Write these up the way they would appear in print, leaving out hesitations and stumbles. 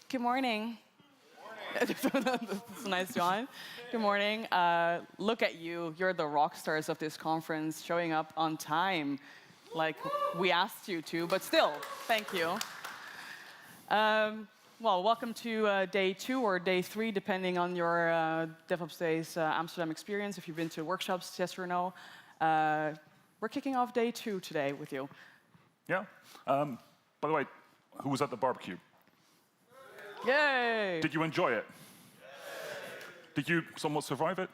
Good morning. That's a nice one. Good morning. Look at you. You're the rock stars of this conference, showing up on time, like we asked you to, but still, thank you. Well, welcome to day 2 or day 3, depending on your Devopsdays Amsterdam experience, if you've been to workshops, yes or no. We're kicking off day 2 today with you. Yeah. By the way, who was at the barbecue? Yay! Did you enjoy it? Did you somewhat survive it?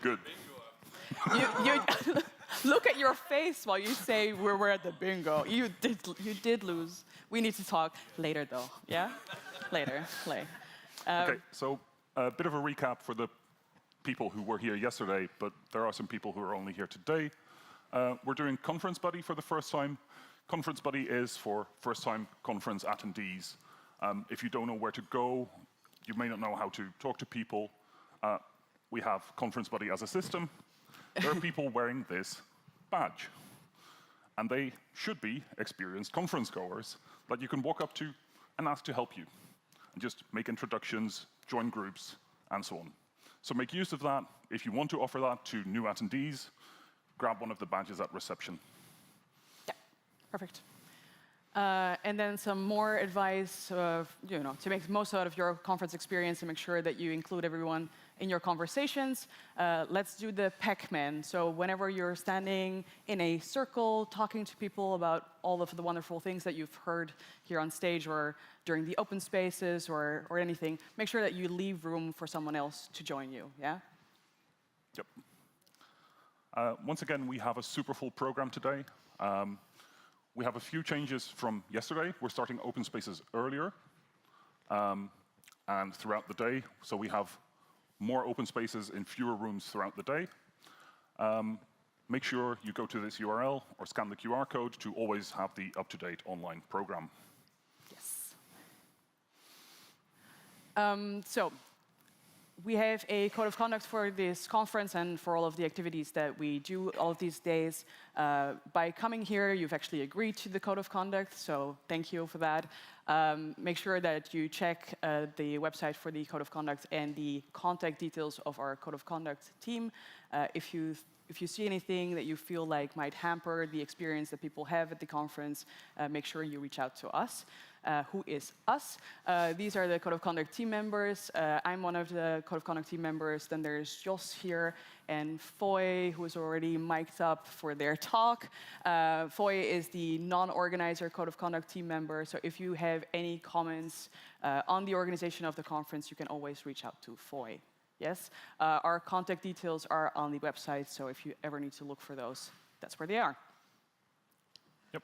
Good. You look at your face while you say we're at the bingo. You did lose. We need to talk later, though. Yeah, later. Okay. So a bit of a recap for the people who were here yesterday, but there are some people who are only here today. We're doing Conference Buddy for the first time. Conference Buddy is for first-time conference attendees. If you don't know where to go, you may not know how to talk to people, we have Conference Buddy as a system. There are people wearing this badge. And they should be experienced conference goers that you can walk up to and ask to help you. And just make introductions, join groups, and so on. So make use of that. If you want to offer that to new attendees, grab one of the badges at reception. Perfect. And then some more advice, to make the most out of your conference experience and make sure that you include everyone in your conversations. Let's do the Pac-Man. So whenever you're standing in a circle, talking to people about all of the wonderful things that you've heard here on stage or during the open spaces or anything, make sure that you leave room for someone else to join you, yeah? Yep. Once again, we have a super full program today. We have a few changes from yesterday. We're starting open spaces earlier and throughout the day. So we have more open spaces in fewer rooms throughout the day. Make sure you go to this URL or scan the QR code to always have the up-to-date online program. Yes. So we have a code of conduct for this conference and for all of the activities that we do all of these days. By coming here, you've actually agreed to the code of conduct, so thank you for that. Make sure that you check the website for the code of conduct and the contact details of our code of conduct team. If you see anything that you feel like might hamper the experience that people have at the conference, make sure you reach out to us. Who is us? These are the Code of Conduct team members. I'm one of the Code of Conduct team members. Then there's Jos here and Foy, who is already mic'd up for their talk. Foy is the non-organizer Code of Conduct team member. So if you have any comments on the organization of the conference, you can always reach out to Foy. Yes? Our contact details are on the website, so if you ever need to look for those, that's where they are. Yep.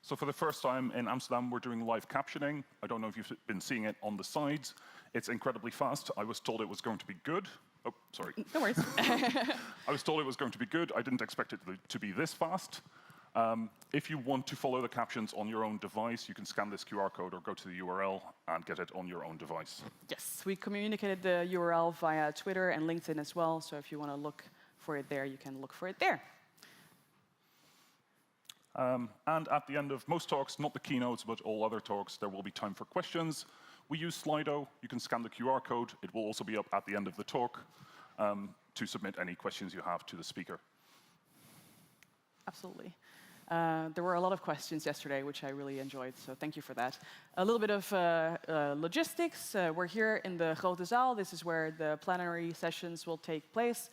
So for the first time in Amsterdam, we're doing live captioning. I don't know if you've been seeing it on the sides. It's incredibly fast. I was told it was going to be good. Oh, sorry. No worries. I was told it was going to be good. I didn't expect it to be this fast. If you want to follow the captions on your own device, you can scan this QR code or go to the URL and get it on your own device. Yes, we communicated the URL via Twitter and LinkedIn as well. So if you want to look for it there, you can look for it there. And at the end of most talks, not the keynotes, but all other talks, there will be time for questions. We use Slido. You can scan the QR code. It will also be up at the end of the talk to submit any questions you have to the speaker. Absolutely. There were a lot of questions yesterday, which I really enjoyed, so thank you for that. A little bit of logistics. We're here in the Grote Zaal. This is where the plenary sessions will take place.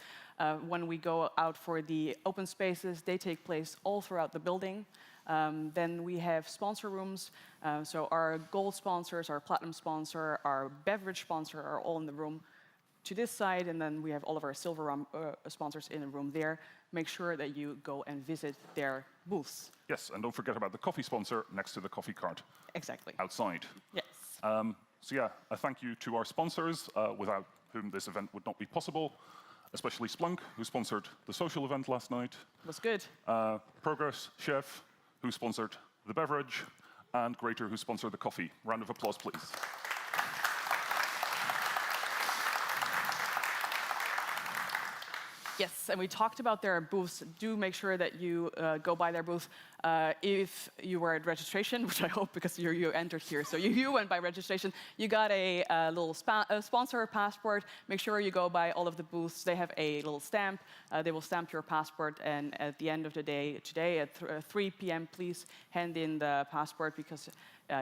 When we go out for the open spaces, they take place all throughout the building. Then we have sponsor rooms. So our gold sponsors, our platinum sponsor, our beverage sponsor are all in the room to this side, and then we have all of our silver sponsors in the room there. Make sure that you go and visit their booths. Yes, and don't forget about the coffee sponsor next to the coffee cart. Exactly. Outside. Yes. So yeah, a thank you to our sponsors, without whom this event would not be possible, especially Splunk, who sponsored the social event last night. It was good. Progress Chef, who sponsored the beverage, and Greater, who sponsored the coffee. Round of applause, please. Yes. Yes, and we talked about their booths. Do make sure that you go by their booth. If you were at registration, which I hope because you entered here, so you went by registration, you got a little sponsor passport. Make sure you go by all of the booths. They have a little stamp. They will stamp your passport, and at the end of the day, today at 3 p.m., please hand in the passport because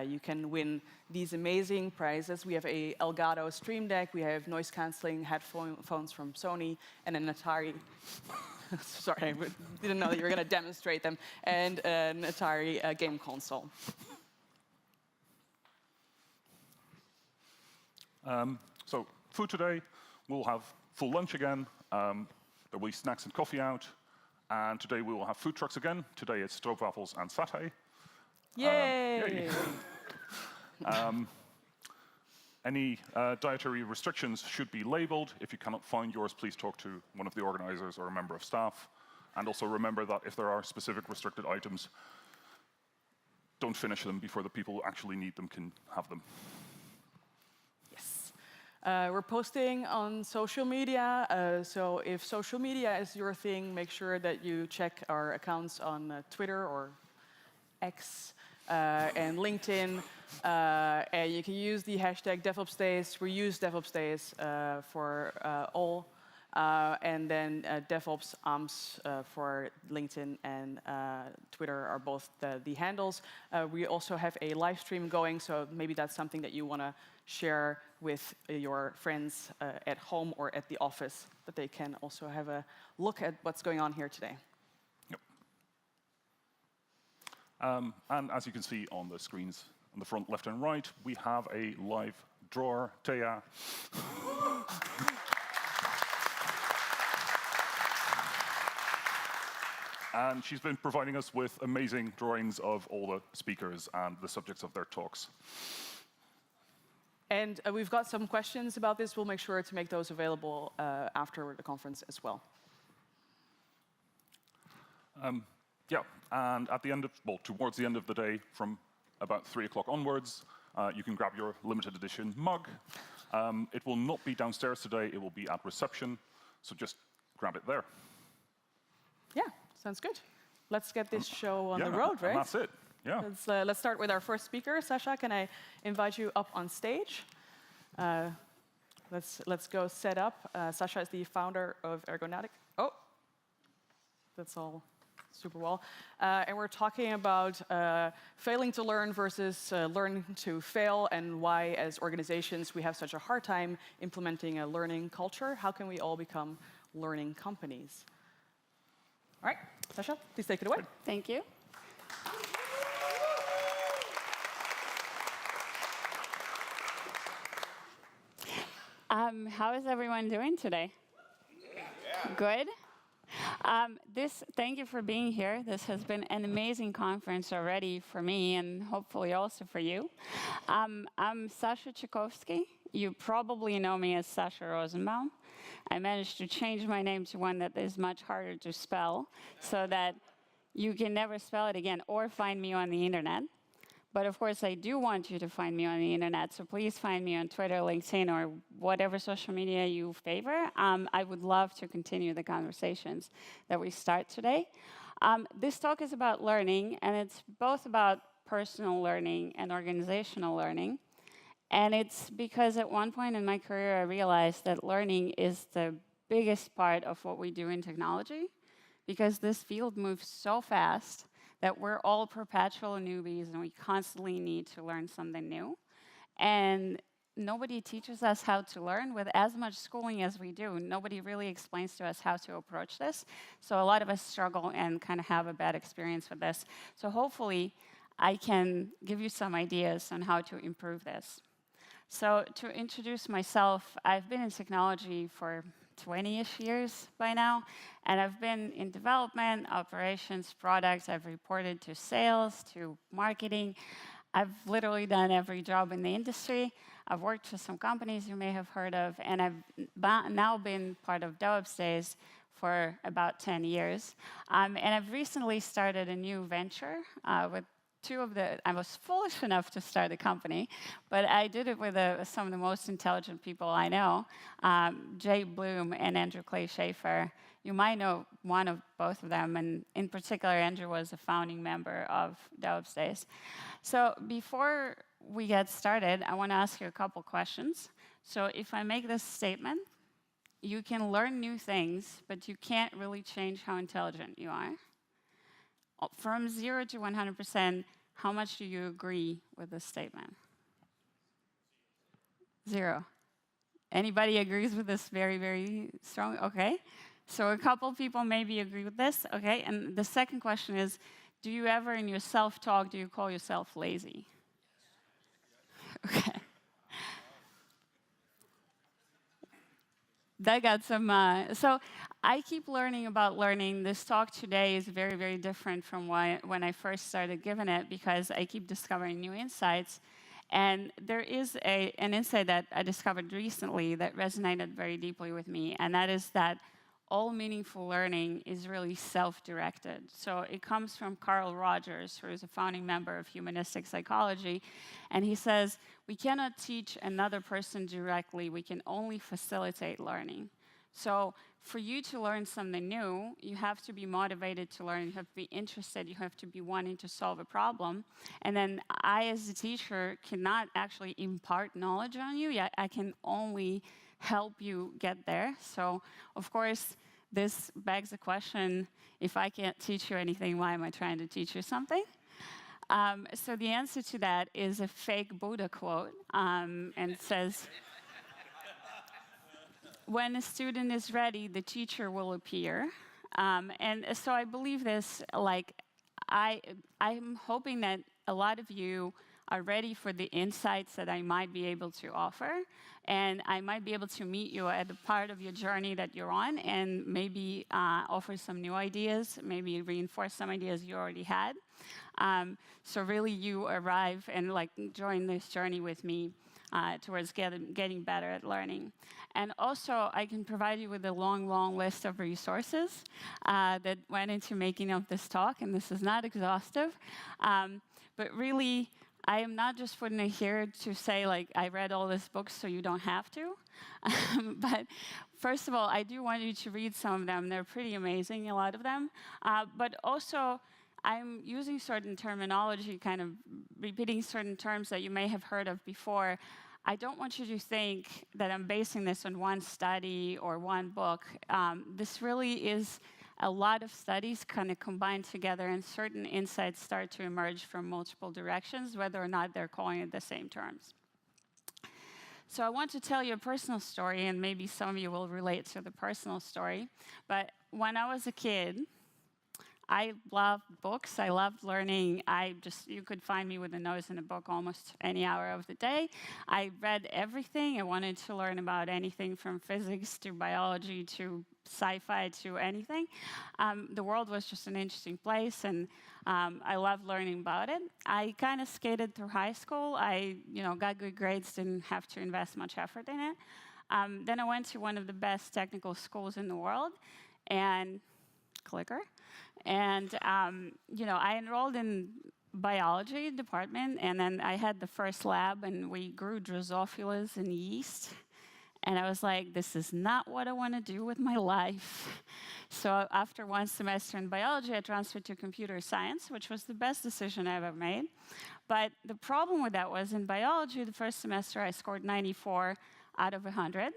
you can win these amazing prizes. We have a Elgato Stream Deck. We have noise-canceling headphones from Sony and an Atari. Sorry, I didn't know that you were going to demonstrate them. And an Atari game console. So food today, we'll have full lunch again. There will be snacks and coffee out. And today we will have food trucks again. Today it's stroopwafels and satay. Yay! Any dietary restrictions should be labeled. If you cannot find yours, please talk to one of the organizers or a member of staff. And also remember that if there are specific restricted items, don't finish them before the people who actually need them can have them. Yes. We're posting on social media, so if social media is your thing, make sure that you check our accounts on Twitter or X and LinkedIn. And you can use the hashtag Devopsdays. We use Devopsdays for all. And then Devops for LinkedIn and Twitter are both the handles. We also have a live stream going, so maybe that's something that you want to share with your friends at home or at the office, that they can also have a look at what's going on here today. Yep. And as you can see on the screens on the front left and right, we have a live drawer, Thea. And she's been providing us with amazing drawings of all the speakers and the subjects of their talks. And we've got some questions about this. We'll make sure to make those available after the conference as well. Yeah, and at the end of, well, towards the end of the day, from about 3 o'clock onwards, you can grab your limited edition mug. It will not be downstairs today. It will be at reception, so just grab it there. Yeah, sounds good. Let's get this show on the road, right? And that's it. Yeah. Let's start with our first speaker. Sasha, can I invite you up on stage? Let's go set up. Sasha is the founder of Ergonautic. Oh, that's all super well. And we're talking about failing to learn versus learning to fail, and why, as organizations, we have such a hard time implementing a learning culture. How can we all become learning companies? All right, Sasha, please take it away. Thank you. How is everyone doing today? Yeah. Good? Thank you for being here. This has been an amazing conference already for me, and hopefully also for you. I'm Sasha Tchaikovsky. You probably know me as Sasha Rosenbaum. I managed to change my name to one that is much harder to spell, so that you can never spell it again or find me on the internet. But of course, I do want you to find me on the internet, so please find me on Twitter, LinkedIn, or whatever social media you favor. I would love to continue the conversations that we start today. This talk is about learning, and it's both about personal learning and organizational learning. And it's because at one point in my career, I realized that learning is the biggest part of what we do in technology, because this field moves so fast that we're all perpetual newbies, and we constantly need to learn something new. And nobody teaches us how to learn. With as much schooling as we do, nobody really explains to us how to approach this. So a lot of us struggle and kind of have a bad experience with this. So hopefully, I can give you some ideas on how to improve this. So to introduce myself, I've been in technology for 20-ish years by now, and I've been in development, operations, products. I've reported to sales, to marketing. I've literally done every job in the industry. I've worked for some companies you may have heard of, and I've now been part of Devopsdays for about 10 years. And I've recently started a new venture with I was foolish enough to start a company, but I did it with some of the most intelligent people I know, Jay Bloom and Andrew Clay Schaefer. you might know one of both of them, and in particular, Andrew was a founding member of Devopsdays. So before we get started, I want to ask you a couple questions. So if I make this statement, you can learn new things, but you can't really change how intelligent you are. From 0 to 100%, how much do you agree with this statement? 0. Anybody agrees with this very, very strong? Okay. So a couple people maybe agree with this. Okay. And the second question is, do you ever in your self-talk, do you call yourself lazy? Okay. That got some, so I keep learning about learning. This talk today is very, very different from when I first started giving it, because I keep discovering new insights. And there is an insight that I discovered recently that resonated very deeply with me, and that is that all meaningful learning is really self-directed. So it comes from Carl Rogers, who is a founding member of humanistic psychology, and he says, we cannot teach another person directly, we can only facilitate learning. So for you to learn something new, you have to be motivated to learn, you have to be interested, you have to be wanting to solve a problem. And then I, as a teacher, cannot actually impart knowledge on you. I can only help you get there. So, of course, this begs the question, if I can't teach you anything, why am I trying to teach you something? So the answer to that is a fake Buddha quote, and it says, when a student is ready, the teacher will appear. And so I believe this, like, I'm hoping that a lot of you are ready for the insights that I might be able to offer, and I might be able to meet you at the part of your journey that you're on, and maybe offer some new ideas, maybe reinforce some ideas you already had. So really you arrive and like join this journey with me towards getting better at learning. And also, I can provide you with a long, long list of resources that went into making of this talk, and this is not exhaustive. But really, I am not just putting it here to say, like, I read all these books so you don't have to. But first of all, I do want you to read some of them. They're pretty amazing, a lot of them. But also, I'm using certain terminology, kind of repeating certain terms that you may have heard of before. I don't want you to think that I'm basing this on one study or one book. This really is a lot of studies kind of combined together, and certain insights start to emerge from multiple directions, whether or not they're calling it the same terms. So I want to tell you a personal story, and maybe some of you will relate to the personal story. But when I was a kid, I loved books. I loved learning. You could find me with a nose in a book almost any hour of the day. I read everything. I wanted to learn about anything from physics to biology to sci-fi to anything. The world was just an interesting place, and I loved learning about it. I kind of skated through high school. I, got good grades, didn't have to invest much effort in it. Then I went to one of the best technical schools in the world, and clicker. And, I enrolled in biology department, and then I had the first lab, and we grew Drosophilas in yeast. And I was like, this is not what I want to do with my life. So after one semester in biology, I transferred to computer science, which was the best decision I ever made. But the problem with that was in biology, the first semester, I scored 94 out of 100.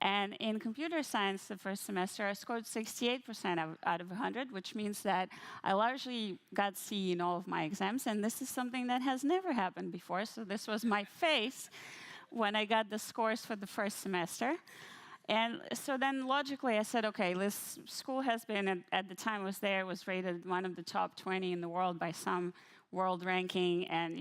And in computer science, the first semester, I scored 68% out of 100, which means that I largely got C in all of my exams. And this is something that has never happened before. So this was my face when I got the scores for the first semester. And so then logically I said, okay, this school has been, at the time I was there, was rated one of the top 20 in the world by some world ranking and,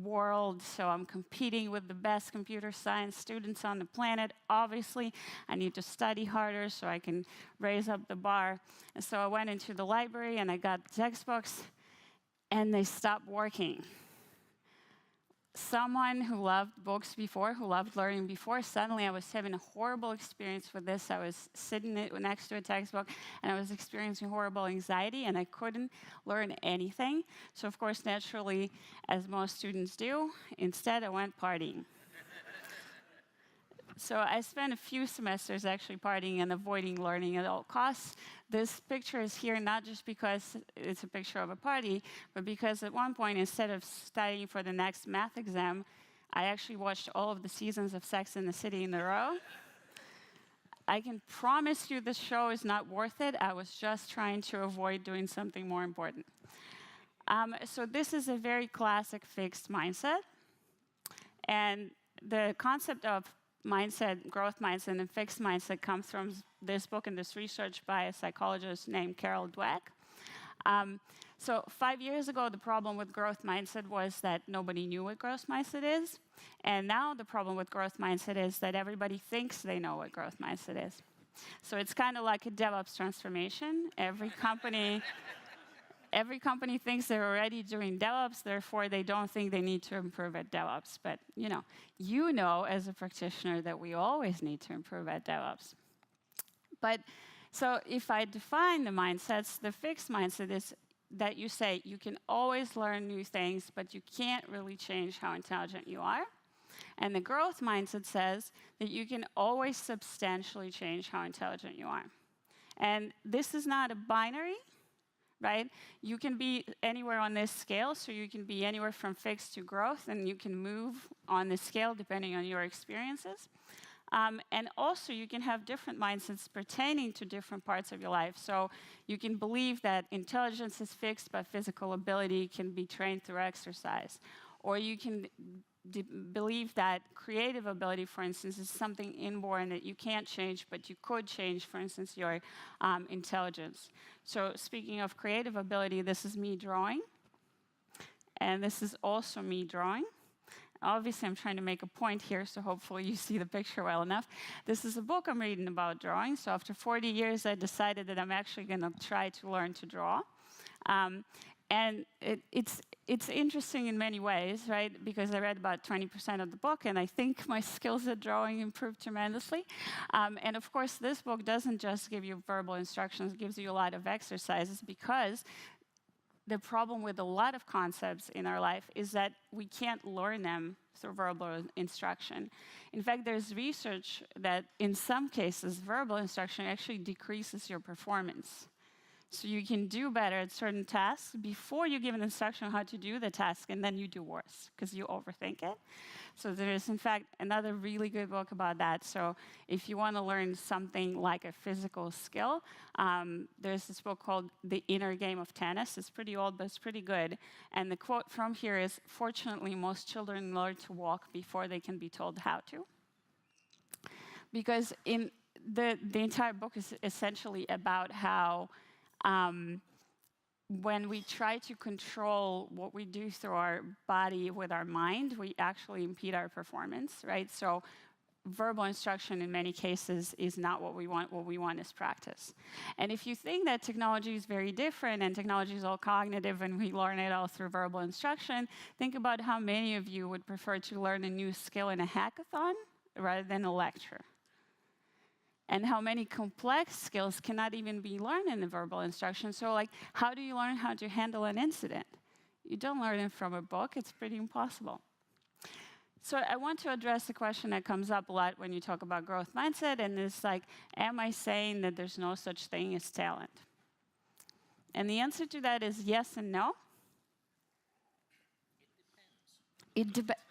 world. So I'm competing with the best computer science students on the planet. Obviously, I need to study harder so I can raise up the bar. And so I went into the library and I got textbooks, and they stopped working. Someone who loved books before, who loved learning before, suddenly I was having a horrible experience with this. I was sitting next to a textbook, and I was experiencing horrible anxiety, and I couldn't learn anything. So, of course, naturally, as most students do, instead I went partying. So I spent a few semesters actually partying and avoiding learning at all costs. This picture is here not just because it's a picture of a party, but because at one point, instead of studying for the next math exam, I actually watched all of the seasons of Sex and the City in a row. I can promise you this show is not worth it. I was just trying to avoid doing something more important. So this is a very classic fixed mindset. And the concept of mindset, growth mindset, and fixed mindset comes from this book and this research by a psychologist named Carol Dweck. So 5 years ago, the problem with growth mindset was that nobody knew what growth mindset is. And now the problem with growth mindset is that everybody thinks they know what growth mindset is. So it's kind of like a DevOps transformation. Every company thinks they're already doing DevOps, therefore they don't think they need to improve at DevOps. But you know as a practitioner that we always need to improve at DevOps. But so if I define the mindsets, the fixed mindset is that you say you can always learn new things, but you can't really change how intelligent you are. And the growth mindset says that you can always substantially change how intelligent you are. And this is not a binary, right? You can be anywhere on this scale, so you can be anywhere from fixed to growth, and you can move on the scale depending on your experiences. And also, you can have different mindsets pertaining to different parts of your life. So you can believe that intelligence is fixed, but physical ability can be trained through exercise. Or you can believe that creative ability, for instance, is something inborn that you can't change, but you could change, for instance, your intelligence. So speaking of creative ability, this is me drawing. And this is also me drawing. Obviously, I'm trying to make a point here, so hopefully you see the picture well enough. This is a book I'm reading about drawing. So after 40 years, I decided that I'm actually going to try to learn to draw. And it's interesting in many ways, right? Because I read about 20% of the book, and I think my skills at drawing improved tremendously. And of course, this book doesn't just give you verbal instructions, it gives you a lot of exercises, because the problem with a lot of concepts in our life is that we can't learn them through verbal instruction. In fact, there's research that in some cases, verbal instruction actually decreases your performance. So you can do better at certain tasks before you give an instruction on how to do the task, and then you do worse because you overthink it. So there is, in fact, another really good book about that. So if you want to learn something like a physical skill, there's this book called The Inner Game of Tennis. It's pretty old, but it's pretty good. And the quote from here is, "Fortunately, most children learn to walk before they can be told how to." Because in the entire book is essentially about how when we try to control what we do through our body with our mind, we actually impede our performance, right? So verbal instruction in many cases is not what we want. What we want is practice. And if you think that technology is very different and technology is all cognitive and we learn it all through verbal instruction, think about how many of you would prefer to learn a new skill in a hackathon rather than a lecture. And how many complex skills cannot even be learned in the verbal instruction. So like, how do you learn how to handle an incident? You don't learn it from a book. It's pretty impossible. So I want to address a question that comes up a lot when you talk about growth mindset, and it's like, am I saying that there's no such thing as talent? And the answer to that is yes and no. It depends.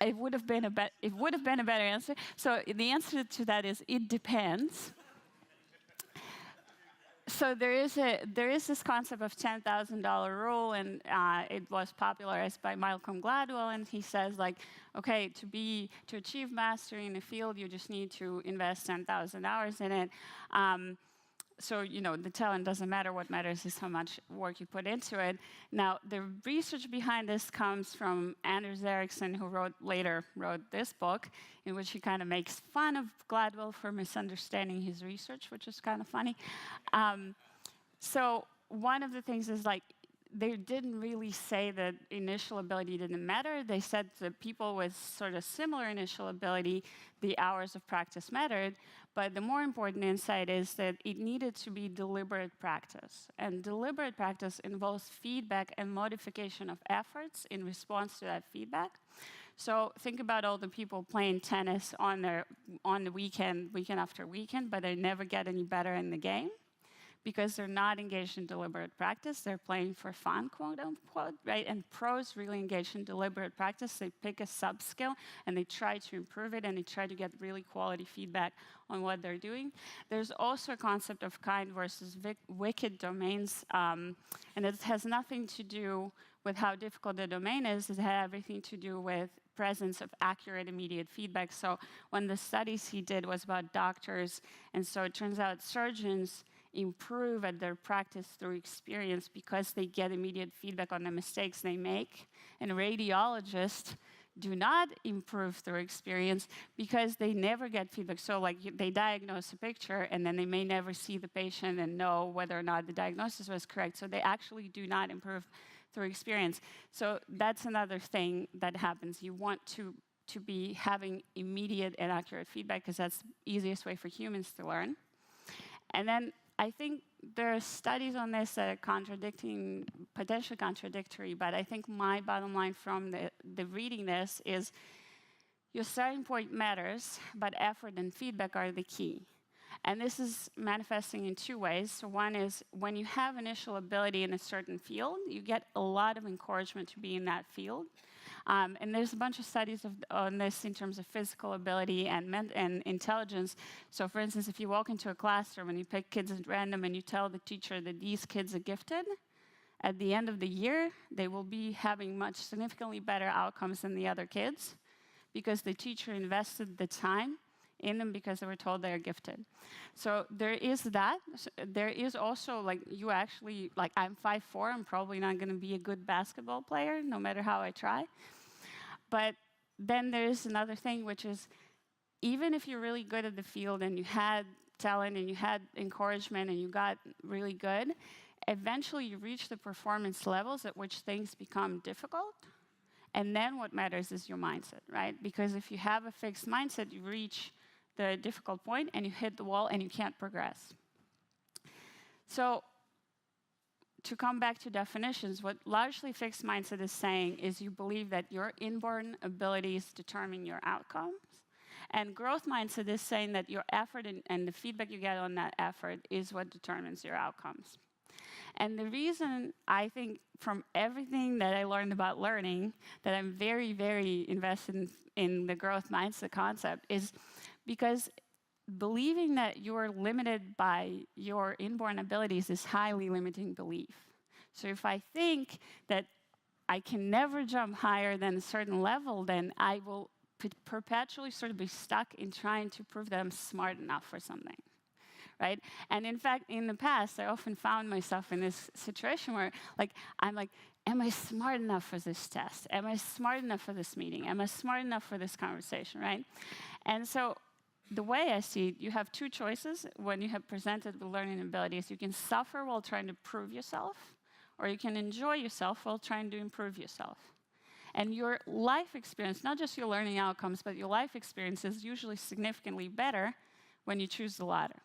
It would have been a better answer. So the answer to that is it depends. So there is this concept of $10,000 rule, and it was popularized by Malcolm Gladwell, and he says like, okay, to achieve mastery in a field, you just need to invest 10,000 hours in it. So, the talent doesn't matter. What matters is how much work you put into it. Now, the research behind this comes from Anders Ericsson, who later wrote this book, in which he kind of makes fun of Gladwell for misunderstanding his research, which is kind of funny. So one of the things is like, they didn't really say that initial ability didn't matter. They said that people with sort of similar initial ability, the hours of practice mattered. But the more important insight is that it needed to be deliberate practice. And deliberate practice involves feedback and modification of efforts in response to that feedback. So think about all the people playing tennis on the weekend after weekend, but they never get any better in the game because they're not engaged in deliberate practice. They're playing for fun, quote unquote, right? And pros really engage in deliberate practice. They pick a sub-skill and they try to improve it and they try to get really quality feedback on what they're doing. There's also a concept of kind versus wicked domains, and it has nothing to do with how difficult the domain is. It has everything to do with presence of accurate immediate feedback. So when the studies he did was about doctors, and so it turns out surgeons improve at their practice through experience because they get immediate feedback on the mistakes they make. And radiologists do not improve through experience because they never get feedback. So like they diagnose a picture and then they may never see the patient and know whether or not the diagnosis was correct. So they actually do not improve through experience. So that's another thing that happens. You want to be having immediate and accurate feedback because that's the easiest way for humans to learn. And then I think there are studies on this that are potentially contradictory, but I think my bottom line from the reading this is your starting point matters, but effort and feedback are the key. And this is manifesting in two ways. So one is when you have initial ability in a certain field, you get a lot of encouragement to be in that field. And there's a bunch of studies on this in terms of physical ability and intelligence. So for instance, if you walk into a classroom and you pick kids at random and you tell the teacher that these kids are gifted, at the end of the year, they will be having much significantly better outcomes than the other kids because the teacher invested the time in them because they were told they are gifted. So there is that. There is also, like, you actually, like, I'm 5'4", I'm probably not going to be a good basketball player, no matter how I try. But then there's another thing, which is, even if you're really good at the field and you had talent and you had encouragement and you got really good, eventually you reach the performance levels at which things become difficult. And then what matters is your mindset, right? Because if you have a fixed mindset, you reach the difficult point and you hit the wall and you can't progress. So to come back to definitions, what largely fixed mindset is saying is you believe that your inborn abilities determine your outcomes. And growth mindset is saying that your effort and the feedback you get on that effort is what determines your outcomes. And the reason I think from everything that I learned about learning that I'm very, very invested in the growth mindset concept is because believing that you're limited by your inborn abilities is highly limiting belief. So if I think that I can never jump higher than a certain level, then I will perpetually sort of be stuck in trying to prove that I'm smart enough for something. Right? And in fact, in the past, I often found myself in this situation where, I'm like, am I smart enough for this test? Am I smart enough for this meeting? Am I smart enough for this conversation, right? And so the way I see it, you have two choices when you have presented with learning abilities. You can suffer while trying to prove yourself, or you can enjoy yourself while trying to improve yourself. And your life experience, not just your learning outcomes, but your life experience is usually significantly better when you choose the latter.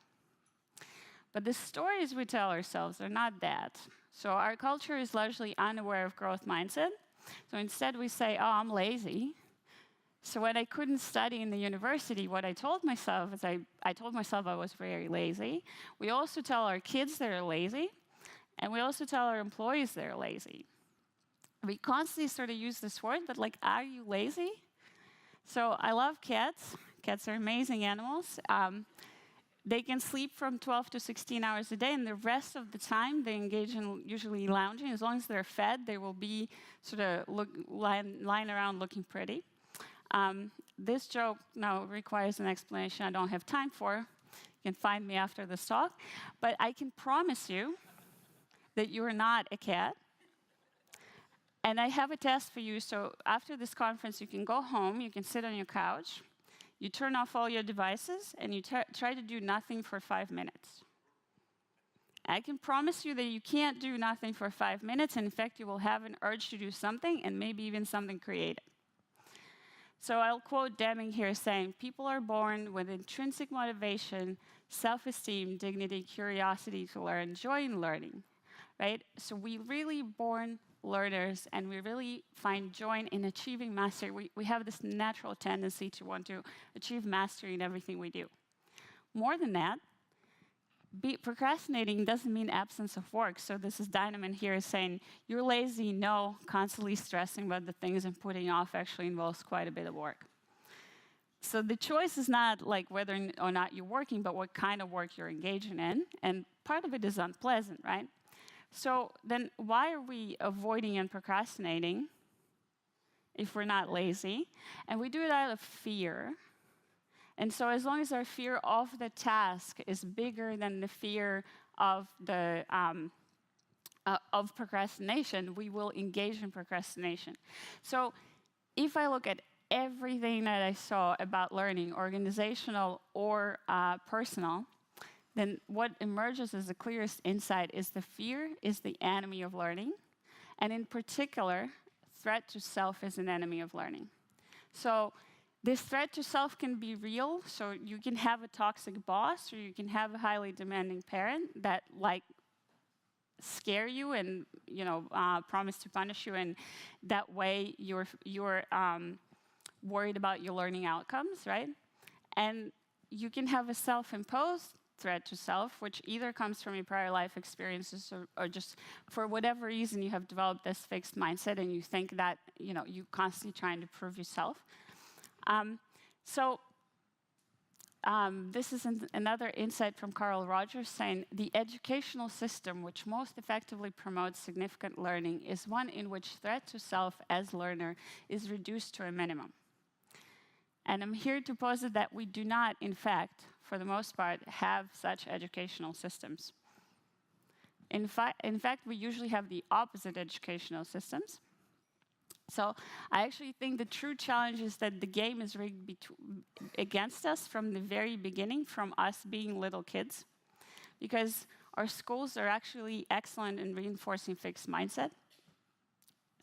But the stories we tell ourselves are not that. So our culture is largely unaware of growth mindset. So instead we say, oh, I'm lazy. So when I couldn't study in the university, what I told myself is I told myself I was very lazy. We also tell our kids they're lazy. And we also tell our employees they're lazy. We constantly sort of use this word, but like, are you lazy? So I love cats. Cats are amazing animals. They can sleep from 12 to 16 hours a day, and the rest of the time they engage in usually lounging. As long as they're fed, they will be sort of lying around looking pretty. This joke now requires an explanation I don't have time for. You can find me after this talk. But I can promise you that you are not a cat. And I have a test for you. So after this conference, you can go home, you can sit on your couch, you turn off all your devices, and you try to do nothing for 5 minutes. I can promise you that you can't do nothing for 5 minutes. And in fact, you will have an urge to do something, and maybe even something creative. So I'll quote Deming here saying, people are born with intrinsic motivation, self-esteem, dignity, curiosity to learn, joy in learning. Right? So we really born learners, and we really find joy in achieving mastery. We have this natural tendency to want to achieve mastery in everything we do. More than that, procrastinating doesn't mean absence of work. So this is Dynaman here saying, you're lazy. No, constantly stressing about the things and putting off actually involves quite a bit of work. So the choice is not like whether or not you're working, but what kind of work you're engaging in. And part of it is unpleasant, right? So then why are we avoiding and procrastinating if we're not lazy? And we do it out of fear. And so as long as our fear of the task is bigger than the fear of the of procrastination, we will engage in procrastination. So if I look at everything that I saw about learning, organizational or personal, then what emerges as the clearest insight is the fear is the enemy of learning. And in particular, threat to self is an enemy of learning. So this threat to self can be real. So you can have a toxic boss, or you can have a highly demanding parent that scare you and promise to punish you, and that way you're worried about your learning outcomes, right? And you can have a self-imposed threat to self, which either comes from your prior life experiences or just for whatever reason you have developed this fixed mindset and you think that you're constantly trying to prove yourself. This is another insight from Carl Rogers saying, the educational system which most effectively promotes significant learning is one in which threat to self as learner is reduced to a minimum. And I'm here to posit that we do not, in fact, for the most part, have such educational systems. In fact, we usually have the opposite educational systems. So I actually think the true challenge is that the game is rigged against us from the very beginning, from us being little kids, because our schools are actually excellent in reinforcing fixed mindset.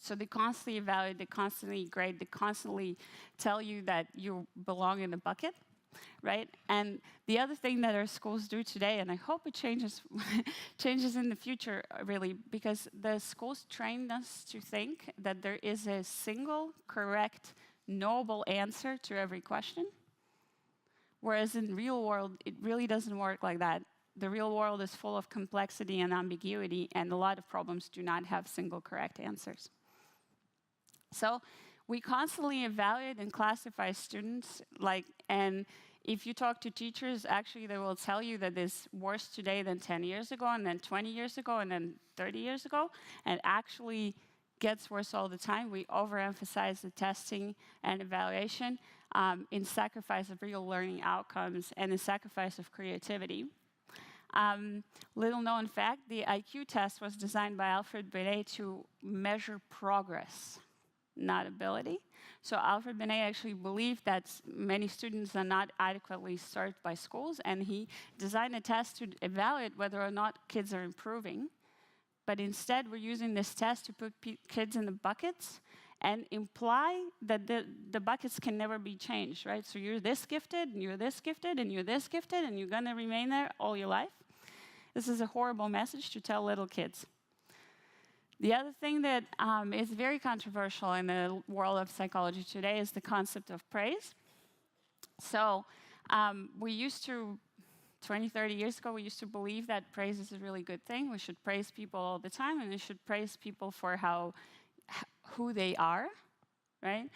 So they constantly evaluate, they constantly grade, they constantly tell you that you belong in the bucket, right? And the other thing that our schools do today, and I hope it changes in the future, really, because the schools trained us to think that there is a single, correct, noble answer to every question, whereas in the real world, it really doesn't work like that. The real world is full of complexity and ambiguity, and a lot of problems do not have single correct answers. So we constantly evaluate and classify students, and if you talk to teachers, actually they will tell you that it's worse today than 10 years ago, and then 20 years ago, and then 30 years ago, and actually gets worse all the time. We overemphasize the testing and evaluation in sacrifice of real learning outcomes and in sacrifice of creativity. Little known fact, the IQ test was designed by Alfred Binet to measure progress, not ability. So Alfred Binet actually believed that many students are not adequately served by schools, and he designed a test to evaluate whether or not kids are improving. But instead, we're using this test to put kids in the buckets and imply that the buckets can never be changed, right? So you're this gifted, and you're this gifted, and you're this gifted, and you're going to remain there all your life. This is a horrible message to tell little kids. The other thing that is very controversial in the world of psychology today is the concept of praise. So we used to, 20, 30 years ago, we used to believe that praise is a really good thing. We should praise people all the time, and we should praise people for who they are, right?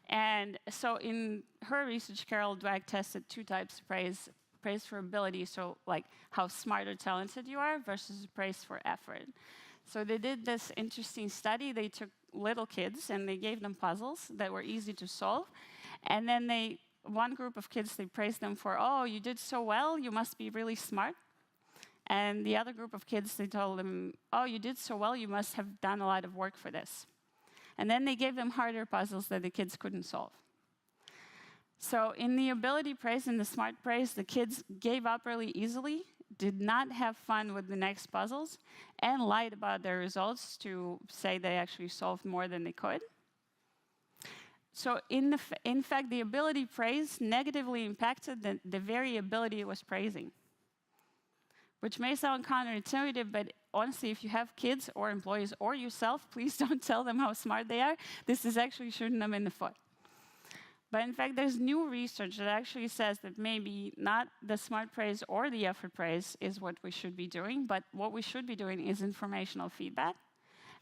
And so in her research, Carol Dweck tested two types of praise. Praise for ability, so like how smart or talented you are, versus praise for effort. So they did this interesting study. They took little kids and they gave them puzzles that were easy to solve. And then one group of kids, they praised them for, oh, you did so well, you must be really smart. And the other group of kids, they told them, oh, you did so well, you must have done a lot of work for this. And then they gave them harder puzzles that the kids couldn't solve. So in the ability praise and the smart praise, the kids gave up really easily, did not have fun with the next puzzles, and lied about their results to say they actually solved more than they could. So in fact, the ability praise negatively impacted the very ability it was praising. which may sound counterintuitive, but honestly, if you have kids or employees or yourself, please don't tell them how smart they are. This is actually shooting them in the foot. But in fact, there's new research that actually says that maybe not the smart praise or the effort praise is what we should be doing, but what we should be doing is informational feedback.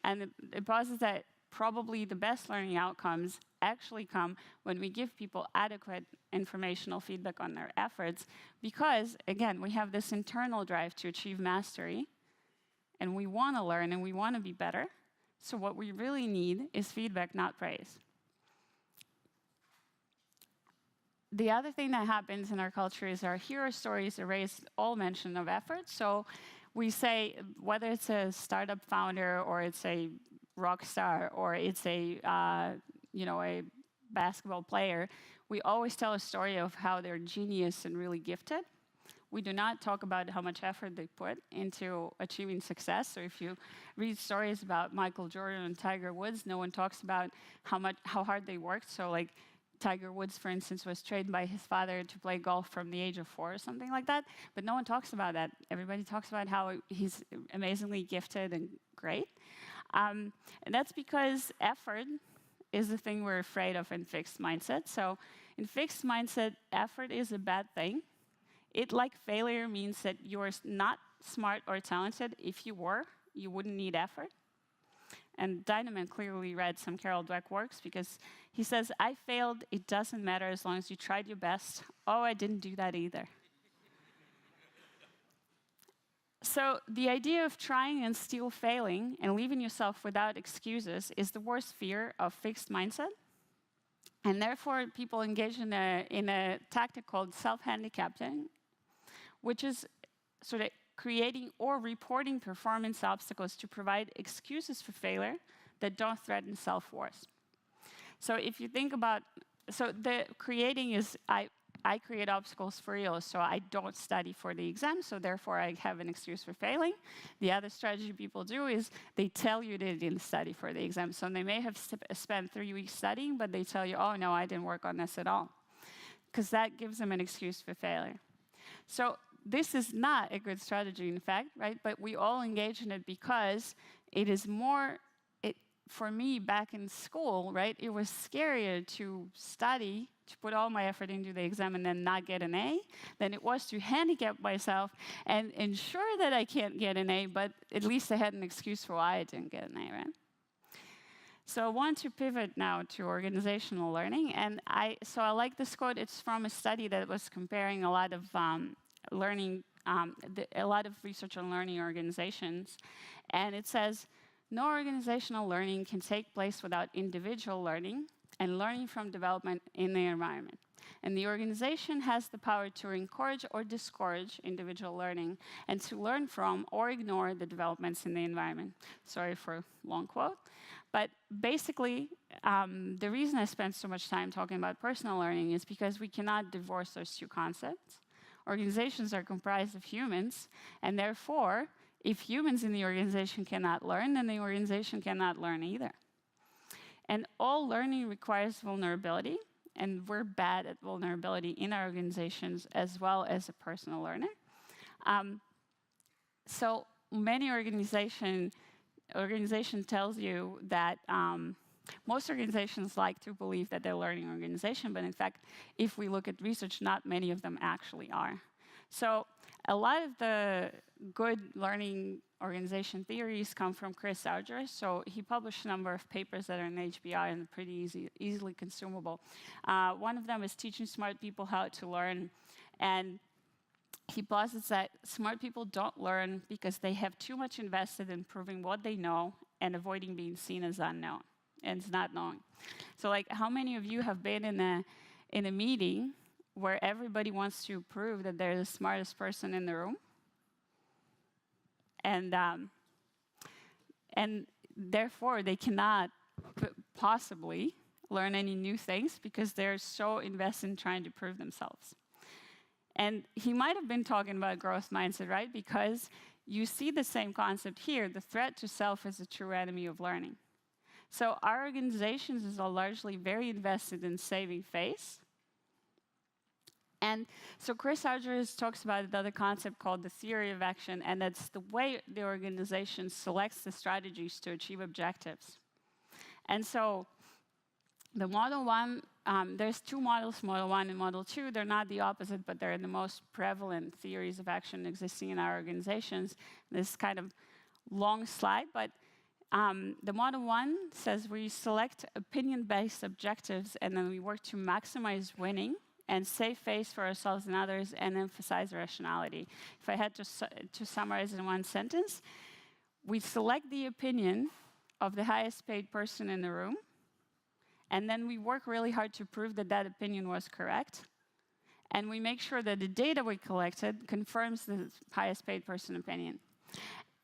And it posits that probably the best learning outcomes actually come when we give people adequate informational feedback on their efforts, because, again, we have this internal drive to achieve mastery, and we want to learn and we want to be better. So what we really need is feedback, not praise. The other thing that happens in our culture is our hero stories erase all mention of effort. So we say, whether it's a startup founder or it's a rock star or it's a basketball player, we always tell a story of how they're genius and really gifted. We do not talk about how much effort they put into achieving success. So if you read stories about Michael Jordan and Tiger Woods, no one talks about how hard they worked. So like Tiger Woods, for instance, was trained by his father to play golf from the age of 4 or something like that. But no one talks about that. Everybody talks about how he's amazingly gifted and great. And that's because effort is the thing we're afraid of in fixed mindset. So in fixed mindset, effort is a bad thing. It, like failure, means that you're not smart or talented. If you were, you wouldn't need effort. And Dynamon clearly read some Carol Dweck works because he says, I failed, it doesn't matter as long as you tried your best. Oh, I didn't do that either. So the idea of trying and still failing and leaving yourself without excuses is the worst fear of fixed mindset. And therefore, people engage in a tactic called self-handicapping, which is sort of creating or reporting performance obstacles to provide excuses for failure that don't threaten self-worth. So if you think about, so the creating is, I create obstacles for real, so I don't study for the exam, so therefore I have an excuse for failing. The other strategy people do is they tell you they didn't study for the exam. So they may have spent 3 weeks studying, but they tell you, oh no, I didn't work on this at all. Because that gives them an excuse for failure. So this is not a good strategy, in fact, right? But we all engage in it because it is more, for me back in school, right? It was scarier to study, to put all my effort into the exam and then not get an A, than it was to handicap myself and ensure that I can't get an A, but at least I had an excuse for why I didn't get an A, right? So I want to pivot now to organizational learning, and I like this quote. It's from a study that was comparing a lot of a lot of research on learning organizations, and it says, no organizational learning can take place without individual learning and learning from development in the environment. And the organization has the power to encourage or discourage individual learning and to learn from or ignore the developments in the environment. Sorry for a long quote. But basically, the reason I spent so much time talking about personal learning is because we cannot divorce those two concepts. Organizations are comprised of humans, and therefore, if humans in the organization cannot learn, then the organization cannot learn either. And all learning requires vulnerability, and we're bad at vulnerability in our organizations as well as a personal learner. So many organization tells you that most organizations like to believe that they're a learning organization, but in fact, if we look at research, not many of them actually are. So a lot of the good learning organization theories come from Chris Argyris. So he published a number of papers that are in HBR and pretty easily consumable. One of them is Teaching Smart People How to Learn. And he posits that smart people don't learn because they have too much invested in proving what they know and avoiding being seen as unknown and it's not knowing. So like, how many of you have been in a meeting where everybody wants to prove that they're the smartest person in the room? And therefore, they cannot possibly learn any new things because they're so invested in trying to prove themselves. And he might have been talking about growth mindset, right? Because you see the same concept here. The threat to self is a true enemy of learning. So our organizations are largely very invested in saving face. And so Chris Argyris talks about another concept called the theory of action, and that's the way the organization selects the strategies to achieve objectives. And so the Model 1, there's two models, Model 1 and Model 2. They're not the opposite, but they're the most prevalent theories of action existing in our organizations. This is kind of long slide, but the Model 1 says we select opinion-based objectives, and then we work to maximize winning and save face for ourselves and others, and emphasize rationality. If I had to summarize in one sentence, we select the opinion of the highest paid person in the room, and then we work really hard to prove that that opinion was correct, and we make sure that the data we collected confirms the highest paid person opinion.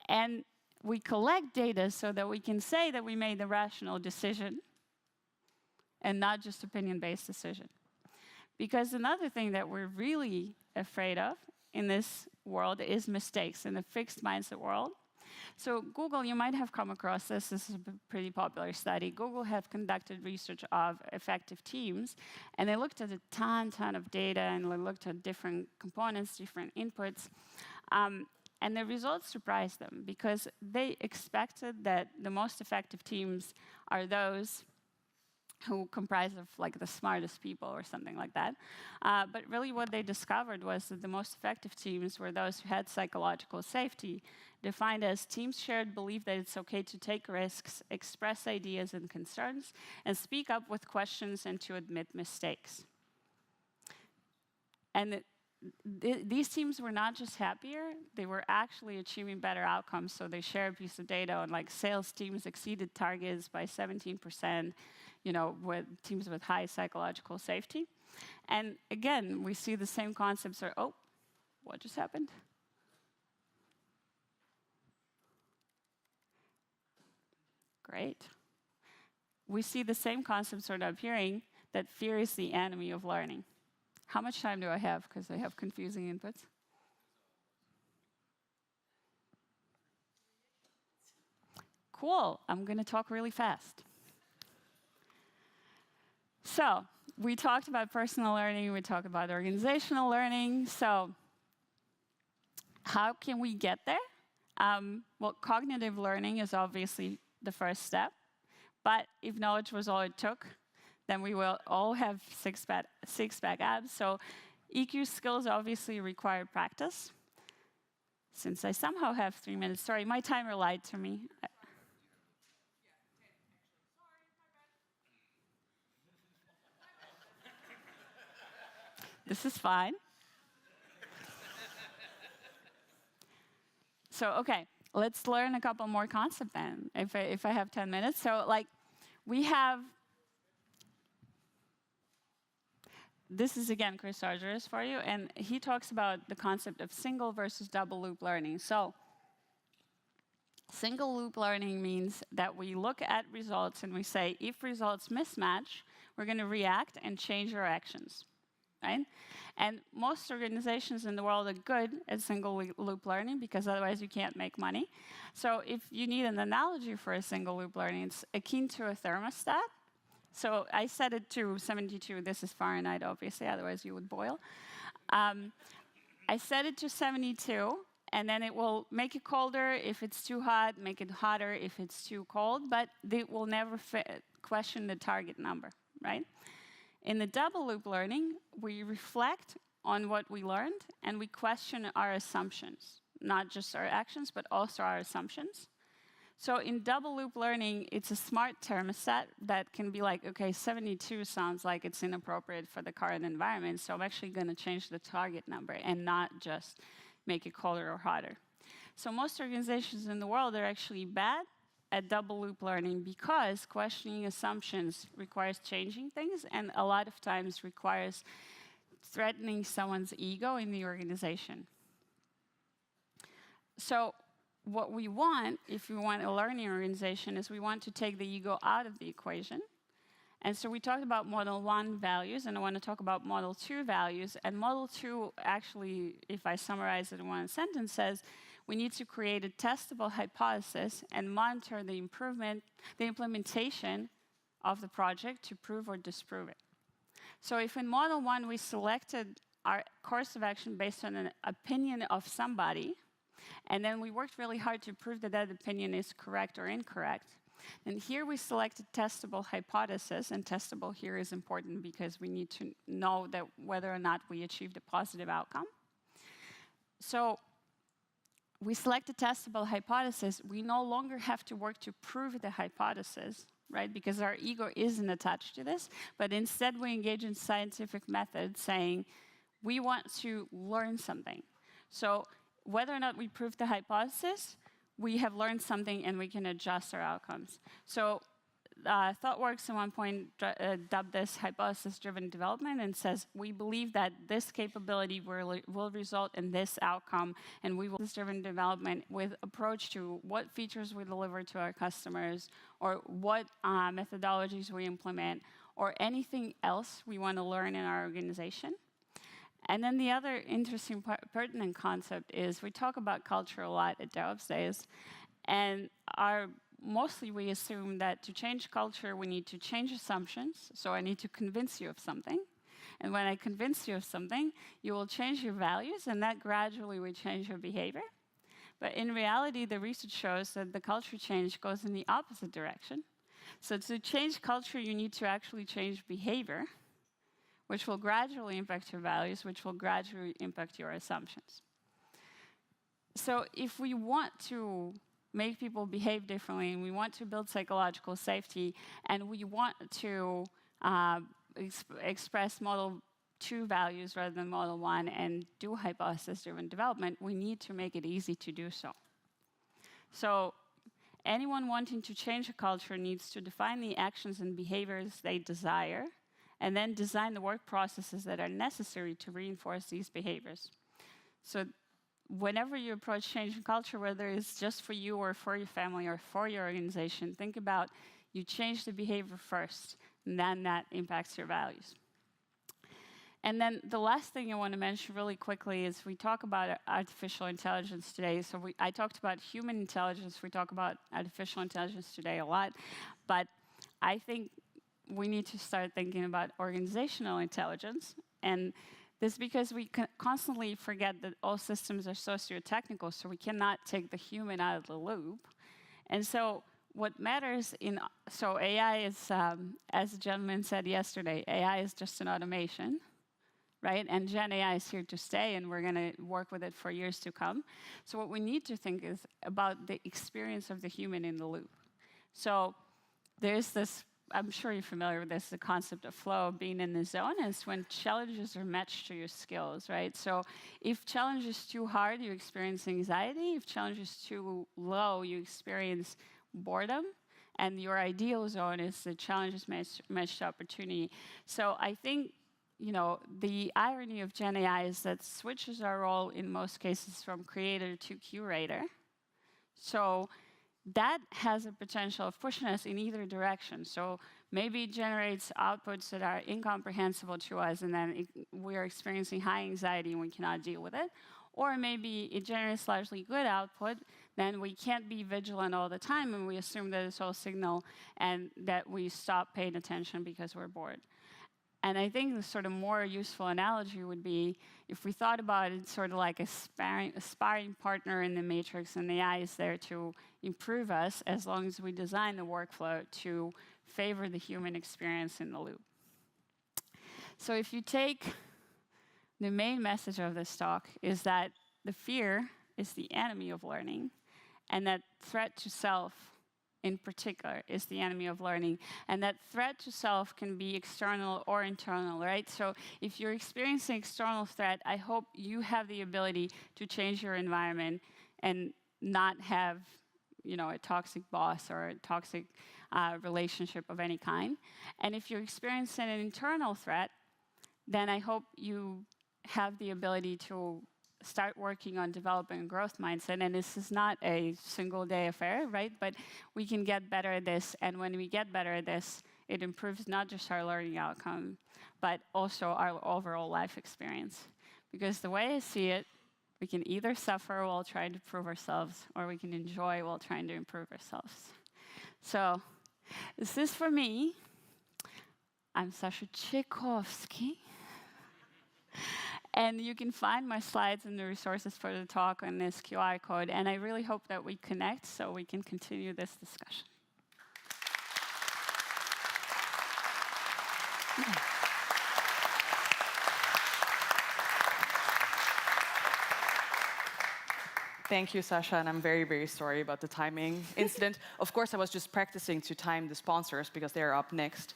And we collect data so that we can say that we made a rational decision and not just opinion-based decision. Because another thing that we're really afraid of in this world is mistakes, in the fixed mindset world. So Google, you might have come across this. This is a pretty popular study. Google have conducted research of effective teams, and they looked at a ton of data, and they looked at different components, different inputs. And the results surprised them, because they expected that the most effective teams are those who comprise of like the smartest people or something like that. But really what they discovered was that the most effective teams were those who had psychological safety, defined as teams shared belief that it's okay to take risks, express ideas and concerns, and speak up with questions and to admit mistakes. And these teams were not just happier, they were actually achieving better outcomes. So they share a piece of data on like sales teams exceeded targets by 17%, with teams with high psychological safety. And again, we see the same concepts are, oh, what just happened? Great. We see the same concepts sort of appearing, that fear is the enemy of learning. How much time do I have? Because I have confusing inputs. Cool. I'm going to talk really fast. So we talked about personal learning. We talked about organizational learning. So how can we get there? Well, cognitive learning is obviously the first step. But if knowledge was all it took, then we will all have six-pack abs. So EQ skills obviously require practice. Since I somehow have 3 minutes, sorry, my timer lied to me. This is fine. So, okay, let's learn a couple more concepts then, if I have 10 minutes. So, we have, this is again Chris Argyris for you, and he talks about the concept of single versus double loop learning. So, single loop learning means that we look at results and we say, if results mismatch, we're going to react and change our actions. Right? And most organizations in the world are good at single loop learning, because otherwise you can't make money. So if you need an analogy for a single loop learning, it's akin to a thermostat. So I set it to 72. This is Fahrenheit, obviously, otherwise you would boil. I set it to 72, and then it will make it colder if it's too hot, make it hotter if it's too cold, but it will never question the target number, right? In the double loop learning, we reflect on what we learned, and we question our assumptions, not just our actions, but also our assumptions. So in double loop learning, it's a smart thermostat that can be like, okay, 72 sounds like it's inappropriate for the current environment, so I'm actually going to change the target number and not just make it colder or hotter. So most organizations in the world are actually bad at double loop learning, because questioning assumptions requires changing things, and a lot of times requires threatening someone's ego in the organization. So what we want, if we want a learning organization, is we want to take the ego out of the equation. And so we talked about Model 1 values, and I want to talk about Model 2 values. And Model 2, actually, if I summarize it in one sentence, says we need to create a testable hypothesis and monitor the implementation of the project to prove or disprove it. So if in Model 1 we selected our course of action based on an opinion of somebody, and then we worked really hard to prove that that opinion is correct or incorrect. And here we selected testable hypothesis, and testable here is important because we need to know that whether or not we achieved a positive outcome. So we select a testable hypothesis. We no longer have to work to prove the hypothesis, right? Because our ego isn't attached to this, but instead we engage in scientific methods saying, we want to learn something. So whether or not we prove the hypothesis, we have learned something and we can adjust our outcomes. So ThoughtWorks at one point dubbed this hypothesis-driven development and says, we believe that this capability will result in this outcome, and we will driven development with approach to what features we deliver to our customers, or what methodologies we implement, or anything else we want to learn in our organization. And then the other interesting pertinent concept is we talk about culture a lot at Devopsdays, and mostly we assume that to change culture, we need to change assumptions. So I need to convince you of something. And when I convince you of something, you will change your values, and that gradually will change your behavior. But in reality, the research shows that the culture change goes in the opposite direction. So to change culture, you need to actually change behavior, which will gradually impact your values, which will gradually impact your assumptions. So if we want to make people behave differently, and we want to build psychological safety, and we want to express Model 2 values rather than Model 1 and do hypothesis-driven development, we need to make it easy to do so. So anyone wanting to change a culture needs to define the actions and behaviors they desire, and then design the work processes that are necessary to reinforce these behaviors. So whenever you approach change in culture, whether it's just for you or for your family or for your organization, think about you change the behavior first, and then that impacts your values. And then the last thing I want to mention really quickly is we talk about artificial intelligence today. So I talked about human intelligence. We talk about artificial intelligence today a lot. But I think we need to start thinking about organizational intelligence. And this is because we constantly forget that all systems are socio-technical, so we cannot take the human out of the loop. And so what matters so AI is, as the gentleman said yesterday, AI is just an automation, right? And Gen AI is here to stay, and we're going to work with it for years to come. So what we need to think is about the experience of the human in the loop. So there's this, I'm sure you're familiar with this, the concept of flow, being in the zone, is when challenges are matched to your skills, right? So if challenge is too hard, you experience anxiety. If challenge is too low, you experience boredom. And your ideal zone is the challenges matched to opportunity. So I think, the irony of Gen AI is that switches our role in most cases from creator to curator. So that has a potential of pushing us in either direction. So maybe it generates outputs that are incomprehensible to us, and then we are experiencing high anxiety and we cannot deal with it. Or maybe it generates largely good output, then we can't be vigilant all the time, and we assume that it's all signal and that we stop paying attention because we're bored. And I think the sort of more useful analogy would be if we thought about it sort of like a sparring partner in the matrix, and the AI is there to improve us as long as we design the workflow to favor the human experience in the loop. So if you take the main message of this talk is that the fear is the enemy of learning, and that threat to self in particular is the enemy of learning. And that threat to self can be external or internal, right? So if you're experiencing external threat, I hope you have the ability to change your environment and not have, a toxic boss or a toxic relationship of any kind. And if you're experiencing an internal threat, then I hope you have the ability to start working on developing a growth mindset. And this is not a single day affair, right? But we can get better at this. And when we get better at this, it improves not just our learning outcome, but also our overall life experience. Because the way I see it, we can either suffer while trying to prove ourselves, or we can enjoy while trying to improve ourselves. So this is for me. I'm Sasha Tchaikovsky. And you can find my slides and the resources for the talk on this QR code. And I really hope that we connect so we can continue this discussion. Thank you, Sasha, and I'm very, very sorry about the timing incident. Of course, I was just practicing to time the sponsors because they're up next.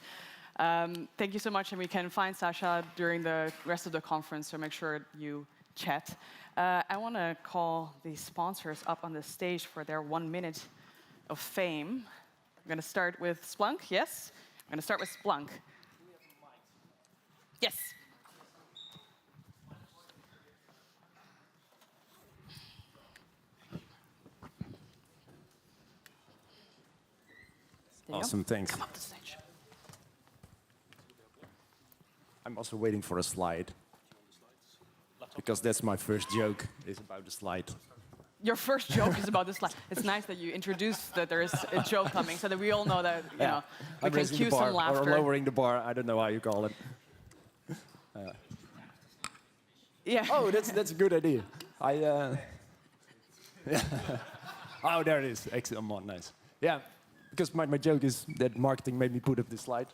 Thank you so much, and we can find Sasha during the rest of the conference, so make sure you chat. I want to call the sponsors up on the stage for their 1 minute of fame. I'm going to start with Splunk, yes? I'm going to start with Splunk. Yes. Awesome, thanks. Come up the stage. I'm also waiting for a slide. Because that's my first joke, is about the slide. Your first joke is about the slide. It's nice that you introduced that there is a joke coming so that we all know that, you know, we I'm can raising cue the bar, some laughter. or lowering the bar, I don't know how you call it. Yeah. Oh, that's a good idea. Yeah. Oh, there it is. Excellent, nice. Yeah, because my joke is that marketing made me put up this slide.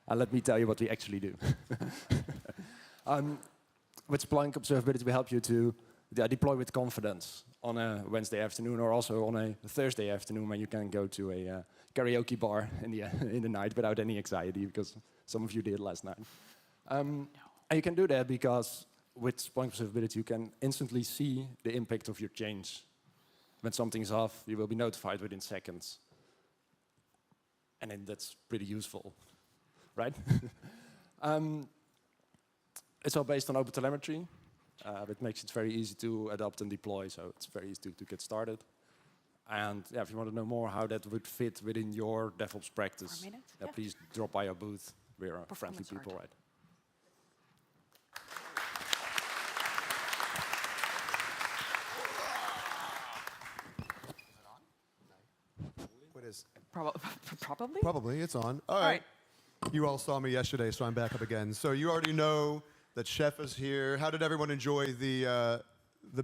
Let me tell you what we actually do. With Splunk Observability, we help you to deploy with confidence on a Wednesday afternoon or also on a Thursday afternoon when you can go to a karaoke bar in the night without any anxiety, because some of you did last night. And you can do that because with Splunk Observability, you can instantly see the impact of your change. When something's off, you will be notified within seconds. And then that's pretty useful, right? It's all based on OpenTelemetry. It makes it very easy to adopt and deploy, so it's very easy to get started. And yeah, if you want to know more how that would fit within your DevOps practice, please drop by our booth. We're friendly people, right? What is? Probably? Probably, it's on. All right. You all saw me yesterday, so I'm back up again. So you already know that Chef is here. How did everyone enjoy the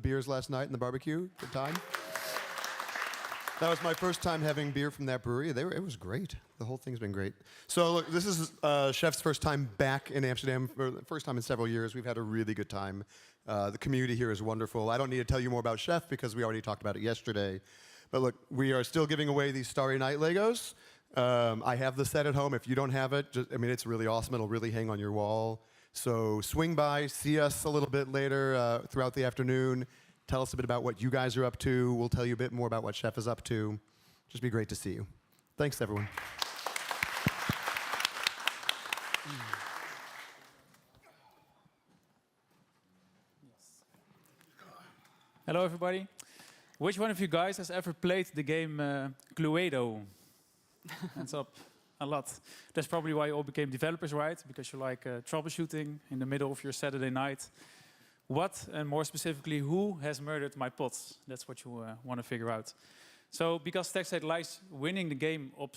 beers last night and the barbecue? Good time? That was my first time having beer from that brewery. It was great. The whole thing's been great. So look, this is Chef's first time back in Amsterdam, for the first time in several years. We've had a really good time. The community here is wonderful. I don't need to tell you more about Chef because we already talked about it yesterday. But look, we are still giving away these Starry Night Legos. I have the set at home. If you don't have it, it's really awesome. It'll really hang on your wall. So swing by, see us a little bit later throughout the afternoon. Tell us a bit about what you guys are up to. We'll tell you a bit more about what Chef is up to. Just be great to see you. Thanks, everyone. Hello, everybody. Which one of you guys has ever played the game Cluedo? Hands up. A lot. That's probably why you all became developers, right? Because you like troubleshooting in the middle of your Saturday night. What, and more specifically, who has murdered my pots? That's what you want to figure out. So, because TechState likes winning the game of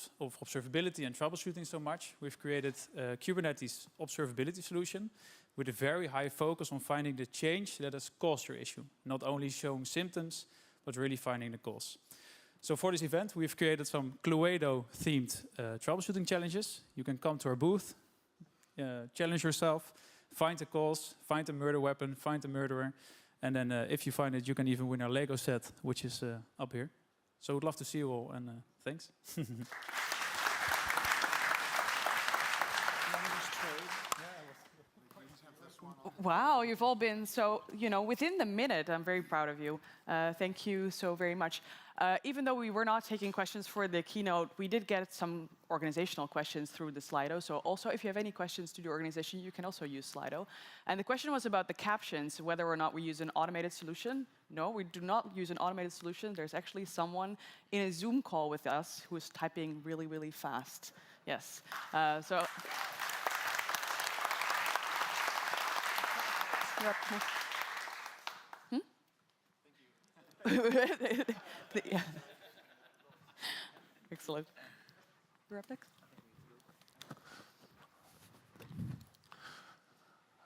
observability and troubleshooting so much, we've created a Kubernetes observability solution with a very high focus on finding the change that has caused your issue. Not only showing symptoms, but really finding the cause. So for this event, we've created some Cluedo-themed troubleshooting challenges. You can come to our booth, challenge yourself, find the cause, find the murder weapon, find the murderer, and then if you find it, you can even win our Lego set, which is up here. So we'd love to see you all, and thanks. Wow, you've all been so, within the minute. I'm very proud of you. Thank you so very much. Even though we were not taking questions for the keynote, we did get some organizational questions through the Slido. So also, if you have any questions to the organization, you can also use Slido. And the question was about the captions, whether or not we use an automated solution. No, we do not use an automated solution. There's actually someone in a Zoom call with us who is typing really, really fast. Yes. Yeah. Excellent. You're up next.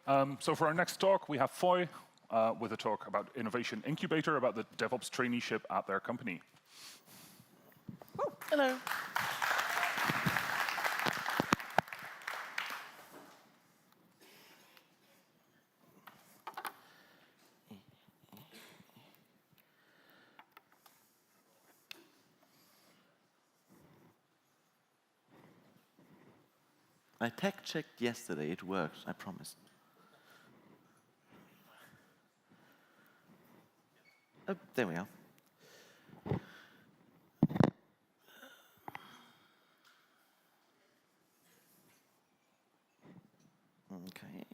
So for our next talk, we have Foy with a talk about Innovation Incubator, about the DevOps traineeship at their company. Hello. I tech checked yesterday, it works, I promise. Oh, there we are. Okay.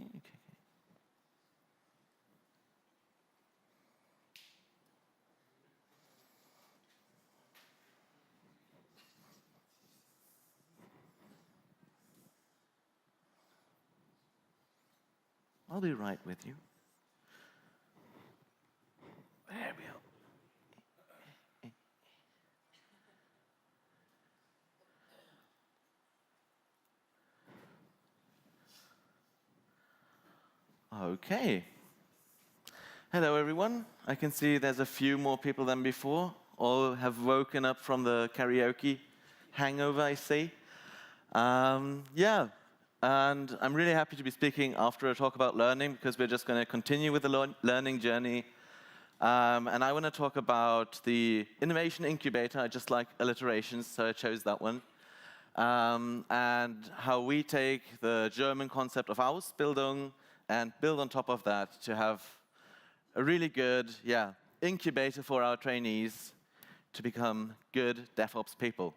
I'll be right with you. There we are. Okay. Hello, everyone. I can see there's a few more people than before. All have woken up from the karaoke hangover, I see. Yeah, and I'm really happy to be speaking after a talk about learning, because we're just going to continue with the learning journey. And I want to talk about the Innovation Incubator. I just like alliterations, so I chose that one. And how we take the German concept of Ausbildung and build on top of that to have a really good, incubator for our trainees to become good DevOps people.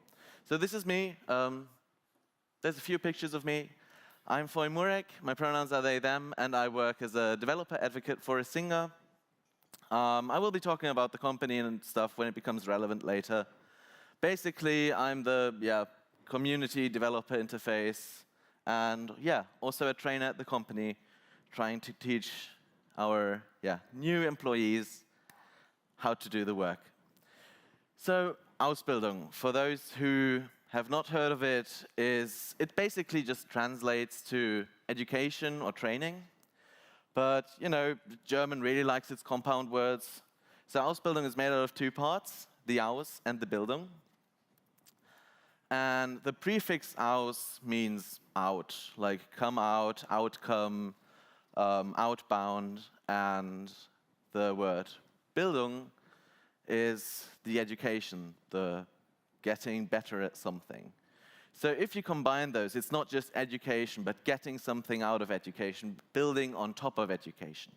So this is me. There's a few pictures of me. I'm Foy Murek. My pronouns are they, them, and I work as a developer advocate for Isinga. I will be talking about the company and stuff when it becomes relevant later. Basically, I'm the community developer interface, and also a trainer at the company, trying to teach our new employees how to do the work. So Ausbildung, for those who have not heard of it, it basically just translates to education or training. But, German really likes its compound words. So Ausbildung is made out of two parts, the Aus and the Bildung. And the prefix Aus means out, like come out, outcome, outbound, and the word Bildung is the education, the getting better at something. So if you combine those, it's not just education, but getting something out of education, building on top of education.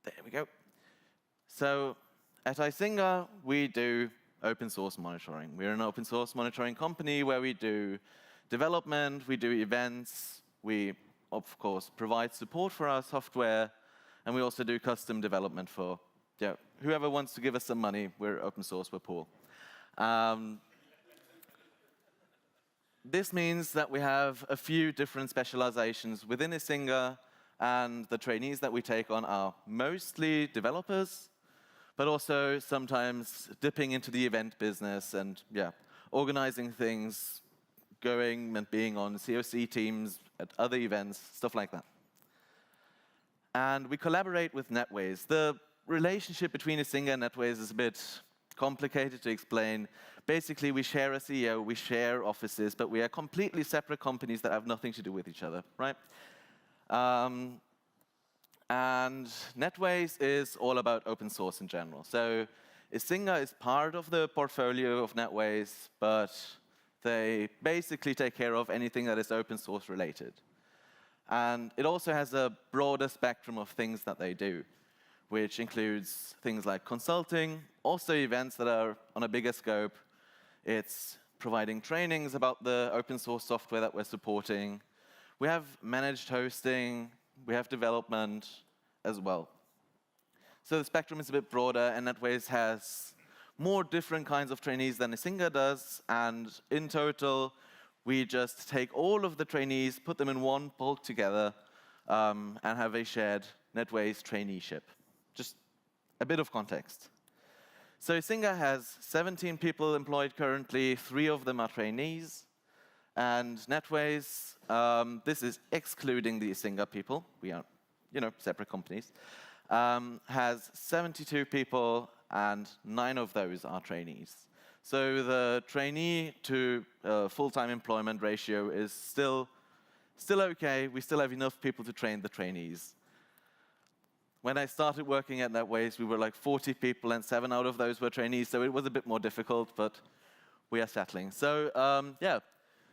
There we go. So at Isinga, we do open source monitoring. We're an open source monitoring company where we do development, we do events, we, of course, provide support for our software, and we also do custom development for whoever wants to give us some money. We're open source, we're poor. This means that we have a few different specializations within Isinga, and the trainees that we take on are mostly developers, but also sometimes dipping into the event business and organizing things, going and being on COC teams at other events, stuff like that. And we collaborate with Netways. The relationship between Isinga and Netways is a bit complicated to explain. Basically, we share a CEO, we share offices, but we are completely separate companies that have nothing to do with each other, right? And Netways is all about open source in general. So Isinga is part of the portfolio of Netways, but they basically take care of anything that is open source related. And it also has a broader spectrum of things that they do, which includes things like consulting, also events that are on a bigger scope. It's providing trainings about the open source software that we're supporting. We have managed hosting, we have development as well. So the spectrum is a bit broader, and Netways has more different kinds of trainees than Isinga does, and in total, we just take all of the trainees, put them in one bulk together, and have a shared Netways traineeship. Just a bit of context. So Isinga has 17 people employed currently, 3 of them are trainees, And Netways, this is excluding the Singa people. We are, separate companies. Has 72 people, and 9 of those are trainees. So the trainee to full-time employment ratio is still okay. We still have enough people to train the trainees. When I started working at Netways, we were like 40 people, and 7 out of those were trainees, so it was a bit more difficult, but we are settling. So yeah,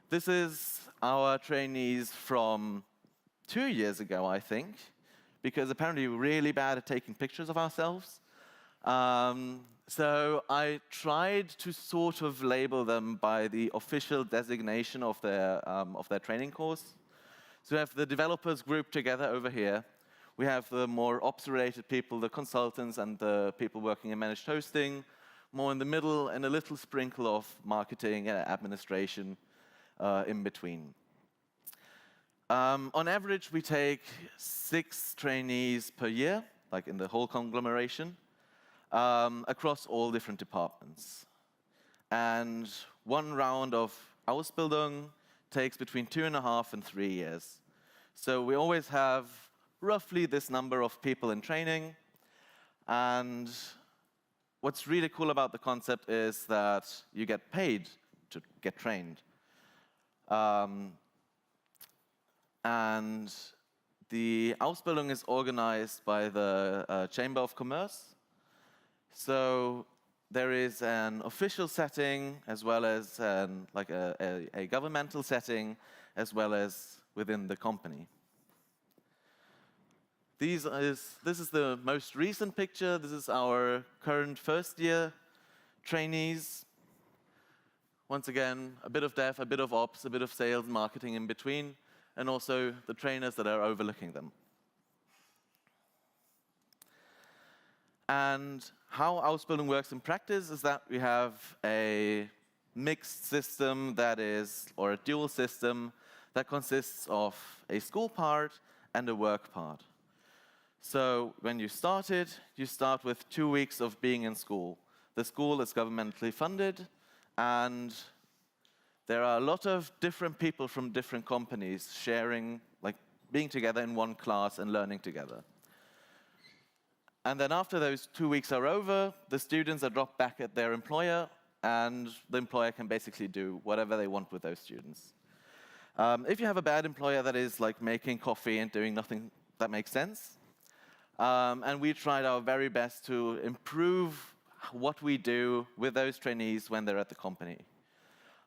this is our trainees from 2 years ago, I think, because apparently we're really bad at taking pictures of ourselves. So I tried to sort of label them by the official designation of their training course. So we have the developers grouped together over here. We have the more ops-related people, the consultants, and the people working in managed hosting, more in the middle, and a little sprinkle of marketing and administration in between. On average, we take 6 trainees per year, like in the whole conglomeration, across all different departments. And 1 round of Ausbildung takes between 2.5 and 3 years. So we always have roughly this number of people in training. And what's really cool about the concept is that you get paid to get trained. And the Ausbildung is organized by the Chamber of Commerce. So there is an official setting, as well as a governmental setting, as well as within the company. This is the most recent picture. This is our current first-year trainees. Once again, a bit of dev, a bit of ops, a bit of sales, marketing in between, and also the trainers that are overlooking them. And how Ausbildung works in practice is that we have a mixed system that is, or a dual system, that consists of a school part and a work part. So when you start with 2 weeks of being in school. The school is governmentally funded, and there are a lot of different people from different companies sharing, like being together in one class and learning together. And then after those 2 weeks are over, the students are dropped back at their employer, and the employer can basically do whatever they want with those students. If you have a bad employer that is like making coffee and doing nothing that makes sense, and we tried our very best to improve what we do with those trainees when they're at the company.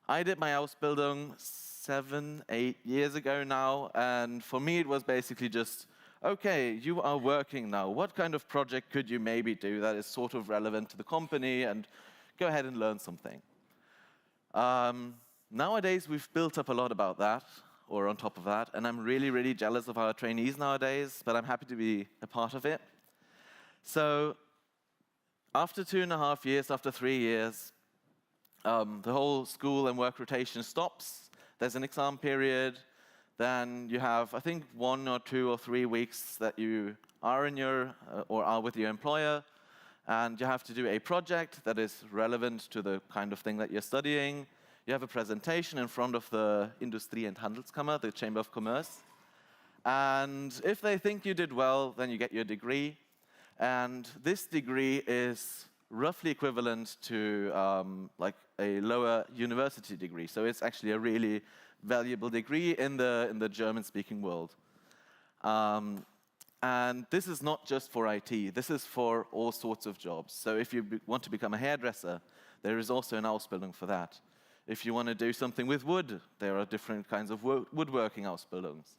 I did my Ausbildung 7, 8 years ago now, and for me it was basically just, okay, you are working now. What kind of project could you maybe do that is sort of relevant to the company, and go ahead and learn something. Nowadays, we've built up a lot about that, or on top of that, and I'm really, really jealous of our trainees nowadays, but I'm happy to be a part of it. So after 2.5 years, after 3 years, the whole school and work rotation stops. There's an exam period. Then you have, I think, 1 or 2 or 3 weeks that you are in your, or are with your employer, and you have to do a project that is relevant to the kind of thing that you're studying. You have a presentation in front of the Industrie- und Handelskammer, the Chamber of Commerce. And if they think you did well, then you get your degree. And this degree is roughly equivalent to like a lower university degree. So it's actually a really valuable degree in the German-speaking world. And this is not just for IT. This is for all sorts of jobs. So if you want to become a hairdresser, there is also an Ausbildung for that. If you want to do something with wood, there are different kinds of woodworking Ausbildungs.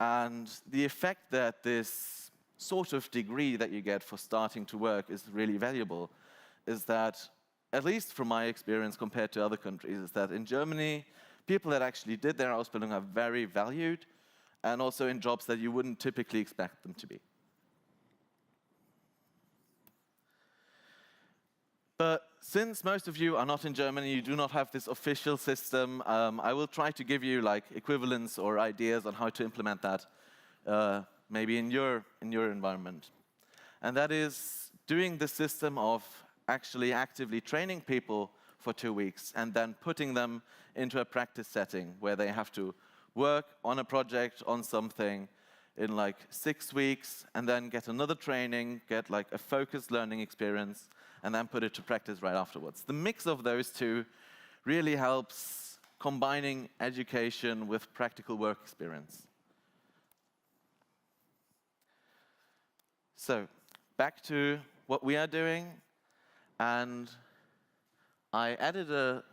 And the effect that this sort of degree that you get for starting to work is really valuable is that, at least from my experience compared to other countries, is that in Germany, people that actually did their Ausbildung are very valued, and also in jobs that you wouldn't typically expect them to be. But since most of you are not in Germany, you do not have this official system, I will try to give you like equivalents or ideas on how to implement that maybe in your environment. And that is doing the system of actually actively training people for 2 weeks and then putting them into a practice setting where they have to work on a project, on something in like 6 weeks, and then get another training, get like a focused learning experience, and then put it to practice right afterwards. The mix of those two really helps combining education with practical work experience. So, back to what we are doing, and I added a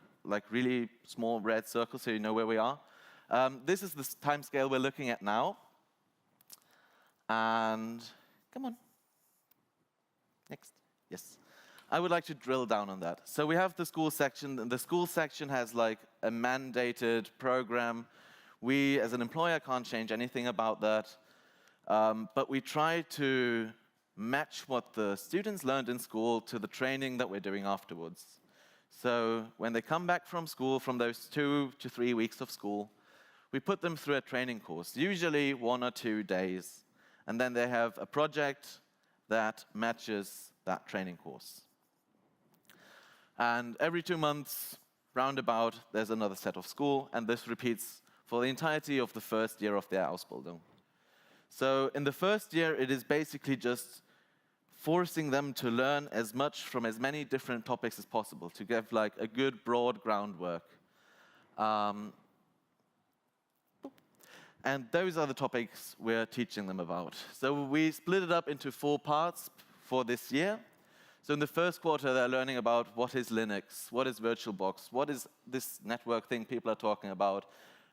really small red circle so you know where we are. This is the time scale we're looking at now. And come on. Next. Yes. I would like to drill down on that. So we have the school section, and the school section has like a mandated program. We, as an employer, can't change anything about that. But we try to match what the students learned in school to the training that we're doing afterwards. So when they come back from school, from those 2 to 3 weeks of school, we put them through a training course, usually 1 or 2 days. And then they have a project that matches that training course. And every 2 months, roundabout, there's another set of school, and this repeats for the entirety of the first year of their Ausbildung. So in the first year, it is basically just forcing them to learn as much from as many different topics as possible to give like a good broad groundwork. And those are the topics we're teaching them about. So we split it up into 4 parts for this year. So in the first quarter, they're learning about what is Linux, what is VirtualBox, what is this network thing people are talking about,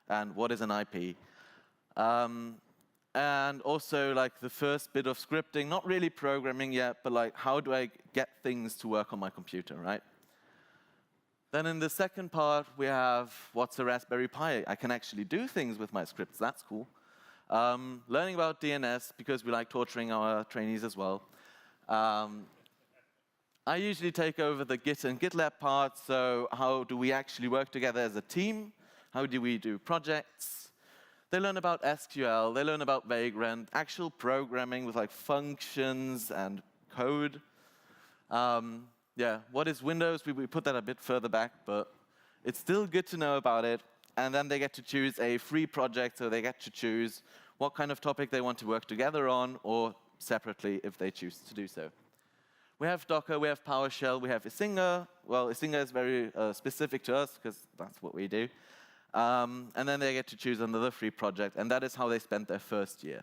and what is an IP. And also like the first bit of scripting, not really programming yet, but like how do I get things to work on my computer, right? Then in the second part, we have what's a Raspberry Pi. I can actually do things with my scripts, that's cool. Learning about DNS, because we like torturing our trainees as well. I usually take over the Git and GitLab part, so how do we actually work together as a team? How do we do projects? They learn about SQL, they learn about Vagrant, actual programming with like functions and code. Yeah, what is Windows? We put that a bit further back, but it's still good to know about it. And then they get to choose a free project, so they get to choose what kind of topic they want to work together on, or separately if they choose to do so. We have Docker, we have PowerShell, we have Isinga. Well, Isinga is very specific to us, because that's what we do. And then they get to choose another free project, and that is how they spent their first year.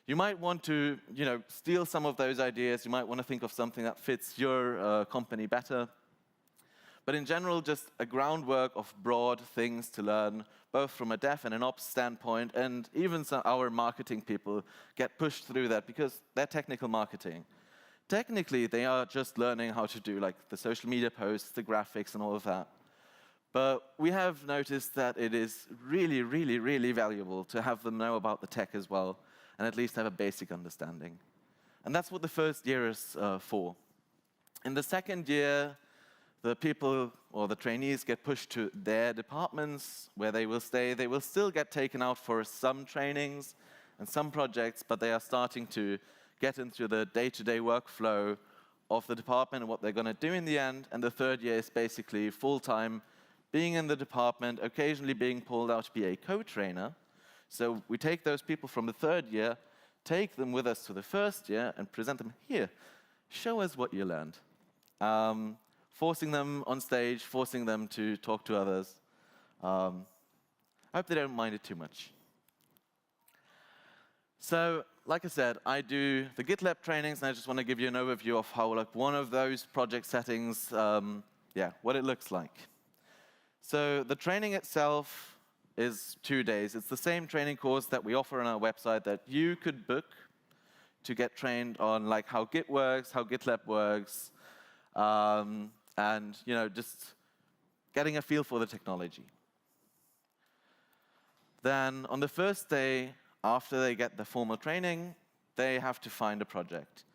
You might want to, steal some of those ideas. You might want to think of something that fits your company better. But in general, just a groundwork of broad things to learn, both from a dev and an ops standpoint, and even our marketing people get pushed through that because they're technical marketing. Technically, they are just learning how to do like the social media posts, the graphics, and all of that. But we have noticed that it is really, really, really valuable to have them know about the tech as well, and at least have a basic understanding. And that's what the first year is for. In the second year, the people or the trainees get pushed to their departments where they will stay. They will still get taken out for some trainings and some projects, but they are starting to get into the day-to-day workflow of the department and what they're going to do in the end. And the third year is basically full-time, being in the department, occasionally being pulled out to be a co-trainer. So we take those people from the third year, take them with us to the first year, and present them here. Show us what you learned. Forcing them on stage, forcing them to talk to others. I hope they don't mind it too much. So, like I said, I do the GitLab trainings, and I just want to give you an overview of how one of those project settings, what it looks like. So the training itself is 2 days. It's the same training course that we offer on our website that you could book to get trained on like how Git works, how GitLab works, and just getting a feel for the technology. Then on the first day, after they get the formal training, they have to find a project.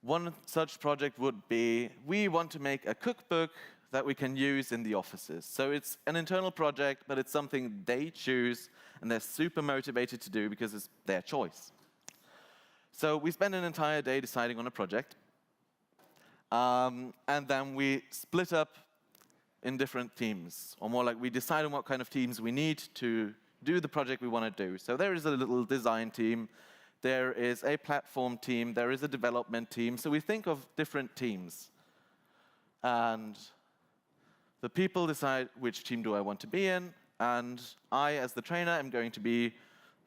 One such project would be, we want to make a cookbook that we can use in the offices. So it's an internal project, but it's something they choose, and they're super motivated to do because it's their choice. So we spend an entire day deciding on a project. and then we split up in different teams, or more like we decide on what kind of teams we need to do the project we want to do. So there is a little design team, there is a platform team, there is a development team. So we think of different teams. And the people decide which team do I want to be in, and I, as the trainer, am going to be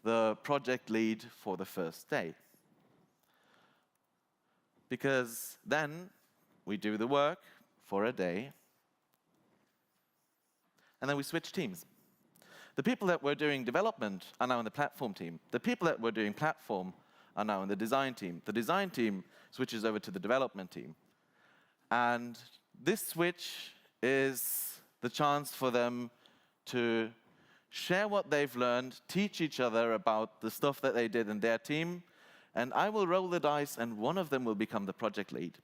the project lead for the first day. Because then we do the work for a day, and then we switch teams. The people that were doing development are now in the platform team. The people that were doing platform are now in the design team. The design team switches over to the development team. And this switch is the chance for them to share what they've learned, teach each other about the stuff that they did in their team, and I will roll the dice, and one of them will become the project lead.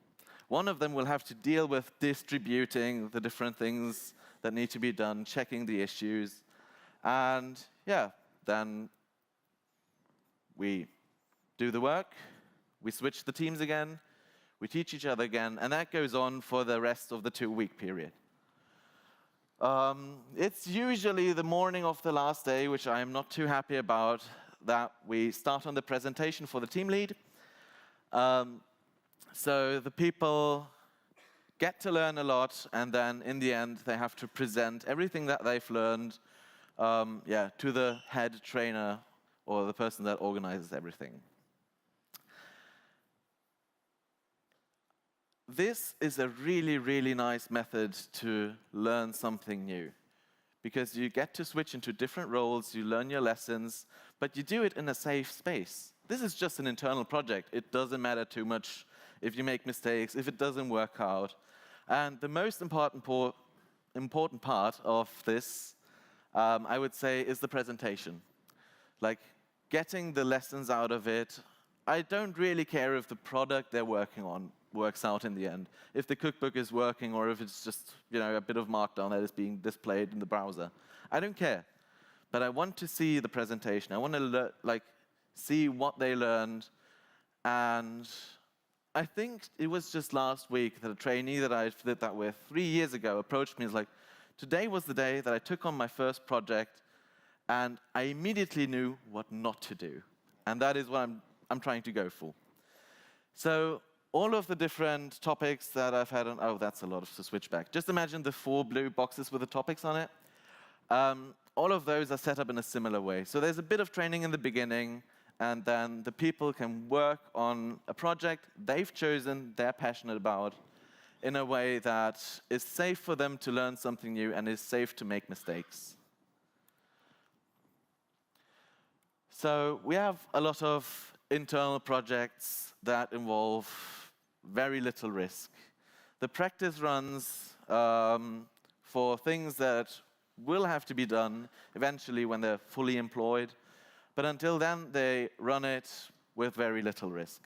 One of them will have to deal with distributing the different things that need to be done, checking the issues, and yeah, then we do the work, we switch the teams again, we teach each other again, and that goes on for the rest of the 2-week period. It's usually the morning of the last day, which I am not too happy about, that we start on the presentation for the team lead. So the people get to learn a lot, and then in the end, they have to present everything that they've learned to the head trainer or the person that organizes everything. This is a really, really nice method to learn something new, because you get to switch into different roles, you learn your lessons, but you do it in a safe space. This is just an internal project. It doesn't matter too much if you make mistakes, if it doesn't work out. And the most important part of this, I would say, is the presentation. Like, getting the lessons out of it. I don't really care if the product they're working on works out in the end. If the cookbook is working, or if it's just a bit of markdown that is being displayed in the browser. I don't care. But I want to see the presentation. I want to see what they learned. And I think it was just last week that a trainee that I did that with 3 years ago approached me and was like, today was the day that I took on my first project, and I immediately knew what not to do. And that is what I'm trying to go for. So all of the different topics that I've had on, oh, that's a lot to switch back. Just imagine the 4 blue boxes with the topics on it. All of those are set up in a similar way. So there's a bit of training in the beginning, and then the people can work on a project they've chosen, they're passionate about, in a way that is safe for them to learn something new and is safe to make mistakes. So we have a lot of internal projects that involve very little risk. The practice runs for things that will have to be done eventually when they're fully employed. But until then, they run it with very little risk.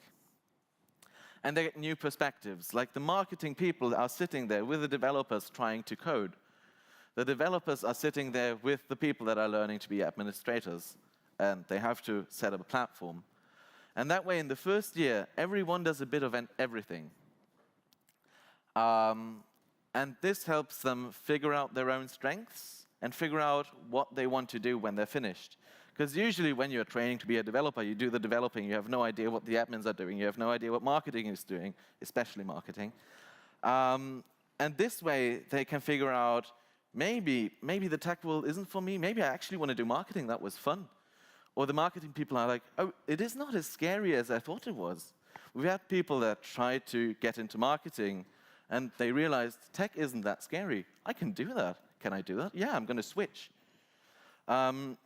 And they get new perspectives. Like, the marketing people are sitting there with the developers trying to code. The developers are sitting there with the people that are learning to be administrators. And they have to set up a platform. And that way, in the first year, everyone does a bit of everything. And this helps them figure out their own strengths and figure out what they want to do when they're finished. Because usually when you're training to be a developer, you do the developing, you have no idea what the admins are doing, you have no idea what marketing is doing, especially marketing. And this way, they can figure out, maybe the tech world isn't for me, maybe I actually want to do marketing, that was fun. Or the marketing people are like, oh, it is not as scary as I thought it was. We've had people that tried to get into marketing, and they realized tech isn't that scary. I can do that. Can I do that? Yeah, I'm going to switch. And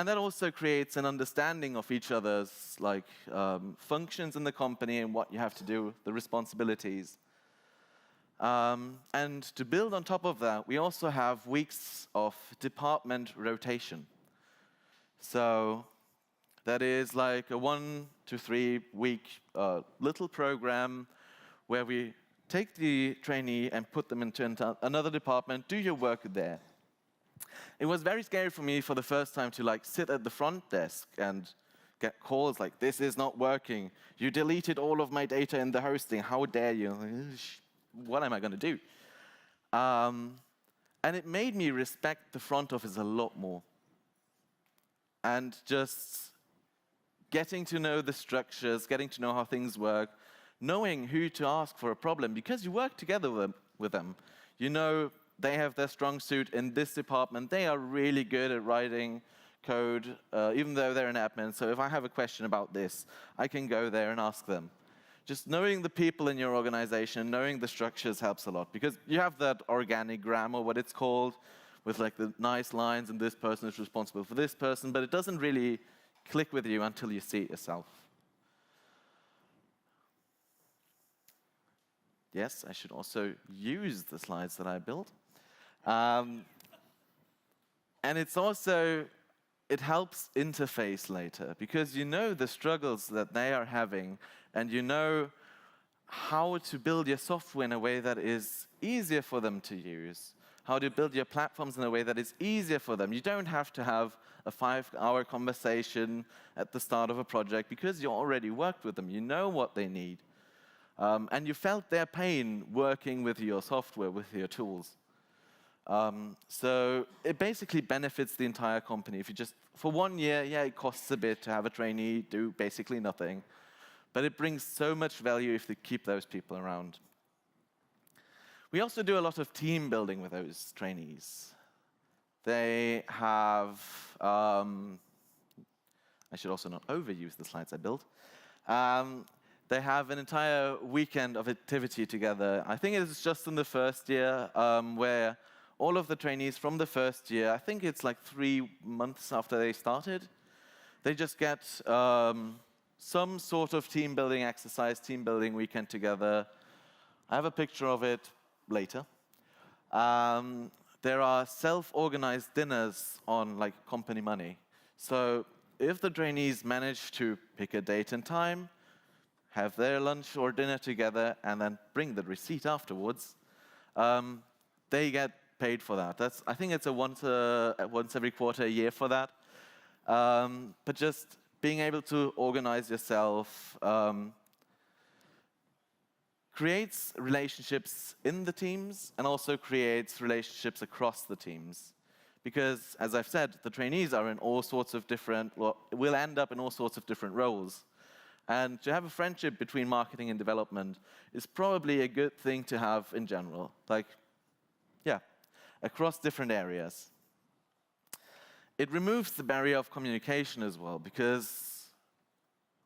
that also creates an understanding of each other's functions in the company and what you have to do, the responsibilities. And to build on top of that, we also have weeks of department rotation. So that is like a 1 to 3 week little program where we take the trainee and put them into another department, do your work there. It was very scary for me for the first time to sit at the front desk and get calls like, this is not working. You deleted all of my data in the hosting. How dare you? What am I going to do? And it made me respect the front office a lot more. And just getting to know the structures, getting to know how things work, knowing who to ask for a problem, because you work together with them. You know they have their strong suit in this department. They are really good at writing code, even though they're an admin. So if I have a question about this, I can go there and ask them. Just knowing the people in your organization, knowing the structures helps a lot, because you have that organigram, or what it's called, with like the nice lines, and this person is responsible for this person, but it doesn't really click with you until you see it yourself. Yes, I should also use the slides that I built. And it's also, it helps interface later, because you know the struggles that they are having, and you know how to build your software in a way that is easier for them to use, how to build your platforms in a way that is easier for them. You don't have to have a 5-hour conversation at the start of a project, because you already worked with them. You know what they need. And you felt their pain working with your software, with your tools. So it basically benefits the entire company. If you just, for 1 year, yeah, it costs a bit to have a trainee do basically nothing. But it brings so much value if they keep those people around. We also do a lot of team building with those trainees. They have, I should also not overuse the slides I built. They have an entire weekend of activity together. I think it's just in the first year, where all of the trainees from the first year, I think it's like 3 months after they started, they just get some sort of team building exercise, team building weekend together. I have a picture of it later. There are self-organized dinners on like company money. So if the trainees manage to pick a date and time, have their lunch or dinner together, and then bring the receipt afterwards, they get paid for that. I think it's a once every quarter a year for that. But just being able to organize yourself creates relationships in the teams, and also creates relationships across the teams. Because, as I've said, the trainees are in all sorts of different, well, will end up in all sorts of different roles. And to have a friendship between marketing and development is probably a good thing to have in general. Like, yeah, across different areas. It removes the barrier of communication as well, because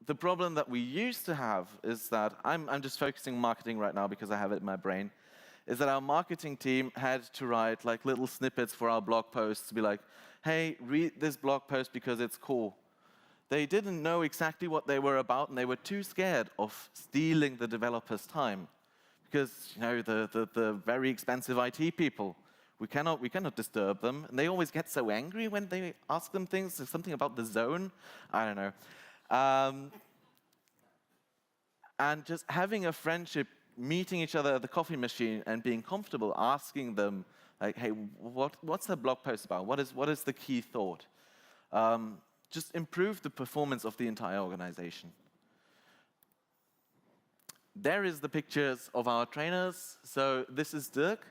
the problem that we used to have is that, I'm just focusing on marketing right now because I have it in my brain, is that our marketing team had to write like little snippets for our blog posts to be like, hey, read this blog post because it's cool. They didn't know exactly what they were about, and they were too scared of stealing the developers' time. Because, you know, the very expensive IT people, we cannot disturb them. And they always get so angry when they ask them things, something about the zone, I don't know. And just having a friendship, meeting each other at the coffee machine and being comfortable asking them, like, hey, what's the blog post about? What is the key thought? Just improve the performance of the entire organization. There is the pictures of our trainers. So this is Dirk.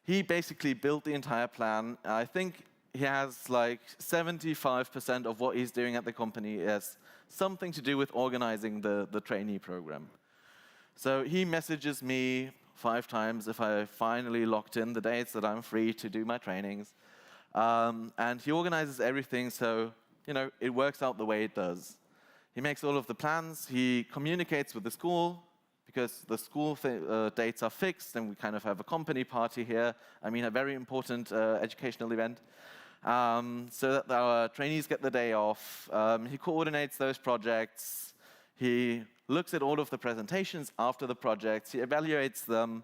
He basically built the entire plan. I think he has like 75% of what he's doing at the company has something to do with organizing the trainee program. So he messages me 5 times if I finally locked in the dates that I'm free to do my trainings. And he organizes everything so, you know, it works out the way it does. He makes all of the plans. He communicates with the school, because the school dates are fixed, and we kind of have a company party here. I mean, a very important educational event, so that our trainees get the day off. He coordinates those projects. He looks at all of the presentations after the projects. He evaluates them.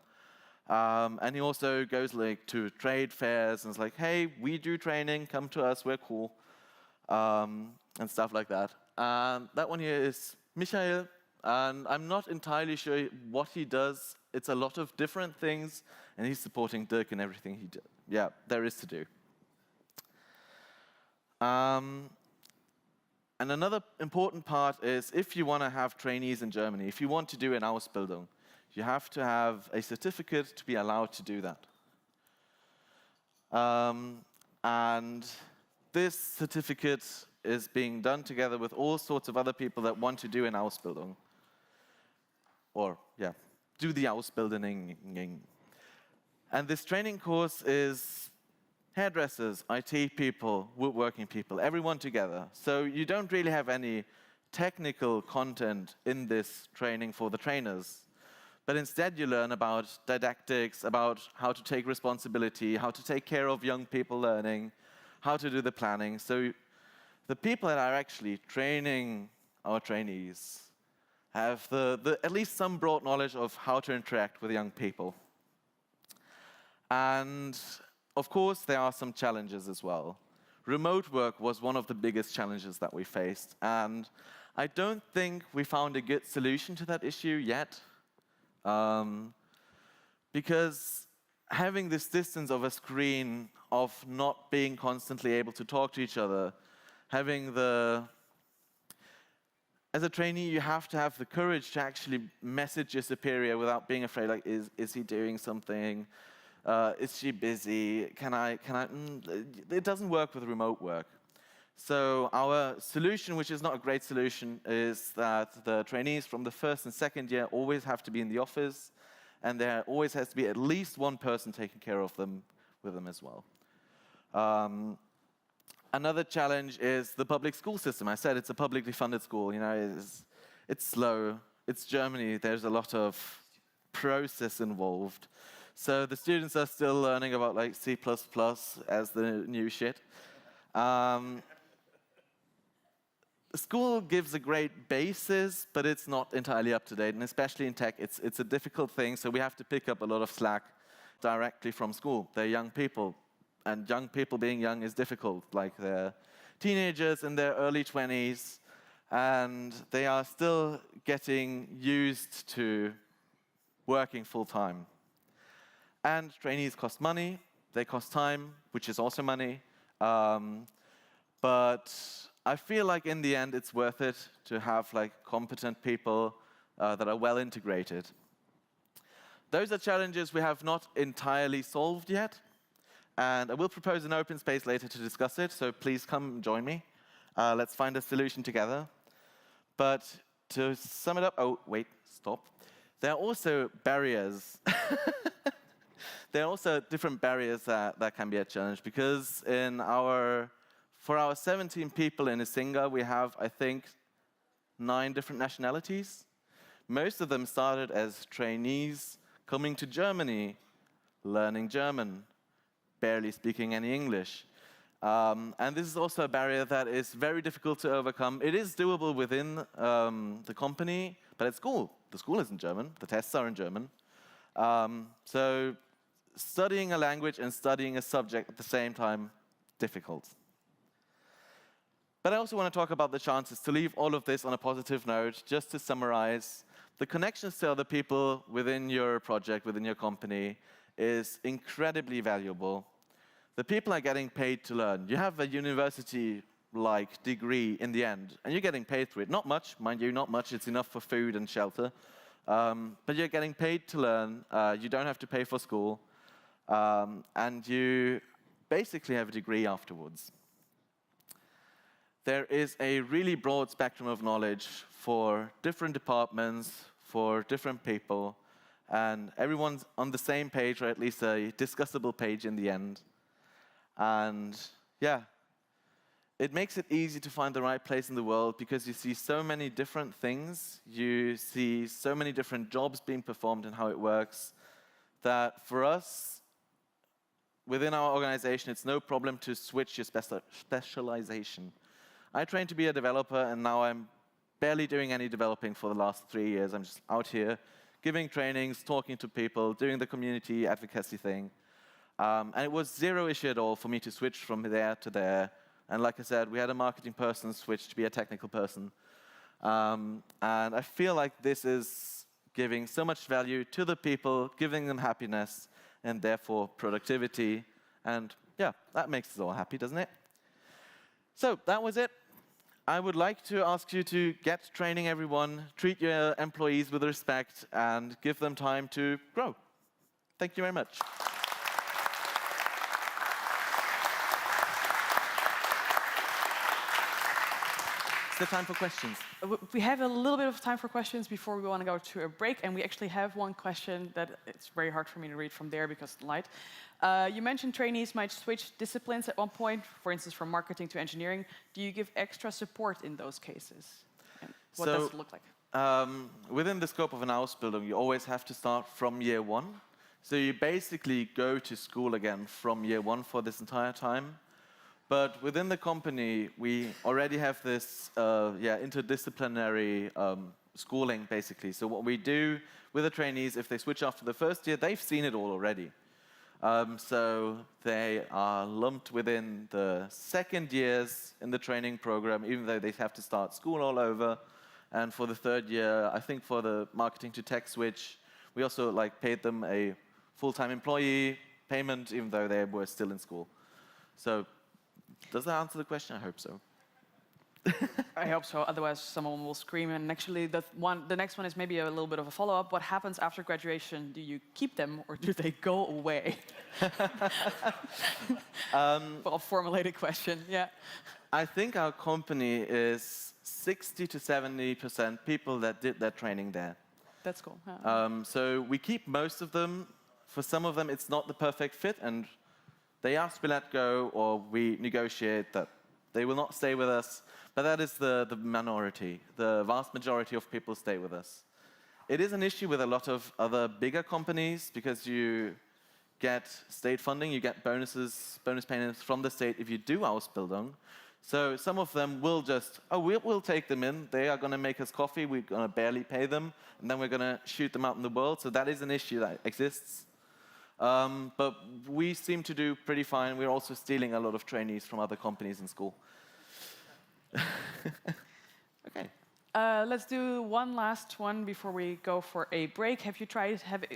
And he also goes like to trade fairs and is like, hey, we do training. Come to us. We're cool. And stuff like that. That one here is Michael, and I'm not entirely sure what he does. It's a lot of different things, and he's supporting Dirk in everything he does. Yeah, there is to do. And another important part is if you want to have trainees in Germany, if you want to do an Ausbildung, you have to have a certificate to be allowed to do that. And this certificate is being done together with all sorts of other people that want to do an Ausbildung. Or, yeah, do the Ausbildung. And this training course is hairdressers, IT people, woodworking people, everyone together. So you don't really have any technical content in this training for the trainers. But instead you learn about didactics, about how to take responsibility, how to take care of young people learning, how to do the planning. So the people that are actually training our trainees have at least some broad knowledge of how to interact with young people. And of course, there are some challenges as well. Remote work was one of the biggest challenges that we faced. And I don't think we found a good solution to that issue yet. Because having this distance of a screen, of not being constantly able to talk to each other, as a trainee, you have to have the courage to actually message your superior without being afraid, like, is he doing something? Is she busy? Can I? It doesn't work with remote work. So our solution, which is not a great solution, is that the trainees from the first and second year always have to be in the office, and there always has to be at least one person taking care of them with them as well. Another challenge is the public school system. I said it's a publicly funded school. You know, it's slow. It's Germany. There's a lot of process involved. So the students are still learning about like C++ as the new shit. School gives a great basis, but it's not entirely up to date, and especially in tech, it's a difficult thing, so we have to pick up a lot of slack directly from school. They're young people, and young people being young is difficult. Like, they're teenagers in their early 20s, and they are still getting used to working full-time. And trainees cost money, they cost time, which is also money, but I feel like in the end it's worth it to have like competent people that are well integrated. Those are challenges we have not entirely solved yet, and I will propose an open space later to discuss it, so please come join me. Let's find a solution together. But to sum it up, oh wait, stop. There are also barriers. There are also different barriers that can be a challenge, because for our 17 people in Isinga, we have, I think, 9 different nationalities. Most of them started as trainees coming to Germany, learning German, barely speaking any English. And this is also a barrier that is very difficult to overcome. It is doable within the company, but at school, the school isn't German, the tests are in German. So studying a language and studying a subject at the same time, difficult. But I also want to talk about the chances to leave all of this on a positive note. Just to summarize, the connections to other people within your project, within your company, is incredibly valuable. The people are getting paid to learn. You have a university-like degree in the end, and you're getting paid for it. Not much, mind you, not much. It's enough for food and shelter. But you're getting paid to learn. You don't have to pay for school. And you basically have a degree afterwards. There is a really broad spectrum of knowledge for different departments, for different people, and everyone's on the same page, or at least a discussable page in the end. And yeah, it makes it easy to find the right place in the world, because you see so many different things, you see so many different jobs being performed and how it works, that for us, within our organization, it's no problem to switch your specialization. I trained to be a developer, and now I'm barely doing any developing for the last 3 years. I'm just out here giving trainings, talking to people, doing the community advocacy thing. And it was zero issue at all for me to switch from there to there. And like I said, we had a marketing person switch to be a technical person. And I feel like this is giving so much value to the people, giving them happiness, and therefore productivity. And yeah, that makes us all happy, doesn't it? So that was it. I would like to ask you to get training everyone, treat your employees with respect, and give them time to grow. Thank you very much. It's the time for questions. We have a little bit of time for questions before we want to go to a break, and we actually have one question that it's very hard for me to read from there because of the light. You mentioned trainees might switch disciplines at one point, for instance, from marketing to engineering. Do you give extra support in those cases? And what does it look like? Within the scope of an Ausbildung, you always have to start from year one. So you basically go to school again from year one for this entire time. But within the company, we already have this interdisciplinary schooling, basically. So what we do with the trainees, if they switch after the first year, they've seen it all already. So they are lumped within the second years in the training program, even though they have to start school all over. And for the third year, I think for the marketing to tech switch, we also paid them a full-time employee payment, even though they were still in school. So does that answer the question? I hope so. I hope so. Otherwise, someone will scream. And actually, the next one is maybe a little bit of a follow-up. What happens after graduation? Do you keep them, or do they go away? Well, formulated question. Yeah. I think our company is 60 to 70% people that did their training there. That's cool. So we keep most of them. For some of them, it's not the perfect fit, and they ask to be let go, or we negotiate that they will not stay with us. But that is the minority. The vast majority of people stay with us. It is an issue with a lot of other bigger companies because you get state funding, you get bonus payments from the state if you do Ausbildung. So some of them will just, we'll take them in. They are going to make us coffee. We're going to barely pay them. And then we're going to shoot them out in the world. So that is an issue that exists. But we seem to do pretty fine. We're also stealing a lot of trainees from other companies in school. Okay. Let's do one last one before we go for a break. Have you tried having,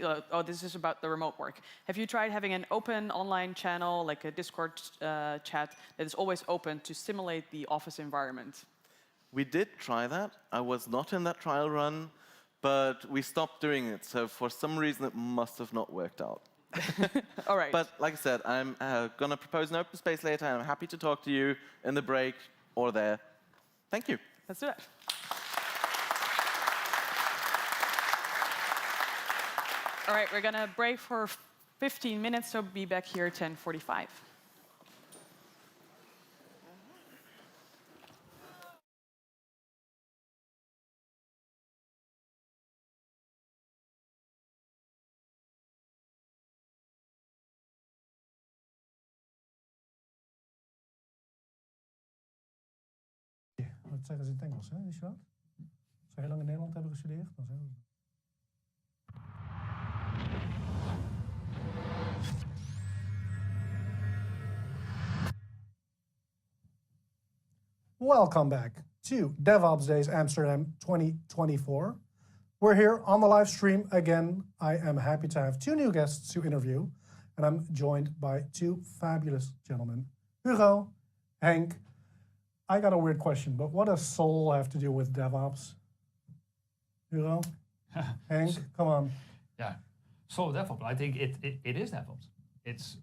this is about the remote work. Have you tried having an open online channel, like a Discord chat, that is always open to simulate the office environment? We did try that. I was not in that trial run, but we stopped doing it. So for some reason, it must have not worked out. All right. But like I said, I'm going to propose an open space later, and I'm happy to talk to you in the break or there. Thank you. Let's do it. All right, we're going to break for 15 minutes, so be back here at 10:45. Dat zeggen ze in het Engels, hè? Wist je dat? Als ze heel lang in Nederland hebben gestudeerd, dan zeggen ze. Welcome back to Devopsdays Amsterdam 2024. We're here on the live stream again. I am happy to have two new guests to interview, and I'm joined by two fabulous gentlemen, Hugo, Henk. I got a weird question, but what does soul have to do with DevOps? Hugo? Henk, come on. Yeah, so DevOps, I think it is DevOps. It's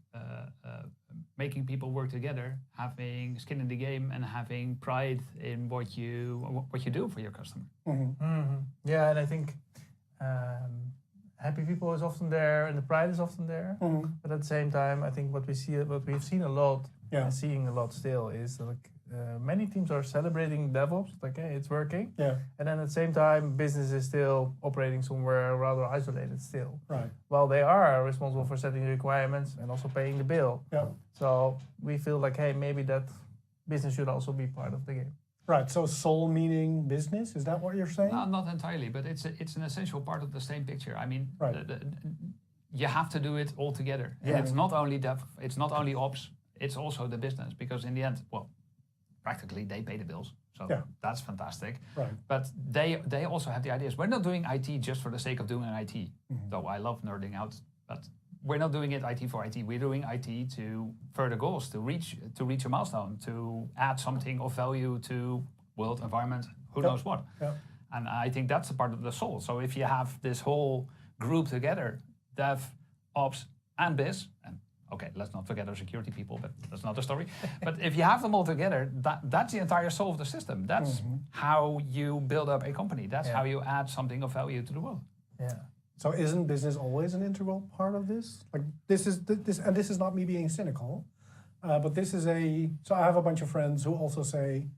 making people work together, having skin in the game, and having pride in what you do for your customer. Mm-hmm. Mm-hmm. Yeah, and I think happy people is often there, and the pride is often there. Mm-hmm. But at the same time, I think what we've seen a lot, and seeing a lot still, is like many teams are celebrating DevOps, like hey, it's working. Yeah. And then at the same time, business is still operating somewhere rather isolated still. Right. Well, they are responsible for setting the requirements and also paying the bill. Yeah. So we feel like, hey, maybe that business should also be part of the game. Right. So soul meaning business, is that what you're saying? No, not entirely, but it's an essential part of the same picture. I mean, right. You have to do it all together. Yeah. And it's not only it's not only ops, it's also the business, because in the end, well, practically they pay the bills, so that's fantastic. Right. But they also have the ideas. We're not doing IT just for the sake of doing IT, though I love nerding out. But we're not doing it IT for IT. We're doing IT to further goals, to reach a milestone, to add something of value to world, environment, who knows what. Yeah. And I think that's a part of the soul. So if you have this whole group together, dev, ops, and biz, and okay, let's not forget our security people, but that's not the story. But if you have them all together, that's the entire soul of the system. That's how you build up a company. That's how you add something of value to the world. Yeah. So isn't business always an integral part of this? Like this is not me being cynical, but this is so I have a bunch of friends who also say,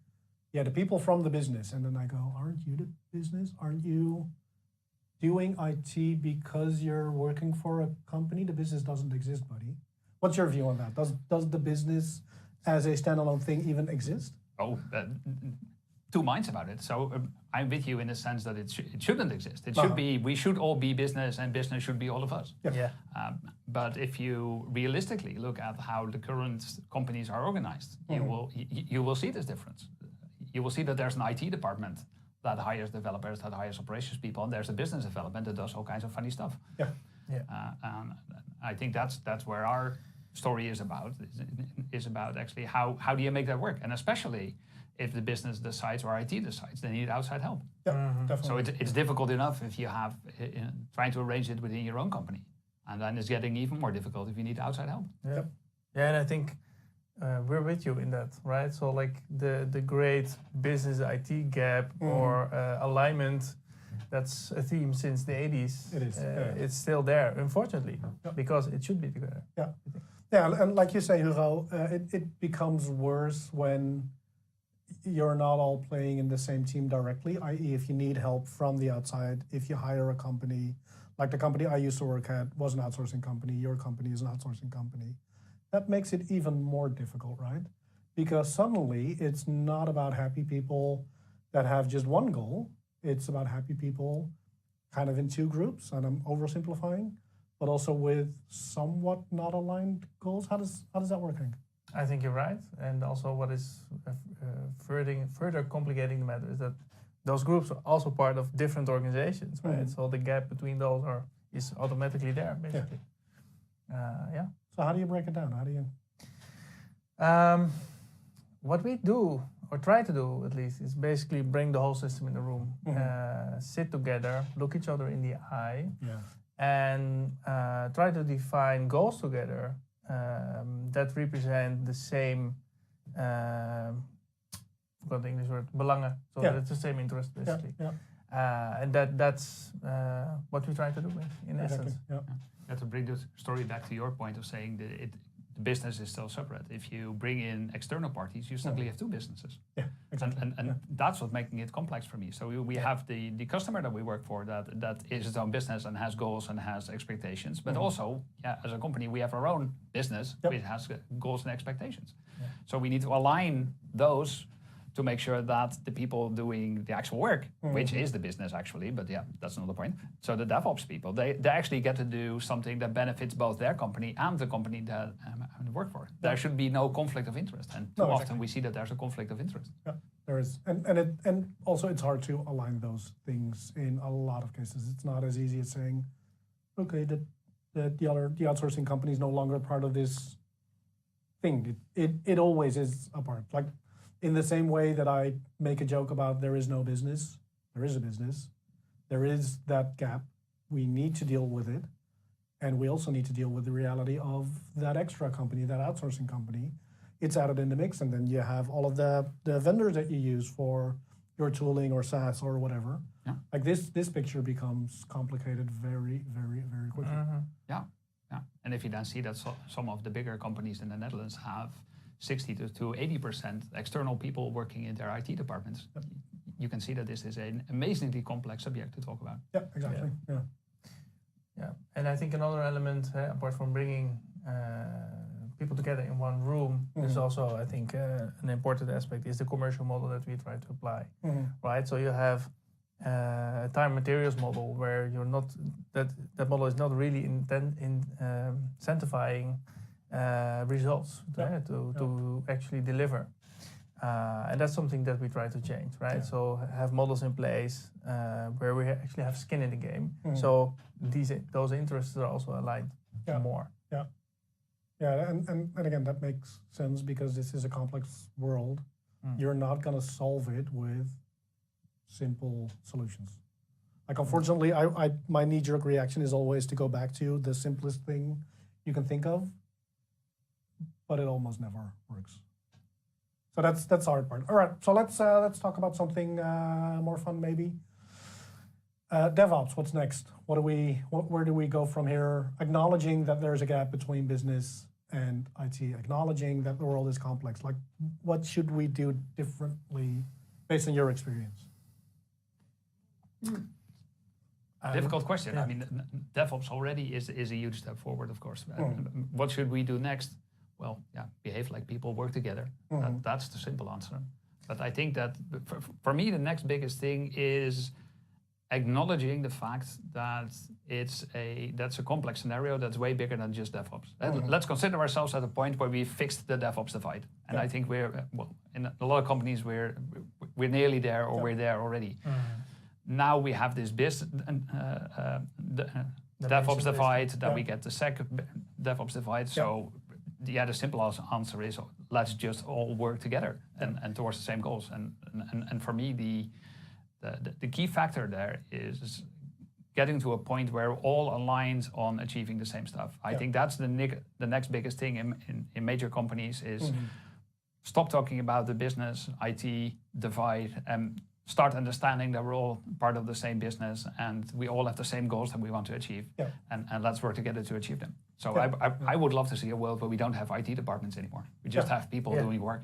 yeah, the people from the business, and then I go, aren't you the business? Aren't you doing IT because you're working for a company? The business doesn't exist, buddy. What's your view on that? Does the business as a standalone thing even exist? Oh, two minds about it. So I'm with you in the sense that it shouldn't exist. It should be, we should all be business, and business should be all of us. Yeah. But if you realistically look at how the current companies are organized, you will see this difference. You will see that there's an IT department that hires developers, that hires operations people, and there's a business development that does all kinds of funny stuff. Yeah. And I think that's where our story is about actually how do you make that work, and especially if the business decides or IT decides they need outside help. Yeah, definitely. So it's difficult enough if you have trying to arrange it within your own company, and then it's getting even more difficult if you need outside help. Yeah, yeah, and I think we're with you in that, right? So like the great business IT gap or alignment. That's a theme since the 80s. It is. It's still there, unfortunately, because it should be together. Yeah, yeah, and like you say, Hugo, it becomes worse when you're not all playing in the same team directly, i.e. if you need help from the outside, if you hire a company, like the company I used to work at was an outsourcing company, your company is an outsourcing company. That makes it even more difficult, right? Because suddenly it's not about happy people that have just one goal. It's about happy people kind of in two groups, and I'm oversimplifying, but also with somewhat not aligned goals. How does that work, Henk? I think you're right. And also what is further complicating the matter is that those groups are also part of different organizations, right? So the gap between those is automatically there, basically. Yeah. So how do you break it down? How do you? What we do, or try to do at least, is basically bring the whole system in the room, sit together, look each other in the eye, and try to define goals together that represent the same, forgot the English word, belangen. So it's the same interest, basically. And that's what we try to do, in essence. Yeah, to bring the story back to your point of saying that the business is still separate. If you bring in external parties, you suddenly have two businesses. Yeah, exactly. And that's what's making it complex for me. So we have the customer that we work for that is its own business and has goals and has expectations. But also, as a company, we have our own business which has goals and expectations. So we need to align those to make sure that the people doing the actual work, which is the business actually, but that's not the point. So the DevOps people, they actually get to do something that benefits both their company and the company that I work for. There should be no conflict of interest, and too often we see that there's a conflict of interest. Yeah, there is, and also it's hard to align those things in a lot of cases. It's not as easy as saying, okay, the outsourcing company is no longer part of this thing. It always is a part. Like, in the same way that I make a joke about there is no business, there is a business. There is that gap. We need to deal with it. And we also need to deal with the reality of that extra company, that outsourcing company. It's added in the mix, and then you have all of the vendors that you use for your tooling or SaaS or whatever. Yeah. Like this picture becomes complicated very, very, very quickly. Yeah. And if you then see that some of the bigger companies in the Netherlands have 60 to 80% external people working in their IT departments, you can see that this is an amazingly complex subject to talk about. Yeah, exactly. Yeah, and I think another element, apart from bringing people together in one room, is also, I think, an important aspect is the commercial model that we try to apply, right? So you have a time materials model where you're not that model is not really incentivizing results to actually deliver. And that's something that we try to change, right? Yeah. So have models in place where we actually have skin in the game. So those interests are also aligned more. Yeah, and again, that makes sense because this is a complex world you're not going to solve it with simple solutions. Like, unfortunately, my knee-jerk reaction is always to go back to the simplest thing you can think of, but it almost never works. So that's the hard part. All right, so let's talk about something more fun, maybe. DevOps, what's next? Where do we go from here? Acknowledging that there's a gap between business and IT, acknowledging that the world is complex. Like, what should we do differently based on your experience? Difficult question. I mean, DevOps already is a huge step forward, of course. What should we do next? Well, yeah, behave like people, work together. That's the simple answer. But I think that for me, the next biggest thing is acknowledging the fact that that's a complex scenario that's way bigger than just DevOps. Let's consider ourselves at a point where we fixed the DevOps divide. And I think we're, in a lot of companies, we're nearly there, or we're there already. Now we have this DevOps divide, that we get the Sec DevOps divide. So the simple answer is, let's just all work together and towards the same goals. And for me, the key factor there is getting to a point where all aligns on achieving the same stuff. I think that's the next biggest thing in major companies is stop talking about the business IT divide and start understanding that we're all part of the same business and we all have the same goals that we want to achieve. And let's work together to achieve them. So I would love to see a world where we don't have IT departments anymore. We just have people doing work.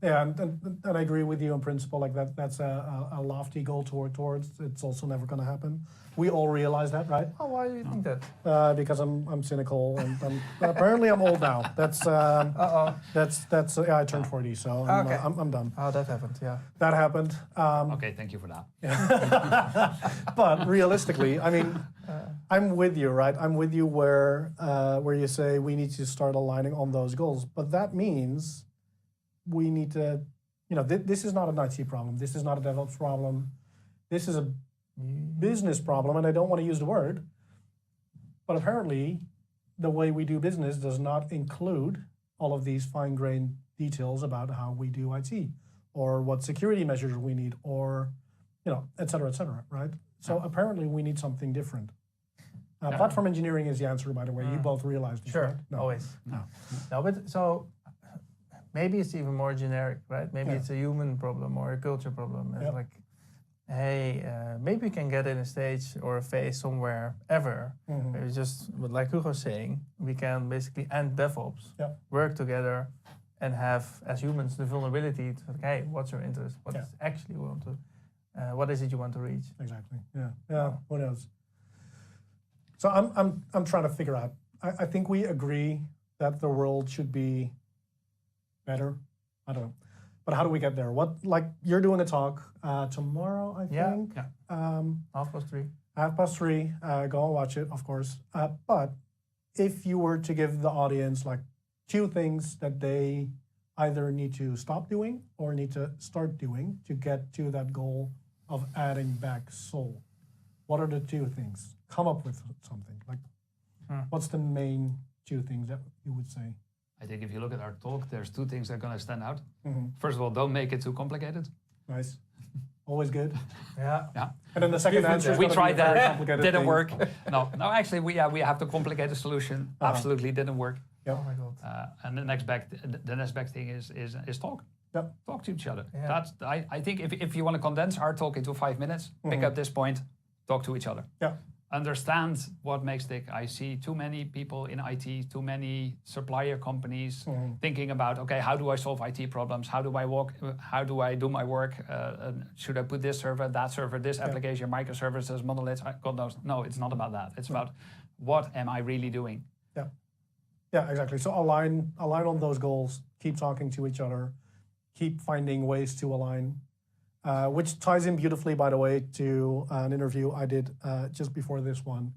Yeah, and I agree with you in principle. Like that's a lofty goal towards. It's also never going to happen. We all realize that, right? Oh, why do you think that? Because I'm cynical and apparently I'm old now. That's I turned 40, so I'm done. Oh, that happened. Yeah, that happened. Okay, thank you for that. But realistically, I mean, I'm with you, right? I'm with you where you say we need to start aligning on those goals, but that means we need to, this is not an IT problem. This is not a DevOps problem. This is a business problem, and I don't want to use the word, but apparently the way we do business does not include all of these fine-grained details about how we do IT or what security measures we need or, et cetera, right? So apparently we need something different. Platform engineering is the answer, by the way. You both realize this, sure, right? No. Always. No, but so maybe it's even more generic, right? Maybe it's a human problem or a culture problem. It's like, hey, maybe we can get in a stage or a phase somewhere ever. It's just, like Hugo was saying, we can basically end DevOps, work together, and have, as humans, the vulnerability to, hey, what's your interest? What is actually want to? What is it you want to reach? Exactly. Yeah. Who knows? So I'm trying to figure out. I think we agree that the world should be better. I don't know. But how do we get there? You're doing a talk tomorrow, I think. Yeah. 3:30. 3:30. Go and watch it, of course. But if you were to give the audience two things that they either need to stop doing or need to start doing to get to that goal of adding back soul, what are the two things? Come up with something. What's the main two things that you would say? I think if you look at our talk, there's two things that are going to stand out. First of all, don't make it too complicated. Nice. Always good. Yeah. And then the second answer is we tried that, didn't thing. work. No, actually, we have the complicated solution. Absolutely didn't work. Yep. Oh my God. And the next best thing is talk. Yep. Talk to each other. Yeah. That's I think if you want to condense our talk into 5 minutes, pick up this point, talk to each other. Yeah. Understand what makes tick. I see too many people in IT, too many supplier companies thinking about, okay, how do I solve IT problems? How do I do my work? Should I put this server, that server, this application, microservices, monoliths? God knows. No, it's not about that. It's about what am I really doing? Yeah, exactly. So align on those goals. Keep talking to each other. Keep finding ways to align. Which ties in beautifully, by the way, to an interview I did just before this one,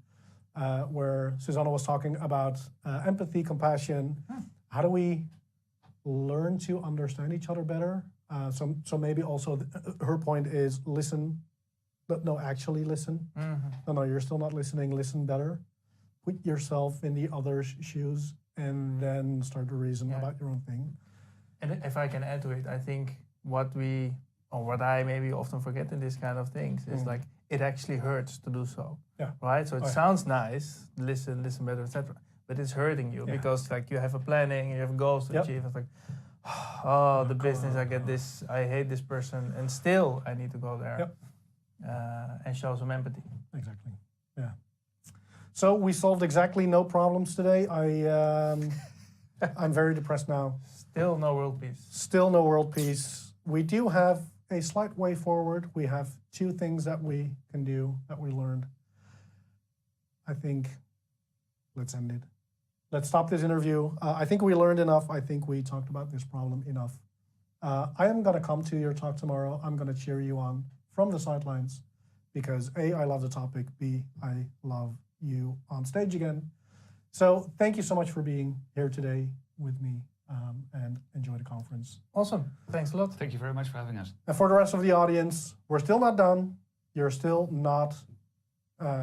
where Susanna was talking about empathy, compassion. How do we learn to understand each other better? So maybe also her point is listen, but no, actually listen. No, you're still not listening. Listen better. Put yourself in the other's shoes and then start to reason about your own thing. And if I can add to it, I think what we, or what I maybe often forget in this kind of things is like, it actually hurts to do so. Yeah. Right? So it sounds nice, listen better, etc. But it's hurting you because like you have a planning, you have goals to achieve. It's like, oh, the business, I get this, I hate this person, and still I need to go there and show some empathy. Exactly. Yeah. So we solved exactly no problems today. I'm very depressed now. Still no world peace. Still no world peace. We do have a slight way forward. We have 2 things that we can do that we learned. I think let's end it. Let's stop this interview. I think we learned enough. I think we talked about this problem enough. I am going to come to your talk tomorrow. I'm going to cheer you on from the sidelines because A, I love the topic. B, I love you on stage again. So thank you so much for being here today with me and enjoy the conference. Awesome. Thanks a lot. Thank you very much for having us. And for the rest of the audience, we're still not done. You're still not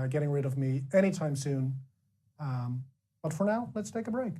getting rid of me anytime soon. But for now, let's take a break.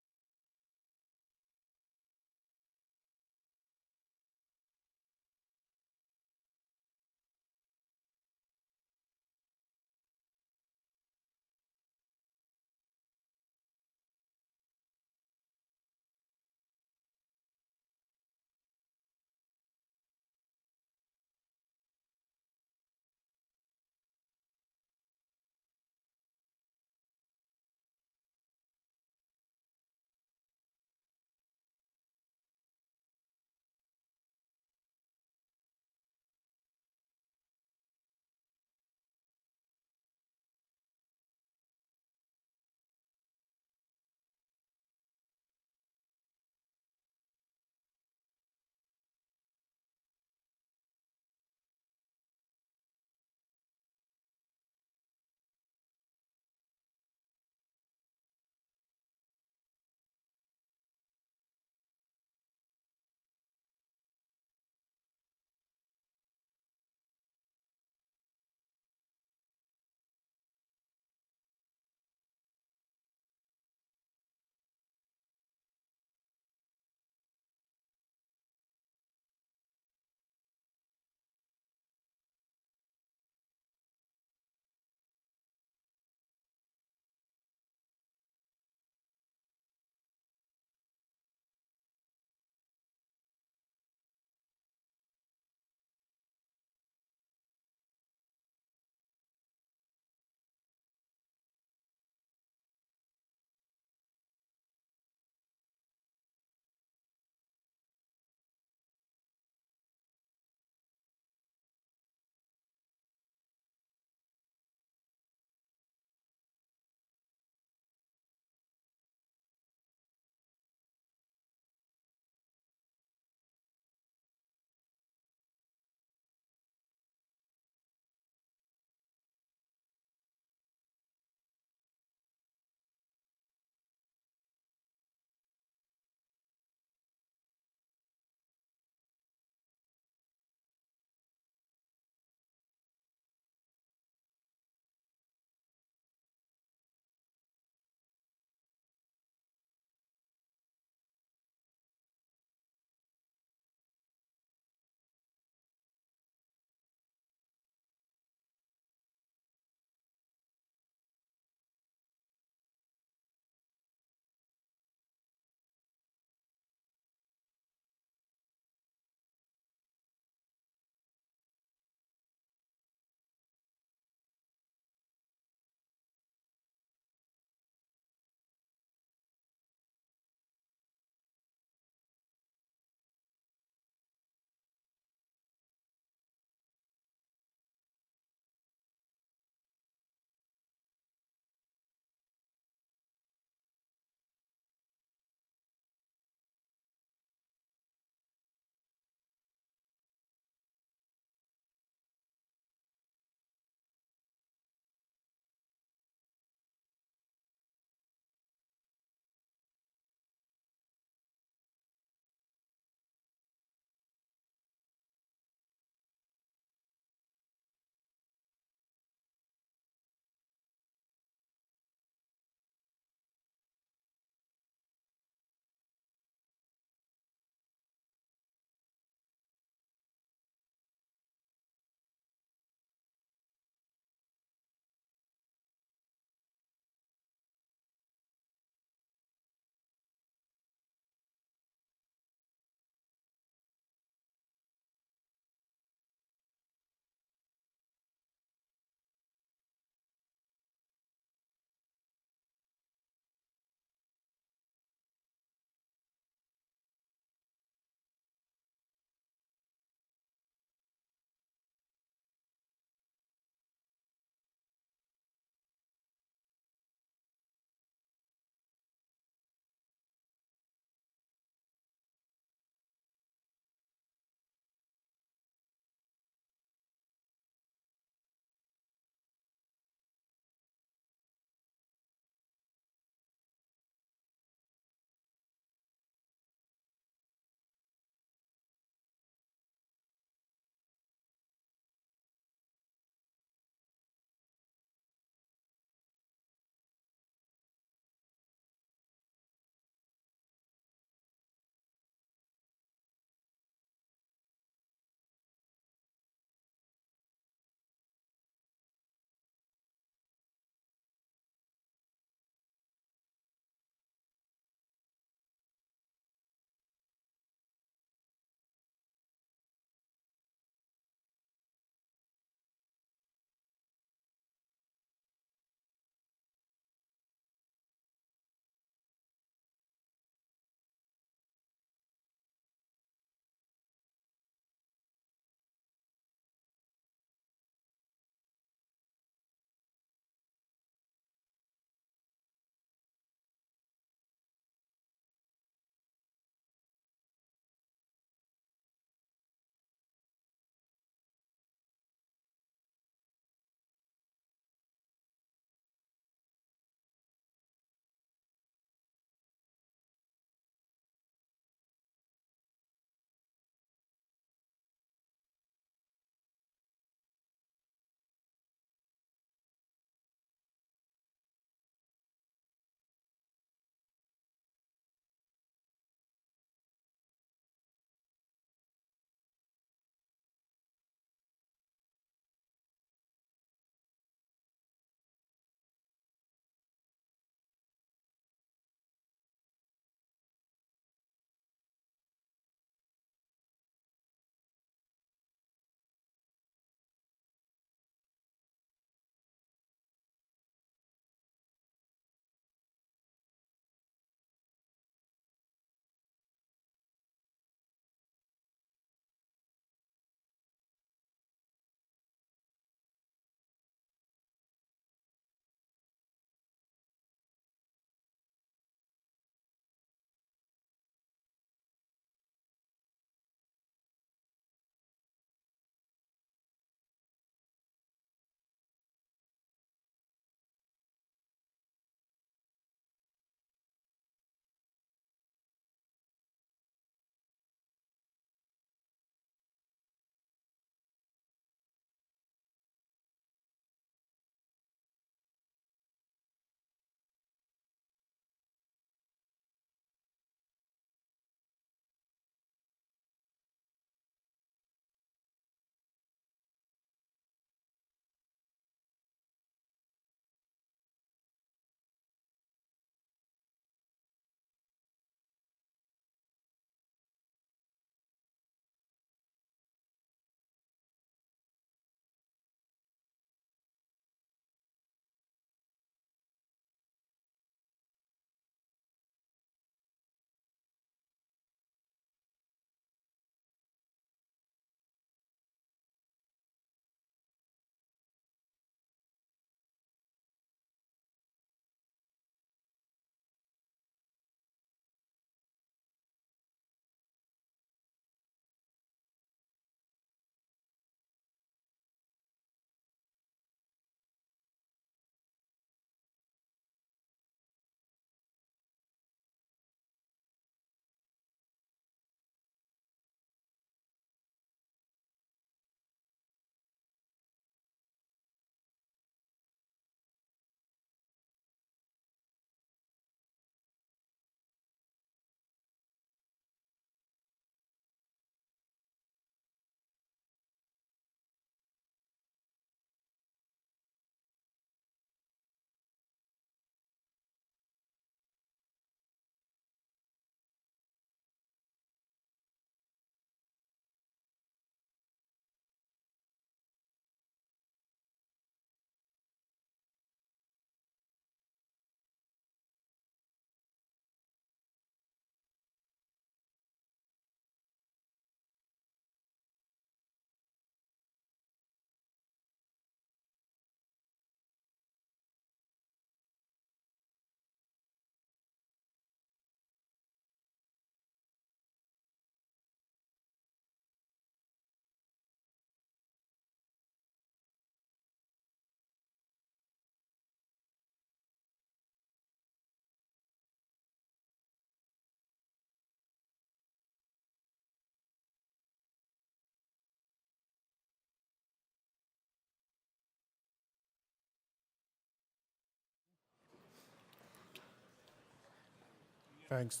Thanks.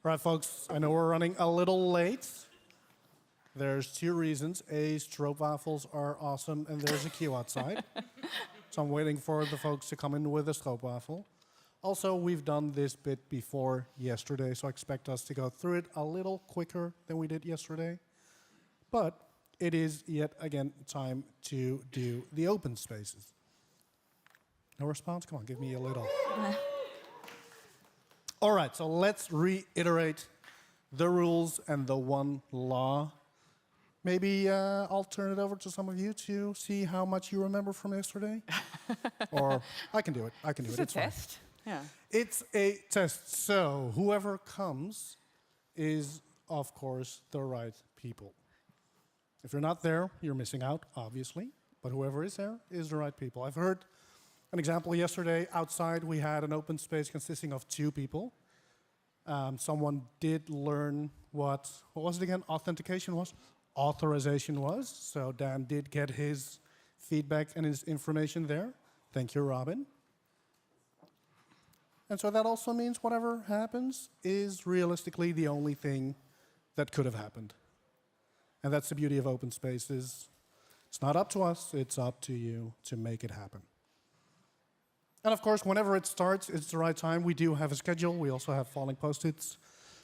All right, folks, I know we're running a little late. There's 2 reasons. A, stroopwafels are awesome, and there's a queue outside. So I'm waiting for the folks to come in with a stroopwafel. Also, we've done this bit before yesterday, so I expect us to go through it a little quicker than we did yesterday. But it is yet again time to do the open spaces. No response? Come on, give me a little. All right, so let's reiterate the rules and the one law. Maybe I'll turn it over to some of you to see how much you remember from yesterday. Or I can do it. I can do it. It's a test. Yeah. It's a test. So whoever comes is, of course, the right people. If you're not there, you're missing out, obviously. But whoever is there is the right people. I've heard an example yesterday. Outside, we had an open space consisting of 2 people. Someone did learn what was it again? Authentication was? Authorization was. So Dan did get his feedback and his information there. Thank you, Robin. And so that also means whatever happens is realistically the only thing that could have happened. And that's the beauty of open spaces. It's not up to us, it's up to you to make it happen. And of course, whenever it starts, it's the right time. We do have a schedule. We also have falling post-its.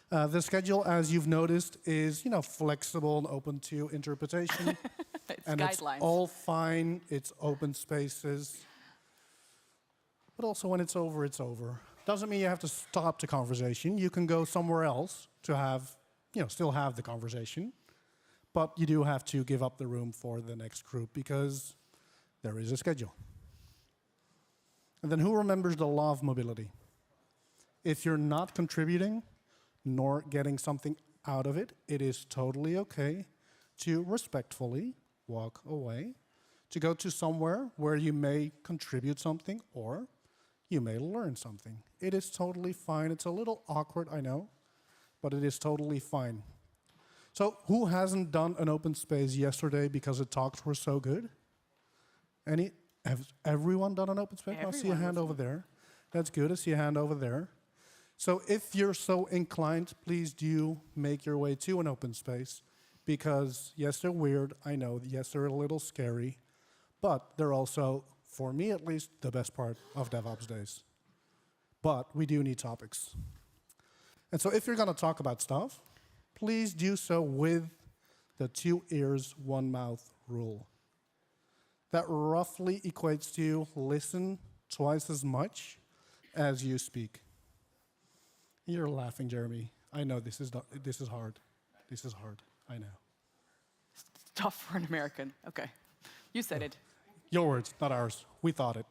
The schedule, as you've noticed, is flexible and open to interpretation. It's and guidelines. It's all fine. It's open spaces. But also, when it's over, it's over. Doesn't mean you have to stop the conversation. You can go somewhere else to have, still have the conversation. But you do have to give up the room for the next group because there is a schedule. And then who remembers the law of mobility? If you're not contributing nor getting something out of it, it is totally okay to respectfully walk away, to go to somewhere where you may contribute something or you may learn something. It is totally fine. It's a little awkward, I know, but it is totally fine. So who hasn't done an open space yesterday because the talks were so good? Has everyone done an open space? I see a hand over there. That's good. I see a hand over there. So if you're so inclined, please do make your way to an open space because, yes, they're weird. I know. Yes, they're a little scary. But they're also, for me at least, the best part of DevOps Days. But we do need topics. And so if you're going to talk about stuff, please do so with the 2 ears, 1 mouth rule. That roughly equates to listen twice as much as you speak. You're laughing, Jeremy. I know this is hard. This is hard. I know. It's tough for an American. Okay. You said it. Your words, not ours. We thought it.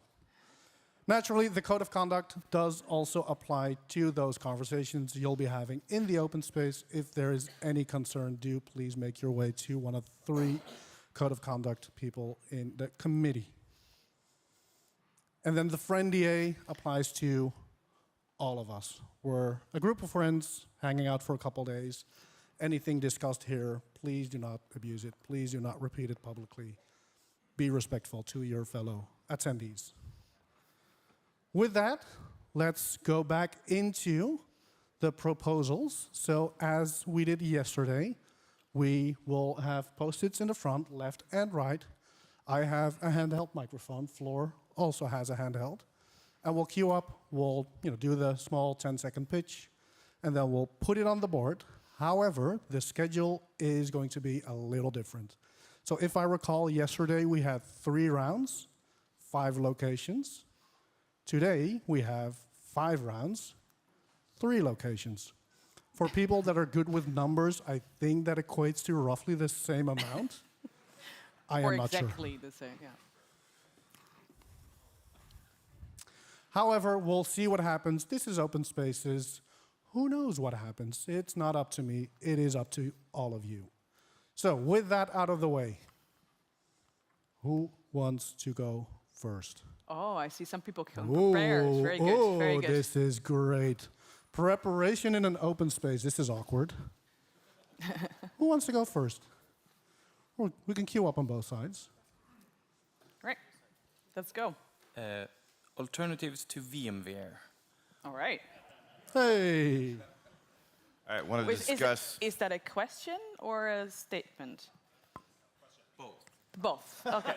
Naturally, the code of conduct does also apply to those conversations you'll be having in the open space. If there is any concern, do please make your way to one of 3 code of conduct people in the committee. And then the friend-DA applies to all of us. We're a group of friends hanging out for a couple days. Anything discussed here, please do not abuse it. Please do not repeat it publicly. Be respectful to your fellow attendees. With that, let's go back into the proposals. So as we did yesterday, we will have post-its in the front, left and right. I have a handheld microphone. Floor also has a handheld. And we'll queue up. We'll do the small 10-second pitch, and then we'll put it on the board. However, the schedule is going to be a little different. So if I recall, yesterday we had 3 rounds, 5 locations. Today we have 5 rounds, 3 locations. For people that are good with numbers, I think that equates to roughly the same amount. I am not sure. Or exactly the same, yeah. However, we'll see what happens. This is open spaces. Who knows what happens? It's not up to me. It is up to all of you. So with that out of the way, who wants to go first? Oh, I see some people come prepared. Very good, very good. This is great. Preparation in an open space. This is awkward. Who wants to go first? Or we can queue up on both sides. Right. Let's go. Alternatives to VMware. All right. Hey. All right, want to Wait, discuss. Is that a question or a statement? Both. Okay.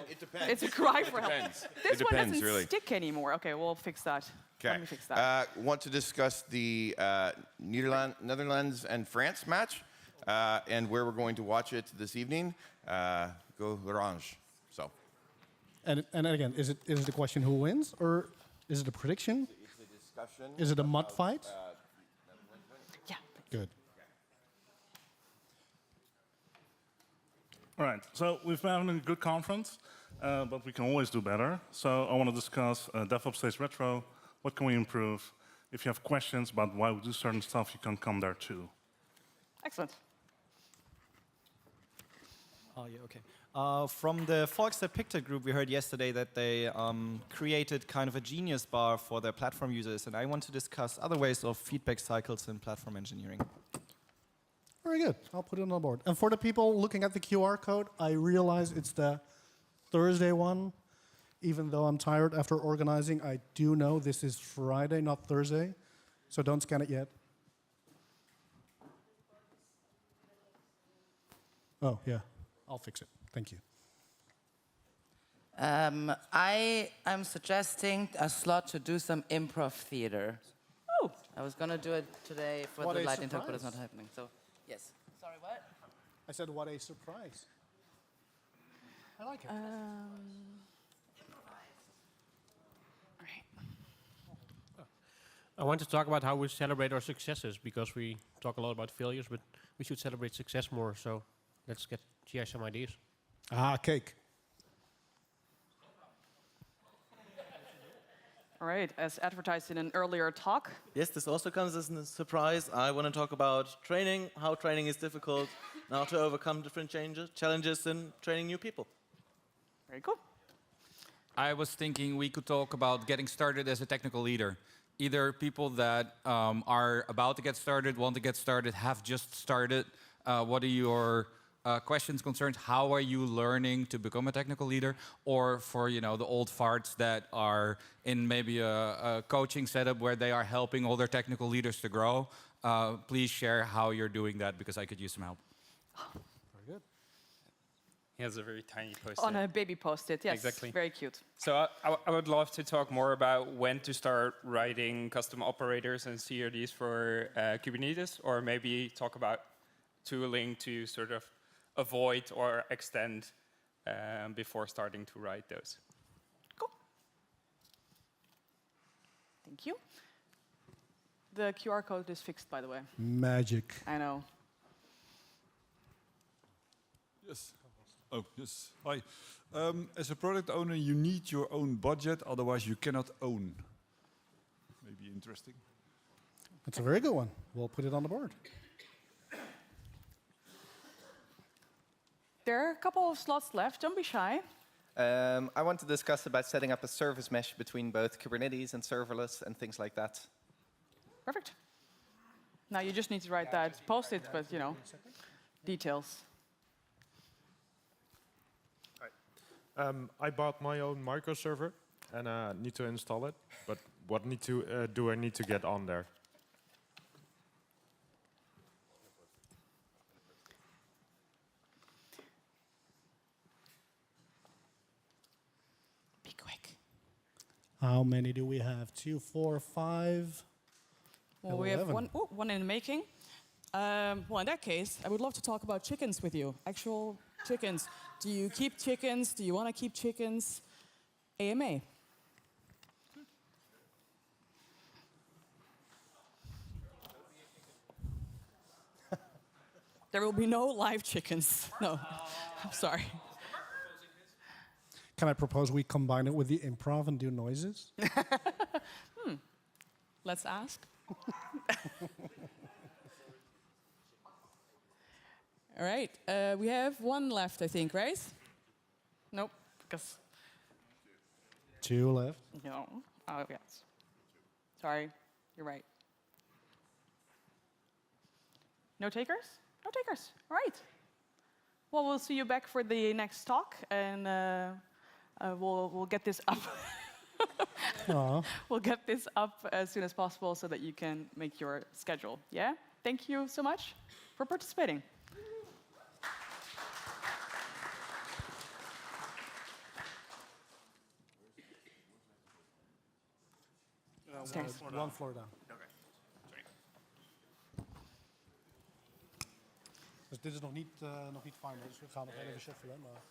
It depends. It's a cry for help. Depends. This It one depends, doesn't really. stick anymore. Okay, we'll fix that. Let Okay. me fix that. Want to discuss the Netherlands and France match, and where we're going to watch it this evening. Go L'Orange. So. And again, is it the question who wins, or is it a prediction? It's a discussion. Is it a mud fight? Yeah. Good. All right, so we've been having a good conference, but we can always do better. So I want to discuss Devopsdays Retro. What can we improve? If you have questions about why we do certain stuff, you can come there too. Excellent. Oh, yeah, okay. From the Folks That Picked It group, we heard yesterday that they created kind of a genius bar for their platform users, and I want to discuss other ways of feedback cycles in platform engineering. Very good. I'll put it on the board. And for the people looking at the QR code, I realize it's the Thursday one. Even though I'm tired after organizing, I do know this is Friday, not Thursday. So don't scan it yet. Oh, yeah. I'll fix it. Thank you. I am suggesting a slot to do some improv theater. Oh. I was going to do it today for What the a lightning talk, but it's surprise. not happening. So, yes. Sorry, what? I said, what a surprise. I like it. I want to talk about how we celebrate our successes, because we talk a lot about failures, but we should celebrate success more. So let's share some ideas. Ah, cake. All right, as advertised in an earlier talk. Yes, this also comes as a surprise. I want to talk about training, how training is difficult, and how to overcome different challenges in training new people. Very cool. I was thinking we could talk about getting started as a technical leader. Either people that are about to get started, want to get started, have just started. What are your questions, concerns? How are you learning to become a technical leader? Or for the old farts that are in maybe a coaching setup where they are helping all their technical leaders to grow. Please share how you're doing that, because I could use some help. Very good. He has a very tiny post-it. On a baby post-it, yes. Exactly. Very cute. So I would love to talk more about when to start writing custom operators and CRDs for Kubernetes, or maybe talk about tooling to sort of avoid or extend before starting to write those. Cool. Thank you. The QR code is fixed, by the way. Magic. I know. Yes. Oh, yes. Hi. As a product owner, you need your own budget, otherwise you cannot own. Maybe interesting. That's a very good one. We'll put it on the board. There are a couple of slots left. Don't be shy. I want to discuss about setting up a service mesh between both Kubernetes and serverless and things like that. Perfect. Now you just need to write that post-it, but details. I bought my own microserver and need to install it. But what do I need to get on there? Be quick. How many do we have? 2, 4, 5? Well, we have one in the making. Well, in that case, I would love to talk about chickens with you. Actual chickens. Do you keep chickens? Do you want to keep chickens? AMA. There will be no live chickens. No, I'm sorry. Can I propose we combine it with the improv and do noises? Let's ask. All right, we have one left, I think, right? Nope, because... 2 left. No. Oh, yes. Sorry, you're right. No takers? No takers. All right. Well, we'll see you back for the next talk, and we'll get this up. we'll get this up as soon as possible so that you can make your schedule. Yeah? Thank you so much for participating. Stairs. One floor down. Okay. Sorry. Dus dit is nog niet final, dus we gaan nog even shuffelen. Maar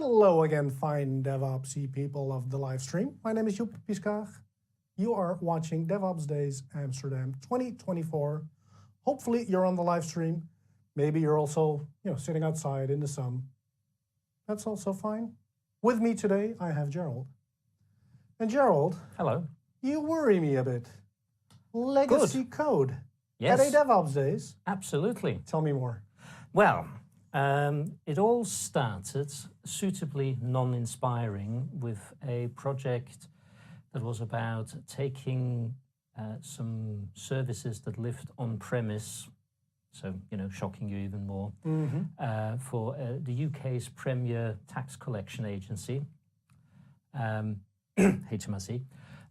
Hello again, fine DevOpsy people of the live stream. My name is Joep Piskaag. You are watching DevOps Days Amsterdam 2024. Hopefully you're on the live stream. Maybe you're also, sitting outside in the sun. That's also fine. With me today, I have Gerald. And Gerald, hello. You worry me a bit. Legacy code. Yes. At a DevOps Days. Absolutely. Tell me more. Well, it all started suitably non-inspiring with a project that was about taking some services that lived on-premise, so, shocking you even more, for the UK's premier tax collection agency, HMRC,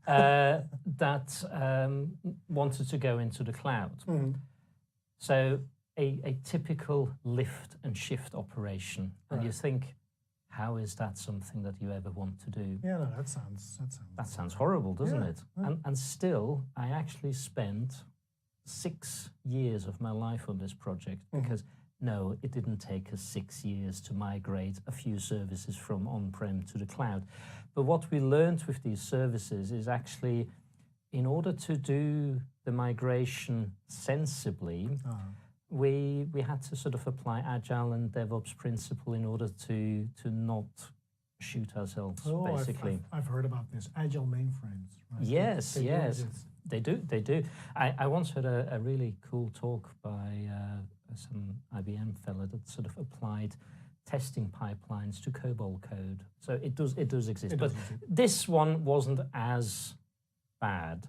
that wanted to go into the cloud. So a typical lift and shift operation. And you think, how is that something that you ever want to do? Yeah, no, that sounds horrible, doesn't Yeah, it? And still, I actually spent 6 years of my life on this project because no, it didn't take us 6 years to migrate a few services from on-prem to the cloud. But what we learned with these services is actually, in order to do the migration sensibly, we had to sort of apply Agile and DevOps principle in order to not shoot ourselves, basically. I've heard about this. Agile mainframes. Right? Yes, They do yes. it. They do. I once heard a really cool talk by some IBM fella that sort of applied testing pipelines to COBOL code. So it does exist. But this one wasn't as bad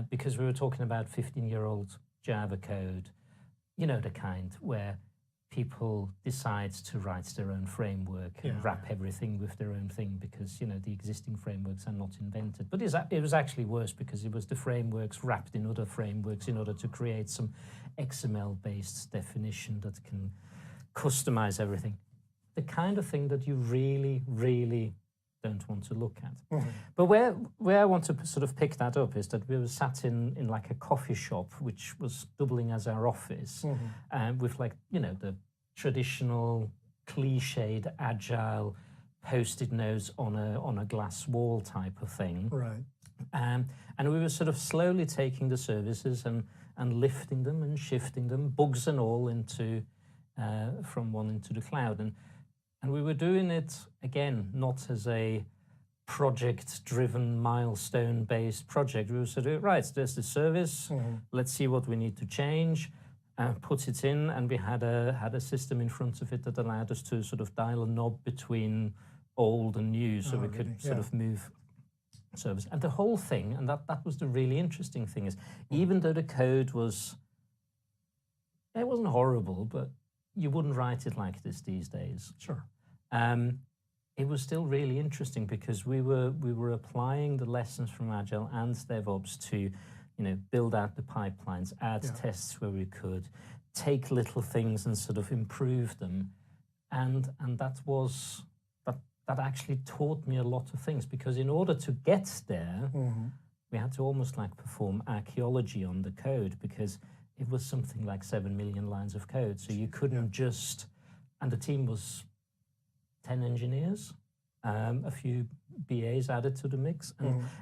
because we were talking about 15-year-old Java code, the kind where people decide to write their own framework and wrap everything with their own thing because, the existing frameworks are not invented. But it was actually worse because it was the frameworks wrapped in other frameworks in order to create some XML-based definition that can customize everything. The kind of thing that you really, really don't want to look at. But where I want to sort of pick that up is that we were sat in like a coffee shop, which was doubling as our office, with the traditional cliched agile post-it notes on a glass wall type of thing. Right. And we were sort of slowly taking the services and lifting them and shifting them, bugs and all, into from one into the cloud. And we were doing it, again, not as a project-driven, milestone-based project. We were sort of, right, there's the service, let's see what we need to change, put it in, and we had a system in front of it that allowed us to sort of dial a knob between old and new, so we could sort of move service. And the whole thing, and that was the really interesting thing, is even though the code was, it wasn't horrible, but you wouldn't write it like this these days. Sure. It was still really interesting because we were applying the lessons from Agile and DevOps to, build out the pipelines, add tests where we could, take little things and sort of improve them, and that actually taught me a lot of things because in order to get there, we had to almost like perform archaeology on the code because it was something like 7 million lines of code. So you couldn't just, and the team was 10 engineers, a few BAs added to the mix.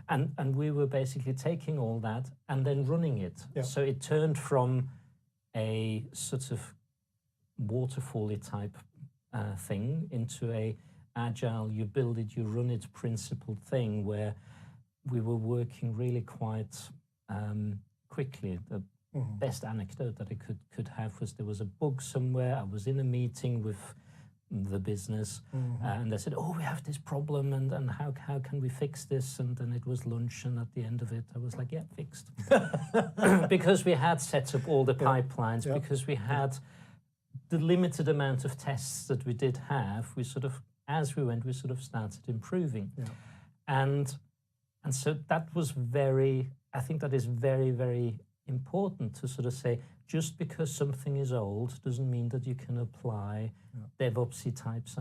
And we were basically taking all that and then running it. So it turned from a sort of waterfall-y type thing into a agile, you build it, you run it principled thing where we were working really quite quickly. The best anecdote that I could have was there was a bug somewhere. I was in a meeting with the business and they said, oh, we have this problem and how can we fix this? And then it was lunch and at the end of it, I was like, yeah, fixed. Because we had set up all the pipelines, because we had the limited amount of tests that we did have, we sort of, as we went, we sort of started improving. And so that was I think that is very, very important to sort of say, just because something is old doesn't mean that you can apply DevOpsy types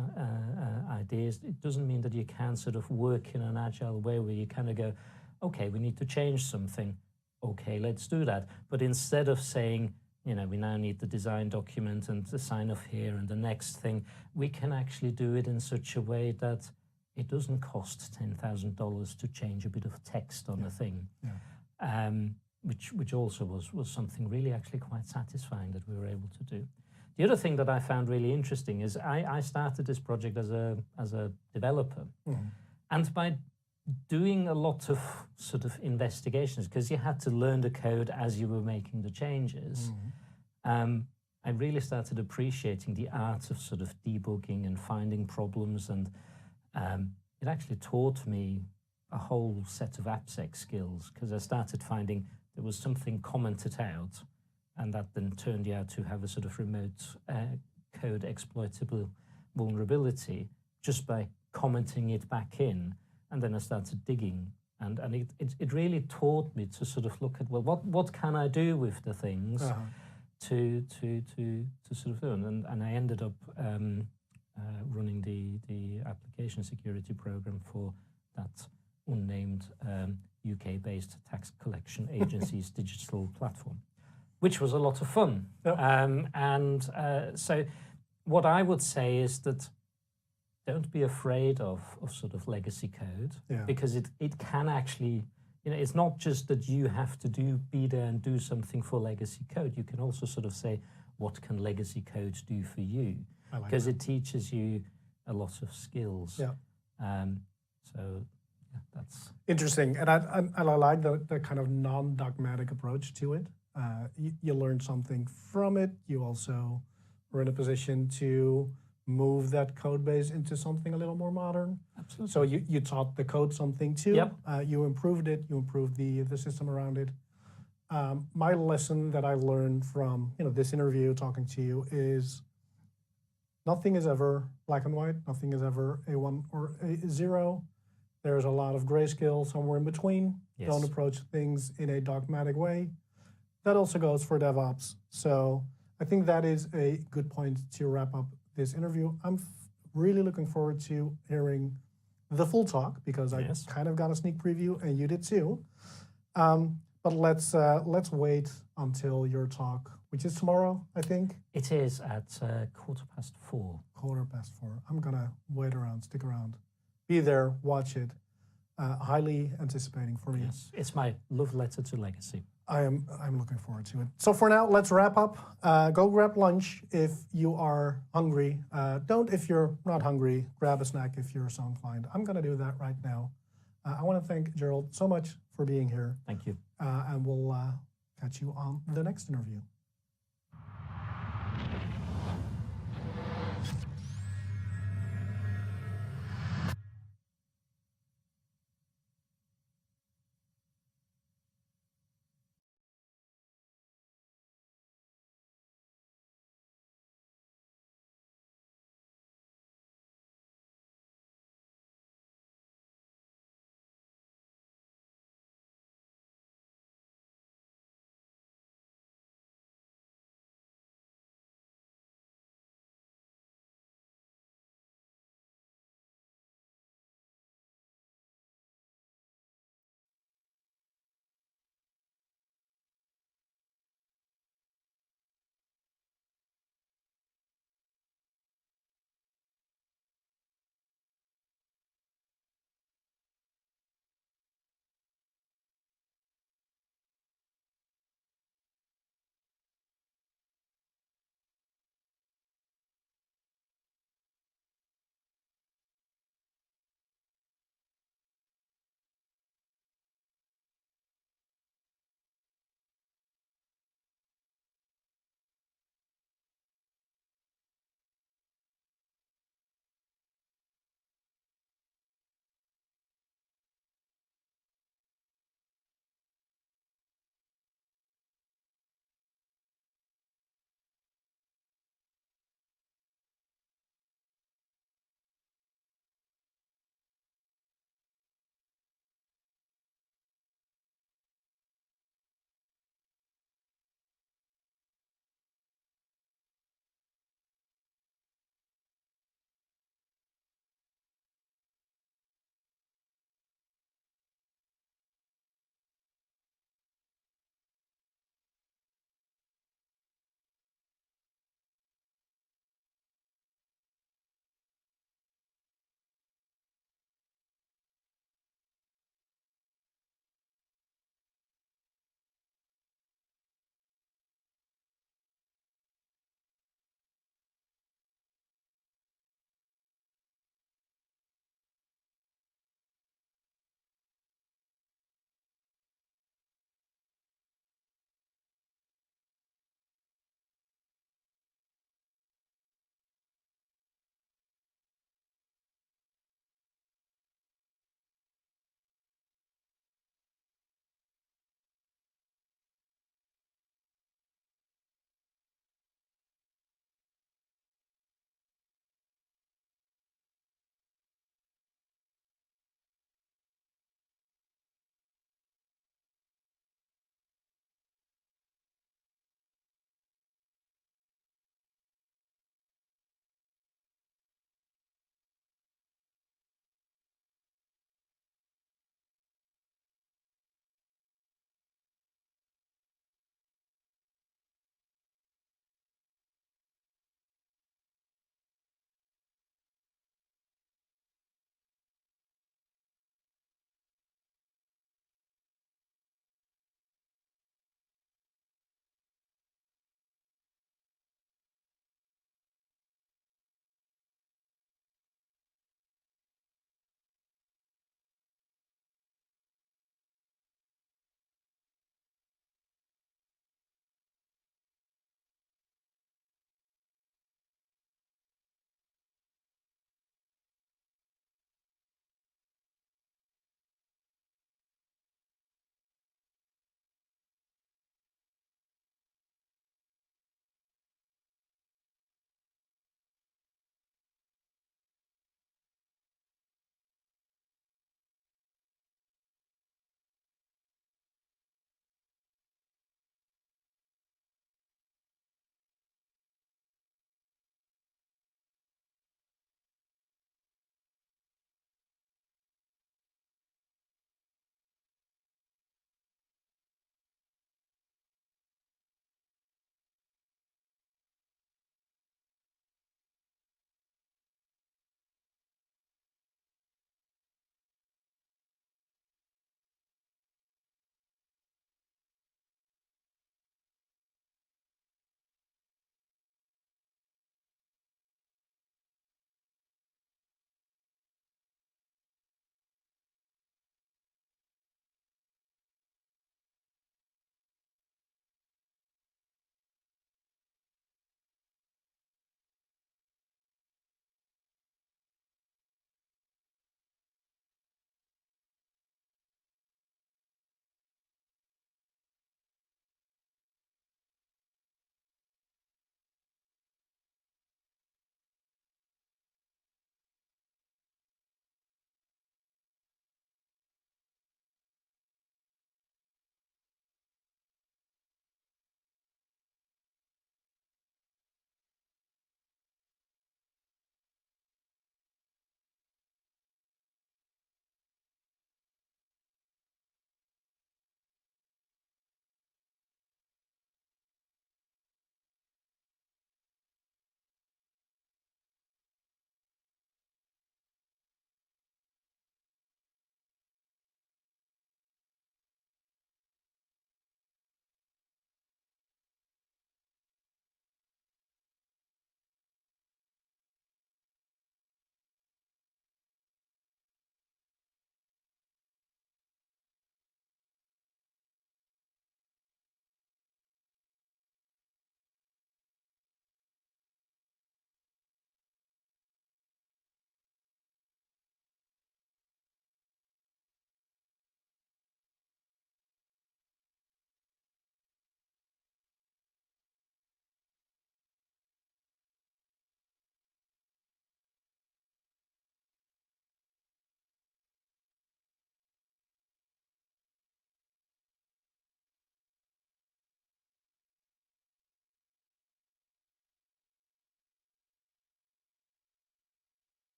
ideas. It doesn't mean that you can sort of work in an agile way where you kind of go, okay, we need to change something. Okay, let's do that. But instead of saying, we now need the design document and the sign off here and the next thing. We can actually do it in such a way that it doesn't cost $10,000 to change a bit of text on a thing. Which also was something really actually quite satisfying that we were able to do. The other thing that I found really interesting is I started this project as a developer. And by doing a lot of sort of investigations, because you had to learn the code as you were making the changes, I really started appreciating the art of sort of debugging and finding problems, and it actually taught me a whole set of AppSec skills, because I started finding there was something commented out, and that then turned out to have a sort of remote code exploitable vulnerability just by commenting it back in. And then I started digging, and it really taught me to sort of look at, well, what can I do with the things to sort of do, and I ended up running the application security program for that unnamed UK-based tax collection agency's digital platform, which was a lot of fun. So what I would say is that don't be afraid of sort of legacy code, because it can actually, it's not just that you have to be there and do something for legacy code. You can also sort of say, what can legacy code do for you? Because it teaches you a lot of skills. That's interesting, and I like the kind of non-dogmatic approach to it. You learn something from it. You also were in a position to move that code base into something a little more modern. Absolutely. So you taught the code something too. Yep. You improved it. You improved the system around it. My lesson that I learned from this interview, talking to you, is nothing is ever black and white. Nothing is ever a 1 or a 0. There's a lot of grayscale somewhere in between. Yes. Don't approach things in a dogmatic way. That also goes for DevOps. So I think that is a good point to wrap up this interview. I'm really looking forward to hearing the full talk, because I kind of got a sneak preview and you did too. But let's wait until your talk, which is tomorrow, I think. It is at 4:15. 4:15. I'm gonna wait around, stick around, be there, watch it. Highly anticipating for me. Yes, it's my love letter to legacy. I'm looking forward to it. So for now, let's wrap up. Go grab lunch if you are hungry. Don't if you're not hungry. Grab a snack if you're so inclined. I'm going to do that right now. I want to thank Gerald so much for being here. Thank you. And we'll catch you on the next interview.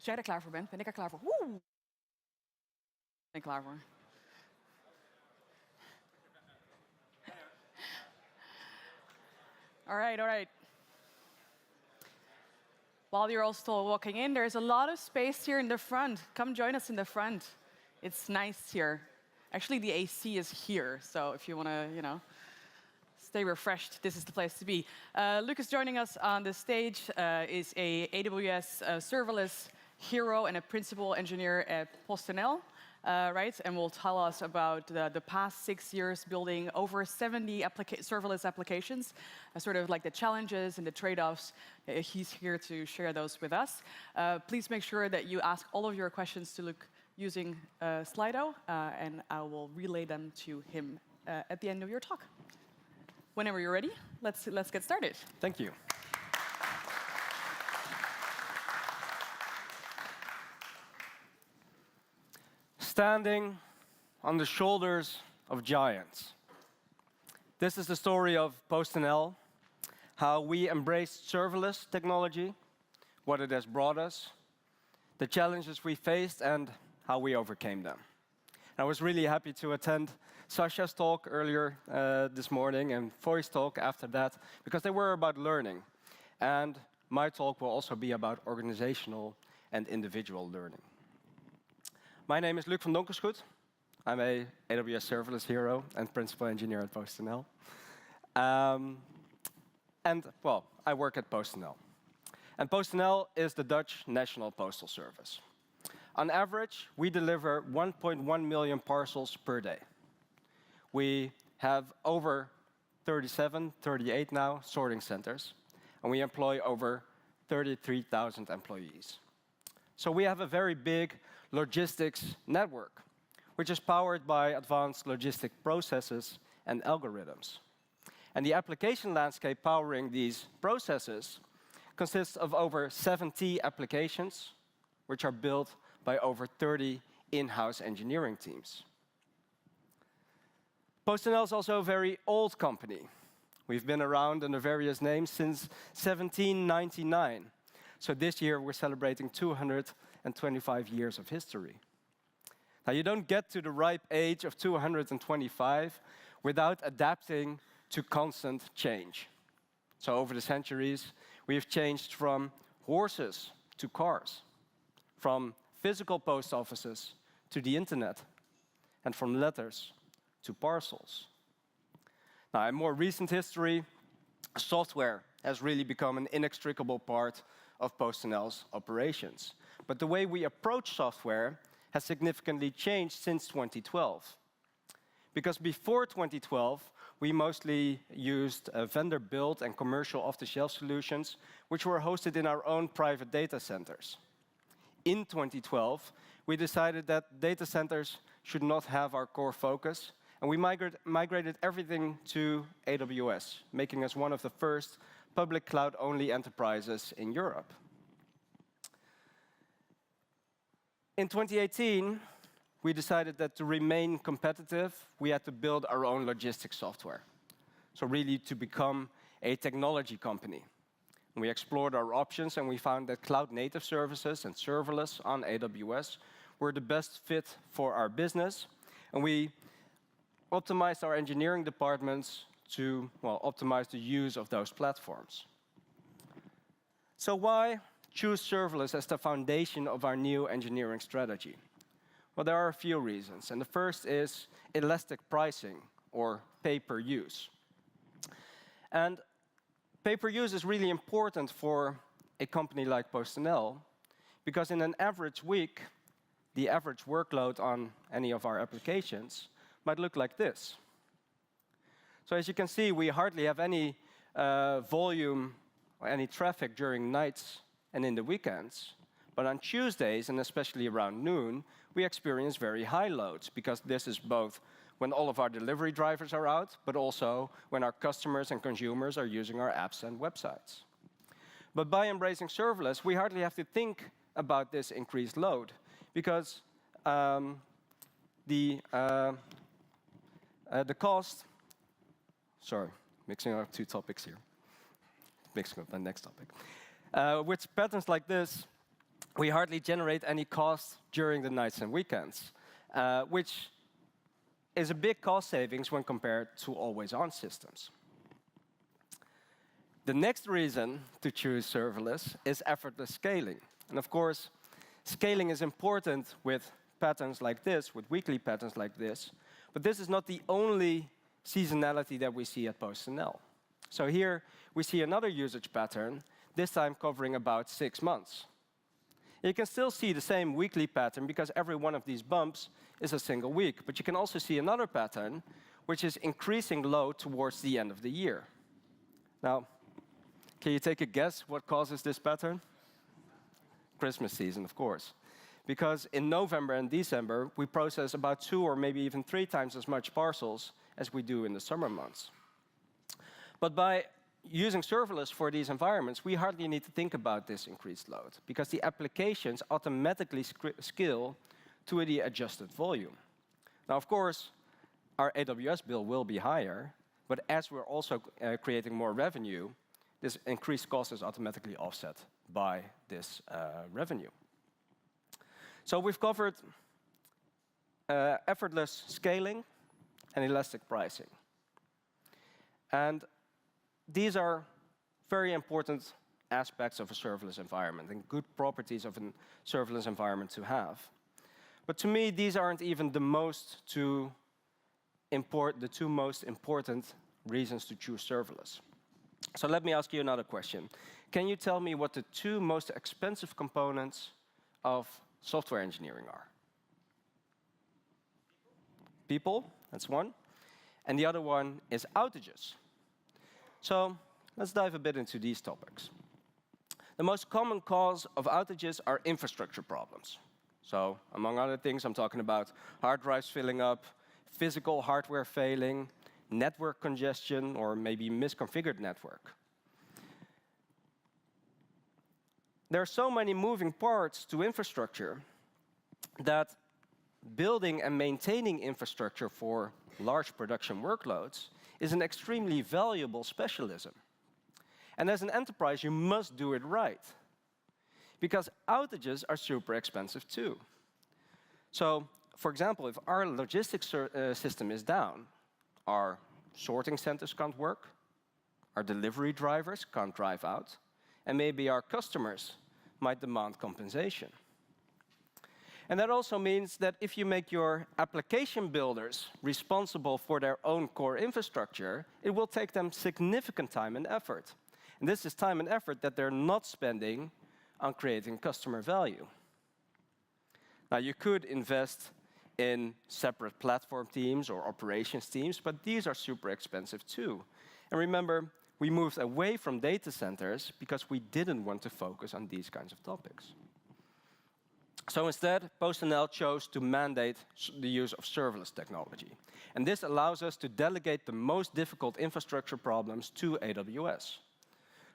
Als jij er klaar voor bent, ben ik er klaar voor. Woe! Ben ik klaar voor. All right. While you're all still walking in, there's a lot of space here in the front. Come join us in the front. It's nice here. Actually, the AC is here, so if you want to, stay refreshed, this is the place to be. Lucas joining us on the stage is a AWS serverless hero and a principal engineer at PostNL, right? And will tell us about the past 6 years building over 70 serverless applications, sort of like the challenges and the trade-offs. He's here to share those with us. Please make sure that you ask all of your questions to Luke using Slido, and I will relay them to him at the end of your talk. Whenever you're ready, let's get started. Thank you. Standing on the shoulders of giants. This is the story of PostNL, how we embraced serverless technology, what it has brought us, the challenges we faced, and how we overcame them. I was really happy to attend Sasha's talk earlier this morning and Foy's talk after that, because they were about learning. And my talk will also be about organizational and individual learning. My name is Luc van Donkersgoed. I'm a AWS serverless hero and principal engineer at PostNL. I work at PostNL. And PostNL is the Dutch National Postal Service. On average, we deliver 1.1 million parcels per day. We have over 38 now sorting centers, and we employ over 33,000 employees. So we have a very big logistics network, which is powered by advanced logistic processes and algorithms. And the application landscape powering these processes consists of over 70 applications, which are built by over 30 in-house engineering teams. PostNL is also a very old company. We've been around under various names since 1799. So this year we're celebrating 225 years of history. Now you don't get to the ripe age of 225 without adapting to constant change. So over the centuries, we have changed from horses to cars, from physical post offices to the internet, and from letters to parcels. Now, in more recent history, software has really become an inextricable part of PostNL's operations. But the way we approach software has significantly changed since 2012. Because before 2012, we mostly used vendor-built and commercial off-the-shelf solutions, which were hosted in our own private data centers. In 2012, we decided that data centers should not have our core focus, and we migrated everything to AWS, making us one of the first public cloud-only enterprises in Europe. In 2018, we decided that to remain competitive, we had to build our own logistics software. So really to become a technology company. We explored our options and we found that cloud-native services and serverless on AWS were the best fit for our business. And we optimized our engineering departments to optimize the use of those platforms. So why choose serverless as the foundation of our new engineering strategy? Well, there are a few reasons. And the first is elastic pricing, or pay-per-use. And pay-per-use is really important for a company like PostNL, because in an average week, the average workload on any of our applications might look like this. So as you can see, we hardly have any volume or any traffic during nights and in the weekends. But on Tuesdays, and especially around noon, we experience very high loads, because this is both when all of our delivery drivers are out, but also when our customers and consumers are using our apps and websites. But by embracing serverless, we hardly have to think about this increased load, because the cost, sorry, mixing up two topics here, mixing up the next topic. With patterns like this, we hardly generate any cost during the nights and weekends, which is a big cost savings when compared to always-on systems. The next reason to choose serverless is effortless scaling. And of course, scaling is important with patterns like this, with weekly patterns like this, but this is not the only seasonality that we see at PostNL. So here we see another usage pattern, this time covering about 6 months. You can still see the same weekly pattern because every one of these bumps is a single week, but you can also see another pattern which is increasing low towards the end of the year. Now, can you take a guess what causes this pattern? Christmas season, of course. Because in November and December, we process about 2 or maybe even 3 times as much parcels as we do in the summer months. But by using serverless for these environments, we hardly need to think about this increased load, because the applications automatically scale to the adjusted volume. Now, of course, our AWS bill will be higher, but as we're also creating more revenue, this increased cost is automatically offset by this revenue. So we've covered effortless scaling and elastic pricing. And these are very important aspects of a serverless environment and good properties of a serverless environment to have. But to me, these aren't even the two most important reasons to choose serverless. So let me ask you another question. Can you tell me what the 2 most expensive components of software engineering are? People, that's one. And the other one is outages. So let's dive a bit into these topics. The most common cause of outages are infrastructure problems. So among other things, I'm talking about hard drives filling up, physical hardware failing, network congestion, or maybe misconfigured network. There are so many moving parts to infrastructure that building and maintaining infrastructure for large production workloads is an extremely valuable specialism. And as an enterprise, you must do it right, because outages are super expensive too. So, for example, if our logistics system is down, our sorting centers can't work, our delivery drivers can't drive out, and maybe our customers might demand compensation. And that also means that if you make your application builders responsible for their own core infrastructure, it will take them significant time and effort. And this is time and effort that they're not spending on creating customer value. Now, you could invest in separate platform teams or operations teams, but these are super expensive too. And remember, we moved away from data centers because we didn't want to focus on these kinds of topics. So instead, PostNL chose to mandate the use of serverless technology. And this allows us to delegate the most difficult infrastructure problems to AWS.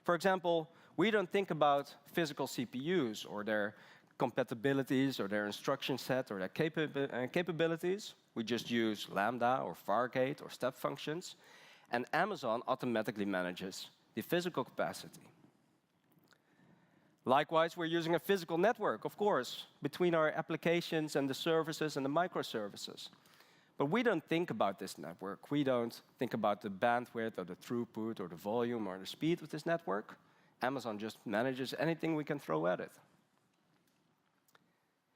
For example, we don't think about physical CPUs or their compatibilities or their instruction set or their capabilities. We just use Lambda or Fargate or step functions, and Amazon automatically manages the physical capacity. Likewise, we're using a physical network, of course, between our applications and the services and the microservices. But we don't think about this network. We don't think about the bandwidth or the throughput or the volume or the speed of this network. Amazon just manages anything we can throw at it.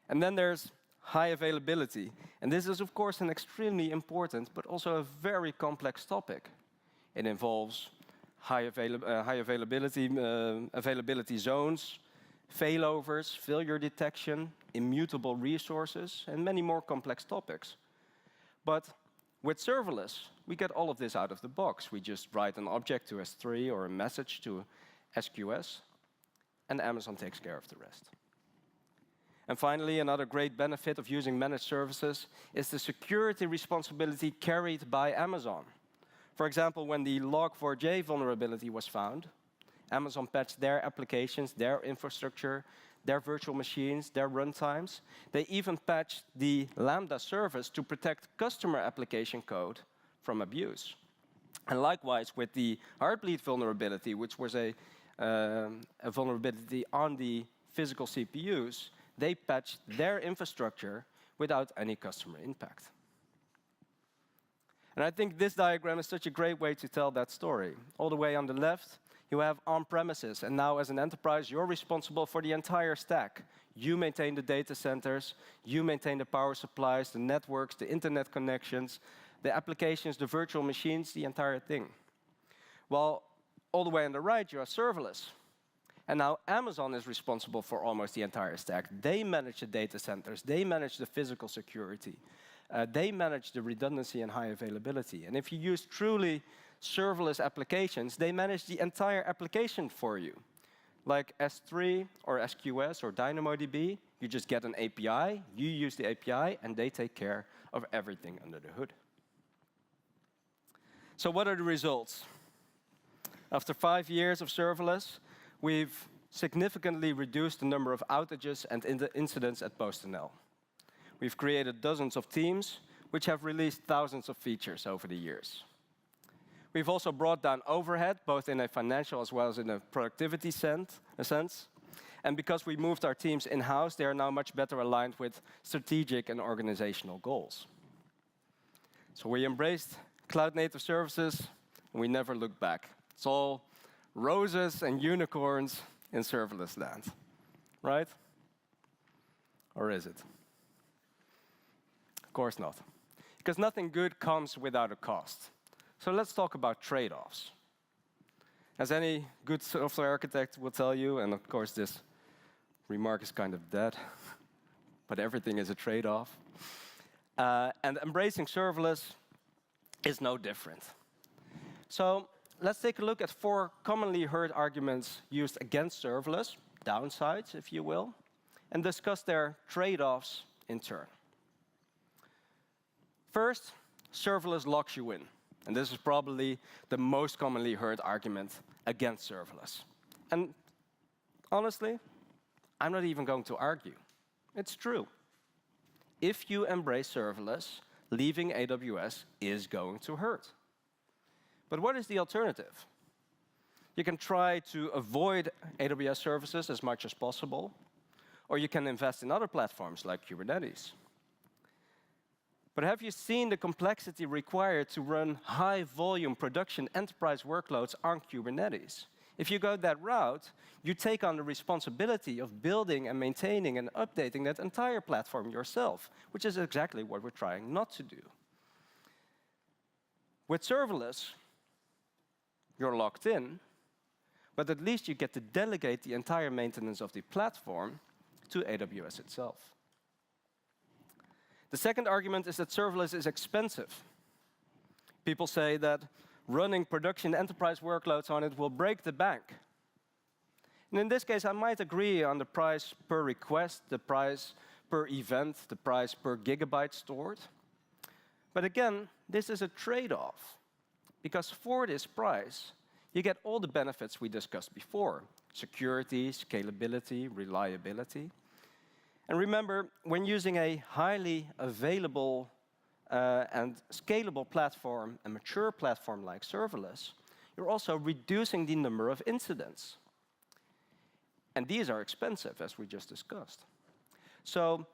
And then there's high availability. And this is, of course, an extremely important, but also a very complex topic. It involves high availability zones, failovers, failure detection, immutable resources, and many more complex topics. But with serverless, we get all of this out of the box. We just write an object to S3 or a message to SQS, and Amazon takes care of the rest. And finally, another great benefit of using managed services is the security responsibility carried by Amazon. For example, when the Log4j vulnerability was found, Amazon patched their applications, their infrastructure, their virtual machines, their runtimes. They even patched the Lambda service to protect customer application code from abuse. And likewise, with the Heartbleed vulnerability, which was a vulnerability on the physical CPUs, they patched their infrastructure without any customer impact. And I think this diagram is such a great way to tell that story. All the way on the left, you have on-premises, and now as an enterprise, you're responsible for the entire stack. You maintain the data centers, you maintain the power supplies, the networks, the internet connections, the applications, the virtual machines, the entire thing. While all the way on the right, you have serverless. And now Amazon is responsible for almost the entire stack. They manage the data centers, they manage the physical security, they manage the redundancy and high availability. And if you use truly serverless applications, they manage the entire application for you. Like S3 or SQS or DynamoDB, you just get an API, you use the API, and they take care of everything under the hood. So what are the results? After 5 years of serverless, we've significantly reduced the number of outages and incidents at PostNL. We've created dozens of teams, which have released thousands of features over the years. We've also brought down overhead, both in a financial as well as in a productivity sense. And because we moved our teams in-house, they are now much better aligned with strategic and organizational goals. So we embraced cloud-native services, and we never looked back. It's all roses and unicorns in serverless land, right? Or is it? Of course not. Because nothing good comes without a cost. So let's talk about trade-offs. As any good software architect will tell you, and of course this remark is kind of dead, but everything is a trade-off. And embracing serverless is no different. So let's take a look at 4 commonly heard arguments used against serverless, downsides, if you will, and discuss their trade-offs in turn. First, serverless locks you in. And this is probably the most commonly heard argument against serverless. And honestly, I'm not even going to argue. It's true. If you embrace serverless, leaving AWS is going to hurt. But what is the alternative? You can try to avoid AWS services as much as possible, or you can invest in other platforms like Kubernetes. But have you seen the complexity required to run high-volume production enterprise workloads on Kubernetes? If you go that route, you take on the responsibility of building and maintaining and updating that entire platform yourself, which is exactly what we're trying not to do. With serverless, you're locked in, but at least you get to delegate the entire maintenance of the platform to AWS itself. The second argument is that serverless is expensive. People say that running production enterprise workloads on it will break the bank. And in this case, I might agree on the price per request, the price per event, the price per gigabyte stored. But again, this is a trade-off, because for this price, you get all the benefits we discussed before: security, scalability, reliability. And remember, when using a highly available and scalable platform, a mature platform like serverless, you're also reducing the number of incidents. And these are expensive, as we just discussed. So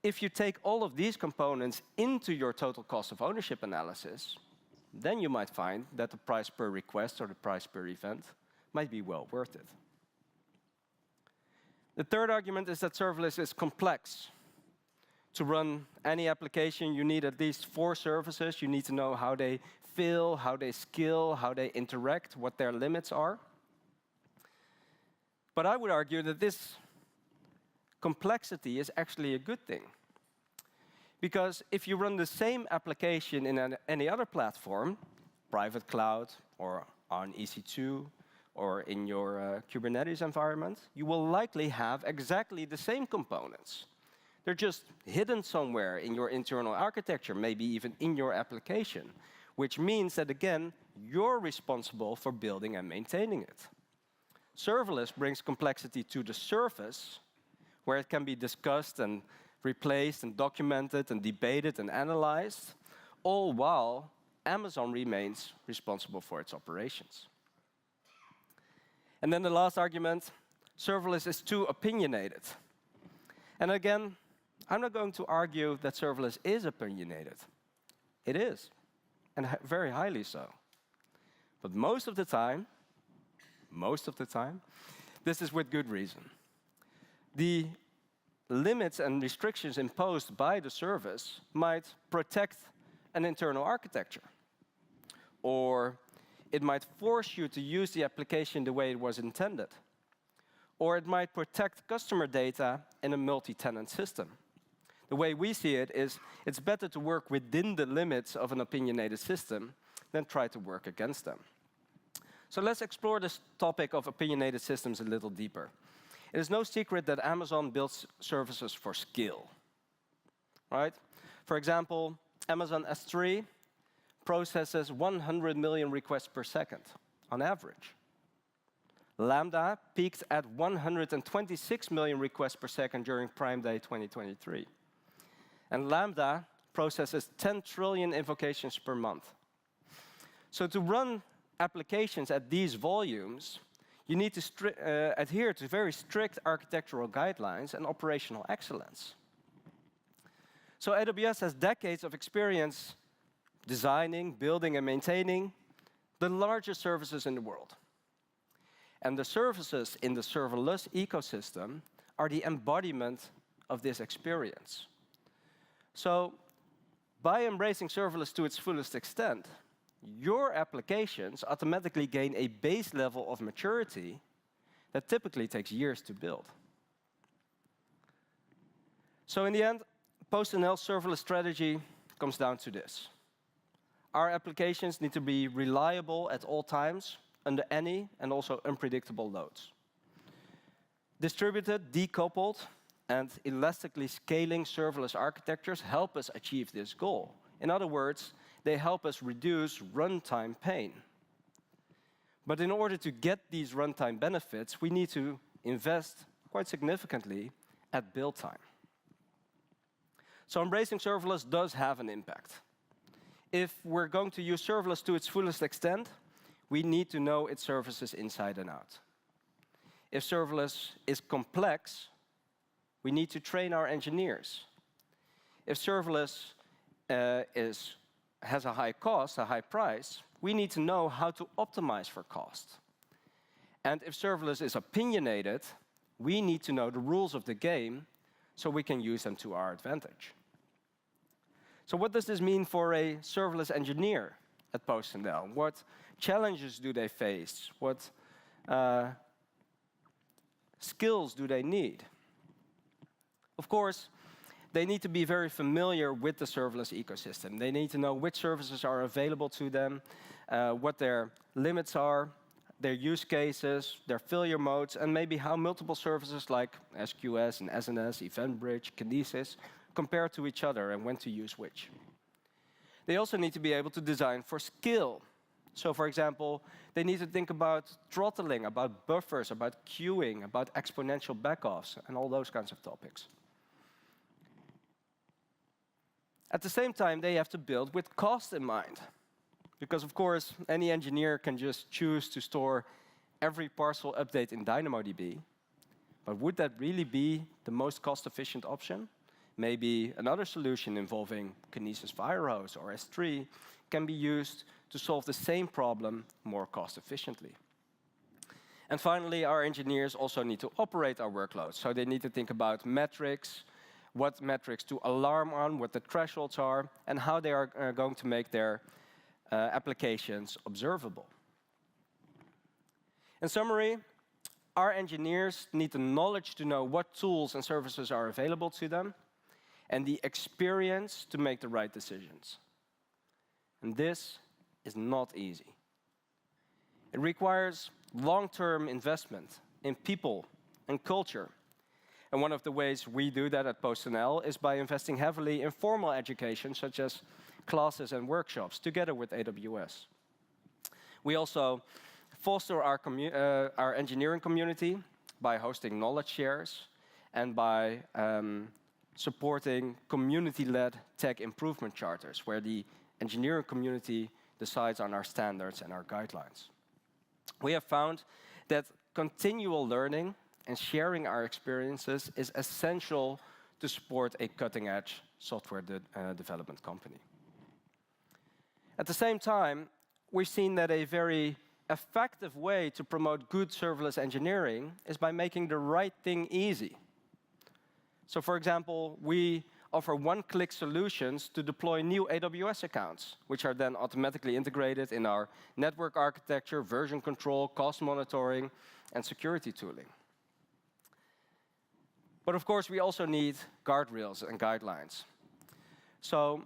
if you take all of these components into your total cost of ownership analysis, then you might find that the price per request or the price per event might be well worth it. The third argument is that serverless is complex. To run any application, you need at least 4 services. You need to know how they fill, how they scale, how they interact, what their limits are. But I would argue that this complexity is actually a good thing. Because if you run the same application in any other platform, private cloud or on EC2, or in your Kubernetes environment, you will likely have exactly the same components. They're just hidden somewhere in your internal architecture, maybe even in your application, which means that, again, you're responsible for building and maintaining it. Serverless brings complexity to the surface, where it can be discussed and replaced and documented and debated and analyzed, all while Amazon remains responsible for its operations. And then the last argument, serverless is too opinionated. And again, I'm not going to argue that serverless is opinionated. It is, and very highly so. But most of the time, this is with good reason. The limits and restrictions imposed by the service might protect an internal architecture, or it might force you to use the application the way it was intended, or it might protect customer data in a multi-tenant system. The way we see it is it's better to work within the limits of an opinionated system than try to work against them. So let's explore this topic of opinionated systems a little deeper. It is no secret that Amazon builds services for scale, right? For example, Amazon S3 processes 100 million requests per second on average. Lambda peaked at 126 million requests per second during Prime Day 2023. And Lambda processes 10 trillion invocations per month. So to run applications at these volumes, you need to adhere to very strict architectural guidelines and operational excellence. So AWS has decades of experience designing, building, and maintaining the largest services in the world. And the services in the serverless ecosystem are the embodiment of this experience. So by embracing serverless to its fullest extent, your applications automatically gain a base level of maturity that typically takes years to build. So in the end, PostNL's serverless strategy comes down to this. Our applications need to be reliable at all times, under any and also unpredictable loads. Distributed, decoupled, and elastically scaling serverless architectures help us achieve this goal. In other words, they help us reduce runtime pain. But in order to get these runtime benefits, we need to invest quite significantly at build time. So embracing serverless does have an impact. If we're going to use serverless to its fullest extent, we need to know its services inside and out. If serverless is complex, we need to train our engineers. If serverless has a high cost, a high price, we need to know how to optimize for cost. And if serverless is opinionated, we need to know the rules of the game so we can use them to our advantage. So what does this mean for a serverless engineer at PostNL? What challenges do they face? What skills do they need? Of course, they need to be very familiar with the serverless ecosystem. They need to know which services are available to them, what their limits are, their use cases, their failure modes, and maybe how multiple services like SQS and SNS, EventBridge, Kinesis compare to each other and when to use which. They also need to be able to design for scale. So for example, they need to think about throttling, about buffers, about queuing, about exponential backoffs, and all those kinds of topics. At the same time, they have to build with cost in mind. Because of course, any engineer can just choose to store every parcel update in DynamoDB. But would that really be the most cost-efficient option? Maybe another solution involving Kinesis Firehose or S3 can be used to solve the same problem more cost-efficiently. And finally, our engineers also need to operate our workloads. So they need to think about metrics, what metrics to alarm on, what the thresholds are, and how they are going to make their applications observable. In summary, our engineers need the knowledge to know what tools and services are available to them, and the experience to make the right decisions. And this is not easy. It requires long-term investment in people and culture. And one of the ways we do that at PostNL is by investing heavily in formal education, such as classes and workshops, together with AWS. We also foster our engineering community by hosting knowledge shares and by supporting community-led tech improvement charters, where the engineering community decides on our standards and our guidelines. We have found that continual learning and sharing our experiences is essential to support a cutting-edge software development company. At the same time, we've seen that a very effective way to promote good serverless engineering is by making the right thing easy. So for example, we offer one-click solutions to deploy new AWS accounts, which are then automatically integrated in our network architecture, version control, cost monitoring, and security tooling. But of course, we also need guardrails and guidelines. So,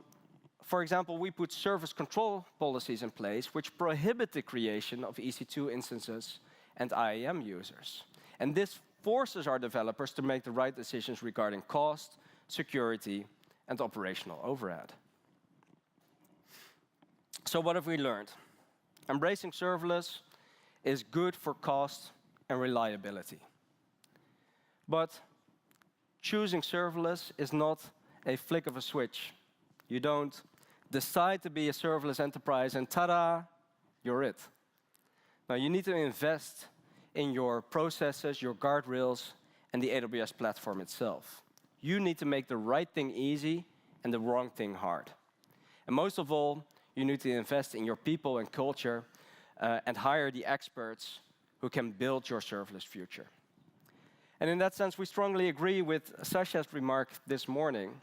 for example, we put service control policies in place which prohibit the creation of EC2 instances and IAM users. And this forces our developers to make the right decisions regarding cost, security, and operational overhead. So what have we learned? Embracing serverless is good for cost and reliability. But choosing serverless is not a flick of a switch. You don't decide to be a serverless enterprise and ta-da, you're it. Now you need to invest in your processes, your guardrails, and the AWS platform itself. You need to make the right thing easy and the wrong thing hard. And most of all, you need to invest in your people and culture and hire the experts who can build your serverless future. And in that sense, we strongly agree with Sasha's remark this morning.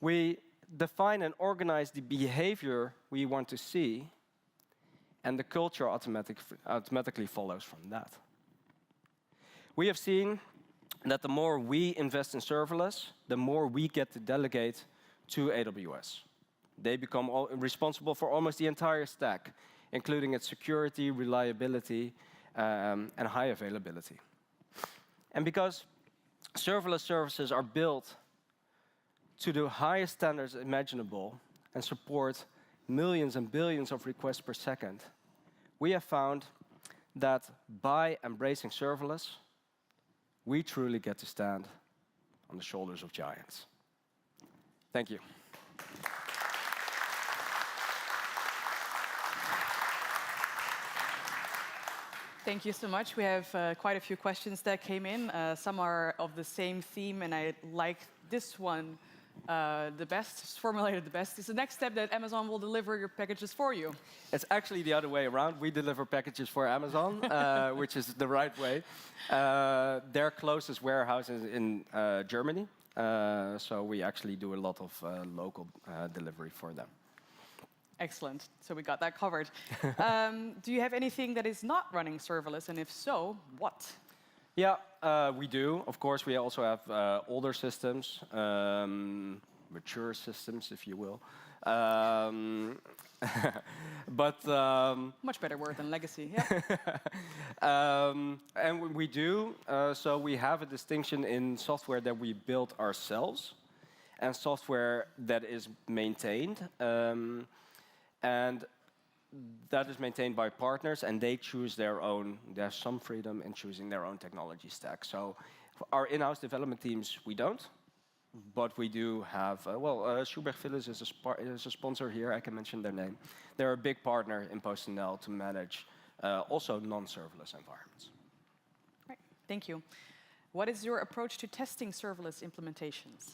We define and organize the behavior we want to see, and the culture automatically follows from that. We have seen that the more we invest in serverless, the more we get to delegate to AWS. They become responsible for almost the entire stack, including its security, reliability, and high availability. And because serverless services are built to the highest standards imaginable and support millions and billions of requests per second, we have found that by embracing serverless, we truly get to stand on the shoulders of giants. Thank you. Thank you so much. We have quite a few questions that came in. Some are of the same theme, and I like this one the best. It's formulated the best. It's the next step that Amazon will deliver your packages for you. It's actually the other way around. We deliver packages for Amazon, which is the right way. Their closest warehouse is in Germany, so we actually do a lot of local delivery for them. Excellent. So we got that covered. Do you have anything that is not running serverless, and if so, what? Yeah, we do. Of course, we also have older systems, mature systems, if you will. But much better word than legacy. Yeah. And we do. So we have a distinction in software that we build ourselves and software that is maintained. And that is maintained by partners, and they choose their own. There's some freedom in choosing their own technology stack. So our in-house development teams, we don't. But we do have, Schubert Philips is a sponsor here. I can mention their name. They're a big partner in PostNL to manage also non-serverless environments. Right. Thank you. What is your approach to testing serverless implementations?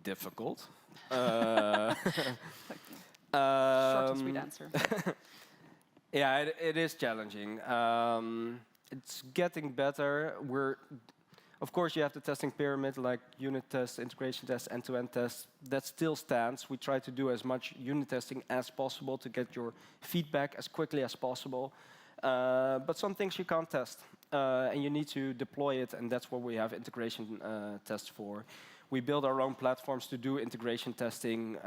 Difficult. Short and sweet answer. Yeah, it is challenging. It's getting better. Of course, you have the testing pyramid, like unit tests, integration tests, end-to-end tests. That still stands. We try to do as much unit testing as possible to get your feedback as quickly as possible. But some things you can't test, and you need to deploy it, and that's what we have integration tests for. We build our own platforms to do integration testing,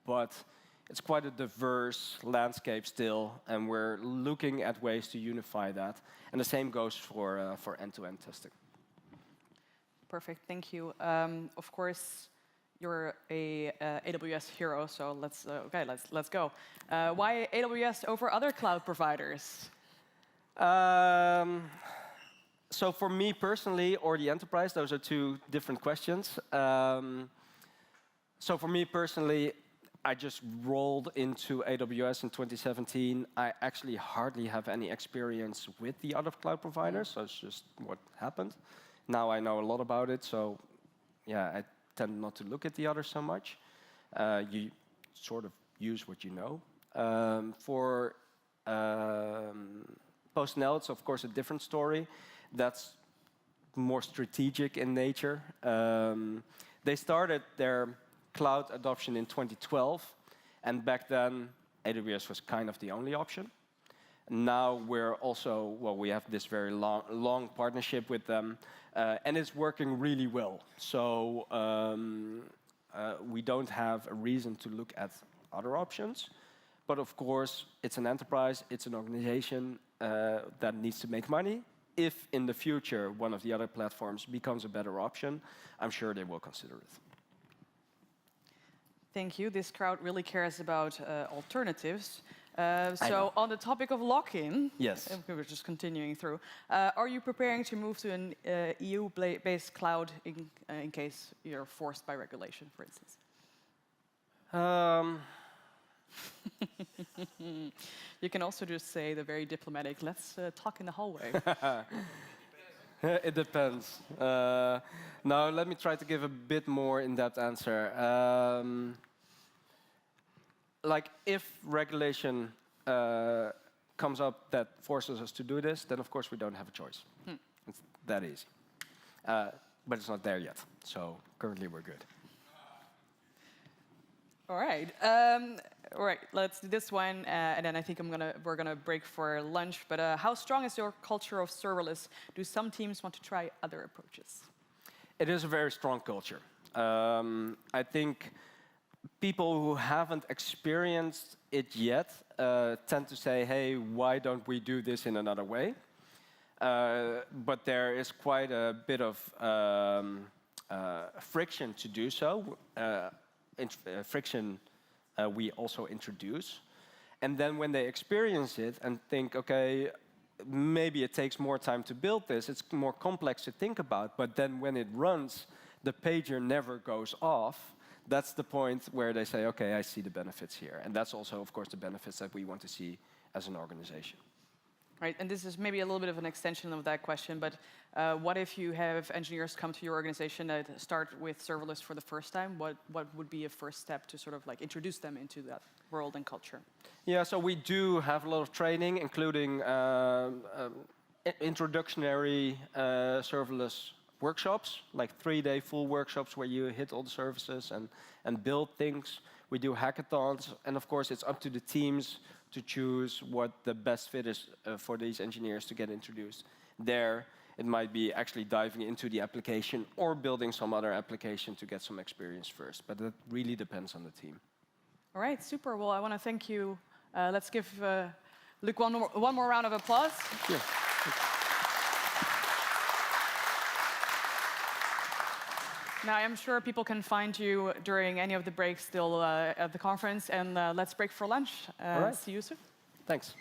but it's quite a diverse landscape still, and we're looking at ways to unify that. And the same goes for end-to-end testing. Perfect, thank you. Of course, you're a AWS hero, so let's go. Why AWS over other cloud providers? So for me personally, or the enterprise, those are two different questions. So for me personally, I just rolled into AWS in 2017. I actually hardly have any experience with the other cloud providers, so it's just what happened. Now I know a lot about it, so yeah, I tend not to look at the others so much. You sort of use what you know. For PostNL, it's of course a different story. That's more strategic in nature. They started their cloud adoption in 2012, and back then AWS was kind of the only option. Now we're also, well, we have this very long partnership with them, and it's working really well. So we don't have a reason to look at other options. But of course, it's an enterprise, it's an organization that needs to make money. If in the future one of the other platforms becomes a better option, I'm sure they will consider it. Thank you. This crowd really cares about alternatives. So on the topic of lock-in, yes, we were just continuing through. Are you preparing to move to an EU-based cloud in case you're forced by regulation, for instance? You can also just say the very diplomatic, let's talk in the hallway. It depends. Now, let me try to give a bit more in-depth answer. Like, if regulation comes up that forces us to do this, then of course we don't have a choice. It's that easy. But it's not there yet, so currently we're good. All right. All right, let's do this one, and then I think we're gonna break for lunch. But how strong is your culture of serverless? Do some teams want to try other approaches? It is a very strong culture. I think people who haven't experienced it yet tend to say, hey, why don't we do this in another way? But there is quite a bit of friction to do so. Friction we also introduce. And then when they experience it and think, okay, maybe it takes more time to build this, it's more complex to think about, but then when it runs, the pager never goes off. That's the point where they say, okay, I see the benefits here. And that's also, of course, the benefits that we want to see as an organization. Right, and this is maybe a little bit of an extension of that question, but what if you have engineers come to your organization that start with serverless for the first time? What would be a first step to sort of like introduce them into that world and culture? Yeah, so we do have a lot of training, including introductory serverless workshops, like 3-day full workshops where you hit all the services and build things. We do hackathons, and of course it's up to the teams to choose what the best fit is for these engineers to get introduced. There, it might be actually diving into the application or building some other application to get some experience first, but that really depends on the team. All right, super. Well, I want to thank you. Let's give Luc one more round of applause. Thank you. Now, I'm sure people can find you during any of the breaks still at the conference, and let's break for lunch. All right. See you soon. Thanks.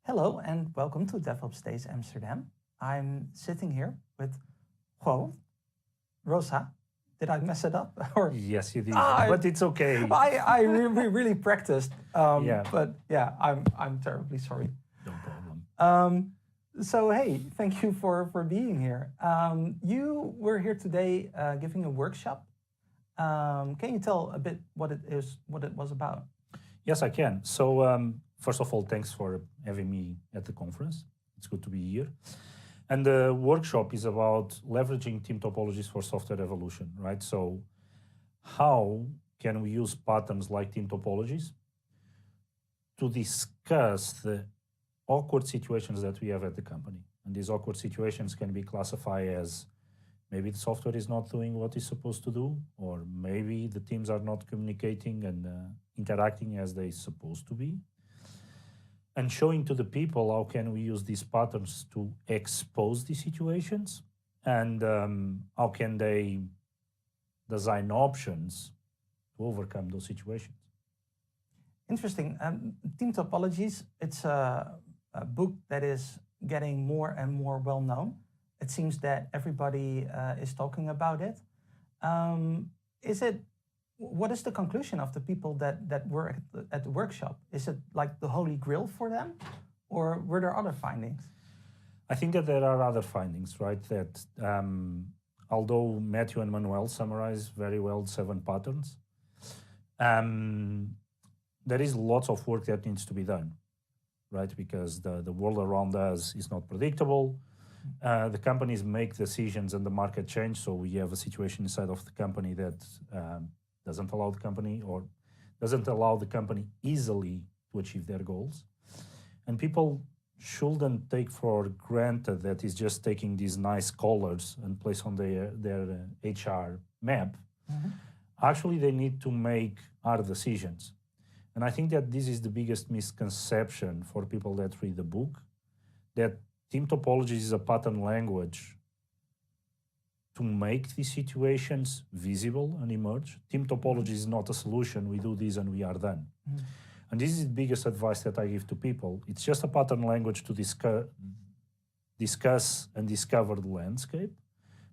Hello and welcome to Devopsdays Amsterdam. I'm sitting here with Rosa. Did I mess it up? Or yes, you did, but it's okay. I really practiced, yeah. But yeah, I'm terribly sorry. No problem. So hey, thank you for being here. You were here today giving a workshop. Can you tell a bit what it was about? Yes, I can. So first of all, thanks for having me at the conference. It's good to be here. And the workshop is about leveraging team topologies for software evolution, right? So how can we use patterns like team topologies to discuss the awkward situations that we have at the company? And these awkward situations can be classified as maybe the software is not doing what it's supposed to do, or maybe the teams are not communicating and interacting as they're supposed to be. And showing to the people how can we use these patterns to expose these situations, and how can they design options to overcome those situations. Interesting. Team topologies, it's a book that is getting more and more well known. It seems that everybody is talking about it. What is the conclusion of the people that were at the workshop? Is it like the holy grail for them, or were there other findings? I think that there are other findings, right? That although Matthew and Manuel summarize very well 7 patterns, there is lots of work that needs to be done, right? Because the world around us is not predictable. The companies make decisions and the market change. So we have a situation inside of the company that doesn't allow the company easily to achieve their goals. And people shouldn't take for granted that it's just taking these nice colors and place on their HR map. Mm-hmm. Actually, they need to make hard decisions. And I think that this is the biggest misconception for people that read the book, that team topology is a pattern language to make these situations visible and emerge. Team topology is not a solution. We do this and we are done. Mm. And this is the biggest advice that I give to people. It's just a pattern language to discuss and discover the landscape.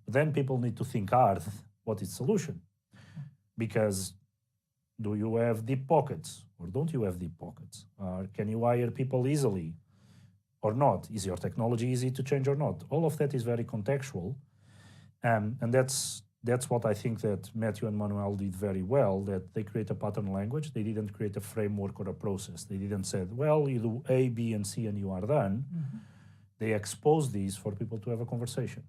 But then people need to think hard what is the solution. Because do you have deep pockets or don't you have deep pockets? Can you hire people easily or not? Is your technology easy to change or not? All of that is very contextual. And that's what I think that Matthew and Manuel did very well, that they create a pattern language. They didn't create a framework or a process. They didn't say, well, you do A, B, and C, and you are done. Mm-hmm. They expose these for people to have a conversation.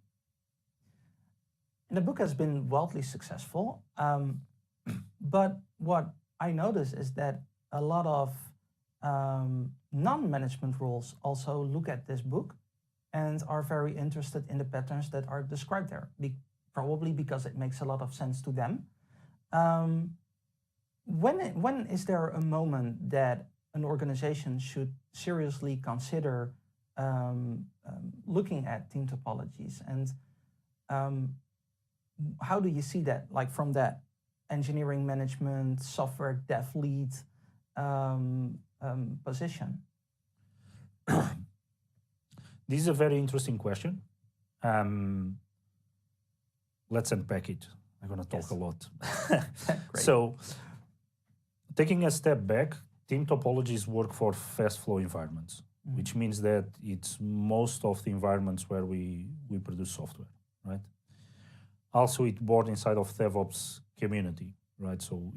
And the book has been wildly successful. But what I notice is that a lot of non-management roles also look at this book and are very interested in the patterns that are described there, probably because it makes a lot of sense to them. When is there a moment that an organization should seriously consider looking at team topologies? And how do you see that, like from that engineering management, software dev lead position? This is a very interesting question. Let's unpack it. I'm going to talk a lot. So, taking a step back, team topologies work for fast flow environments, which means that it's most of the environments where we produce software, right? Also, it's born inside of DevOps community, right? So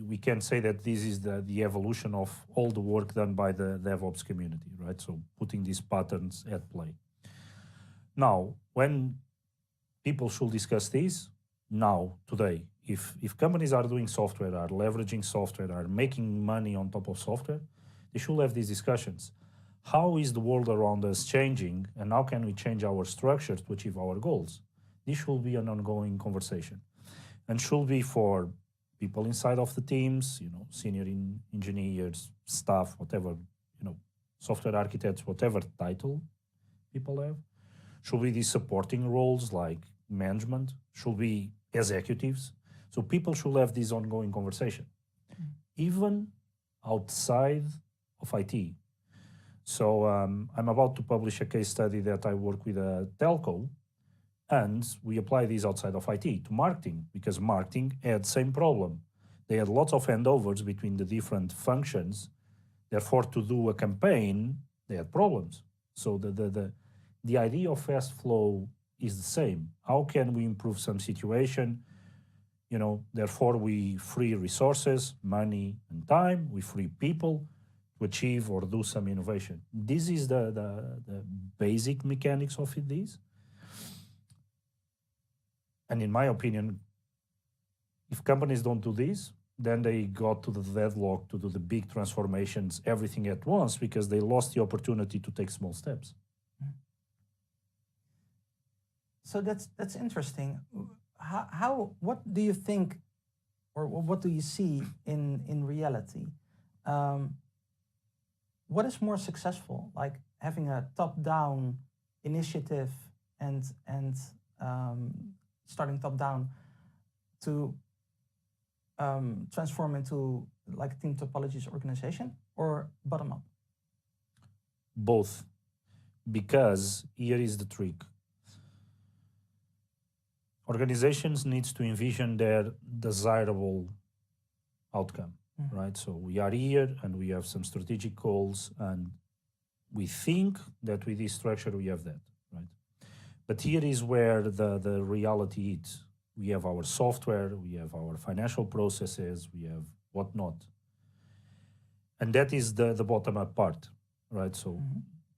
we can say that this is the evolution of all the work done by the DevOps community, right? So putting these patterns at play. Now, when people should discuss this, now, today, if companies are doing software, are leveraging software, are making money on top of software, they should have these discussions. How is the world around us changing, and how can we change our structures to achieve our goals? This should be an ongoing conversation, and should be for people inside of the teams, senior engineers, staff, whatever, software architects, whatever title people have. Should be these supporting roles like management, should be executives. So people should have this ongoing conversation, even outside of IT. So I'm about to publish a case study that I work with a telco, and we apply these outside of IT to marketing, because marketing had the same problem. They had lots of handovers between the different functions. Therefore, to do a campaign, they had problems. So the idea of fast flow is the same. How can we improve some situation? Therefore, we free resources, money, and time. We free people to achieve or do some innovation. This is the basic mechanics of this. And in my opinion, if companies don't do this, then they got to the deadlock to do the big transformations, everything at once, because they lost the opportunity to take small steps. So that's interesting. What do you think, or what do you see in reality? What is more successful, like having a top-down initiative and starting top-down to transform into like Team Topologies organization, or bottom-up? Both, because here is the trick. Organizations needs to envision their desirable outcome, right? So we are here and we have some strategic goals, and we think that with this structure we have that, right? But here is where the reality is. We have our software, we have our financial processes, we have whatnot. And that is the bottom-up part, right? So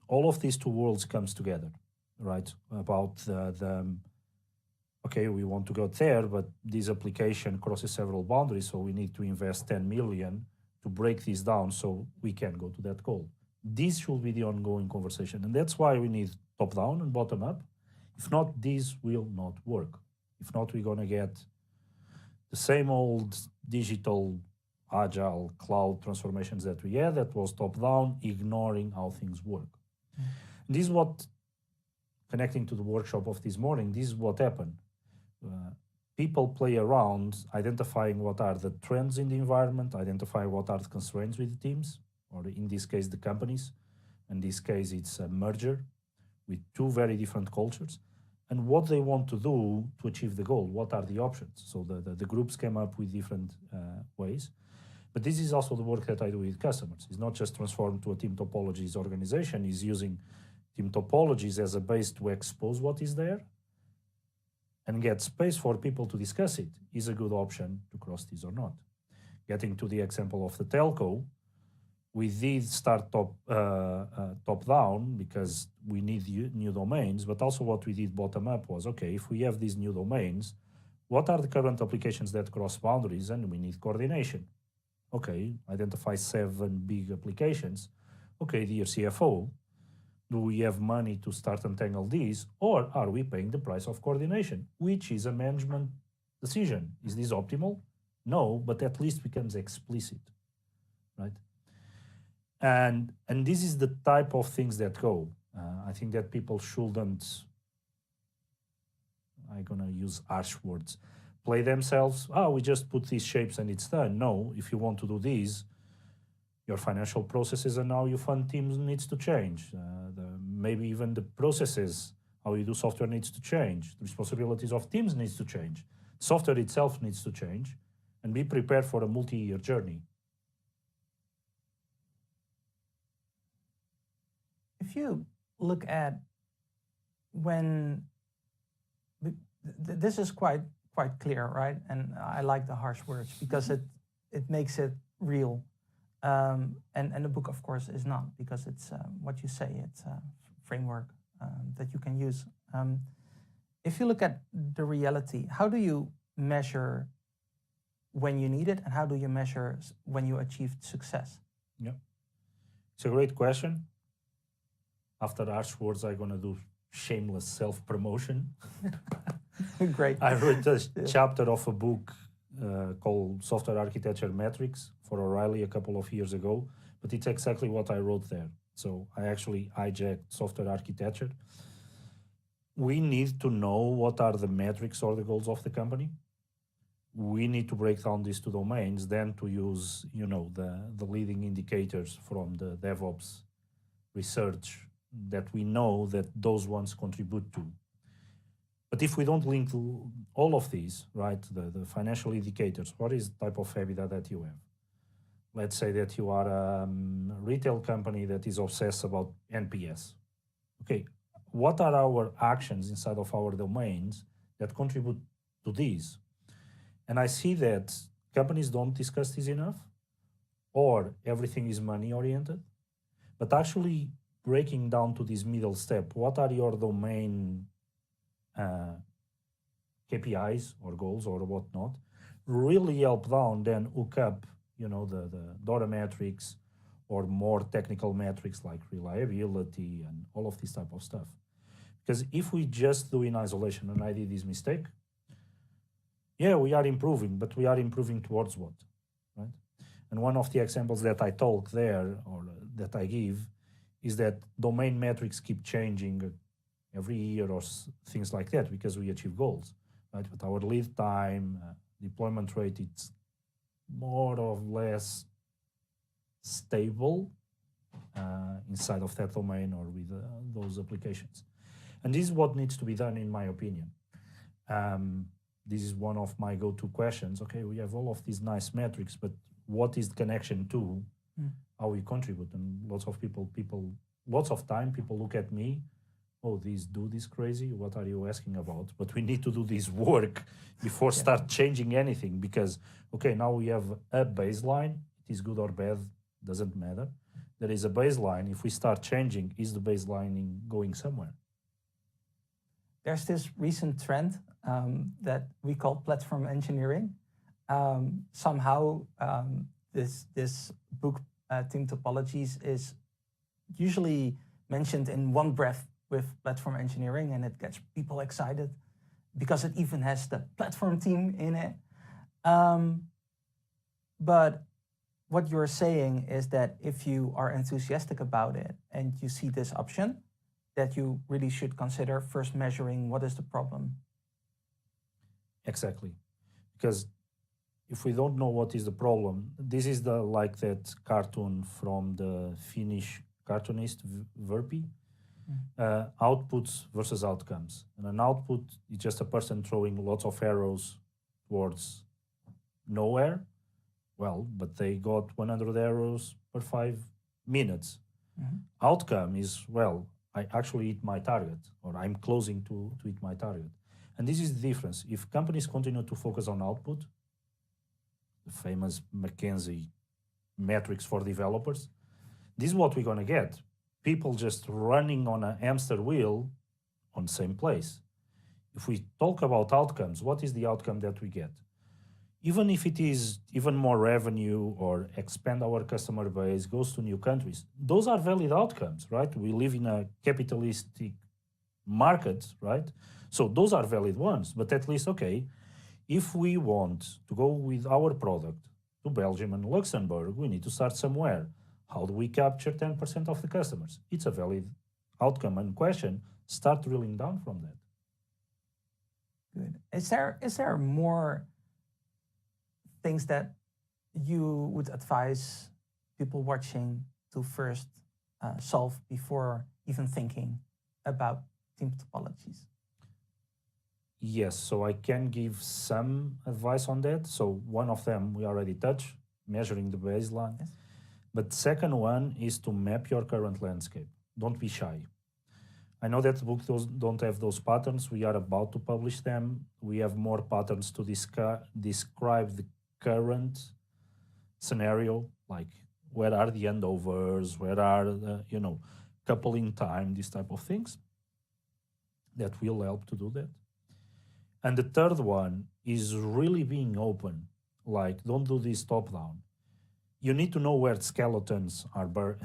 all of these two worlds comes together, right? About okay, we want to go there, but this application crosses several boundaries, so we need to invest 10 million to break this down so we can go to that goal. This should be the ongoing conversation, and that's why we need top-down and bottom-up. If not, this will not work. If not, we're going to get the same old digital, agile, cloud transformations that we had that was top-down, ignoring how things work. This is what, connecting to the workshop of this morning, this is what happened. People play around identifying what are the trends in the environment, identify what are the constraints with the teams, or in this case, the companies. In this case, it's a merger with two very different cultures, and what they want to do to achieve the goal. What are the options? So the groups came up with different ways. But this is also the work that I do with customers. It's not just transform to a Team Topologies organization. It's using Team Topologies as a base to expose what is there and get space for people to discuss it. Is a good option to cross this or not? Getting to the example of the telco, we did start top-down because we need new domains, but also what we did bottom-up was, okay, if we have these new domains, what are the current applications that cross boundaries, and we need coordination. Okay, identify 7 big applications. Okay, dear CFO, do we have money to start untangle these, or are we paying the price of coordination, which is a management decision? Is this optimal? No, but at least becomes explicit, right? And this is the type of things that go. I think that people shouldn't, I'm going to use harsh words, play themselves. Oh, we just put these shapes and it's done. No, if you want to do these, your financial processes and how you fund teams needs to change. Maybe even the processes, how you do software needs to change. The responsibilities of teams needs to change. Software itself needs to change, and be prepared for a multi-year journey. If you look at when this is quite clear, right? And I like the harsh words because it makes it real. And the book, of course, is not, because it's what you say. It's a framework that you can use. If you look at the reality, how do you measure when you need it, and how do you measure when you achieved success? Yeah, it's a great question. After the harsh words, I'm going to do shameless self-promotion. Great. I wrote a chapter of a book called Software Architecture Metrics for O'Reilly a couple of years ago, but it's exactly what I wrote there. So I actually hijacked software architecture. We need to know what are the metrics or the goals of the company. We need to break down these two domains, then to use, the leading indicators from the DevOps research that we know that those ones contribute to. But if we don't link to all of these, right, the financial indicators, what is the type of EBITDA that you have? Let's say that you are a retail company that is obsessed about NPS. Okay, what are our actions inside of our domains that contribute to these? And I see that companies don't discuss this enough, or everything is money oriented, but actually breaking down to this middle step, what are your domain KPIs or goals or whatnot, really help down, then hook up, the DORA metrics or more technical metrics like reliability and all of this type of stuff. Because if we just do in isolation, and I did this mistake, yeah, we are improving, but we are improving towards what, right? And one of the examples that I talk there, or that I give, is that domain metrics keep changing every year or things like that because we achieve goals, right? But our lead time, deployment rate, it's more or less stable inside of that domain or with those applications. And this is what needs to be done, in my opinion. This is one of my go-to questions. Okay, we have all of these nice metrics, but what is the connection to how we contribute? And lots of time, people look at me, oh, these do this crazy, what are you asking about? But we need to do this work before start changing anything, because, okay, now we have a baseline, it is good or bad, doesn't matter. There is a baseline. If we start changing, is the baseline going somewhere? There's this recent trend that we call platform engineering. Somehow, this book, Team Topologies, is usually mentioned in one breath with platform engineering, and it gets people excited because it even has the platform team in it. But what you're saying is that if you are enthusiastic about it and you see this option, that you really should consider first measuring what is the problem. Exactly. Because if we don't know what is the problem, this is like that cartoon from the Finnish cartoonist Verpi, outputs versus outcomes. And an output is just a person throwing lots of arrows towards nowhere. Well, but they got 100 arrows per 5 minutes. Outcome is, well, I actually hit my target, or I'm closing to hit my target. And this is the difference. If companies continue to focus on output, the famous McKinsey metrics for developers, this is what we're going to get. People just running on a hamster wheel on the same place. If we talk about outcomes, what is the outcome that we get? Even if it is even more revenue or expand our customer base, goes to new countries, those are valid outcomes, right? We live in a capitalistic market, right? So those are valid ones, but at least, okay, if we want to go with our product to Belgium and Luxembourg, we need to start somewhere. How do we capture 10% of the customers? It's a valid outcome and question. Start drilling down from that. Good. Is there more things that you would advise people watching to first solve before even thinking about team topologies? Yes, so I can give some advice on that. So one of them we already touched, measuring the baseline. Yes. But second one is to map your current landscape. Don't be shy. I know that the book don't have those patterns. We are about to publish them. We have more patterns to describe the current scenario, like where are the handovers, where are the, coupling time, these type of things that will help to do that. And the third one is really being open. Like, don't do this top down. You need to know where skeletons are,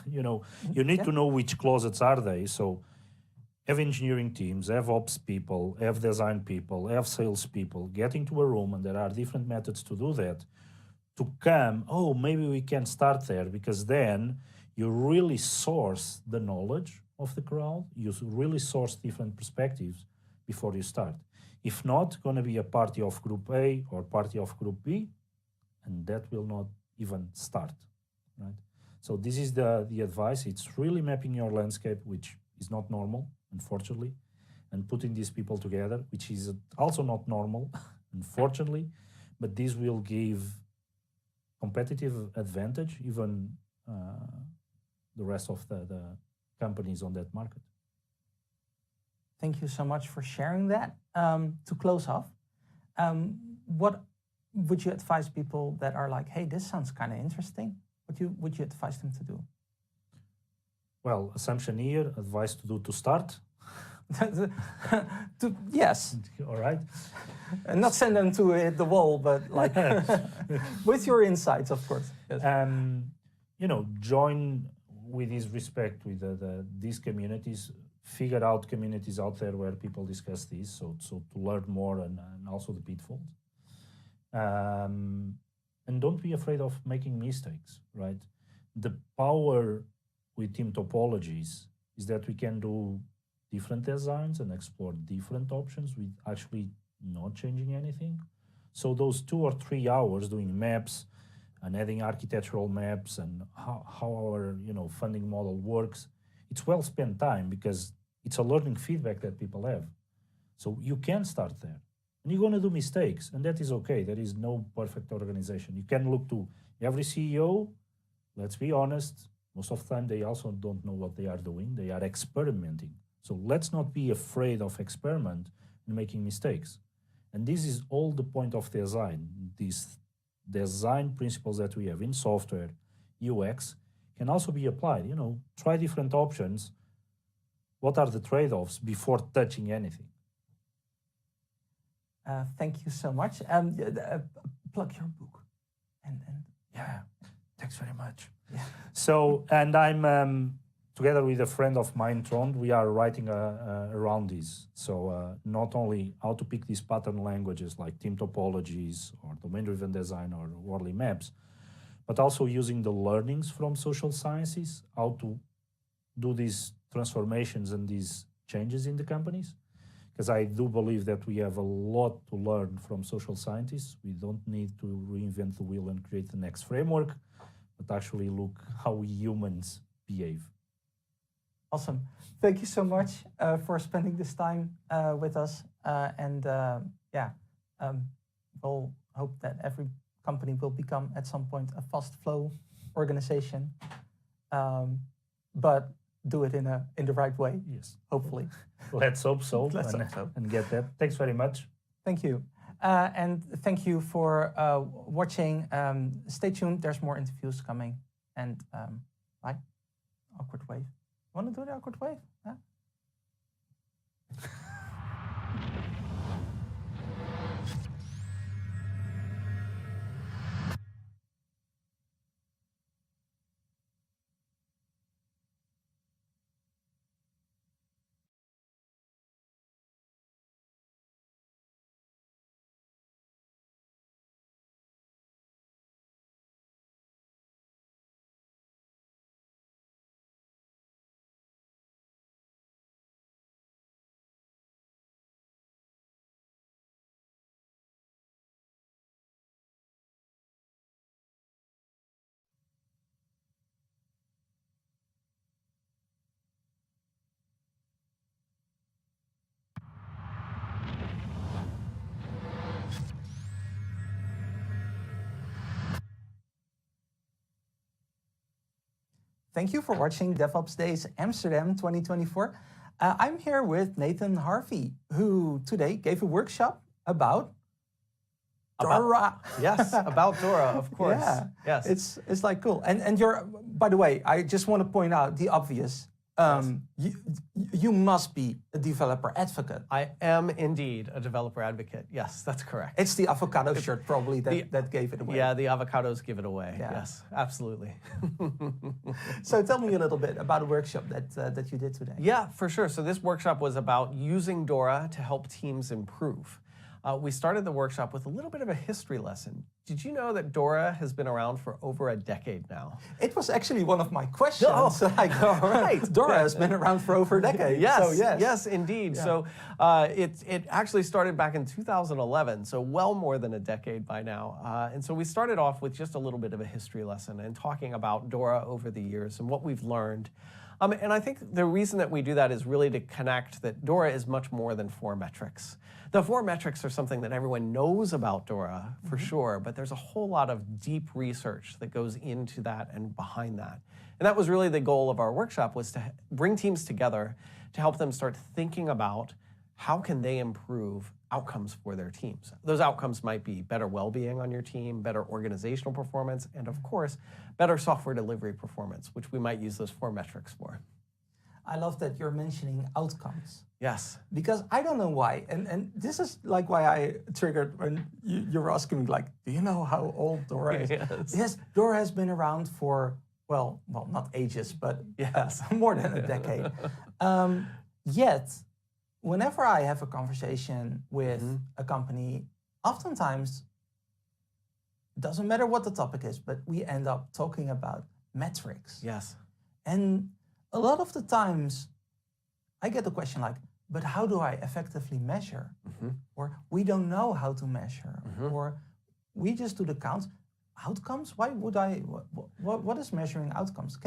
you need to know which closets are they. So have engineering teams, have ops people, have design people, have sales people, get into a room, and there are different methods to do that, to come, oh, maybe we can start there, because then you really source the knowledge of the crowd, you really source different perspectives before you start. If not, going to be a party of group A or party of group B, and that will not even start, right? So this is the advice. It's really mapping your landscape, which is not normal, unfortunately, and putting these people together, which is also not normal, unfortunately, but this will give competitive advantage, even the rest of the companies on that market. Thank you so much for sharing that. To close off, what would you advise people that are like, hey, this sounds kind of interesting? What would you advise them to do? Well, assumption here, advice to do to start. Yes. All right. And not send them to hit the wall, but like with your insights, of course. Yes. You know, join with this respect with these communities. Figure out communities out there where people discuss this, so to learn more and also the pitfalls. And don't be afraid of making mistakes, right? The power with team topologies is that we can do different designs and explore different options with actually not changing anything. So those 2 or 3 hours doing maps and adding architectural maps and how our funding model works, it's well spent time because it's a learning feedback that people have. So you can start there. And you're going to do mistakes, and that is okay. There is no perfect organization. You can look to every CEO, let's be honest, most of the time they also don't know what they are doing. They are experimenting. So let's not be afraid of experiment and making mistakes. And this is all the point of design. These design principles that we have in software, UX, can also be applied. Try different options. What are the trade-offs before touching anything? Thank you so much. Plug your book. And yeah, thanks very much. Yeah. So, and I'm together with a friend of mine, Trond, we are writing around this. So not only how to pick these pattern languages like team topologies or domain-driven design or Worley maps, but also using the learnings from social sciences, how to do these transformations and these changes in the companies. Because I do believe that we have a lot to learn from social scientists. We don't need to reinvent the wheel and create the next framework, but actually look how we humans behave. Awesome. Thank you so much for spending this time with us. We'll hope that every company will become at some point a fast flow organization, but do it in the right way. Yes. Hopefully. Let's hope so. Let's hope so. And get that. Thanks very much. Thank you. And thank you for watching. Stay tuned. There's more interviews coming. And bye. Awkward wave. Want to do the awkward wave? Yeah? Thank you for watching Devopsdays Amsterdam 2024. I'm here with Nathan Harvey, who today gave a workshop about Dora. Yes, about Dora, of course. Yeah, yes. It's like cool. And you're, by the way, I just want to point out the obvious. You must be a developer advocate. I am indeed a developer advocate. Yes, that's correct. It's the avocado shirt probably that gave it away. Yeah, the avocados give it away. Yeah. Yes, absolutely. So tell me a little bit about a workshop that you did today. Yeah, for sure. So this workshop was about using Dora to help teams improve. We started the workshop with a little bit of a history lesson. Did you know that Dora has been around for over a decade now? It was actually one of my questions. Oh, like, all right. Dora has been around for over a decade. Yes, so yes, indeed. Yeah. So it actually started back in 2011, so well more than a decade by now. And so we started off with just a little bit of a history lesson and talking about Dora over the years and what we've learned. And I think the reason that we do that is really to connect that Dora is much more than 4 metrics. The 4 metrics are something that everyone knows about Dora, for sure, but there's a whole lot of deep research that goes into that and behind that. And that was really the goal of our workshop, was to bring teams together to help them start thinking about how can they improve outcomes for their teams? Those outcomes might be better well-being on your team, better organizational performance, and of course, better software delivery performance, which we might use those 4 metrics for. I love that you're mentioning outcomes. Yes. Because I don't know why, and this is like why I triggered when you were asking me, like, do you know how old Dora is? Yes, Dora has been around for, well, not ages, but yes, more than a decade. Yet, whenever I have a conversation with a company, oftentimes, doesn't matter what the topic is, but we end up talking about metrics. Yes. And a lot of the times, I get the question like, but how do I effectively measure? Or we don't know how to measure. Or we just do the counts. Outcomes? Why would I? What is measuring outcomes?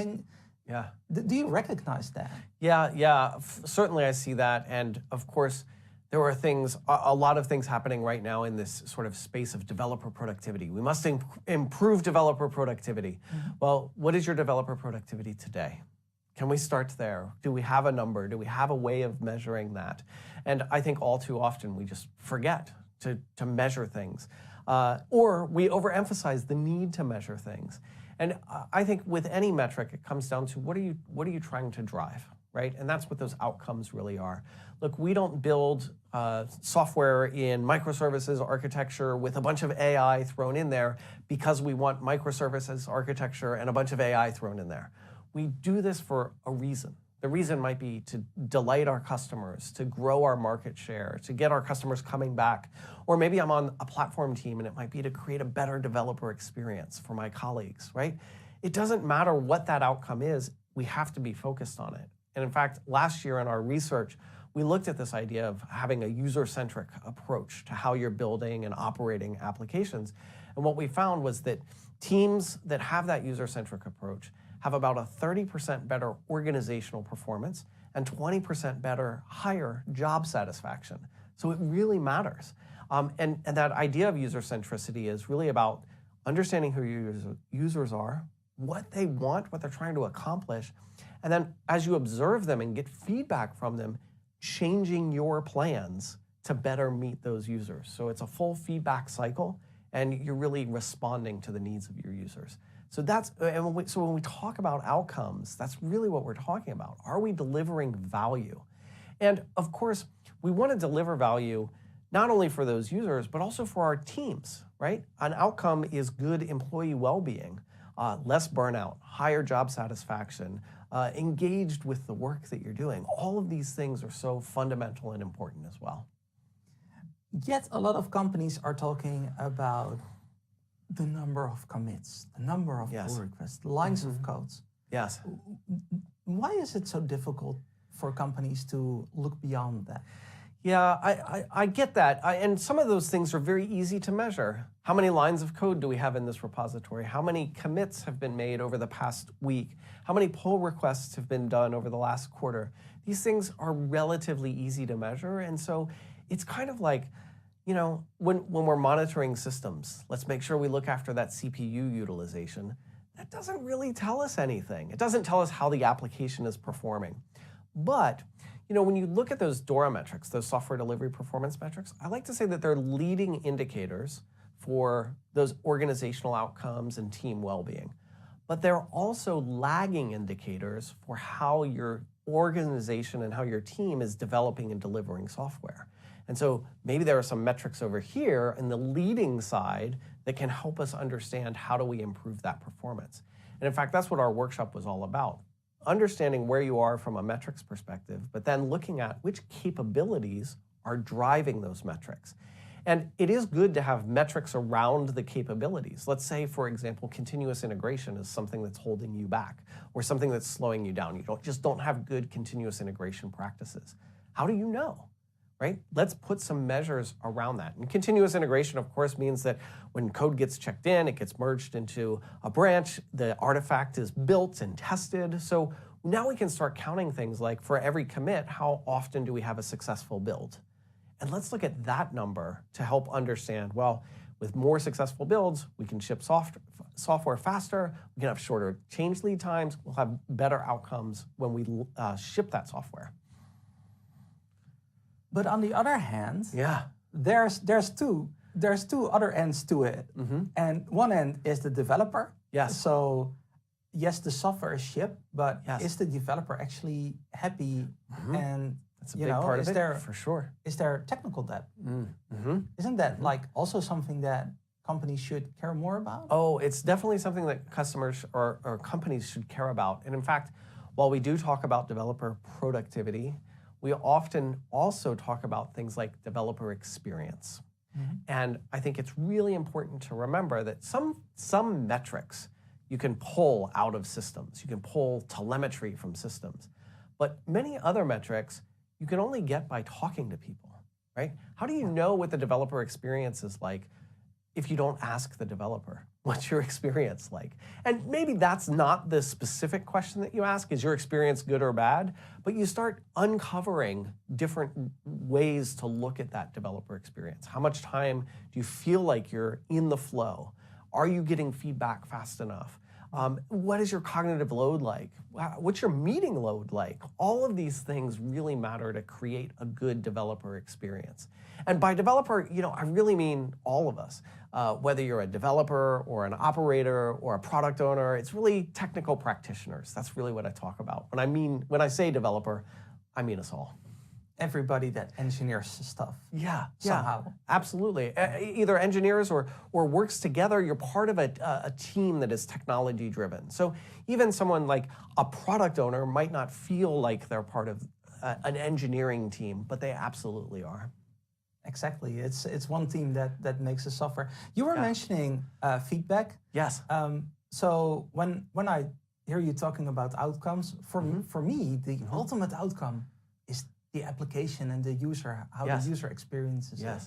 Do you recognize that? Yeah. Certainly I see that. And of course, there are things, a lot of things happening right now in this sort of space of developer productivity. We must improve developer productivity. Well, what is your developer productivity today? Can we start there? Do we have a number? Do we have a way of measuring that? And I think all too often we just forget to measure things. Or we overemphasize the need to measure things. And I think with any metric, it comes down to what are you trying to drive, right? And that's what those outcomes really are. Look, we don't build software in microservices architecture with a bunch of AI thrown in there because we want microservices architecture and a bunch of AI thrown in there. We do this for a reason. The reason might be to delight our customers, to grow our market share, to get our customers coming back. Or maybe I'm on a platform team and it might be to create a better developer experience for my colleagues, right? It doesn't matter what that outcome is, we have to be focused on it. And in fact, last year in our research, we looked at this idea of having a user-centric approach to how you're building and operating applications. And what we found was that teams that have that user-centric approach have about a 30% better organizational performance and 20% better higher job satisfaction. So it really matters. And that idea of user centricity is really about understanding who your users are, what they want, what they're trying to accomplish, and then as you observe them and get feedback from them, changing your plans to better meet those users. So it's a full feedback cycle, and you're really responding to the needs of your users. So when we talk about outcomes, that's really what we're talking about. Are we delivering value? And of course, we want to deliver value not only for those users, but also for our teams, right? An outcome is good employee well-being, less burnout, higher job satisfaction, engaged with the work that you're doing. All of these things are so fundamental and important as well. Yet a lot of companies are talking about the number of commits, the number of pull requests, the lines of codes. Yes. Why is it so difficult for companies to look beyond that? Yeah, I get that. And some of those things are very easy to measure. How many lines of code do we have in this repository? How many commits have been made over the past week? How many pull requests have been done over the last quarter? These things are relatively easy to measure. And so it's kind of like, you know, when we're monitoring systems, let's make sure we look after that CPU utilization. That doesn't really tell us anything. It doesn't tell us how the application is performing. But, you know, when you look at those DORA metrics, those software delivery performance metrics, I like to say that they're leading indicators for those organizational outcomes and team well-being. But they're also lagging indicators for how your organization and how your team is developing and delivering software. And so maybe there are some metrics over here in the leading side that can help us understand how do we improve that performance. And in fact, that's what our workshop was all about. Understanding where you are from a metrics perspective, but then looking at which capabilities are driving those metrics. And it is good to have metrics around the capabilities. Let's say, for example, continuous integration is something that's holding you back or something that's slowing you down. You just don't have good continuous integration practices. How do you know? Right? Let's put some measures around that. And continuous integration, of course, means that when code gets checked in, it gets merged into a branch, the artifact is built and tested. So now we can start counting things like for every commit, how often do we have a successful build? And let's look at that number to help understand, well, with more successful builds, we can ship software faster, we can have shorter change lead times, we'll have better outcomes when we ship that software. But on the other hand, yeah, there's two other ends to it, and one end is the developer. Yes. So yes, the software is shipped, but is the developer actually happy? And that's a big part of it, for sure. Is there technical debt? Isn't that like also something that companies should care more about? Oh, it's definitely something that customers or companies should care about. And in fact, while we do talk about developer productivity, we often also talk about things like developer experience. And I think it's really important to remember that some metrics you can pull out of systems. You can pull telemetry from systems. But many other metrics you can only get by talking to people, right? How do you know what the developer experience is like if you don't ask the developer? What's your experience like? And maybe that's not the specific question that you ask, is your experience good or bad? But you start uncovering different ways to look at that developer experience. How much time do you feel like you're in the flow? Are you getting feedback fast enough? What is your cognitive load like? What's your meeting load like? All of these things really matter to create a good developer experience. And by developer, I really mean all of us. Whether you're a developer or an operator or a product owner, it's really technical practitioners. That's really what I talk about. When I say developer, I mean us all. Everybody that engineers stuff. Yeah, somehow. Absolutely. Either engineers or works together. You're part of a team that is technology driven. So even someone like a product owner might not feel like they're part of an engineering team, but they absolutely are. Exactly. It's one team that makes the software. You were mentioning feedback. Yes. So when I hear you talking about outcomes, for me, the ultimate outcome is the application and the user, how the user experiences it.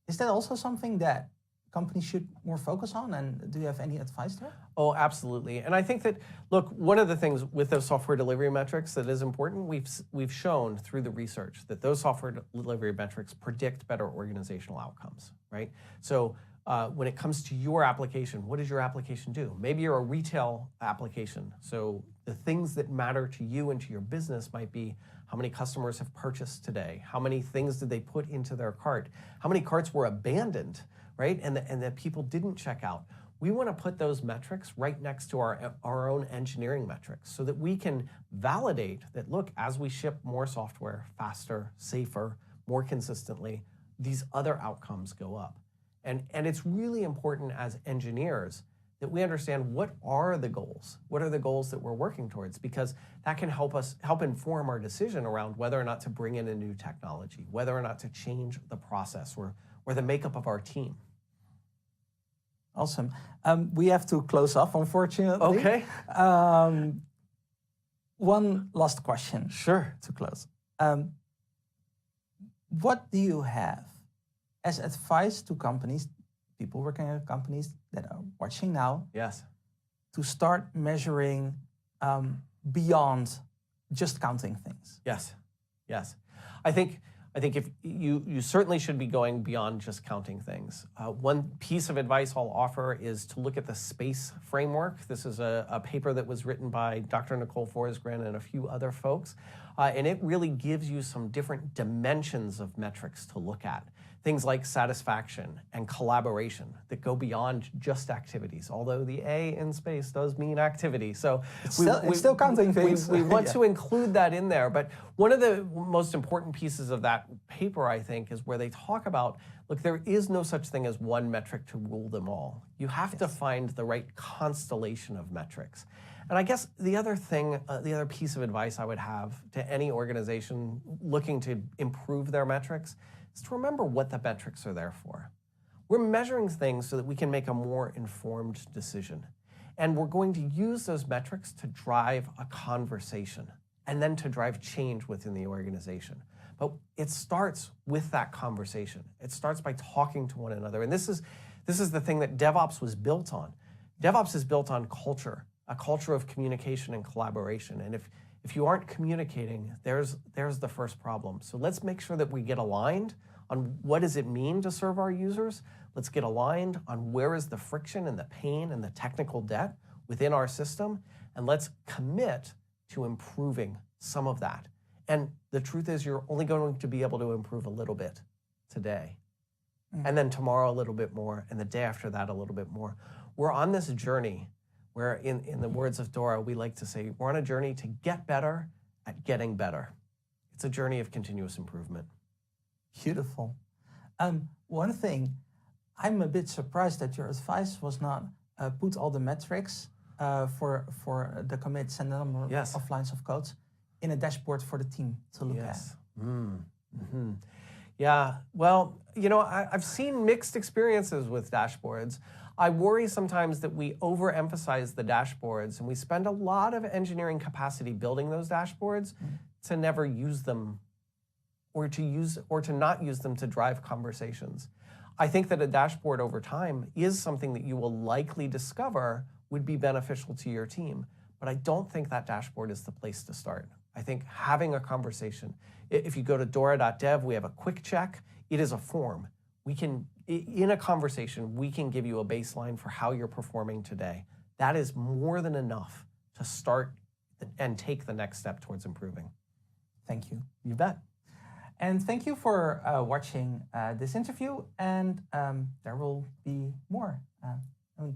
Is that also something that companies should more focus on? And do you have any advice there? Oh, absolutely. And I think that, look, one of the things with those software delivery metrics that is important, we've shown through the research that those software delivery metrics predict better organizational outcomes, right? So when it comes to your application, what does your application do? Maybe you're a retail application. So the things that matter to you and to your business might be how many customers have purchased today? How many things did they put into their cart? How many carts were abandoned, right? And that people didn't check out. We want to put those metrics right next to our own engineering metrics so that we can validate that, look, as we ship more software faster, safer, more consistently, these other outcomes go up. And it's really important as engineers that we understand what are the goals that we're working towards, because that can help inform our decision around whether or not to bring in a new technology, whether or not to change the process or the makeup of our team. Awesome. We have to close off, unfortunately. Okay. One last question. Sure. To close. What do you have as advice to companies, people working at companies that are watching now? Yes. To start measuring beyond just counting things. Yes. Yes. I think if you certainly should be going beyond just counting things. One piece of advice I'll offer is to look at the SPACE framework. This is a paper that was written by Dr. Nicole Forsgren and a few other folks. And it really gives you some different dimensions of metrics to look at. Things like satisfaction and collaboration that go beyond just activities, although the A in SPACE does mean activity. So it's still counting things. We want to include that in there. But one of the most important pieces of that paper, I think, is where they talk about, look, there is no such thing as one metric to rule them all. You have to find the right constellation of metrics. And I guess the other thing, the other piece of advice I would have to any organization looking to improve their metrics is to remember what the metrics are there for. We're measuring things so that we can make a more informed decision. And we're going to use those metrics to drive a conversation and then to drive change within the organization. But it starts with that conversation. It starts by talking to one another. And this is the thing that DevOps was built on. DevOps is built on culture, a culture of communication and collaboration. And if you aren't communicating, there's the first problem. So let's make sure that we get aligned on what does it mean to serve our users. Let's get aligned on where is the friction and the pain and the technical debt within our system. And let's commit to improving some of that And the truth is you're only going to be able to improve a little bit today. And then tomorrow a little bit more, and the day after that a little bit more. We're on this journey where, in the words of Dora, we like to say, we're on a journey to get better at getting better. It's a journey of continuous improvement. Beautiful. One thing, I'm a bit surprised that your advice was not put all the metrics for the commits and the number of lines of codes in a dashboard for the team to look at. Yeah, well, you know, I've seen mixed experiences with dashboards. I worry sometimes that we overemphasize the dashboards and we spend a lot of engineering capacity building those dashboards to never use them or to not use them to drive conversations. I think that a dashboard over time is something that you will likely discover would be beneficial to your team, but I don't think that dashboard is the place to start. I think having a conversation, if you go to dora.dev, we have a quick check. It is a form. We can, in a conversation, we can give you a baseline for how you're performing today. That is more than enough to start and take the next step towards improving. Thank you. You bet. And thank you for watching this interview. And there will be more.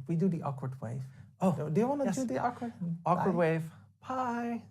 We do the awkward wave. Oh, do you want to do the awkward? Awkward wave. Bye.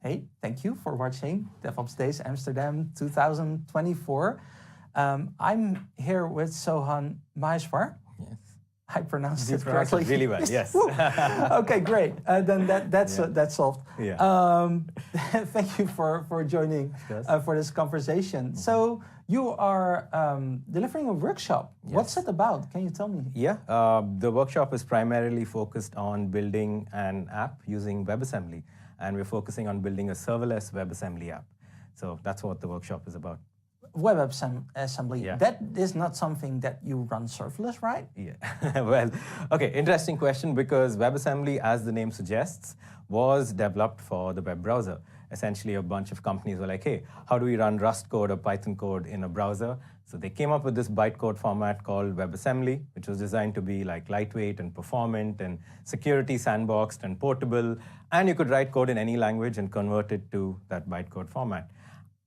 Hey, thank you for watching Devopsdays Amsterdam 2024. I'm here with Sohan Maheshwar. Yes. I pronounced You it pronounced correctly. it really well, yes. Okay, great. Then that's solved. Yeah. Thank you for joining for this conversation. So you are delivering a workshop. Yes. What's it about? Can you tell me? Yeah, the workshop is primarily focused on building an app using WebAssembly, and we're focusing on building a serverless WebAssembly app. So that's what the workshop is about. WebAssembly, that is not something that you run serverless, right? Yeah, well, okay, interesting question, because WebAssembly, as the name suggests, was developed for the web browser. Essentially, a bunch of companies were like, hey, how do we run Rust code or Python code in a browser? So they came up with this bytecode format called WebAssembly, which was designed to be like lightweight and performant and security sandboxed and portable. And you could write code in any language and convert it to that bytecode format.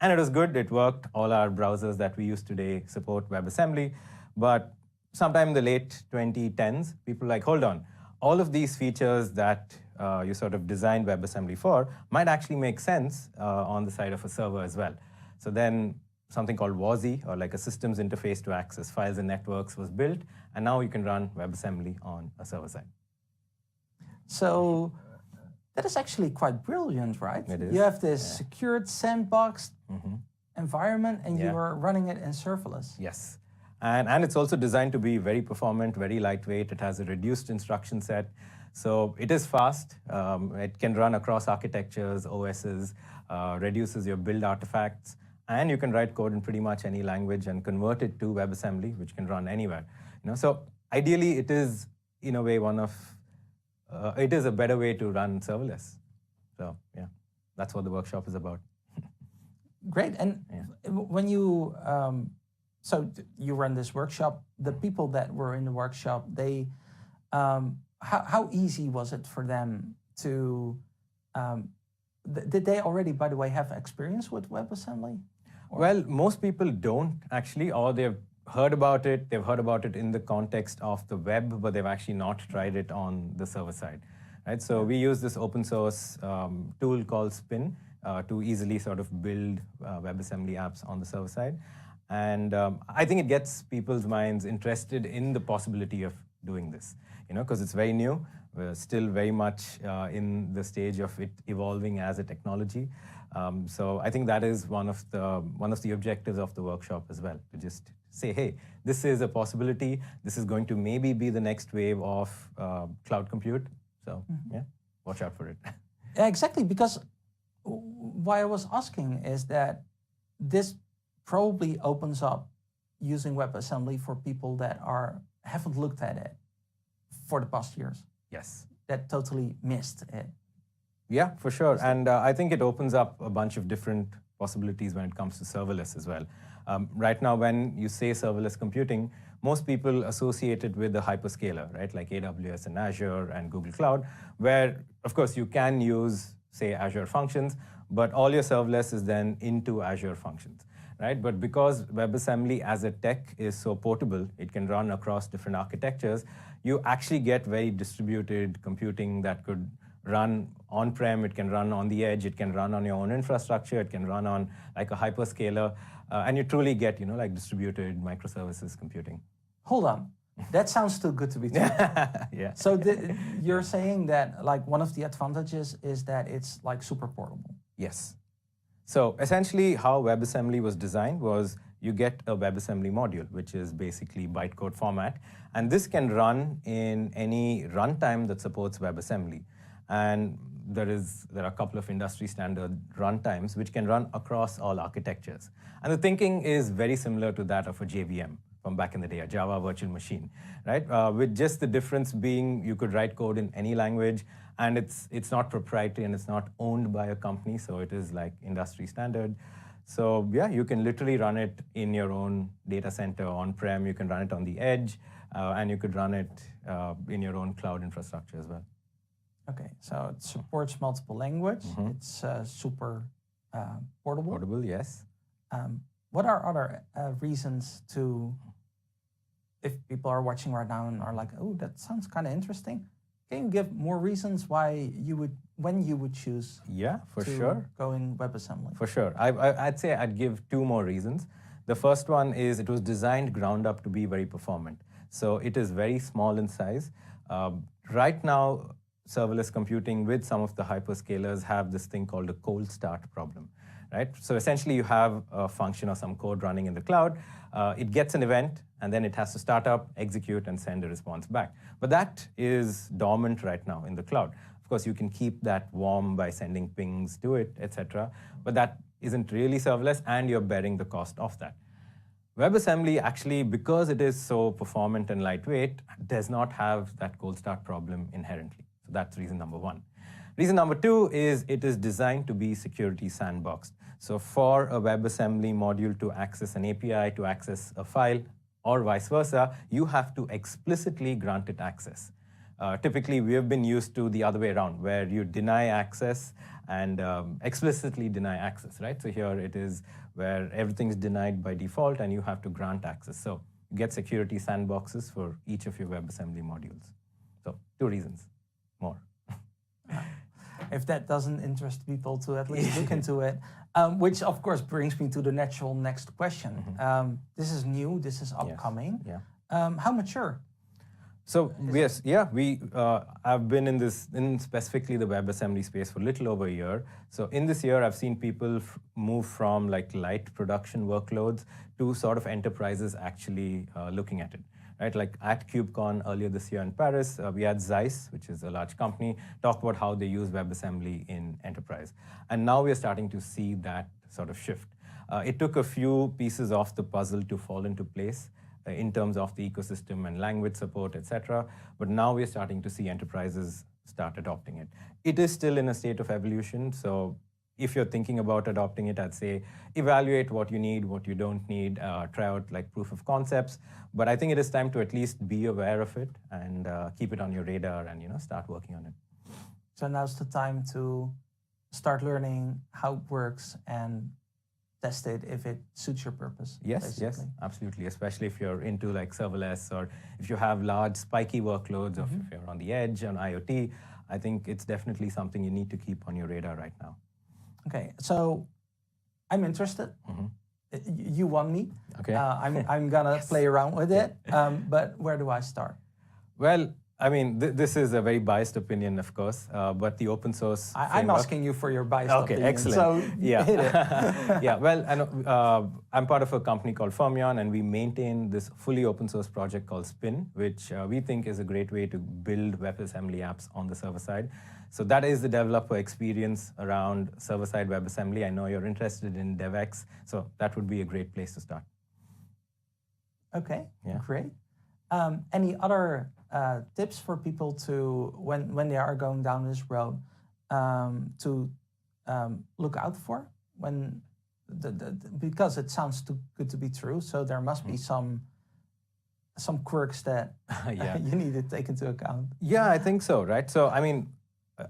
And it was good, it worked. All our browsers that we use today support WebAssembly. But sometime in the late 2010s, people were like, hold on, all of these features that you sort of designed WebAssembly for might actually make sense on the side of a server as well. So then something called WASI, or like a systems interface to access files and networks, was built. And now you can run WebAssembly on a server side. So that is actually quite brilliant, right? It is. You have this secured, sandboxed environment, and you are running it in serverless. Yes. And it's also designed to be very performant, very lightweight. It has a reduced instruction set. So it is fast. It can run across architectures, OSs, reduces your build artifacts. And you can write code in pretty much any language and convert it to WebAssembly, which can run anywhere. You know, so ideally, it is, in a way, it is a better way to run serverless. So yeah, that's what the workshop is about. Great. And when you, so you run this workshop, the people that were in the workshop, they, how easy was it for them to, did they already, by the way, have experience with WebAssembly? Well, most people don't actually, or they've heard about it. They've heard about it in the context of the web, but they've actually not tried it on the server side. Right? So we use this open source tool called Spin to easily sort of build WebAssembly apps on the server side. And I think it gets people's minds interested in the possibility of doing this, you know, because it's very new. We're still very much in the stage of it evolving as a technology. So I think that is one of the objectives of the workshop as well, to just say, hey, this is a possibility. This is going to maybe be the next wave of cloud compute. So yeah, watch out for it. Yeah, exactly, because why I was asking is that this probably opens up using WebAssembly for people that haven't looked at it for the past years. Yes. That totally missed it. Yeah, for sure. And I think it opens up a bunch of different possibilities when it comes to serverless as well. Right now, when you say serverless computing, most people associate it with the hyperscaler, right? Like AWS and Azure and Google Cloud, where, of course, you can use, say, Azure functions, but all your serverless is then into Azure functions, right? But because WebAssembly as a tech is so portable, it can run across different architectures, you actually get very distributed computing that could run on-prem, it can run on the edge, it can run on your own infrastructure, it can run on like a hyperscaler, and you truly get, like distributed microservices computing. Hold on. That sounds too good to be true. Yeah. So you're saying that like one of the advantages is that it's like super portable. Yes. So essentially how WebAssembly was designed was you get a WebAssembly module, which is basically bytecode format. And this can run in any runtime that supports WebAssembly. And there are a couple of industry standard runtimes which can run across all architectures. And the thinking is very similar to that of a JVM from back in the day, a Java virtual machine, right? With just the difference being you could write code in any language, and it's not proprietary and it's not owned by a company, so it is like industry standard. So yeah, you can literally run it in your own data center on-prem, you can run it on the edge, and you could run it in your own cloud infrastructure as well. Okay, so it supports multiple languages. It's super portable. Portable, yes. What are other reasons to, if people are watching right now and are like, oh, that sounds kind of interesting, can you give more reasons when you would choose sure. go in WebAssembly? For sure. I'd say I'd give two more reasons. The first one is it was designed ground up to be very performant. So it is very small in size. Right now, serverless computing with some of the hyperscalers have this thing called a cold start problem, right? So essentially you have a function or some code running in the cloud, it gets an event, and then it has to start up, execute, and send a response back. But that is dormant right now in the cloud. Of course, you can keep that warm by sending pings to it, etc. But that isn't really serverless, and you're bearing the cost of that. WebAssembly actually, because it is so performant and lightweight, does not have that cold start problem inherently. So that's reason number one. Reason number two is it is designed to be security sandboxed. So for a WebAssembly module to access an API, to access a file, or vice versa, you have to explicitly grant it access. Typically, we have been used to the other way around, where you deny access and explicitly deny access, right? So here it is where everything's denied by default and you have to grant access. So you get security sandboxes for each of your WebAssembly modules. So two reasons more. If that doesn't interest people to at least look into it, which of course brings me to the natural next question. This is new, this is upcoming. Yes. How mature? So yes, I've been in specifically the WebAssembly space for a little over a year. So in this year, I've seen people move from like light production workloads to sort of enterprises actually looking at it. Right, like at KubeCon earlier this year in Paris, we had Zeiss, which is a large company, talk about how they use WebAssembly in enterprise. And now we're starting to see that sort of shift. It took a few pieces of the puzzle to fall into place in terms of the ecosystem and language support, etc. But now we're starting to see enterprises start adopting it. It is still in a state of evolution, so if you're thinking about adopting it, I'd say evaluate what you need, what you don't need, try out like proof of concepts. But I think it is time to at least be aware of it and keep it on your radar and start working on it. So now's the time to start learning how it works and test it if it suits your purpose. Yes, basically. yes, absolutely. Especially if you're into like serverless or if you have large spiky workloads or if you're on the edge on IoT, I think it's definitely something you need to keep on your radar right now. Okay, so I'm interested. You won me. Okay. I'm gonna play around with it. But where do I start? Well, I mean, this is a very biased opinion, of course, but the open source I'm asking you for your biased opinion. Okay, excellent. So yeah. hit it. Yeah, well, I'm part of a company called Fermion, and we maintain this fully open source project called Spin, which we think is a great way to build WebAssembly apps on the server side. So that is the developer experience around server-side WebAssembly. I know you're interested in DevX, so that would be a great place to start. Okay, yeah. Great. Any other tips for people to, when they are going down this road, to look out for? When because it sounds too good to be true, so there must be some quirks that you need to take into account. Yeah, I think so, right? So, I mean,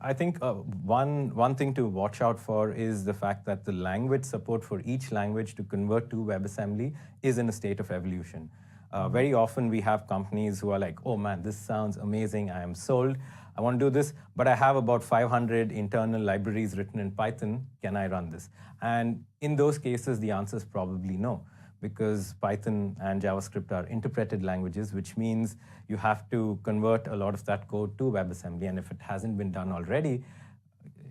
I think one thing to watch out for is the fact that the language support for each language to convert to WebAssembly is in a state of evolution. Very often we have companies who are like, oh man, this sounds amazing, I am sold, I want to do this, but I have about 500 internal libraries written in Python, can I run this? And in those cases, the answer is probably no, because Python and JavaScript are interpreted languages, which means you have to convert a lot of that code to WebAssembly, and if it hasn't been done already,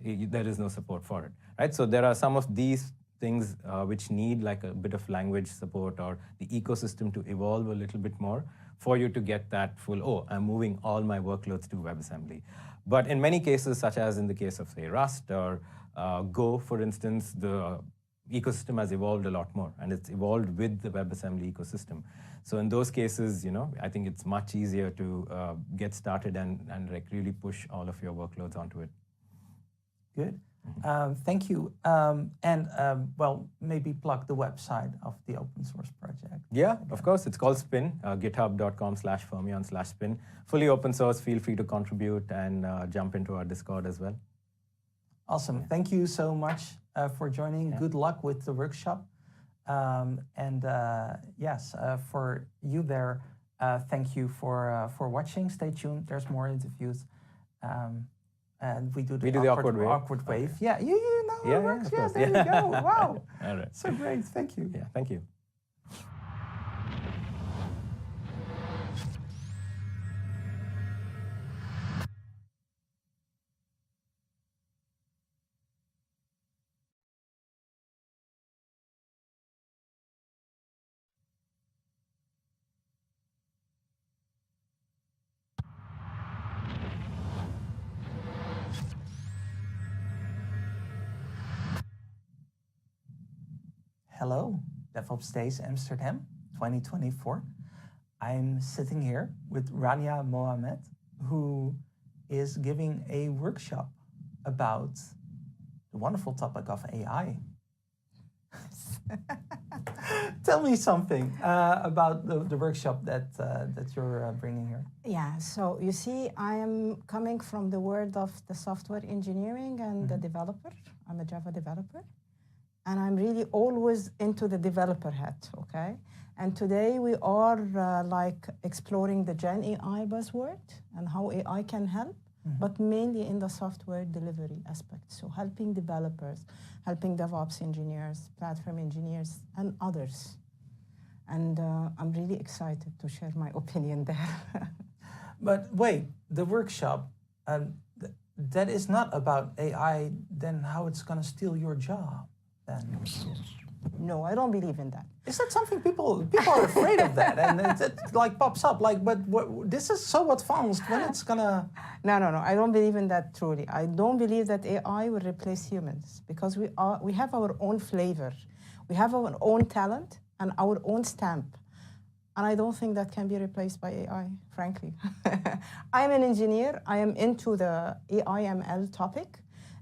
there is no support for it, right? So there are some of these things which need like a bit of language support or the ecosystem to evolve a little bit more for you to get that full, oh, I'm moving all my workloads to WebAssembly. But in many cases, such as in the case of, say, Rust or Go, for instance, the ecosystem has evolved a lot more, and it's evolved with the WebAssembly ecosystem. So in those cases, you know, I think it's much easier to get started and like really push all of your workloads onto it. Good. Thank you. Well, maybe plug the website of the open source project. Yeah, of course. It's called Spin, github.com/fermion/spin. Fully open source. Feel free to contribute and jump into our Discord as well. Awesome. Yeah. Thank you so much for joining. Yeah. Good luck with the workshop. Yes, for you there, thank you for watching. Stay tuned. There's more interviews. And we do the awkward wave. Okay. Yeah, you know how it works. Yeah, there you go. Wow. All right. So great. Thank you. Yeah, thank you. Hello, Devopsdays Amsterdam 2024. I'm sitting here with Rania Mohamed, who is giving a workshop about the wonderful topic of AI. Tell me something about the workshop that you're bringing here. Yeah, so you see, I am coming from the world of the software engineering and the developer. I'm a Java developer. And I'm really always into the developer hat, okay? And today we are like exploring the Gen AI buzzword and how AI can help, but mainly in the software delivery aspect. So helping developers, helping DevOps engineers, platform engineers, and others. And I'm really excited to share my opinion there. But wait, the workshop, that is not about AI, then how it's gonna steal your job. Then. No, I don't believe in that. Is that something people are afraid of that, and it like pops up like, but this is so advanced when it's gonna. No. I don't believe in that truly. I don't believe that AI will replace humans because we have our own flavor, we have our own talent and our own stamp, and I don't think that can be replaced by AI. Frankly, I'm an engineer. I am into the AI/ML topic.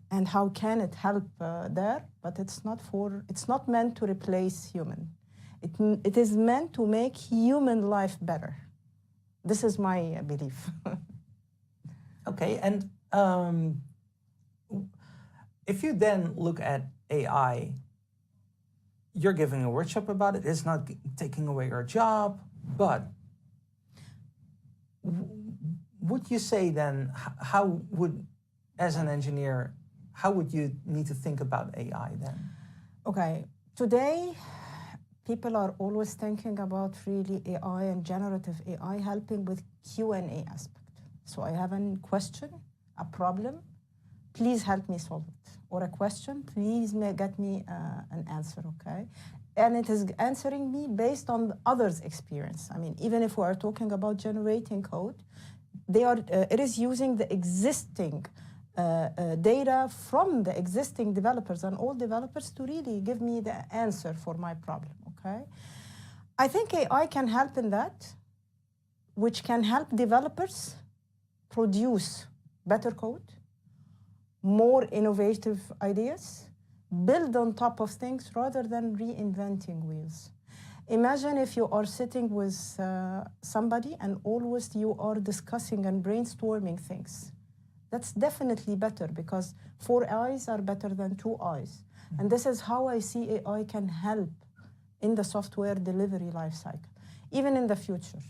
And how can it help there? But it's not meant to replace human. It is meant to make human life better. This is my belief. Okay, and if you then look at AI, you're giving a workshop about it. It's not taking away your job, but would you say then, how would, as an engineer, how would you need to think about AI then? Okay, today people are always thinking about really AI and generative AI helping with Q&A aspect. So I have a question, a problem, please help me solve it. Or a question, please get me an answer, okay? And it is answering me based on others' experience. I mean, even if we are talking about generating code, it is using the existing data from the existing developers and all developers to really give me the answer for my problem, okay? I think AI can help in that, which can help developers produce better code, more innovative ideas, build on top of things rather than reinventing wheels. Imagine if you are sitting with somebody and always you are discussing and brainstorming things. That's definitely better because 4 eyes are better than 2 eyes. And this is how I see AI can help in the software delivery lifecycle, even in the future.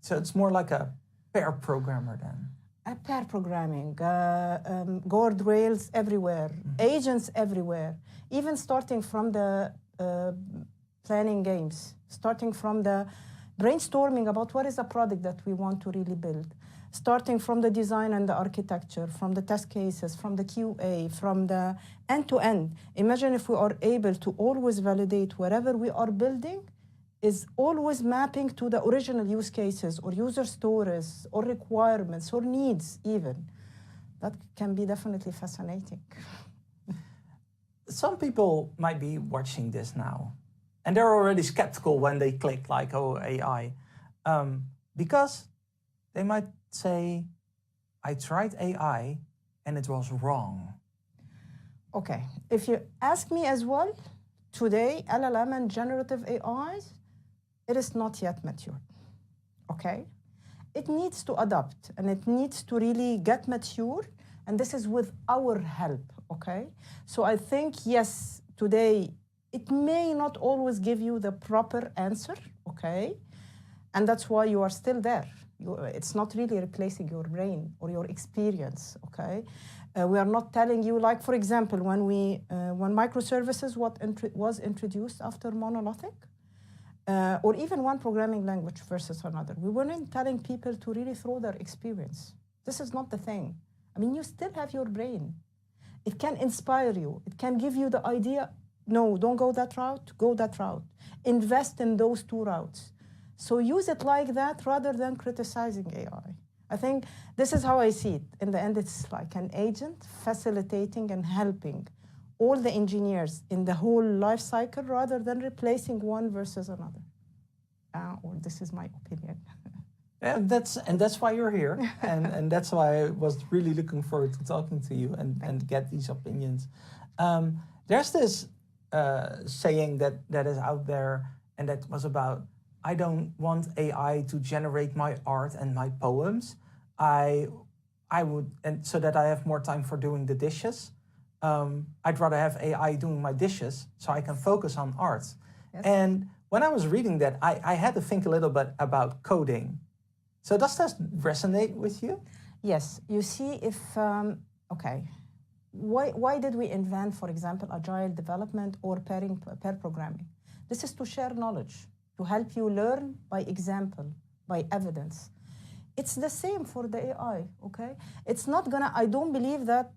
So it's more like a pair programmer then? A pair programming, guardrails everywhere, agents everywhere, even starting from the planning games, starting from the brainstorming about what is the product that we want to really build, starting from the design and the architecture, from the test cases, from the QA, from the end-to-end. Imagine if we are able to always validate whatever we are building is always mapping to the original use cases or user stories or requirements or needs even. That can be definitely fascinating. Some people might be watching this now and they're already skeptical when they click like, oh, AI, because they might say, I tried AI and it was wrong. Okay, if you ask me as well, today LLM and generative AIs, it is not yet mature, okay? It needs to adapt and it needs to really get mature, and this is with our help, okay? So I think, yes, today it may not always give you the proper answer, okay? And that's why you are still there. It's not really replacing your brain or your experience, okay? We are not telling you, like, for example, when microservices was introduced after monolithic, or even one programming language versus another, we weren't telling people to really throw their experience. This is not the thing. I mean, you still have your brain. It can inspire you. It can give you the idea, no, don't go that route, go that route. Invest in those 2 routes. So use it like that rather than criticizing AI. I think this is how I see it. In the end, it's like an agent facilitating and helping all the engineers in the whole life cycle rather than replacing one versus another. Or this is my opinion. And that's why you're here. and that's why I was really looking forward to talking to you and get these opinions. There's this saying that is out there, and that was about, I don't want AI to generate my art and my poems. I would, and so that I have more time for doing the dishes. I'd rather have AI doing my dishes so I can focus on art. Yes. And when I was reading that, I had to think a little bit about coding. So does that resonate with you? Yes. You see, if, okay, why did we invent, for example, agile development or pair programming? This is to share knowledge, to help you learn by example, by evidence. It's the same for the AI, okay? It's not gonna, I don't believe that,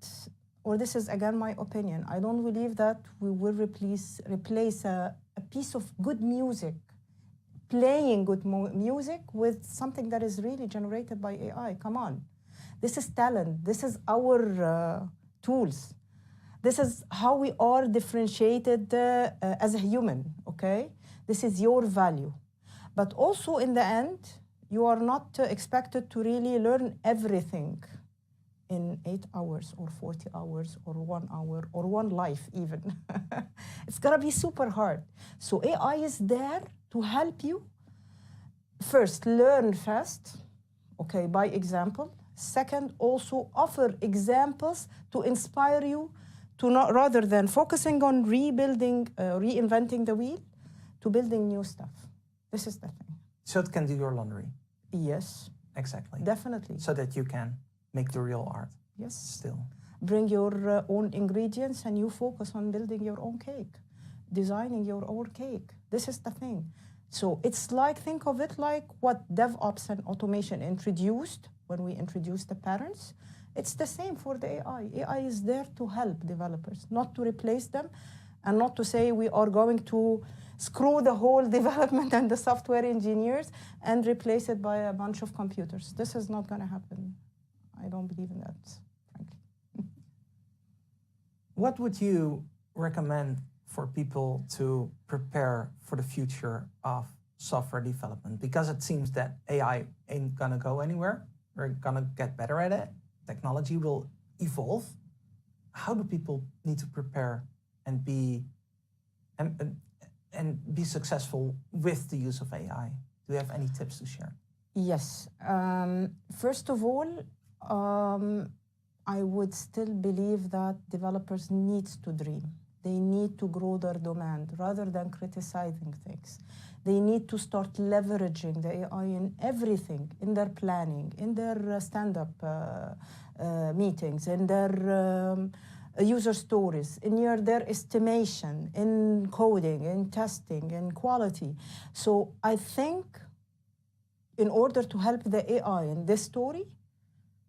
or this is again my opinion, I don't believe that we will replace a piece of good music, playing good music with something that is really generated by AI. Come on. This is talent. This is our tools. This is how we are differentiated as a human, okay? This is your value. But also in the end, you are not expected to really learn everything in 8 hours or 40 hours or 1 hour or one life even. It's gonna be super hard. So AI is there to help you. First, learn fast, okay, by example. Second, also offer examples to inspire you to not, rather than focusing on rebuilding, reinventing the wheel, to building new stuff. This is the thing. So it can do your laundry? Yes. Exactly. Definitely. So that you can make the real art. Yes. Still. Bring your own ingredients and you focus on building your own cake, designing your own cake. This is the thing. So it's like, think of it like what DevOps and automation introduced when we introduced the patterns. It's the same for the AI. AI is there to help developers, not to replace them, and not to say we are going to screw the whole development and the software engineers and replace it by a bunch of computers. This is not going to happen. I don't believe in that, frankly. What would you recommend for people to prepare for the future of software development? Because it seems that AI ain't gonna go anywhere. We're gonna get better at it. Technology will evolve. How do people need to prepare and be successful with the use of AI? Do you have any tips to share? Yes. First of all, I would still believe that developers need to dream. They need to grow their demand rather than criticizing things. They need to start leveraging the AI in everything, in their planning, in their stand-up meetings, in their user stories, in their estimation, in coding, in testing, in quality. So I think in order to help the AI in this story,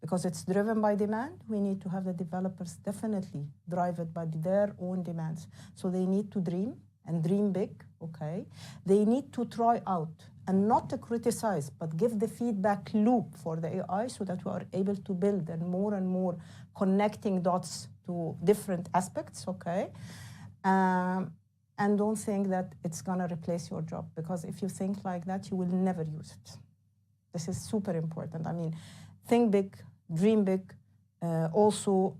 because it's driven by demand, we need to have the developers definitely drive it by their own demands. So they need to dream and dream big, okay? They need to try out and not to criticize, but give the feedback loop for the AI so that we are able to build and more connecting dots to different aspects, okay? And don't think that it's gonna replace your job, because if you think like that, you will never use it. This is super important. I mean, think big, dream big, also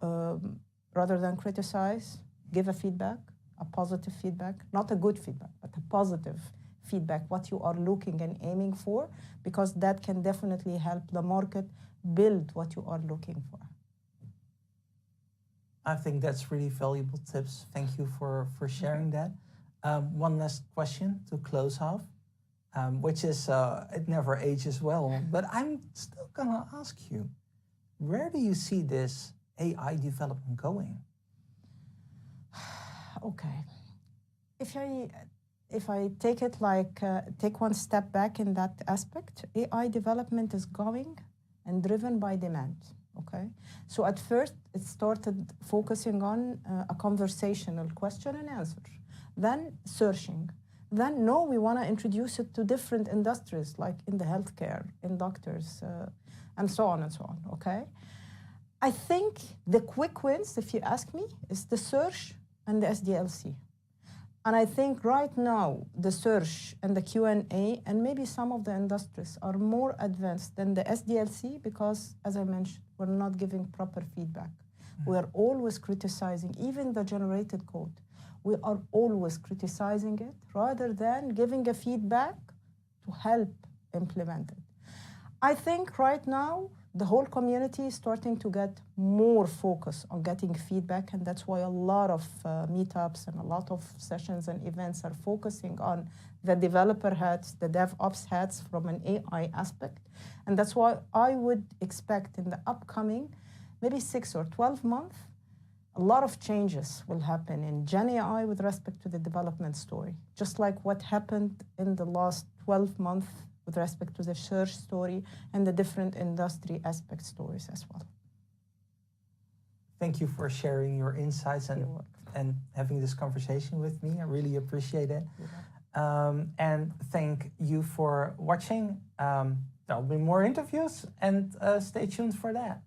rather than criticize, give a feedback, a positive feedback, not a good feedback, but a positive feedback, what you are looking and aiming for, because that can definitely help the market build what you are looking for. I think that's really valuable tips. Thank you for sharing that. One last question to close off, which is, it never ages well, but I'm still gonna ask you, where do you see this AI development going? Okay. If I take it like, take one step back in that aspect, AI development is going and driven by demand, okay? So at first, it started focusing on a conversational question and answer, then searching. Then, no, we want to introduce it to different industries, like in the healthcare, in doctors, and so on, okay? I think the quick wins, if you ask me, is the search and the SDLC. And I think right now, the search and the Q&A, and maybe some of the industries are more advanced than the SDLC because, as I mentioned, we're not giving proper feedback. We are always criticizing, even the generated code. We are always criticizing it rather than giving a feedback to help implement it. I think right now, the whole community is starting to get more focus on getting feedback, and that's why a lot of meetups and a lot of sessions and events are focusing on the developer hats, the DevOps hats from an AI aspect. And that's why I would expect in the upcoming, maybe 6 or 12 months, a lot of changes will happen in Gen AI with respect to the development story, just like what happened in the last 12 months with respect to the search story and the different industry aspect stories as well. Thank you for sharing your insights and having this conversation with me. I really appreciate it. And thank you for watching. There'll be more interviews, and stay tuned for that.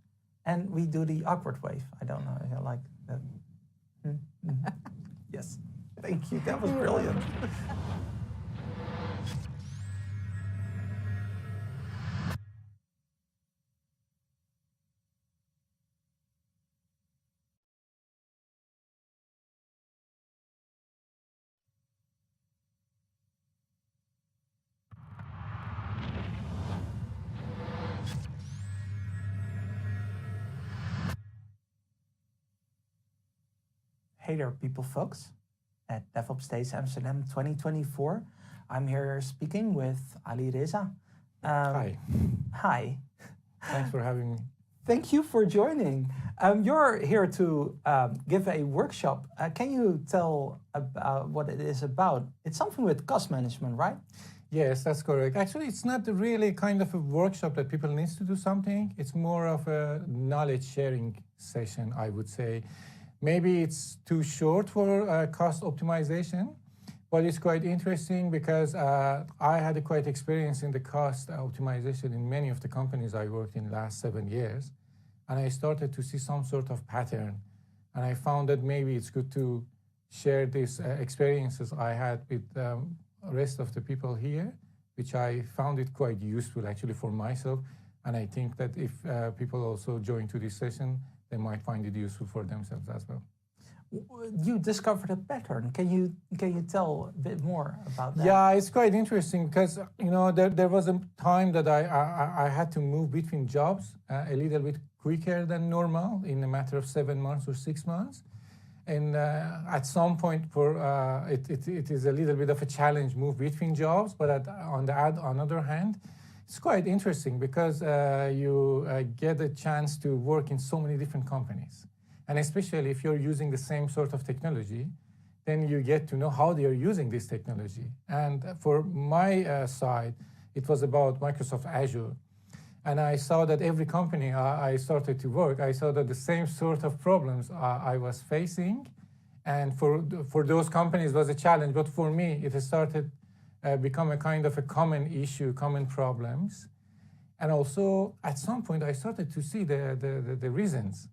And we do the awkward wave. I don't know if you like that. Yes. Thank you. That was brilliant. Hey there, people, folks, at Devopsdays Amsterdam 2024. I'm here speaking with Ali Reza. Hi. Hi. Thanks for having me. Thank you for joining. You're here to give a workshop. Can you tell about what it is about? It's something with cost management, right? Yes, that's correct. Actually, it's not really kind of a workshop that people need to do something. It's more of a knowledge sharing session, I would say. Maybe it's too short for cost optimization, but it's quite interesting because I had a quite experience in the cost optimization in many of the companies I worked in the last 7 years. And I started to see some sort of pattern. And I found that maybe it's good to share these experiences I had with rest of the people here, which I found it quite useful actually for myself. And I think that if people also join to this session, they might find it useful for themselves as well. You discovered a pattern. Can you tell a bit more about that? Yeah, it's quite interesting because there was a time that I had to move between jobs a little bit quicker than normal in a matter of 7 months or 6 months. And at some point, it is a little bit of a challenge move between jobs. But on the other hand, it's quite interesting because you get a chance to work in so many different companies. And especially if you're using the same sort of technology, then you get to know how they are using this technology. And for my side, it was about Microsoft Azure. And I saw that every company I started to work, I saw that the same sort of problems I was facing. And for those companies was a challenge. But for me, it started become a kind of a common issue, common problems. And also, at some point, I started to see the reasons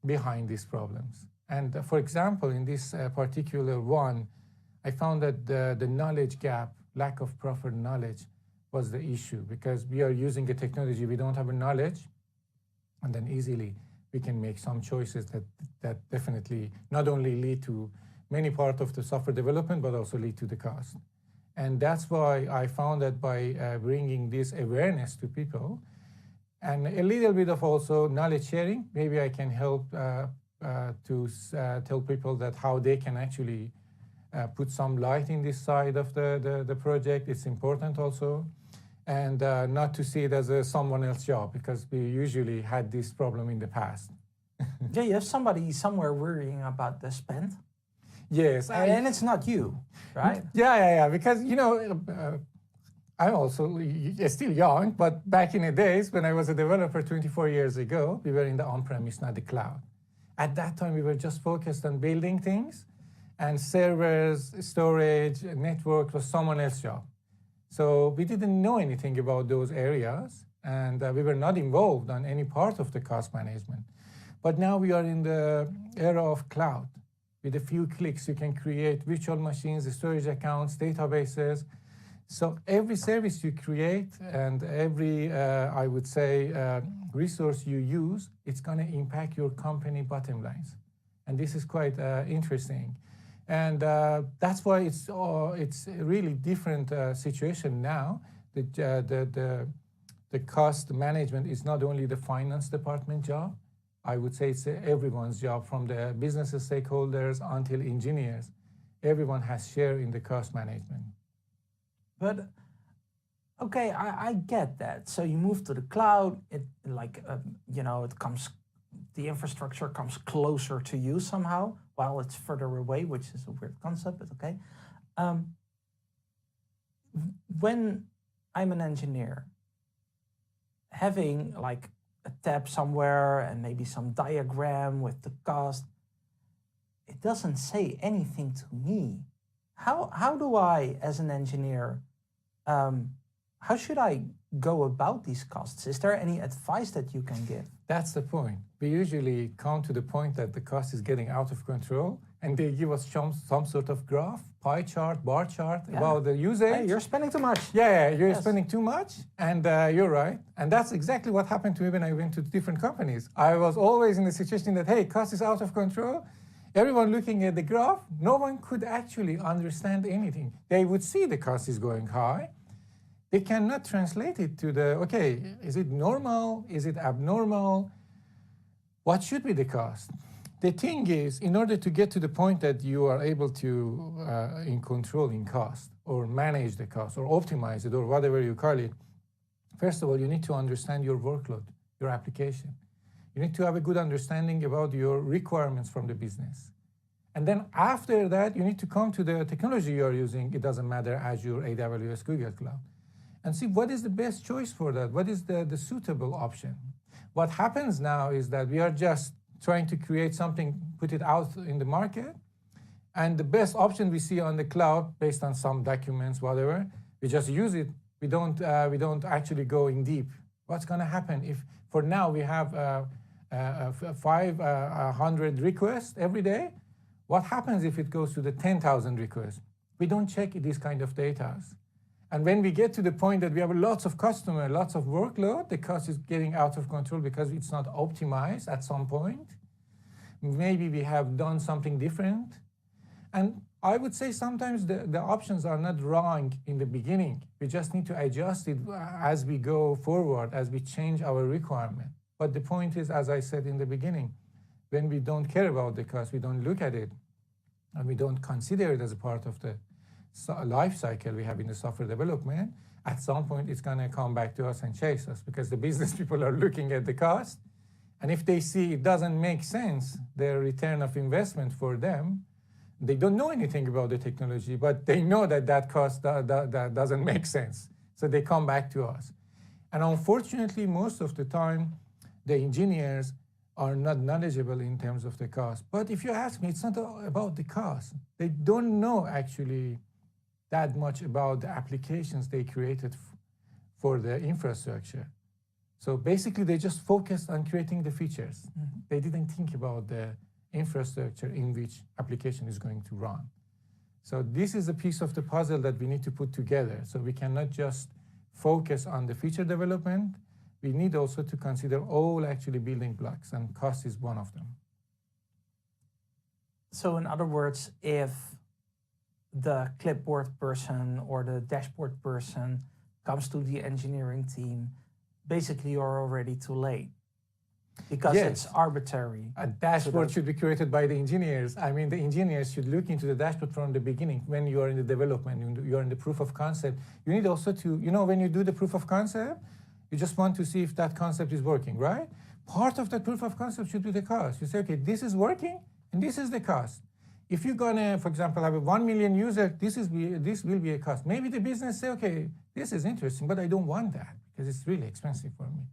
behind these problems. And for example, in this particular one, I found that the knowledge gap, lack of proper knowledge, was the issue because we are using a technology, we don't have a knowledge, and then easily we can make some choices that definitely not only lead to many parts of the software development, but also lead to the cost. And that's why I found that by bringing this awareness to people, and a little bit of also knowledge sharing, maybe I can help to tell people that how they can actually put some light in this side of the project. It's important also. And not to see it as someone else's job, because we usually had this problem in the past. Yeah, you have somebody somewhere worrying about the spend. Yes. And it's not you, right? Yeah. Because, I'm also still young, but back in the days when I was a developer 24 years ago, we were in the on-premise, not the cloud. At that time, we were just focused on building things, and servers, storage, network was someone else's job. So we didn't know anything about those areas, and we were not involved on any part of the cost management. But now we are in the era of cloud. With a few clicks, you can create virtual machines, storage accounts, databases. So every service you create and every, I would say, resource you use, it's going to impact your company bottom lines. And this is quite interesting. And that's why it's a really different situation now. The cost management is not only the finance department job. I would say it's everyone's job, from the business stakeholders until engineers. Everyone has share in the cost management. But okay, I get that. So you move to the cloud. It comes, the infrastructure comes closer to you somehow, while it's further away, which is a weird concept, but okay. When I'm an engineer, having like a tab somewhere and maybe some diagram with the cost, it doesn't say anything to me. How do I, as an engineer, how should I go about these costs? Is there any advice that you can give? That's the point. We usually come to the point that the cost is getting out of control, and they give us some sort of graph, pie chart, bar chart about the usage. Hey, you're spending too much. Yeah, you're spending too much, and you're right. And that's exactly what happened to me when I went to different companies. I was always in the situation that, hey, cost is out of control. Everyone looking at the graph, no one could actually understand anything. They would see the cost is going high. They cannot translate it to okay, is it normal? Is it abnormal? What should be the cost? The thing is, in order to get to the point that you are able to in controlling cost or manage the cost or optimize it or whatever you call it, first of all, you need to understand your workload, your application. You need to have a good understanding about your requirements from the business. And then after that, you need to come to the technology you're using. It doesn't matter, Azure, AWS, Google Cloud. And see what is the best choice for that. What is the suitable option? What happens now is that we are just trying to create something, put it out in the market. And the best option we see on the cloud, based on some documents, whatever, we just use it. We don't actually go in deep. What's going to happen if, for now, we have 500 requests every day? What happens if it goes to the 10,000 requests? We don't check these kind of data. And when we get to the point that we have lots of customers, lots of workload, the cost is getting out of control because it's not optimized at some point. Maybe we have done something different. And I would say sometimes the options are not wrong in the beginning. We just need to adjust it as we go forward, as we change our requirement. But the point is, as I said in the beginning, when we don't care about the cost, we don't look at it, and we don't consider it as a part of the life cycle we have in the software development, at some point it's going to come back to us and chase us, because the business people are looking at the cost. And if they see it doesn't make sense, their return of investment for them, they don't know anything about the technology, but they know that cost that doesn't make sense. So they come back to us. And unfortunately, most of the time, the engineers are not knowledgeable in terms of the cost. But if you ask me, it's not about the cost. They don't know actually that much about the applications they created for the infrastructure. So basically, they just focused on creating the features. Mm-hmm. They didn't think about the infrastructure in which application is going to run. So this is a piece of the puzzle that we need to put together. So we cannot just focus on the feature development. We need also to consider all actually building blocks, and cost is one of them. So in other words, if the clipboard person or the dashboard person comes to the engineering team, basically you're already too late. Because it's arbitrary. A dashboard should be created by the engineers. I mean, the engineers should look into the dashboard from the beginning. When you are in the development, you are in the proof of concept. You need also to, when you do the proof of concept, you just want to see if that concept is working, right? Part of that proof of concept should be the cost. You say, okay, this is working, and this is the cost. If you're gonna, for example, have a 1 million user, this will be a cost. Maybe the business say, okay, this is interesting, but I don't want that because it's really expensive for me.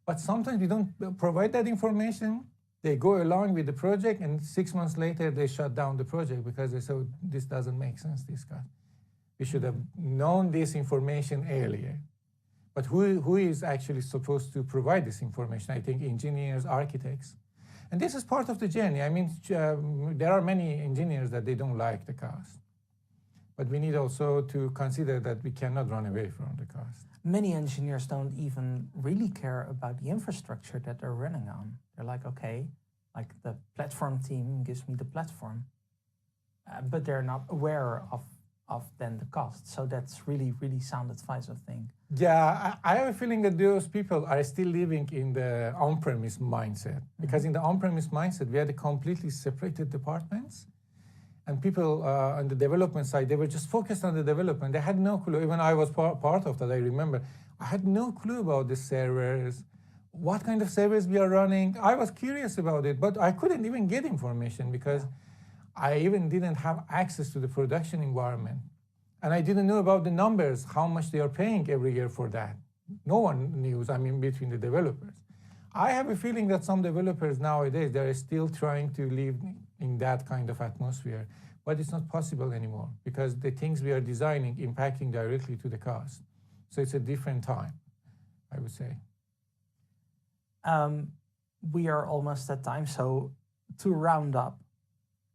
But sometimes we don't provide that information. They go along with the project, and 6 months later, they shut down the project because they say, this doesn't make sense, this cost. We should have known this information earlier. But who is actually supposed to provide this information? I think engineers, architects. And this is part of the journey. I mean, there are many engineers that they don't like the cost. But we need also to consider that we cannot run away from the cost. Many engineers don't even really care about the infrastructure that they're running on. They're like, okay, like the platform team gives me the platform. But they're not aware of then the cost. So that's really, really sound advice, I think. Yeah, I have a feeling that those people are still living in the on-premise mindset. Because in the on-premise mindset, we had a completely separated departments. And people on the development side, they were just focused on the development. They had no clue. Even I was part of that, I remember. I had no clue about the servers, what kind of servers we are running. I was curious about it, but I couldn't even get information because I even didn't have access to the production environment. And I didn't know about the numbers, how much they are paying every year for that. No one knew, between the developers. I have a feeling that some developers nowadays, they're still trying to live in that kind of atmosphere, but it's not possible anymore because the things we are designing impacting directly to the cost. So it's a different time, I would say. We are almost at time, so to round up,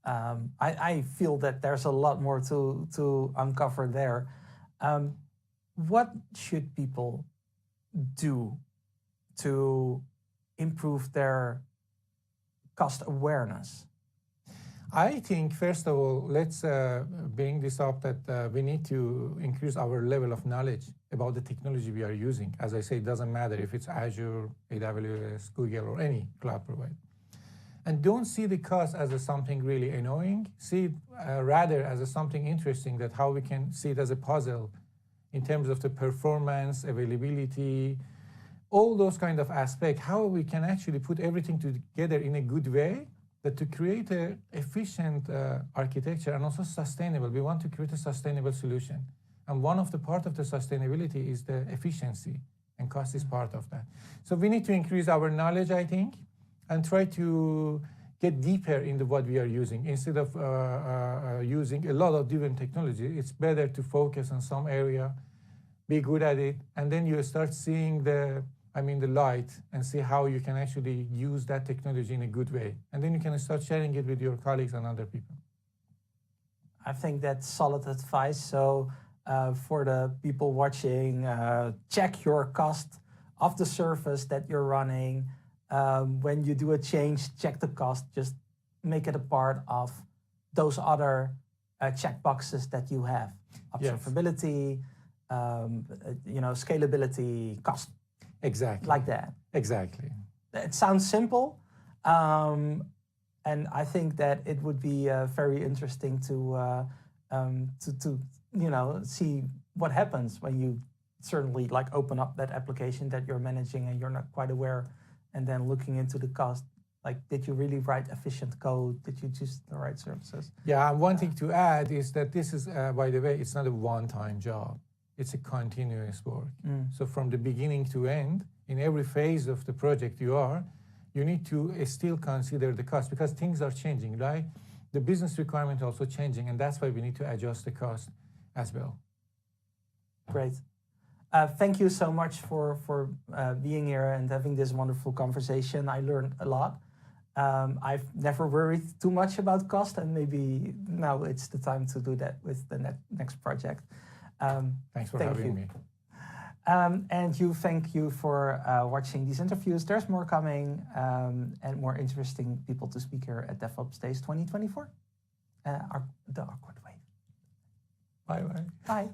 I feel that there's a lot more to uncover there. What should people do to improve their cost awareness? I think, first of all, let's bring this up that we need to increase our level of knowledge about the technology we are using. As I say, it doesn't matter if it's Azure, AWS, Google, or any cloud provider. And don't see the cost as something really annoying. See it rather as something interesting, that how we can see it as a puzzle in terms of the performance, availability, all those kind of aspects, how we can actually put everything together in a good way that to create an efficient architecture and also sustainable, we want to create a sustainable solution. And one of the part of the sustainability is the efficiency, and cost is part of that. So we need to increase our knowledge, I think, and try to get deeper into what we are using. Instead of using a lot of different technology, it's better to focus on some area, be good at it, and then you start seeing the light and see how you can actually use that technology in a good way. And then you can start sharing it with your colleagues and other people. I think that's solid advice. So for the people watching, check your cost of the service that you're running. When you do a change, check the cost. Just make it a part of those other checkboxes that you have. Observability, scalability, cost. Exactly. Like that. Exactly. It sounds simple. And I think that it would be very interesting to see what happens when you certainly open up that application that you're managing and you're not quite aware, and then looking into the cost. Did you really write efficient code? Did you choose the right services? Yeah, and one thing to add is that this is, by the way, it's not a one-time job. It's a continuous work. So from the beginning to end, in every phase of the project you need to still consider the cost, because things are changing, right? The business requirement also changing, and that's why we need to adjust the cost as well. Great. Thank you so much for being here and having this wonderful conversation. I learned a lot. I've never worried too much about cost, and maybe now it's the time to do that with the next project. Thanks for having me. And thank you for watching these interviews. There's more coming, and more interesting people to speak here at Devopsdays 2024. The awkward way. Bye-bye. Bye.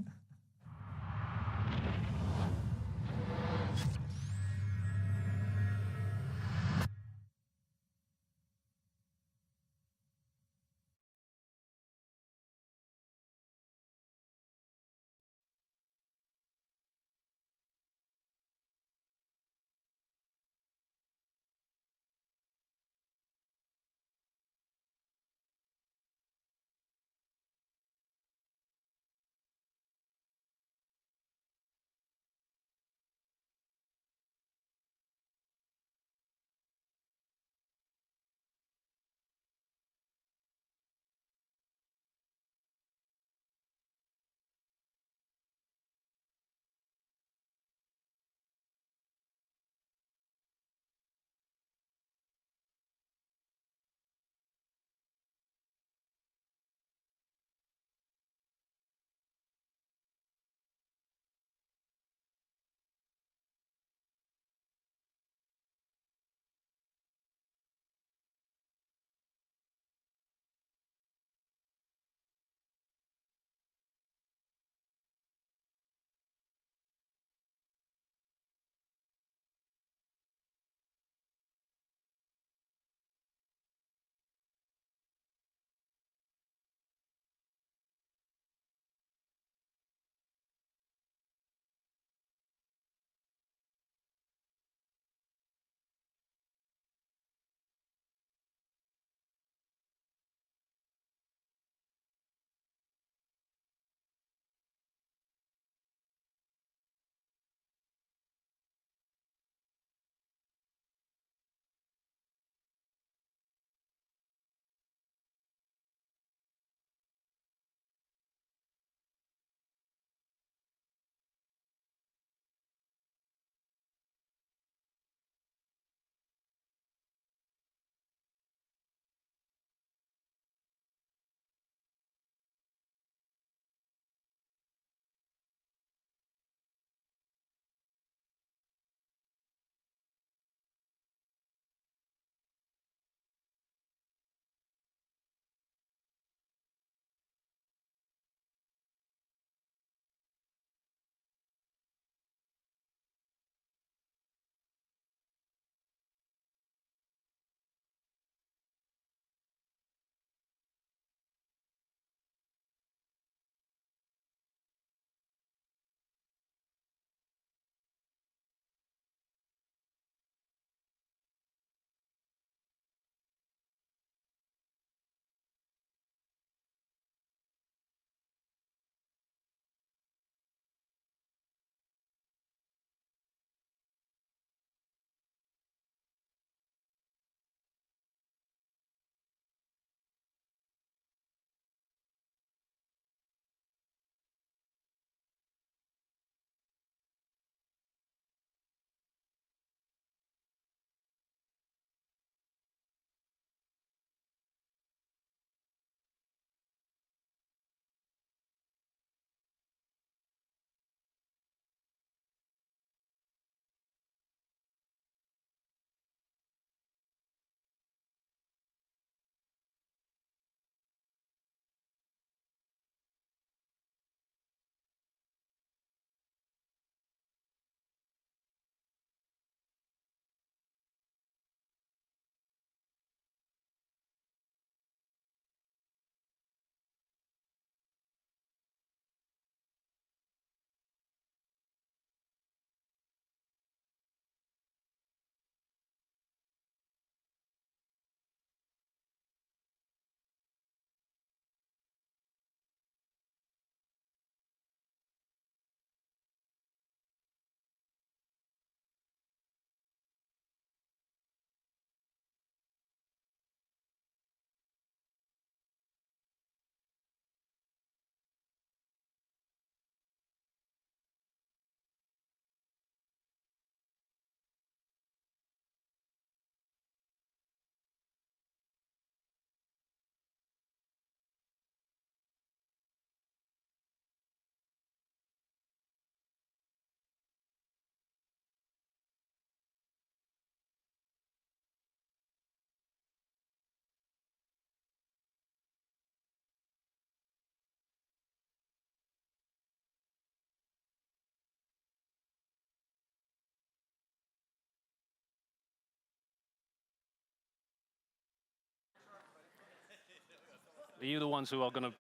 Are you the ones who are going to...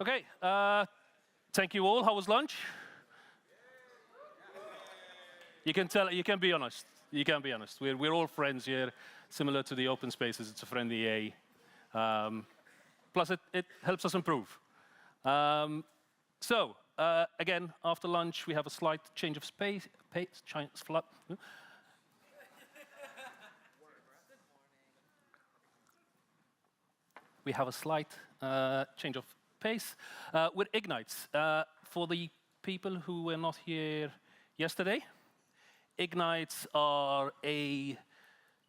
Okay, thank you all. How was lunch? You can tell, you can be honest. You can be honest. We're all friends here, similar to the open spaces. It's a friendly EA. Plus, it helps us improve. Again, after lunch, we have a slight change of we have a slight change of pace with Ignites. For the people who were not here yesterday, Ignites are a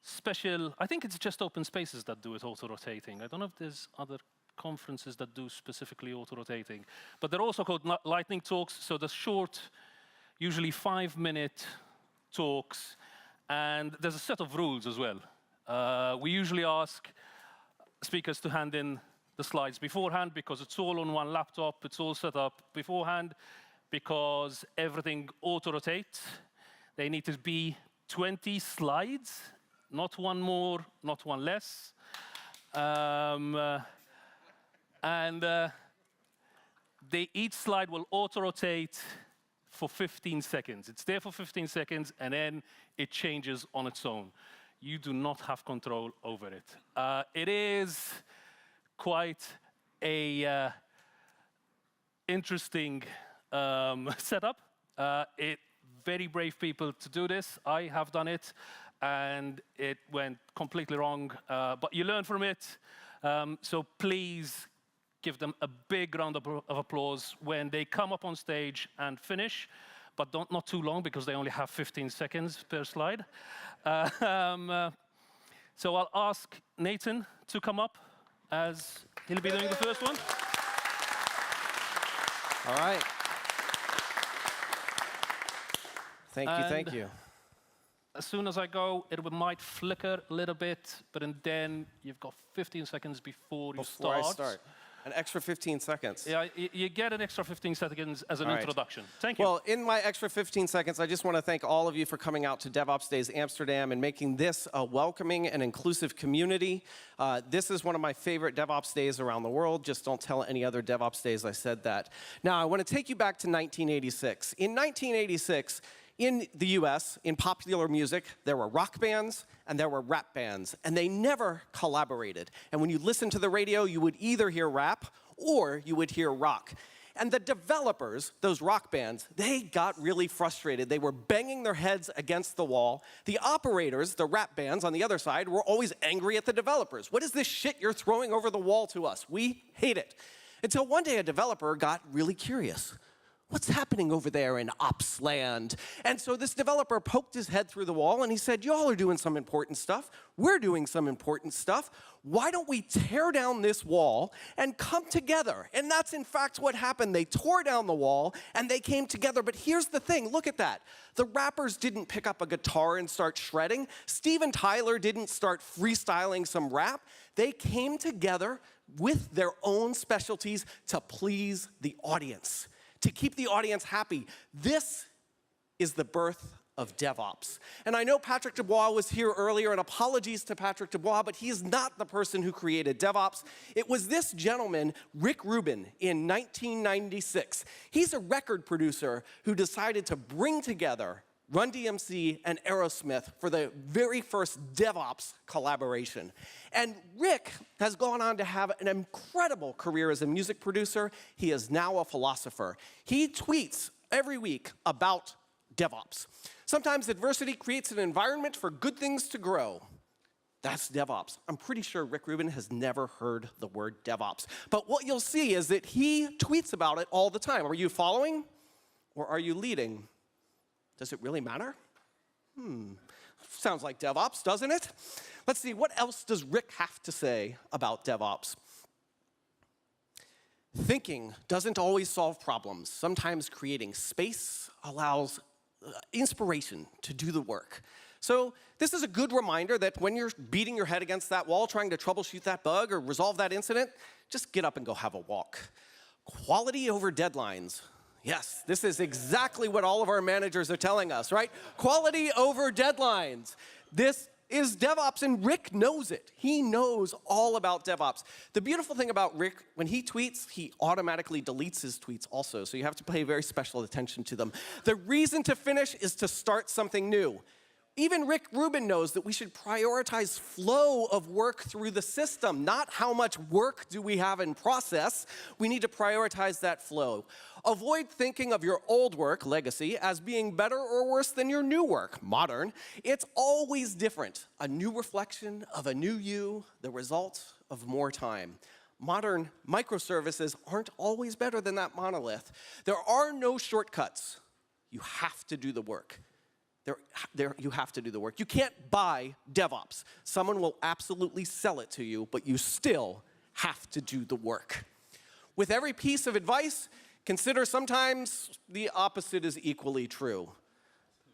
special, I think it's just open spaces that do it auto-rotating. I don't know if there's other conferences that do specifically auto-rotating. But they're also called lightning talks, so they're short, usually 5-minute talks, and there's a set of rules as well. We usually ask speakers to hand in the slides beforehand because it's all on one laptop, it's all set up beforehand because everything auto-rotates. They need to be 20 slides, not one more, not one less. Each slide will auto-rotate for 15 seconds. It's there for 15 seconds, and then it changes on its own. You do not have control over it. It is quite a interesting setup. Very brave people to do this. I have done it, and it went completely wrong. But you learn from it, so please give them a big round of applause when they come up on stage and finish, but not too long because they only have 15 seconds per slide. So I'll ask Nathan to come up as he'll be doing the first one. All right. Thank you. As soon as I go, it might flicker a little bit, but then you've got 15 seconds before you start. Before I start. An extra 15 seconds. Yeah, you get an extra 15 seconds as an introduction. Thank you. Well, in my extra 15 seconds, I just want to thank all of you for coming out to Devopsdays Amsterdam and making this a welcoming and inclusive community. This is one of my favorite DevOps days around the world. Just don't tell any other DevOps days I said that. Now, I want to take you back to 1986. In 1986, in the US, in popular music, there were rock bands and there were rap bands, and they never collaborated. And when you listen to the radio, you would either hear rap or you would hear rock. And the developers, those rock bands, they got really frustrated. They were banging their heads against the wall. The operators, the rap bands on the other side, were always angry at the developers. What is this shit you're throwing over the wall to us? We hate it. Until one day a developer got really curious. What's happening over there in ops land? And so this developer poked his head through the wall and he said, y'all are doing some important stuff. We're doing some important stuff. Why don't we tear down this wall and come together? And that's in fact what happened. They tore down the wall and they came together. But here's the thing, look at that. The rappers didn't pick up a guitar and start shredding. Steven Tyler didn't start freestyling some rap. They came together with their own specialties to please the audience, to keep the audience happy. This is the birth of DevOps. And I know Patrick Dubois was here earlier, and apologies to Patrick Dubois, but he is not the person who created DevOps. It was this gentleman, Rick Rubin, in 1996. He's a record producer who decided to bring together Run DMC and Aerosmith for the very first DevOps collaboration. And Rick has gone on to have an incredible career as a music producer. He is now a philosopher. He tweets every week about DevOps. Sometimes adversity creates an environment for good things to grow. That's DevOps. I'm pretty sure Rick Rubin has never heard the word DevOps. But what you'll see is that he tweets about it all the time. Are you following or are you leading? Does it really matter? Sounds like DevOps, doesn't it? Let's see, what else does Rick have to say about DevOps? Thinking doesn't always solve problems. Sometimes creating space allows inspiration to do the work. So this is a good reminder that when you're beating your head against that wall, trying to troubleshoot that bug or resolve that incident, just get up and go have a walk. Quality over deadlines. Yes, this is exactly what all of our managers are telling us, right? Quality over deadlines. This is DevOps, and Rick knows it. He knows all about DevOps. The beautiful thing about Rick, when he tweets, he automatically deletes his tweets also, so you have to pay very special attention to them. The reason to finish is to start something new. Even Rick Rubin knows that we should prioritize flow of work through the system, not how much work do we have in process. We need to prioritize that flow. Avoid thinking of your old work, legacy, as being better or worse than your new work, modern. It's always different. A new reflection of a new you, the result of more time. Modern microservices aren't always better than that monolith. There are no shortcuts. You have to do the work. You have to do the work. You can't buy DevOps. Someone will absolutely sell it to you, but you still have to do the work. With every piece of advice, consider sometimes the opposite is equally true.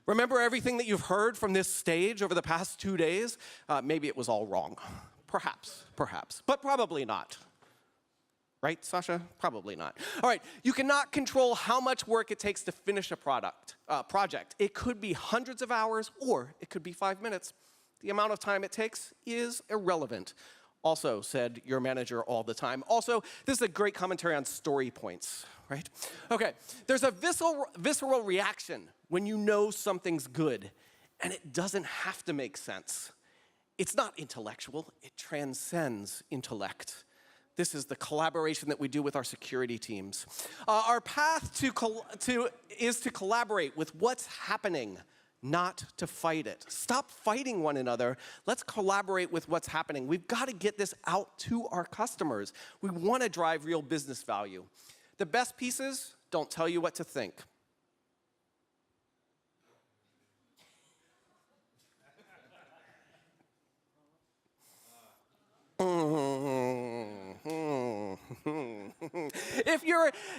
Remember everything that you've heard from this stage over the past 2 days? Maybe it was all wrong. Perhaps, but probably not. Right, Sasha? Probably not. All right, you cannot control how much work it takes to finish a project. It could be hundreds of hours, or it could be 5 minutes. The amount of time it takes is irrelevant. Also, said your manager all the time. Also, this is a great commentary on story points, right? Okay, there's a visceral reaction when you know something's good, and it doesn't have to make sense. It's not intellectual, it transcends intellect. This is the collaboration that we do with our security teams. Our path is to collaborate with what's happening, not to fight it. Stop fighting one another. Let's collaborate with what's happening. We've got to get this out to our customers. We want to drive real business value. The best pieces don't tell you what to think.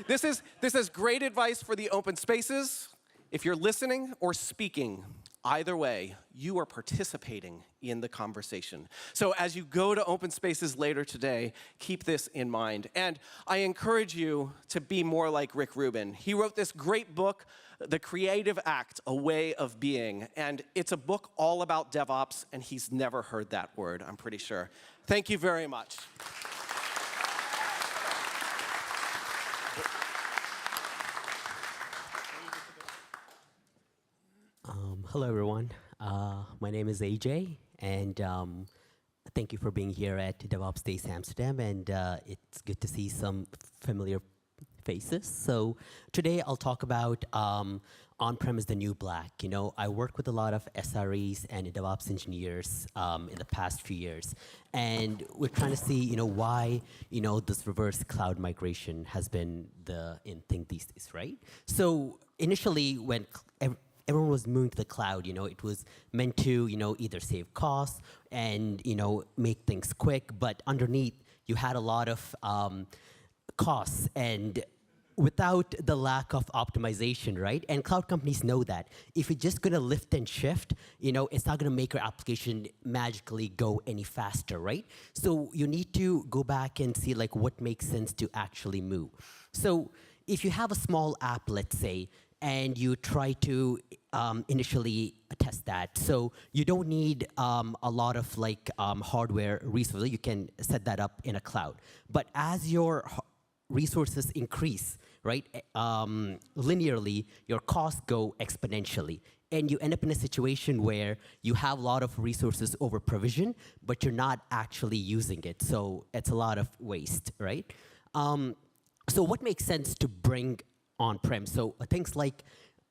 This is great advice for the open spaces. If you're listening or speaking, either way, you are participating in the conversation. So as you go to open spaces later today, keep this in mind. And I encourage you to be more like Rick Rubin. He wrote this great book, The Creative Act, A Way of Being. And it's a book all about DevOps, and he's never heard that word, I'm pretty sure. Thank you very much. Hello, everyone. My name is AJ, and thank you for being here at Devopsdays Amsterdam, and it's good to see some familiar faces. So today I'll talk about on-prem is the new black. You know, I work with a lot of SREs and DevOps engineers in the past few years, and we're trying to see, you know, why, you know, this reverse cloud migration has been the in thing these days, right? So initially, when everyone was moving to the cloud, you know, it was meant to, you know, either save costs and, you know, make things quick, but underneath, you had a lot of costs and without the lack of optimization, right? And cloud companies know that. If you're just gonna lift and shift, you know, it's not gonna make your application magically go any faster, right? So you need to go back and see like what makes sense to actually move. So if you have a small app, let's say, and you try to initially test that. So you don't need a lot of like hardware resources. You can set that up in a cloud. But as your resources increase, right, linearly, your costs go exponentially. And you end up in a situation where you have a lot of resources over provision, but you're not actually using it. So it's a lot of waste, right? So what makes sense to bring on-prem? So things like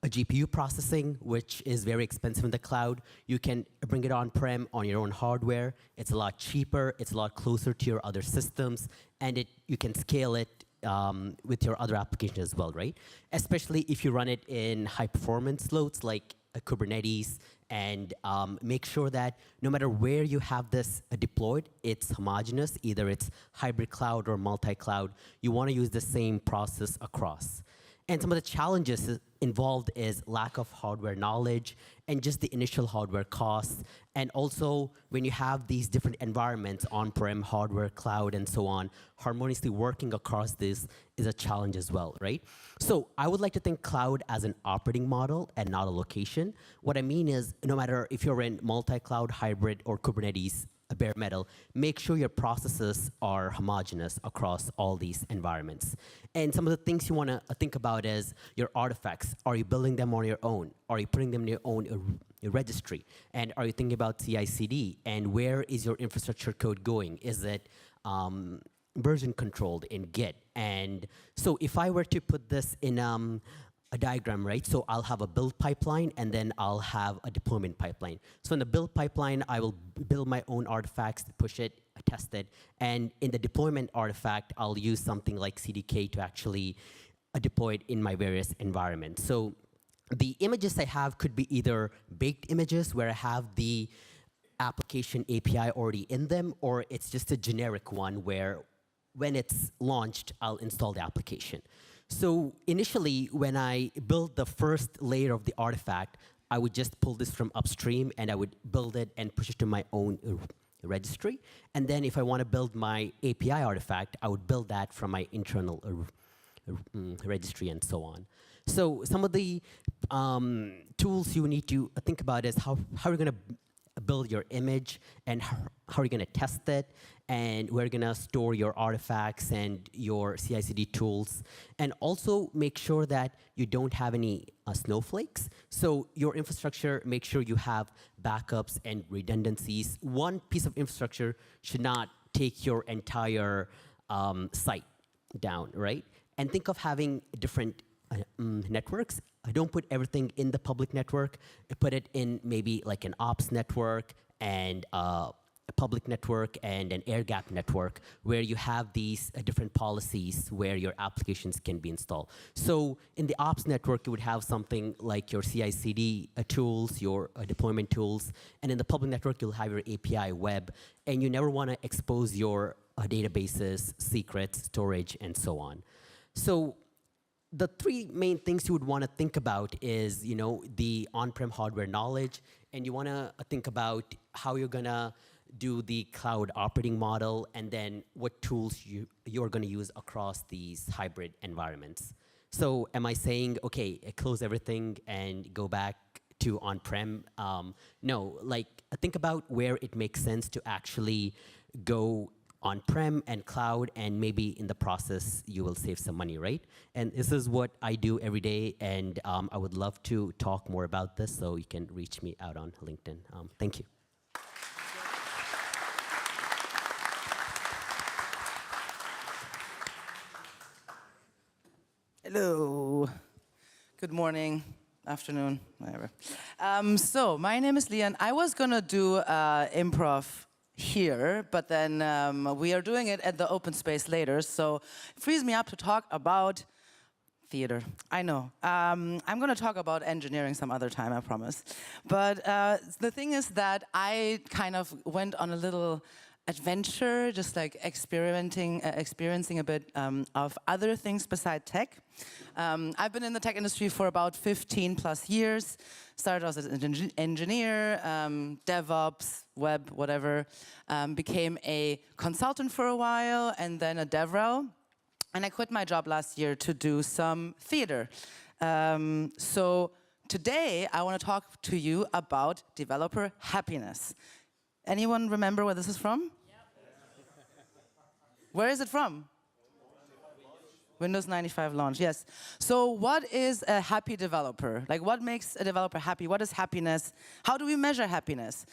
a GPU processing, which is very expensive in the cloud, you can bring it on-prem on your own hardware. It's a lot cheaper, it's a lot closer to your other systems, and you can scale it with your other applications as well, right? Especially if you run it in high-performance loads like Kubernetes, and make sure that no matter where you have this deployed, it's homogeneous, either it's hybrid cloud or multi-cloud. You want to use the same process across. And some of the challenges involved is lack of hardware knowledge and just the initial hardware costs. And also, when you have these different environments, on-prem, hardware, cloud, and so on, harmoniously working across this is a challenge as well, right? So I would like to think cloud as an operating model and not a location. What I mean is, no matter if you're in multi-cloud, hybrid, or Kubernetes, bare metal, make sure your processes are homogeneous across all these environments. And some of the things you want to think about is your artifacts. Are you building them on your own? Are you putting them in your own registry? And are you thinking about CI/CD? And where is your infrastructure code going? Is it version controlled in Git? And so if I were to put this in a diagram, right? So I'll have a build pipeline, and then I'll have a deployment pipeline. So in the build pipeline, I will build my own artifacts, push it, test it. And in the deployment artifact, I'll use something like CDK to actually deploy it in my various environments. So the images I have could be either baked images, where I have the application API already in them, or it's just a generic one where when it's launched, I'll install the application. So initially, when I built the first layer of the artifact, I would just pull this from upstream, and I would build it and push it to my own registry. And then if I want to build my API artifact, I would build that from my internal registry and so on. So some of the tools you need to think about is how you're going to build your image, and how are you going to test it, and where you're going to store your artifacts and your CI/CD tools. And also make sure that you don't have any snowflakes. So your infrastructure, make sure you have backups and redundancies. One piece of infrastructure should not take your entire site down, right? And think of having different networks. I don't put everything in the public network. I put it in maybe like an ops network and a public network and an air-gapped network, where you have these different policies where your applications can be installed. So in the ops network, you would have something like your CI/CD tools, your deployment tools, and in the public network, you'll have your API web, and you never want to expose your databases, secrets, storage, and so on. So the three main things you would want to think about is, you know, the on-prem hardware knowledge, and you want to think about how you're going to do the cloud operating model, and then what tools you're going to use across these hybrid environments. So am I saying, okay, close everything and go back to on-prem? No, like think about where it makes sense to actually go on-prem and cloud, and maybe in the process you will save some money, right? And this is what I do every day, and I would love to talk more about this, so you can reach me out on LinkedIn. Thank you. Hello. Good morning, afternoon, whatever. So my name is Leon. I was gonna do improv here, but then we are doing it at the open space later, so it frees me up to talk about theater. I know. I'm going to talk about engineering some other time, I promise. But the thing is that I kind of went on a little adventure, just like experiencing a bit of other things beside tech. I've been in the tech industry for about 15 plus years. Started as an engineer, DevOps, web, whatever. Became a consultant for a while, and then a DevRel. And I quit my job last year to do some theater. So today I want to talk to you about developer happiness. Anyone remember where this is from? Where is it from? Windows 95 launch, yes. So what is a happy developer? Like, what makes a developer happy? What is happiness? How do we measure happiness?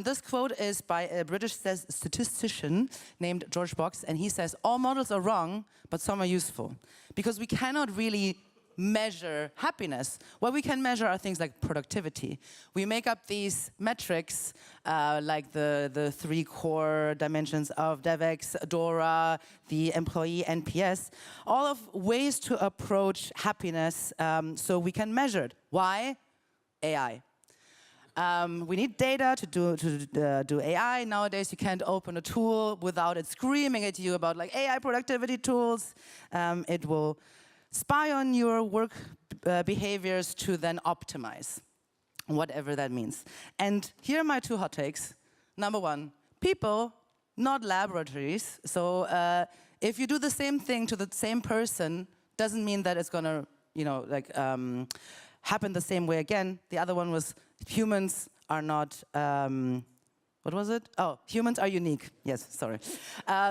This quote is by a British statistician named George Box, and he says, all models are wrong, but some are useful. Because we cannot really measure happiness. What we can measure are things like productivity. We make up these metrics, like the three core dimensions of DevX, DORA, the employee NPS, all of ways to approach happiness so we can measure it. Why? AI. We need data to do AI. Nowadays, you can't open a tool without it screaming at you about like AI productivity tools. It will spy on your work behaviors to then optimize, whatever that means. And here are my 2 hot takes. Number 1, people, not laboratories. So if you do the same thing to the same person, doesn't mean that it's gonna, happen the same way again. The other one was humans are not, what was it? Oh, humans are unique. Yes, sorry.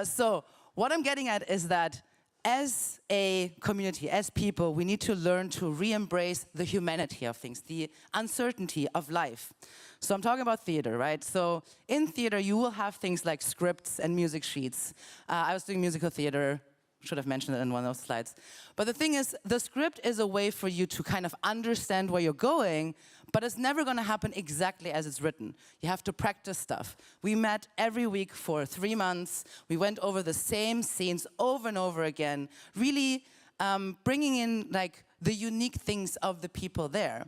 So what I'm getting at is that as a community, as people, we need to learn to re-embrace the humanity of things, the uncertainty of life. So I'm talking about theater, right? So in theater, you will have things like scripts and music sheets. I was doing musical theater, should have mentioned it in one of those slides. But the thing is, the script is a way for you to kind of understand where you're going, but it's never going to happen exactly as it's written. You have to practice stuff. We met every week for 3 months. We went over the same scenes over and over again, really bringing in like the unique things of the people there.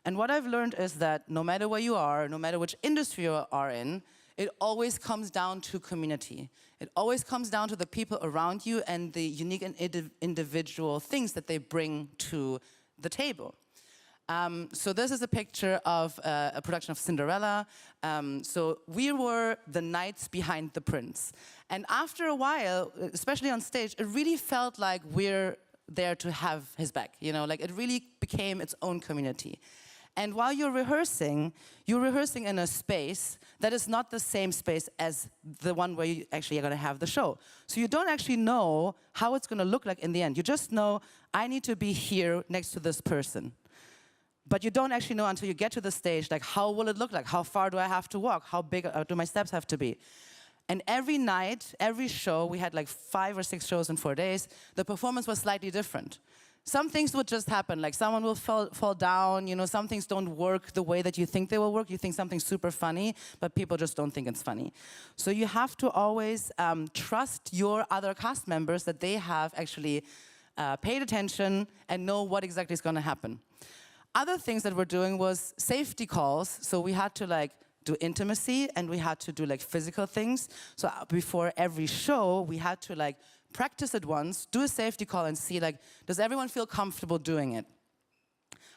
And what I've learned is that no matter where you are, no matter which industry you are in, it always comes down to community. It always comes down to the people around you and the unique and individual things that they bring to the table. So this is a picture of a production of Cinderella. So we were the knights behind the prince. And after a while, especially on stage, it really felt like we're there to have his back. Like it really became its own community. And while you're rehearsing in a space that is not the same space as the one where you actually are going to have the show. So you don't actually know how it's going to look like in the end. You just know, I need to be here next to this person. But you don't actually know until you get to the stage, like, how will it look like? How far do I have to walk? How big do my steps have to be? And every night, every show, we had like 5 or 6 shows in 4 days, the performance was slightly different. Some things would just happen, like someone will fall down, some things don't work the way that you think they will work. You think something's super funny, but people just don't think it's funny. So you have to always trust your other cast members that they have actually paid attention and know what exactly is going to happen. Other things that we're doing was safety calls. So we had to do intimacy and we had to do physical things. So before every show, we had to practice it once, do a safety call and see does everyone feel comfortable doing it?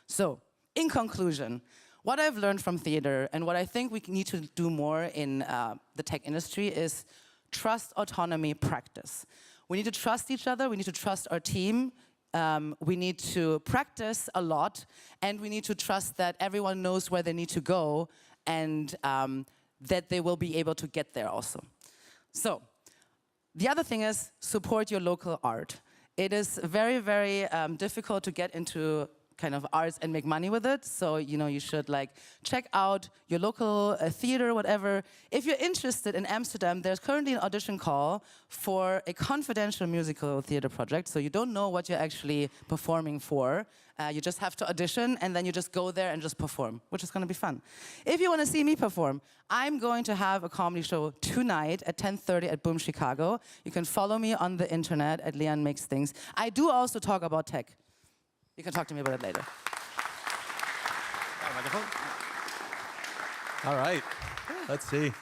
So in conclusion, what I've learned from theater and what I think we need to do more in the tech industry is trust, autonomy, practice. We need to trust each other, we need to trust our team, we need to practice a lot, and we need to trust that everyone knows where they need to go and that they will be able to get there also. So, the other thing is support your local art. It is very, very difficult to get into kind of arts and make money with it. So, you should check out your local theater, whatever. If you're interested in Amsterdam, there's currently an audition call for a confidential musical theater project. So you don't know what you're actually performing for. You just have to audition and then you just go there and just perform, which is gonna be fun. If you wanna see me perform, I'm going to have a comedy show tonight at 10:30 at Boom Chicago. You can follow me on the internet at Leon Makes Things. I do also talk about tech. You can talk to me about it later. All right, let's see.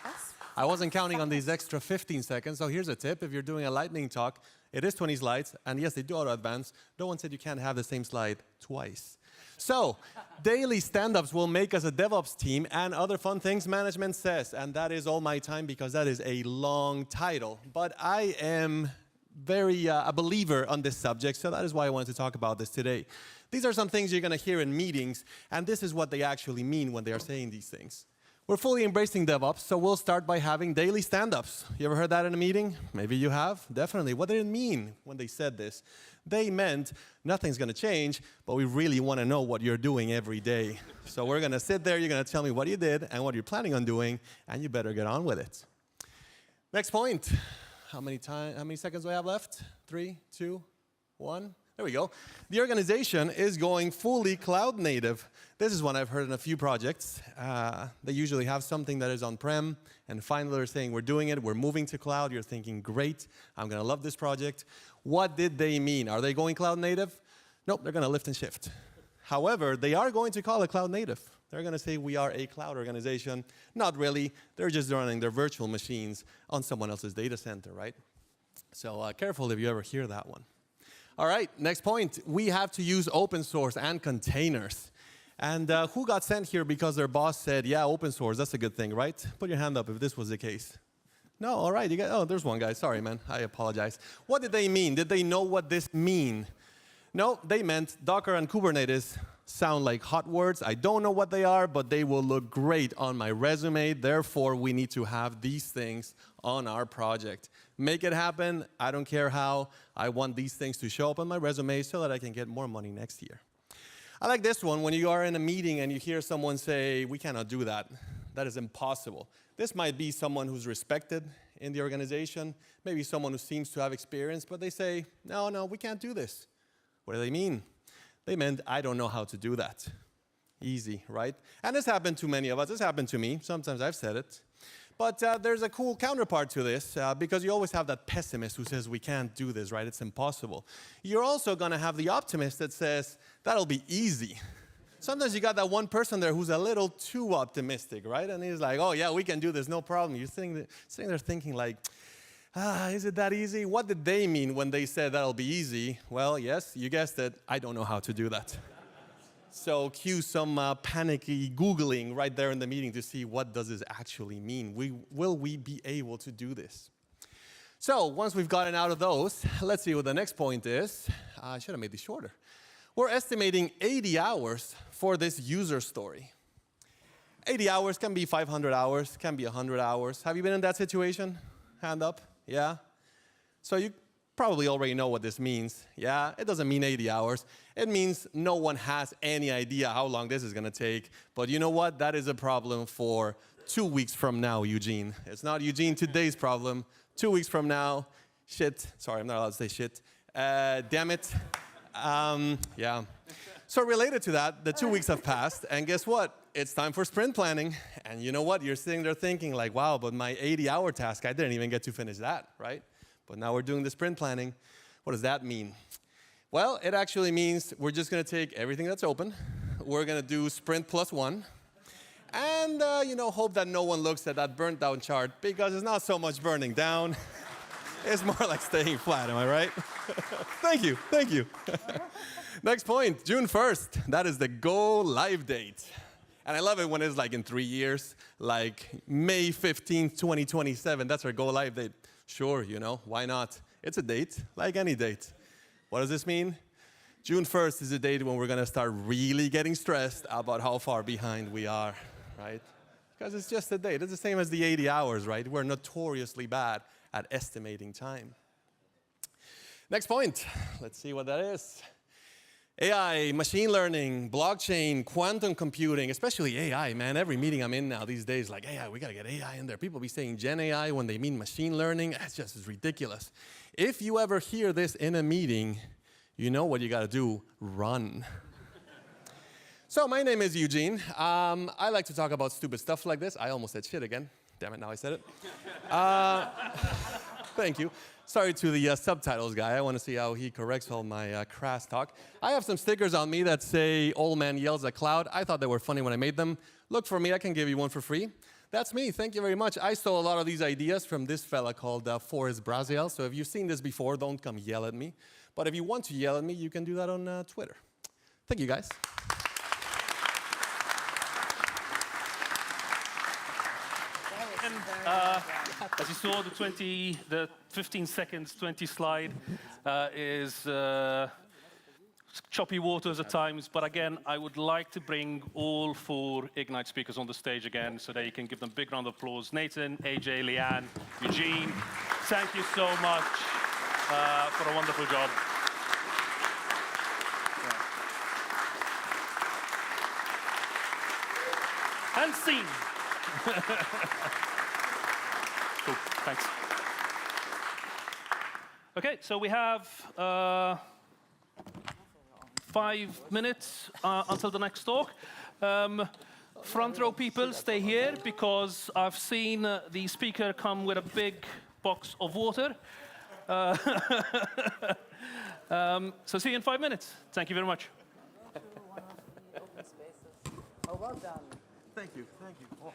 I wasn't counting on these extra 15 seconds, so here's a tip. If you're doing a lightning talk, it is 20 slides, and yes, they do auto-advance. No one said you can't have the same slide twice. So, daily stand-ups will make us a DevOps team and other fun things management says, and that is all my time because that is a long title. But I am very a believer on this subject, so that is why I wanted to talk about this today. These are some things you're going to hear in meetings, and this is what they actually mean when they are saying these things. We're fully embracing DevOps, so we'll start by having daily stand-ups. You ever heard that in a meeting? Maybe you have. Definitely. What did it mean when they said this? They meant nothing's going to change, but we really want to know what you're doing every day. So we're going to sit there, you're going to tell me what you did and what you're planning on doing, and you better get on with it. Next point. How many seconds do I have left? 3, 2, 1. There we go. The organization is going fully cloud native. This is one I've heard in a few projects. They usually have something that is on-prem, and finally they're saying, we're doing it, we're moving to cloud. You're thinking, great, I'm going to love this project. What did they mean? Are they going cloud native? Nope, they're going to lift and shift. However, they are going to call it cloud native. They're going to say we are a cloud organization. Not really. They're just running their virtual machines on someone else's data center, right? So careful if you ever hear that one. All right, next point. We have to use open source and containers. And who got sent here because their boss said, yeah, open source, that's a good thing, right? Put your hand up if this was the case. No, all right, oh, there's one guy. Sorry, man, I apologize. What did they mean? Did they know what this mean? No, they meant Docker and Kubernetes sound like hot words. I don't know what they are, but they will look great on my resume. Therefore, we need to have these things on our project. Make it happen. I don't care how. I want these things to show up on my resume so that I can get more money next year. I like this one. When you are in a meeting and you hear someone say, we cannot do that. That is impossible. This might be someone who's respected in the organization, maybe someone who seems to have experience, but they say, no, no, we can't do this. What do they mean? They meant, I don't know how to do that. Easy, right? And this happened to many of us. This happened to me. Sometimes I've said it. But there's a cool counterpart to this, because you always have that pessimist who says, we can't do this, right? It's impossible. You're also going to have the optimist that says, that'll be easy. Sometimes you got that one person there who's a little too optimistic, right? And he's like, oh, yeah, we can do this, no problem. You're sitting there thinking like, is it that easy? What did they mean when they said that'll be easy? Well, yes, you guessed it. I don't know how to do that. So cue some panicky Googling right there in the meeting to see what does this actually mean. Will we be able to do this? So once we've gotten out of those, let's see what the next point is. I should have made this shorter. We're estimating 80 hours for this user story. 80 hours can be 500 hours, can be 100 hours. Have you been in that situation? Hand up. Yeah? So you probably already know what this means. Yeah, it doesn't mean 80 hours. It means no one has any idea how long this is going to take. But you know what? That is a problem for 2 weeks from now, Eugene. It's not Eugene today's problem. 2 weeks from now, shit. Sorry, I'm not allowed to say shit. Damn it. Yeah. So related to that, the 2 weeks have passed, and guess what? It's time for sprint planning. And you know what? You're sitting there thinking like, wow, but my 80-hour task, I didn't even get to finish that, right? But now we're doing the sprint planning. What does that mean? Well, it actually means we're just going to take everything that's open. We're going to do sprint +1. And, hope that no one looks at that burnt down chart, because it's not so much burning down. It's more like staying flat, am I right? Thank you, thank you. Next point, June 1st. That is the go live date. And I love it when it's like in 3 years, like May 15th, 2027. That's our go live date. Sure, why not? It's a date, like any date. What does this mean? June 1st is a date when we're going to start really getting stressed about how far behind we are, right? Because it's just a date. It's the same as the 80 hours, right? We're notoriously bad at estimating time. Next point. Let's see what that is. AI, machine learning, blockchain, quantum computing, especially AI, man. Every meeting I'm in now these days, like AI, we got to get AI in there. People be saying Gen AI when they mean machine learning. That's just ridiculous. If you ever hear this in a meeting, you know what you got to do. Run. So my name is Eugene. I like to talk about stupid stuff like this. I almost said shit again. Damn it, now I said it. Thank you. Sorry to the subtitles guy. I want to see how he corrects all my crass talk. I have some stickers on me that say, old man yells at cloud. I thought they were funny when I made them. Look for me. I can give you one for free. That's me. Thank you very much. I stole a lot of these ideas from this fella called Forrest Braziel. So if you've seen this before, don't come yell at me. But if you want to yell at me, you can do that on Twitter. Thank you, guys. As you saw, the 15 seconds, 20 slide is choppy waters at times. But again, I would like to bring all 4 Ignite speakers on the stage again so that you can give them a big round of applause. Nathan, AJ, Leanne, Eugene, thank you so much for a wonderful job. And scene. Cool, thanks. Okay, so we have 5 minutes until the next talk. Front row people, stay here because I've seen the speaker come with a big box of water. So see you in 5 minutes. Thank you very much. Oh, well done. Thank you, thank you. Oh.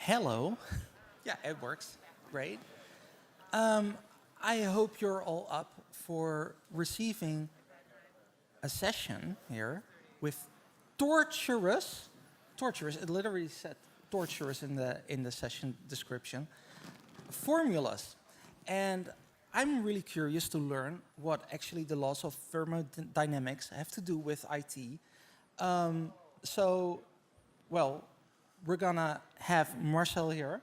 Hello. Yeah, it works. Great. I hope you're all up for receiving a session here with torturous, it literally said torturous in the session description, formulas. And I'm really curious to learn what actually the laws of thermodynamics have to do with IT. Well, we're gonna have Marcel here,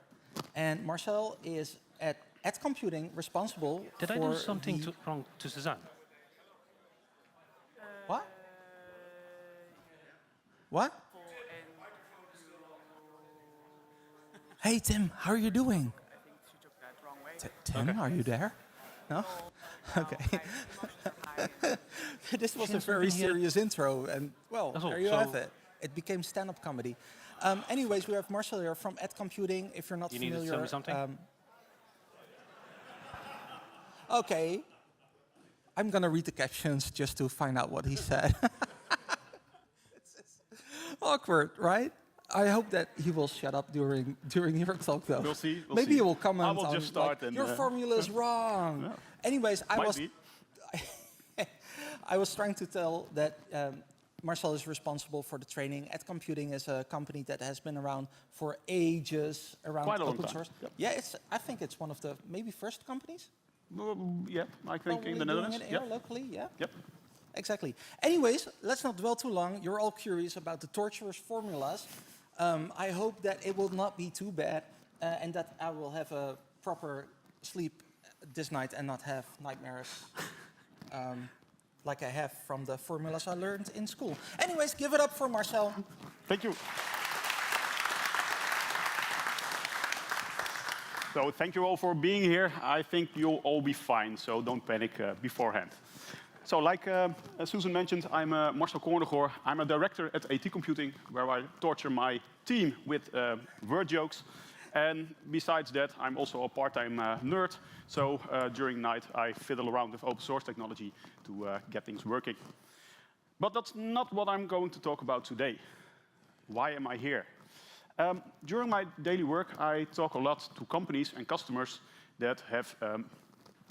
and Marcel is at computing responsible Did for I do something wrong to Suzanne? What? What? Hey Tim, how are you doing? Tim, are you there? No? Okay. This was a very serious intro, and well, there you have it. It became stand-up comedy. Anyways, we have Marcel here from At Computing. If you're not You familiar, need to tell me something? Okay. I'm gonna read the captions just to find out what he said. It's awkward, right? I hope that he will shut up during your talk, though. We'll see. Maybe he will comment I will on, just start like, and, your formula is wrong. Yeah. Anyways, Might be. I was trying to tell that Marcel is responsible for the training. At Computing is a company that has been around for ages around Quite a long open time. source. Yep. Yeah, I think it's one of the maybe first companies. Yeah, I think Probably in the doing Netherlands. it here Yep. locally, yeah. Yep. Exactly. Anyways, let's not dwell too long. You're all curious about the torturous formulas. I hope that it will not be too bad and that I will have a proper sleep this night and not have nightmares like I have from the formulas I learned in school. Anyways, give it up for Marcel. Thank you. So thank you all for being here. I think you'll all be fine, so don't panic beforehand. So like Susan mentioned, I'm Marcel Kornegor. I'm a director at AT Computing, where I torture my team with word jokes. And besides that, I'm also a part-time nerd. So during night, I fiddle around with open source technology to get things working. But that's not what I'm going to talk about today. Why am I here? During my daily work, I talk a lot to companies and customers that have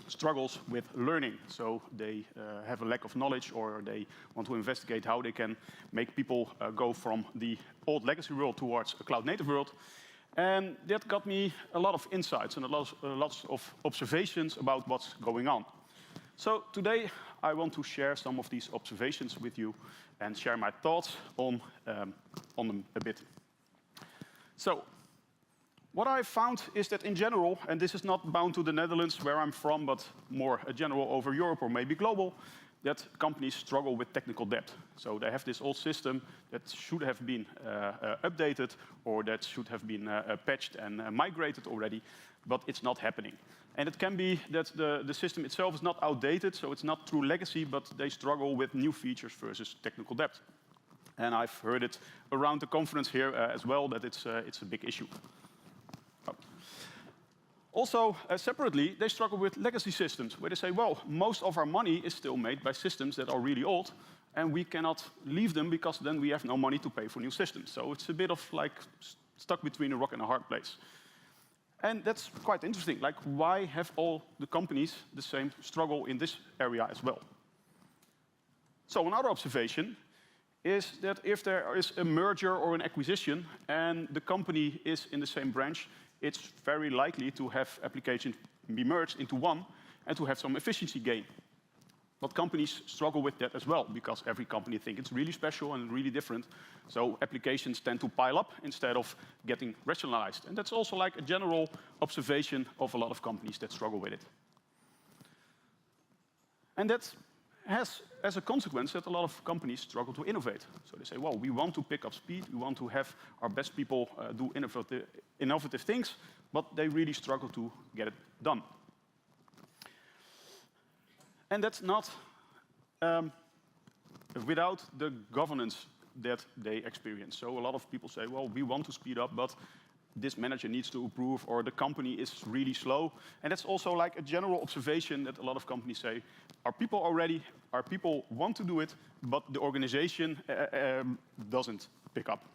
struggles with learning. So they have a lack of knowledge, or they want to investigate how they can make people go from the old legacy world towards a cloud-native world. And that got me a lot of insights and lots of observations about what's going on. So today, I want to share some of these observations with you and share my thoughts on them a bit. So, what I found is that in general, and this is not bound to the Netherlands where I'm from, but more a general over Europe or maybe global, that companies struggle with technical debt. So they have this old system that should have been updated, or that should have been patched and migrated already, but it's not happening. And it can be that the system itself is not outdated, so it's not true legacy, but they struggle with new features versus technical debt. And I've heard it around the conference here as well, that it's a big issue. Oh. Also, separately, they struggle with legacy systems, where they say, well, most of our money is still made by systems that are really old, and we cannot leave them because then we have no money to pay for new systems. So it's a bit of like stuck between a rock and a hard place. And that's quite interesting. Like, why have all the companies the same struggle in this area as well? So another observation is that if there is a merger or an acquisition and the company is in the same branch, it's very likely to have applications be merged into one and to have some efficiency gain. But companies struggle with that as well, because every company thinks it's really special and really different. So applications tend to pile up instead of getting rationalized. And that's also like a general observation of a lot of companies that struggle with it. And that has as a consequence that a lot of companies struggle to innovate. So they say, well, we want to pick up speed, we want to have our best people do innovative things, but they really struggle to get it done. And that's not without the governance that they experience. So a lot of people say, well, we want to speed up, but this manager needs to approve, or the company is really slow. And that's also like a general observation that a lot of companies say, our people are ready, our people want to do it, but the organization doesn't pick up.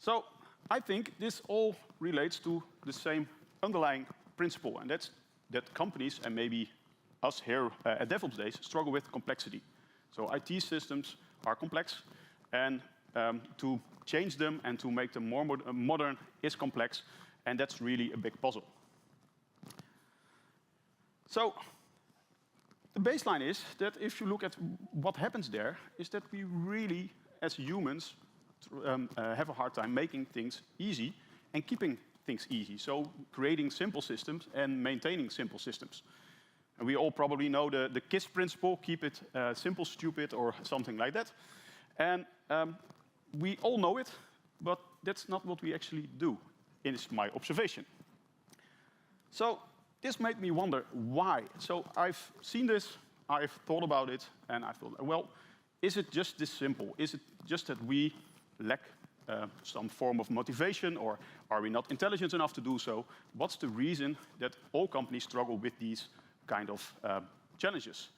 So I think this all relates to the same underlying principle, and that's that companies, and maybe us here at Devopsdays, struggle with complexity. So IT systems are complex, and to change them and to make them more modern is complex, and that's really a big puzzle. So the baseline is that if you look at what happens there, is that we really, as humans, have a hard time making things easy and keeping things easy. So creating simple systems and maintaining simple systems. And we all probably know the KISS principle, keep it simple, stupid, or something like that. And we all know it, but that's not what we actually do, is my observation. So this made me wonder why. So I've seen this, I've thought about it, and I thought, well, is it just this simple? Is it just that we lack some form of motivation, or are we not intelligent enough to do so? What's the reason that all companies struggle with these kind of challenges?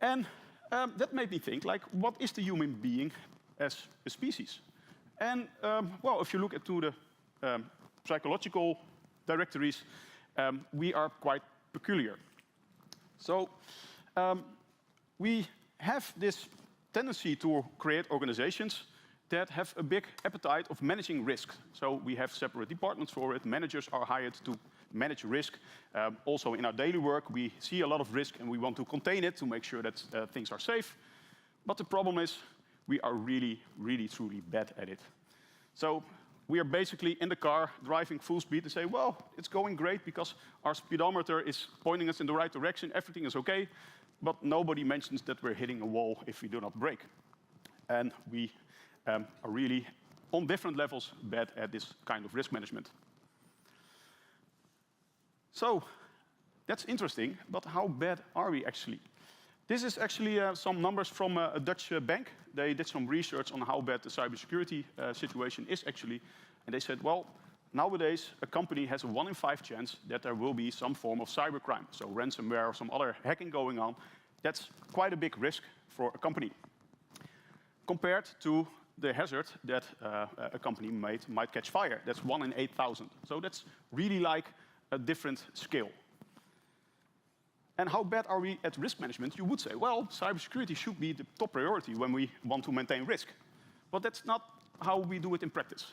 And that made me think, like, what is the human being as a species? And well, if you look into the psychological directories, we are quite peculiar. So we have this tendency to create organizations that have a big appetite of managing risk. So we have separate departments for it. Managers are hired to manage risk. Also in our daily work, we see a lot of risk and we want to contain it to make sure that things are safe. But the problem is we are really, really, truly bad at it. So we are basically in the car driving full speed and say, well, it's going great because our speedometer is pointing us in the right direction, everything is okay, but nobody mentions that we're hitting a wall if we do not brake. And we are really, on different levels, bad at this kind of risk management. So that's interesting, but how bad are we actually? This is actually some numbers from a Dutch bank. They did some research on how bad the cybersecurity situation is actually. And they said, well, nowadays a company has a 1 in 5 chance that there will be some form of cybercrime. So ransomware or some other hacking going on. That's quite a big risk for a company, compared to the hazard that a company might catch fire. That's 1 in 8,000. So that's really like a different scale. And how bad are we at risk management? You would say, well, cybersecurity should be the top priority when we want to maintain risk. But that's not how we do it in practice.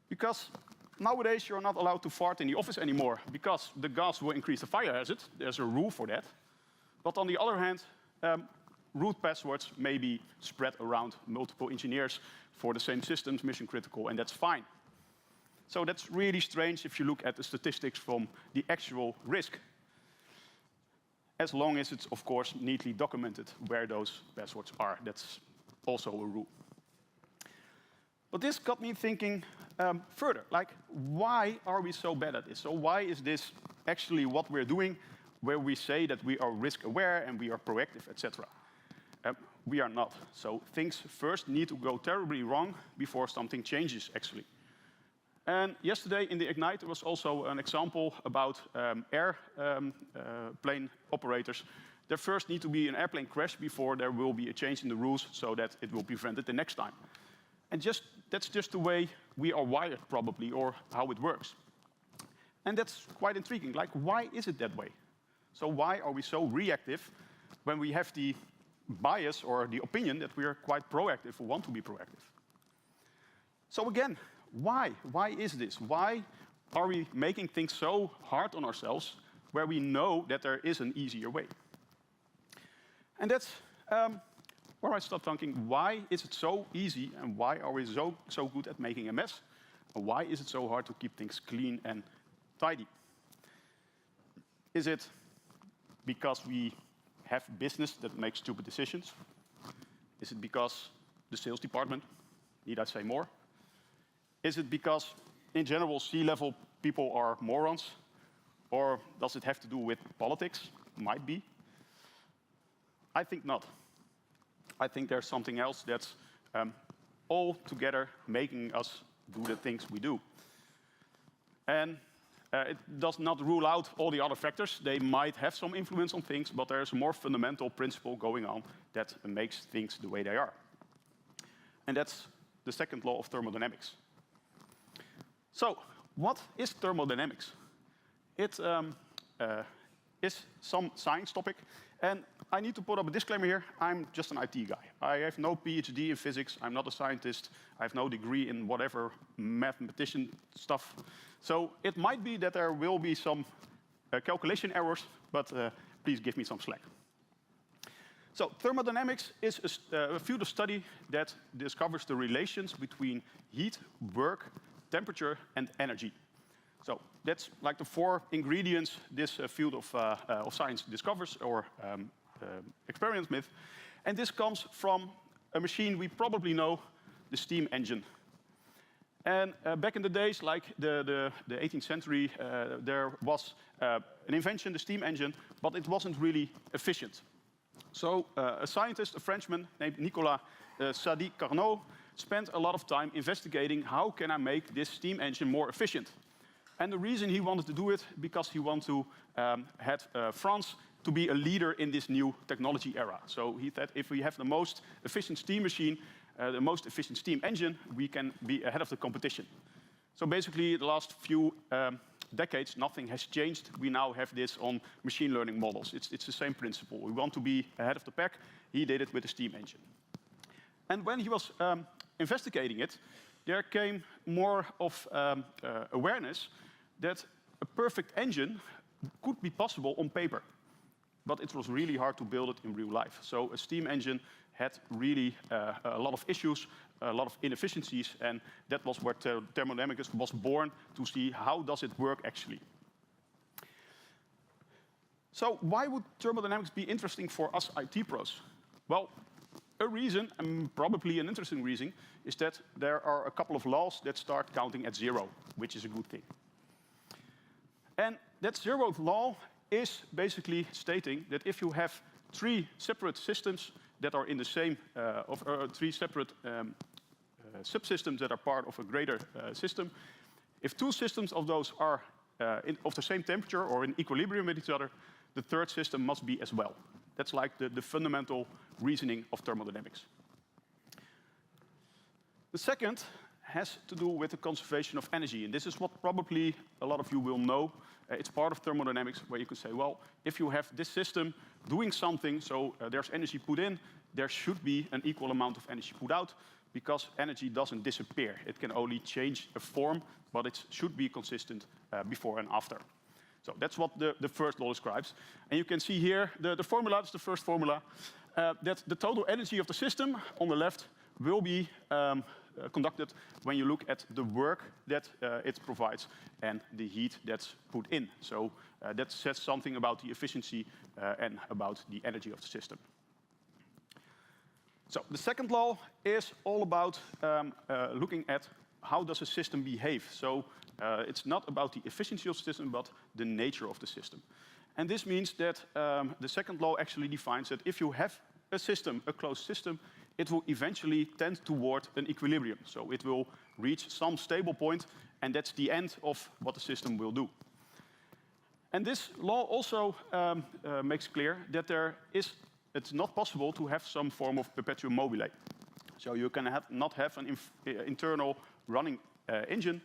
Because nowadays you're not allowed to fart in the office anymore because the gas will increase the fire hazard. There's a rule for that. But on the other hand, root passwords may be spread around multiple engineers for the same systems, mission critical, and that's fine. So that's really strange if you look at the statistics from the actual risk, as long as it's, of course, neatly documented where those passwords are. That's also a rule. But this got me thinking further, like, why are we so bad at this? So why is this actually what we're doing, where we say that we are risk aware and we are proactive, etc.? We are not. So things first need to go terribly wrong before something changes, actually. And yesterday in the Ignite, there was also an example about airplane operators. There first need to be an airplane crash before there will be a change in the rules so that it will be prevented the next time. And that's just the way we are wired, probably, or how it works. And that's quite intriguing. Like, why is it that way? So why are we so reactive when we have the bias or the opinion that we are quite proactive or want to be proactive? So again, why? Why is this? Why are we making things so hard on ourselves where we know that there is an easier way? And that's where I start thinking, why is it so easy and why are we so good at making a mess? And why is it so hard to keep things clean and tidy? Is it because we have business that makes stupid decisions? Is it because the sales department, need I say more? Is it because, in general, C-level people are morons? Or does it have to do with politics? Might be. I think not. I think there's something else that's all together making us do the things we do. And it does not rule out all the other factors. They might have some influence on things, but there's a more fundamental principle going on that makes things the way they are. And that's the second law of thermodynamics. So, what is thermodynamics? It is some science topic, and I need to put up a disclaimer here. I'm just an IT guy. I have no PhD in physics. I'm not a scientist. I have no degree in whatever mathematician stuff. So it might be that there will be some calculation errors, but please give me some slack. So thermodynamics is a field of study that discovers the relations between heat, work, temperature, and energy. So that's like the 4 ingredients this field of science discovers or experiments with. And this comes from a machine we probably know, the steam engine. And back in the days, like the 18th century, there was an invention, the steam engine, but it wasn't really efficient. So a scientist, a Frenchman named Nicolas Sadi-Carnot, spent a lot of time investigating how can I make this steam engine more efficient. And the reason he wanted to do it, because he wanted to have France to be a leader in this new technology era. So he thought if we have the most efficient steam machine, the most efficient steam engine, we can be ahead of the competition. So basically, the last few decades, nothing has changed. We now have this on machine learning models. It's the same principle. We want to be ahead of the pack. He did it with the steam engine. And when he was investigating it, there came more of awareness that a perfect engine could be possible on paper. But it was really hard to build it in real life. So a steam engine had really a lot of issues, a lot of inefficiencies, and that was where thermodynamics was born, to see how does it work actually. So why would thermodynamics be interesting for us IT pros? Well, a reason, and probably an interesting reason, is that there are a couple of laws that start counting at 0, which is a good thing. And that 0th law is basically stating that if you have 3 separate systems that are in the same, 3 separate subsystems that are part of a greater system, if 2 systems of those are of the same temperature or in equilibrium with each other, the 3rd system must be as well. That's like the fundamental reasoning of thermodynamics. The second has to do with the conservation of energy. And this is what probably a lot of you will know. It's part of thermodynamics, where you could say, well, if you have this system doing something, so there's energy put in, there should be an equal amount of energy put out, because energy doesn't disappear. It can only change a form, but it should be consistent before and after. So that's what the first law describes. And you can see here, the formula, that's the first formula, that the total energy of the system on the left will be conducted when you look at the work that it provides and the heat that's put in. So that says something about the efficiency and about the energy of the system. So the second law is all about looking at how does a system behave. So it's not about the efficiency of the system, but the nature of the system. And this means that the second law actually defines that if you have a system, a closed system, it will eventually tend toward an equilibrium. So it will reach some stable point, and that's the end of what the system will do. And this law also makes clear that it's not possible to have some form of perpetuum mobile. So you can not have an internal running engine,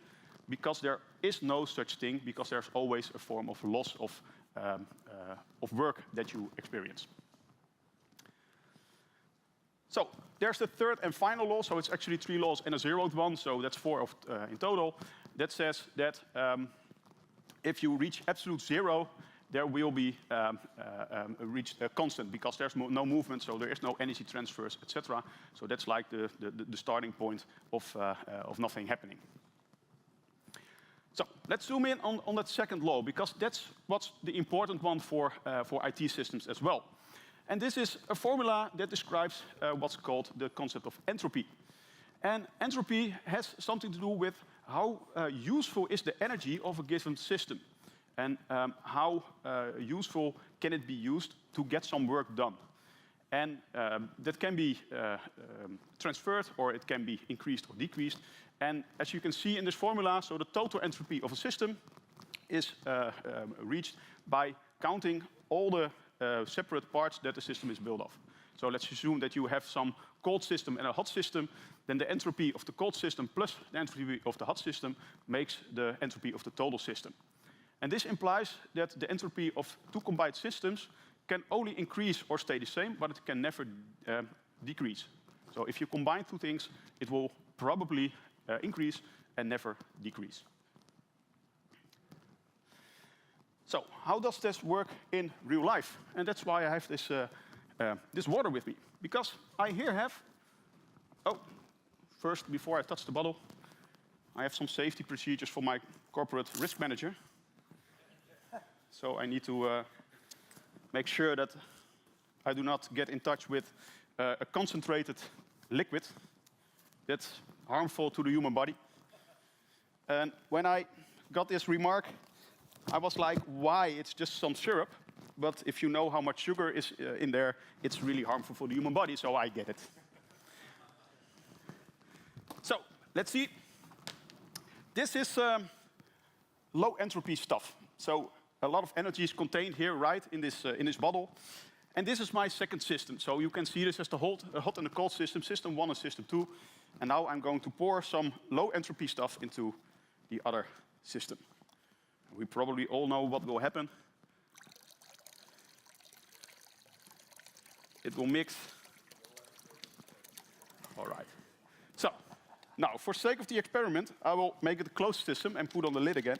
because there is no such thing, because there's always a form of loss of work that you experience. So there's the third and final law. So it's actually 3 laws and a 0th one, so that's 4 in total. That says that if you reach absolute 0, there will be reached a constant, because there's no movement, so there is no energy transfers, etc. So that's like the starting point of nothing happening. So let's zoom in on that second law, because that's what's the important one for IT systems as well. And this is a formula that describes what's called the concept of entropy. And entropy has something to do with how useful is the energy of a given system, and how useful can it be used to get some work done. And that can be transferred, or it can be increased or decreased. And as you can see in this formula, so the total entropy of a system is reached by counting all the separate parts that the system is built of. So let's assume that you have some cold system and a hot system. then the entropy of the cold system plus the entropy of the hot system makes the entropy of the total system. And this implies that the entropy of two combined systems can only increase or stay the same, but it can never decrease. So if you combine two things, it will probably increase and never decrease. So how does this work in real life? And that's why I have this water with me. Because I here have, first, before I touch the bottle, I have some safety procedures for my corporate risk manager. So I need to make sure that I do not get in touch with a concentrated liquid that's harmful to the human body. And when I got this remark, I was like, why? It's just some syrup. But if you know how much sugar is in there, it's really harmful for the human body, so I get it. So, let's see. This is low entropy stuff. So, a lot of energy is contained here, right, in this bottle. And this is my second system. So you can see this as the hot and the cold system, system 1 and system 2. And now I'm going to pour some low entropy stuff into the other system. We probably all know what will happen. It will mix. All right. So, now, for sake of the experiment, I will make it a closed system and put on the lid again.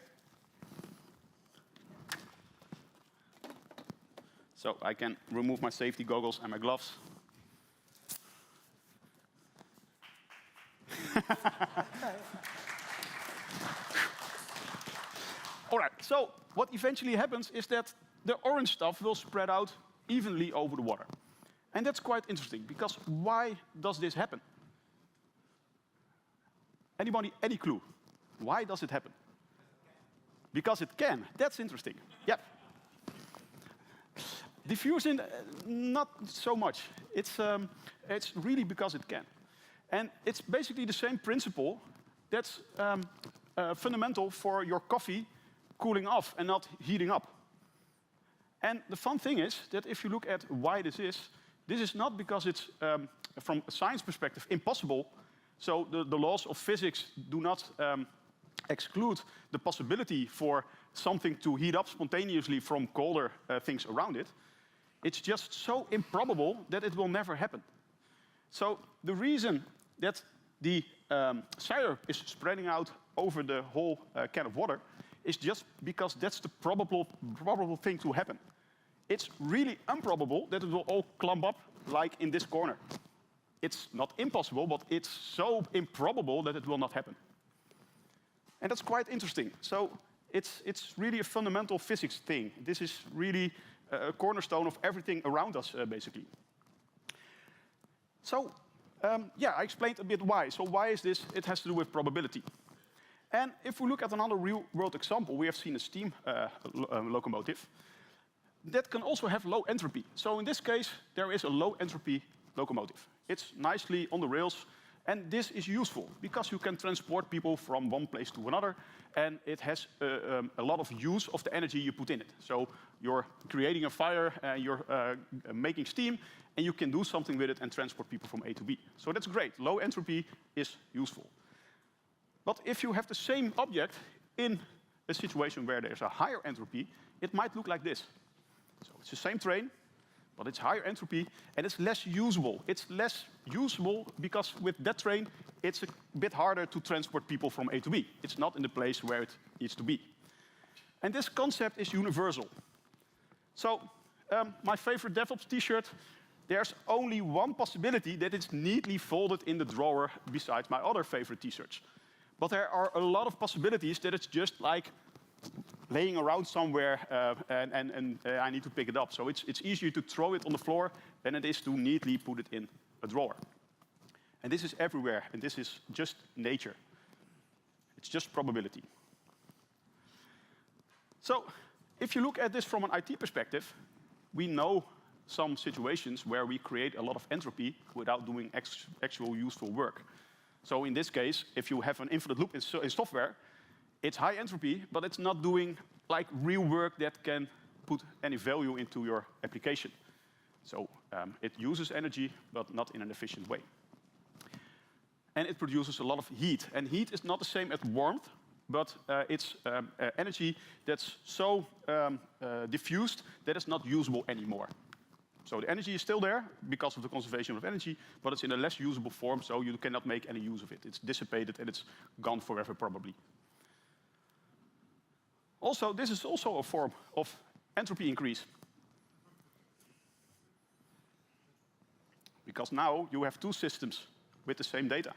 So I can remove my safety goggles and my gloves. All right, so what eventually happens is that the orange stuff will spread out evenly over the water. And that's quite interesting, because why does this happen? Anybody, any clue? Why does it happen? Because it can. That's interesting. Yep. Diffusion, not so much. It's really because it can. And it's basically the same principle that's fundamental for your coffee cooling off and not heating up. And the fun thing is that if you look at why this is not because it's, from a science perspective, impossible. So the laws of physics do not exclude the possibility for something to heat up spontaneously from colder things around it. It's just so improbable that it will never happen. So the reason that the syrup is spreading out over the whole can of water is just because that's the probable thing to happen. It's really improbable that it will all clump up like in this corner. It's not impossible, but it's so improbable that it will not happen. And that's quite interesting. So it's really a fundamental physics thing. This is really a cornerstone of everything around us, basically. So, yeah, I explained a bit why. So why is this? It has to do with probability. And if we look at another real-world example, we have seen a steam locomotive that can also have low entropy. So in this case, there is a low entropy locomotive. It's nicely on the rails, and this is useful because you can transport people from one place to another, and it has a lot of use of the energy you put in it. So you're creating a fire, you're making steam, and you can do something with it and transport people from A to B. So that's great. Low entropy is useful. But if you have the same object in a situation where there's a higher entropy, it might look like this. So it's the same train, but it's higher entropy, and it's less usable. It's less usable because with that train, it's a bit harder to transport people from A to B. It's not in the place where it needs to be. And this concept is universal. So my favorite DevOps t-shirt, there's only one possibility that it's neatly folded in the drawer besides my other favorite t-shirts. But there are a lot of possibilities that it's just like laying around somewhere and I need to pick it up. So it's easier to throw it on the floor than it is to neatly put it in a drawer. And this is everywhere, and this is just nature. It's just probability. So if you look at this from an IT perspective, we know some situations where we create a lot of entropy without doing actual useful work. So in this case, if you have an infinite loop in software, it's high entropy, but it's not doing like real work that can put any value into your application. So it uses energy, but not in an efficient way. and it produces a lot of heat. And heat is not the same as warmth, but it's energy that's so diffused that it's not usable anymore. So the energy is still there because of the conservation of energy, but it's in a less usable form, so you cannot make any use of it. It's dissipated and it's gone forever, probably. Also, this is also a form of entropy increase. Because now you have two systems with the same data.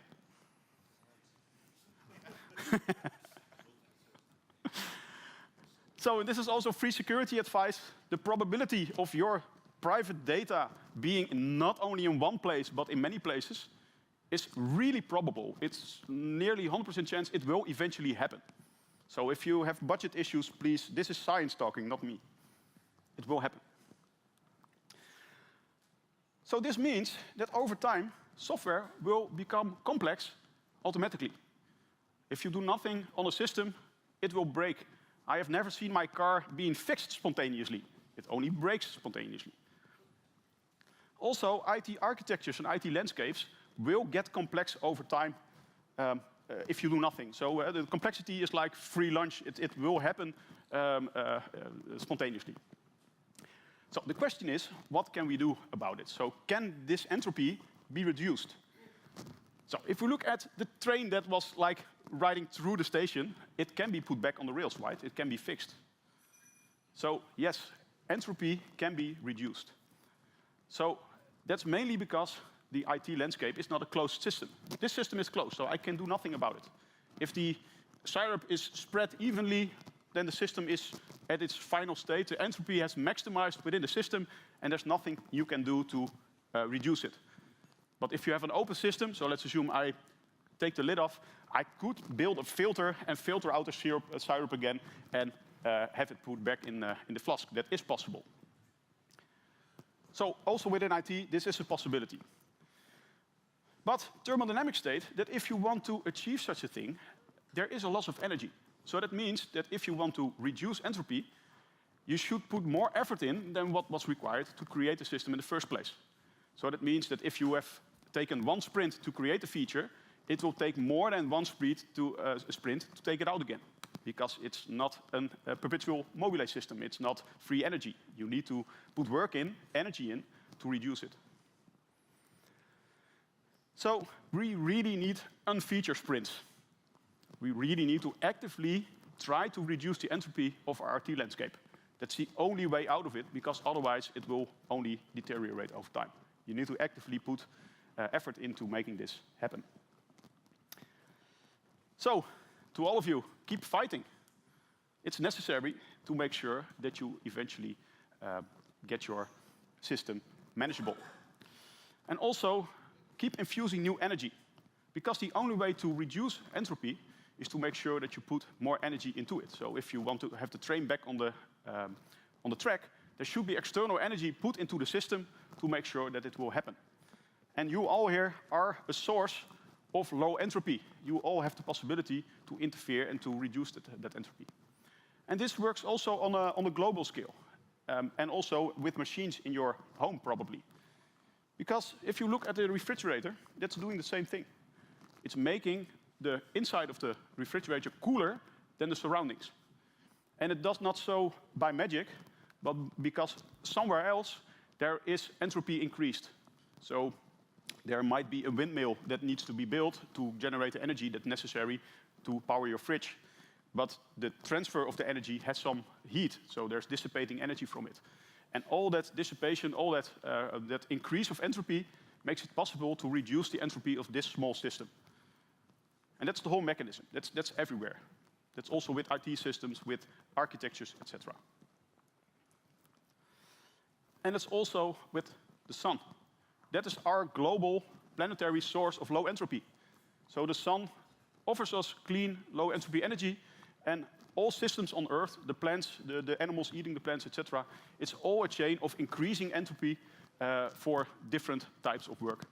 So this is also free security advice. The probability of your private data being not only in one place, but in many places, is really probable. It's nearly 100% chance it will eventually happen. So if you have budget issues, please, this is science talking, not me. It will happen. So this means that over time, software will become complex automatically. If you do nothing on a system, it will break. I have never seen my car being fixed spontaneously. It only breaks spontaneously. Also, IT architectures and IT landscapes will get complex over time if you do nothing. So the complexity is like free lunch. It will happen spontaneously. So the question is, what can we do about it? So can this entropy be reduced? So if we look at the train that was like riding through the station, it can be put back on the rails, right? It can be fixed. So yes, entropy can be reduced. So that's mainly because the IT landscape is not a closed system. This system is closed, so I can do nothing about it. If the syrup is spread evenly, then the system is at its final state. The entropy has maximized within the system, and there's nothing you can do to reduce it. But if you have an open system, so let's assume I take the lid off, I could build a filter and filter out the syrup again and have it put back in the flask. That is possible. So also within IT, this is a possibility. But thermodynamics state that if you want to achieve such a thing, there is a loss of energy. So that means that if you want to reduce entropy, you should put more effort in than what was required to create the system in the first place. So that means that if you have taken one sprint to create a feature, it will take more than one sprint to take it out again, because it's not a perpetual mobile system. It's not free energy. You need to put work in, energy in, to reduce it. So we really need unfeature sprints. We really need to actively try to reduce the entropy of our RT landscape. That's the only way out of it, because otherwise it will only deteriorate over time. You need to actively put effort into making this happen. So, to all of you, keep fighting. It's necessary to make sure that you eventually get your system manageable. And also, keep infusing new energy, because the only way to reduce entropy is to make sure that you put more energy into it. So if you want to have the train back on the track, there should be external energy put into the system to make sure that it will happen. And you all here are a source of low entropy. You all have the possibility to interfere and to reduce that entropy. And this works also on a global scale, and also with machines in your home, probably. Because if you look at the refrigerator, that's doing the same thing. It's making the inside of the refrigerator cooler than the surroundings. And it does not so by magic, but because somewhere else there is entropy increased. So there might be a windmill that needs to be built to generate the energy that's necessary to power your fridge. But the transfer of the energy has some heat, so there's dissipating energy from it. And all that dissipation, all that increase of entropy makes it possible to reduce the entropy of this small system. And that's the whole mechanism. That's everywhere. That's also with IT systems, with architectures, etc. And it's also with the sun. That is our global planetary source of low entropy. So the sun offers us clean, low entropy energy, and all systems on Earth, the plants, the animals eating the plants, etc., it's all a chain of increasing entropy for different types of work.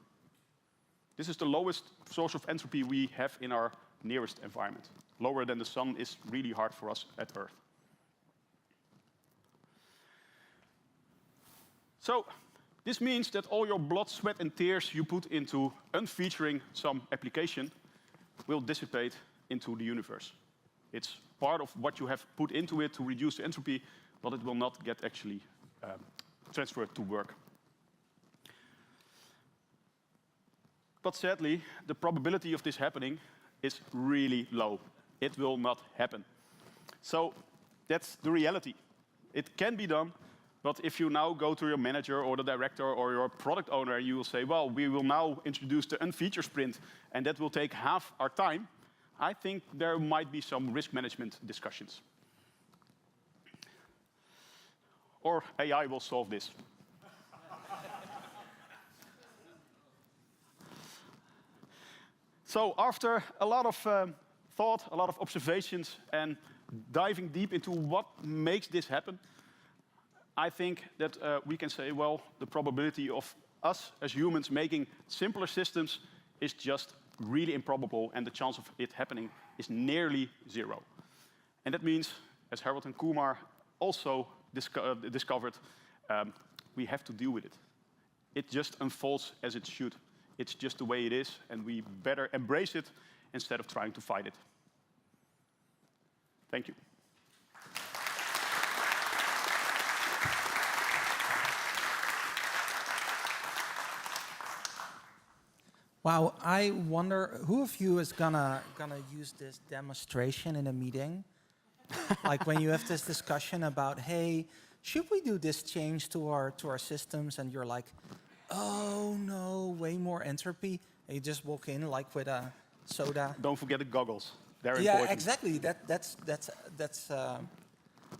This is the lowest source of entropy we have in our nearest environment. Lower than the sun is really hard for us at Earth. So This means that all your blood, sweat, and tears you put into unfeaturing some application will dissipate into the universe. It's part of what you have put into it to reduce the entropy, but it will not get actually transferred to work. But sadly, the probability of this happening is really low. It will not happen. So that's the reality. It can be done, but if you now go to your manager or the director or your product owner, you will say, well, we will now introduce the unfeature sprint, and that will take half our time. I think there might be some risk management discussions. Or AI will solve this. So after a lot of thought, a lot of observations, and diving deep into what makes this happen, I think that we can say, well, the probability of us as humans making simpler systems is just really improbable, and the chance of it happening is nearly zero. And that means, as Harold and Kumar also discovered, we have to deal with it. It just unfolds as it should. It's just the way it is, and we better embrace it instead of trying to fight it. Thank you. Wow, I wonder who of you is gonna use this demonstration in a meeting? Like when you have this discussion about, hey, should we do this change to our systems? And you're like, oh no, way more entropy. And you just walk in like with a soda. Don't forget the goggles. They're yeah, important. exactly. That's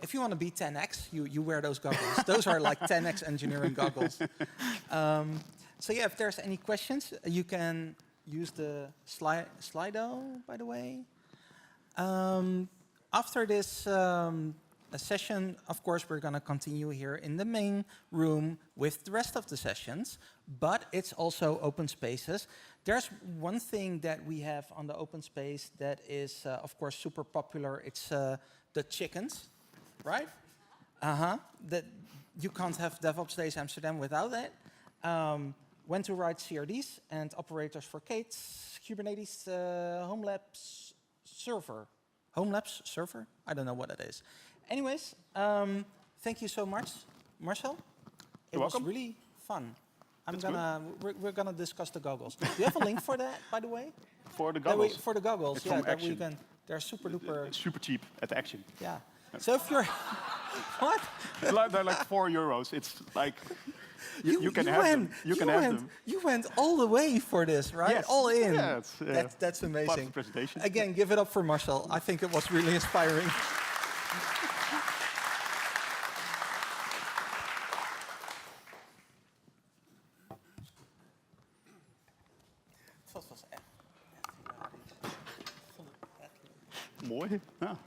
if you want to be 10x, you wear those goggles. Those are like 10x engineering goggles. So yeah, if there's any questions, you can use the Slido, by the way. After this session, of course, we're going to continue here in the main room with the rest of the sessions, but it's also open spaces. There's one thing that we have on the open space that is, of course, super popular. It's the chickens, right? That you can't have Devopsdays Amsterdam without that. When to write CRDs and operators for Kate's Kubernetes Home Labs server. Home Labs server? I don't know what it is. Anyways, thank you so much, Marcel. It was really fun. We're gonna discuss the goggles. Do you have a link for that, by the way? For the goggles? For the goggles, it's yeah. From That Action. we can. They're super duper. It's super cheap at Action. Yeah. So if you're what? They're like €4. It's like you can have them. You can have them. You went all the way for this, right? Yes. All in. Yeah, that's amazing. Part of the presentation. Again, give it up for Marcel. I think it was really inspiring. Mooi. Ja.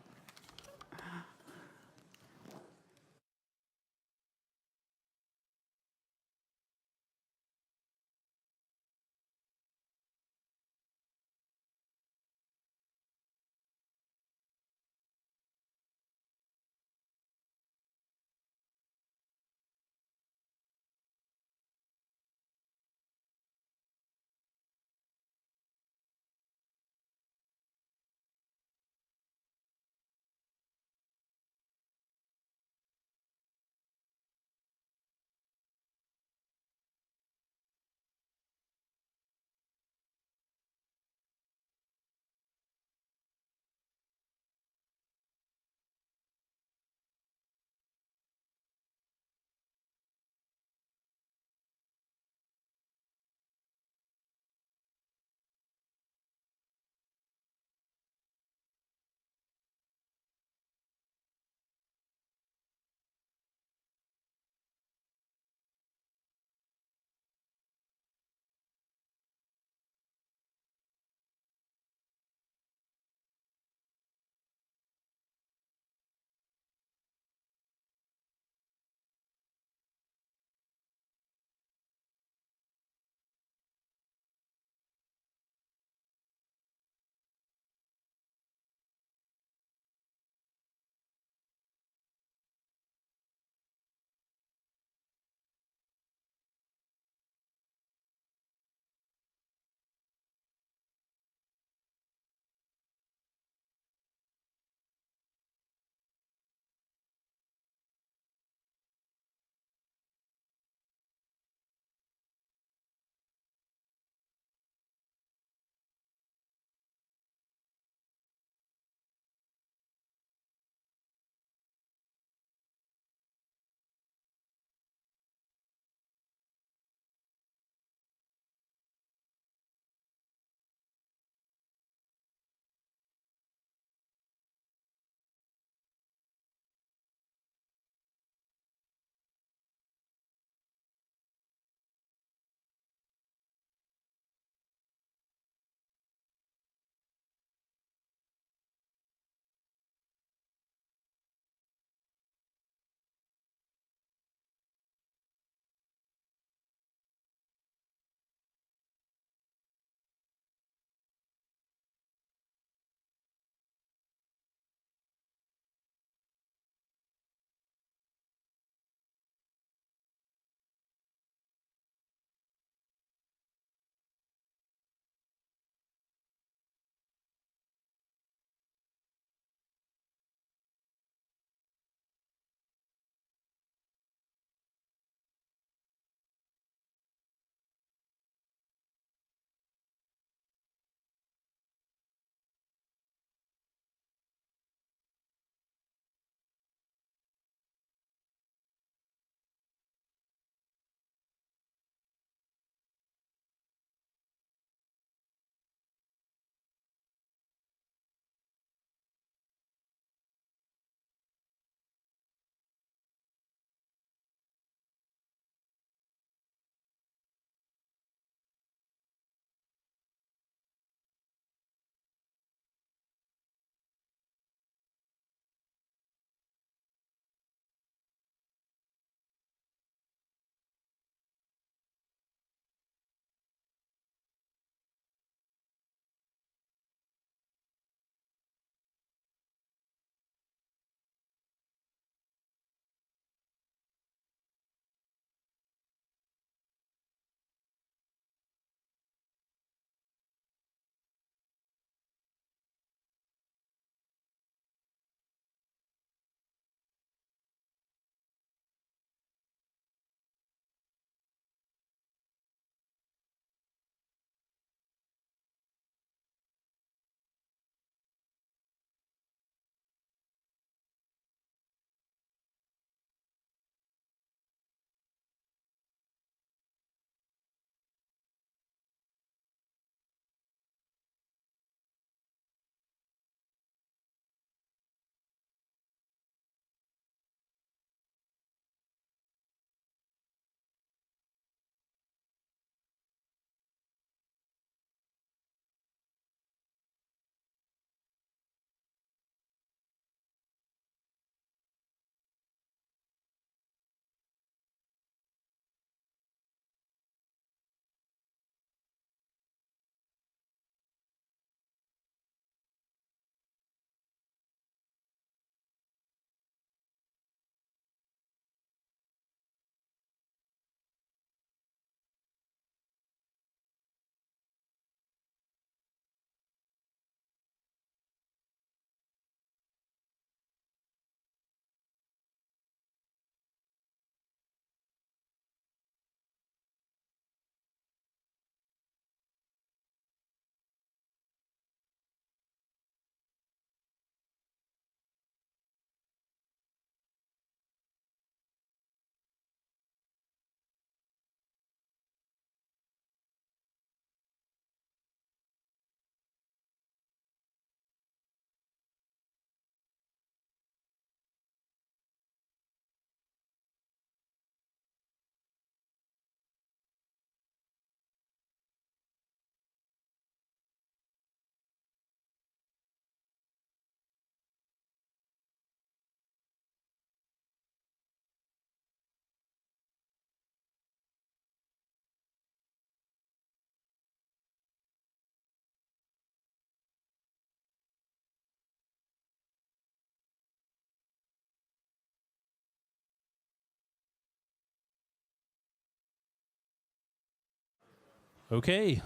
Okay.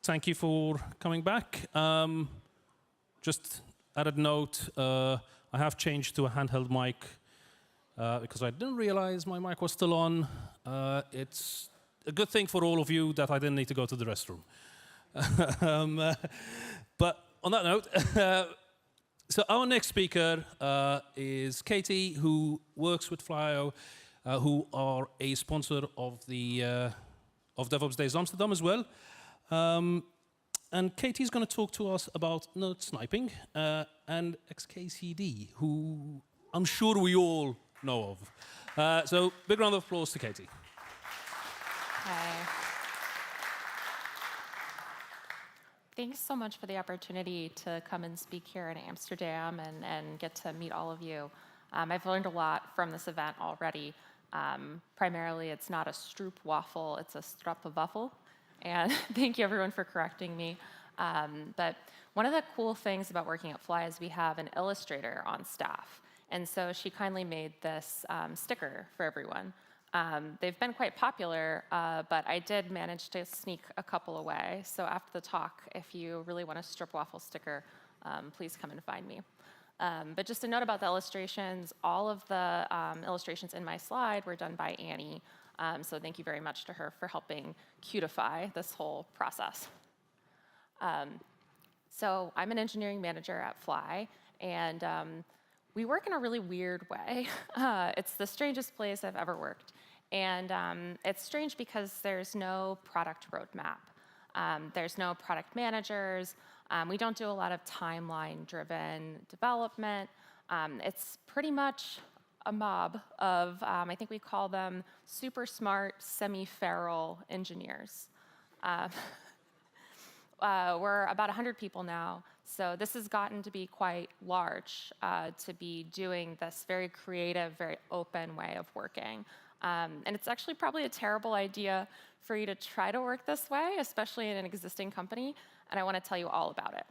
Thank you for coming back. Just added note, I have changed to a handheld mic because I didn't realize my mic was still on. It's a good thing for all of you that I didn't need to go to the restroom. But on that note, so our next speaker is Katie, who works with Fly.io, who are a sponsor of the of Devopsdays Amsterdam as well. And Katie's going to talk to us about node sniping and XKCD, who I'm sure we all know of. So big round of applause to Katie. Hi. Thanks so much for the opportunity to come and speak here in Amsterdam and get to meet all of you. I've learned a lot from this event already. Primarily, it's not a stroop waffle, it's a stroopwafel. And thank you everyone for correcting me. But one of the cool things about working at Fly is we have an illustrator on staff. And so she kindly made this sticker for everyone. They've been quite popular, but I did manage to sneak a couple away. So after the talk, if you really want a stroopwafel sticker, please come and find me. But just a note about the illustrations, all of the illustrations in my slide were done by Annie. So thank you very much to her for helping cutify this whole process. So I'm an engineering manager at Fly, and we work in a really weird way. It's the strangest place I've ever worked. And it's strange because there's no product roadmap. There's no product managers. We don't do a lot of timeline-driven development. It's pretty much a mob of, I think we call them super smart, semi-feral engineers. We're about 100 people now, so this has gotten to be quite large to be doing this very creative, very open way of working. And it's actually probably a terrible idea for you to try to work this way, especially in an existing company, and I want to tell you all about it.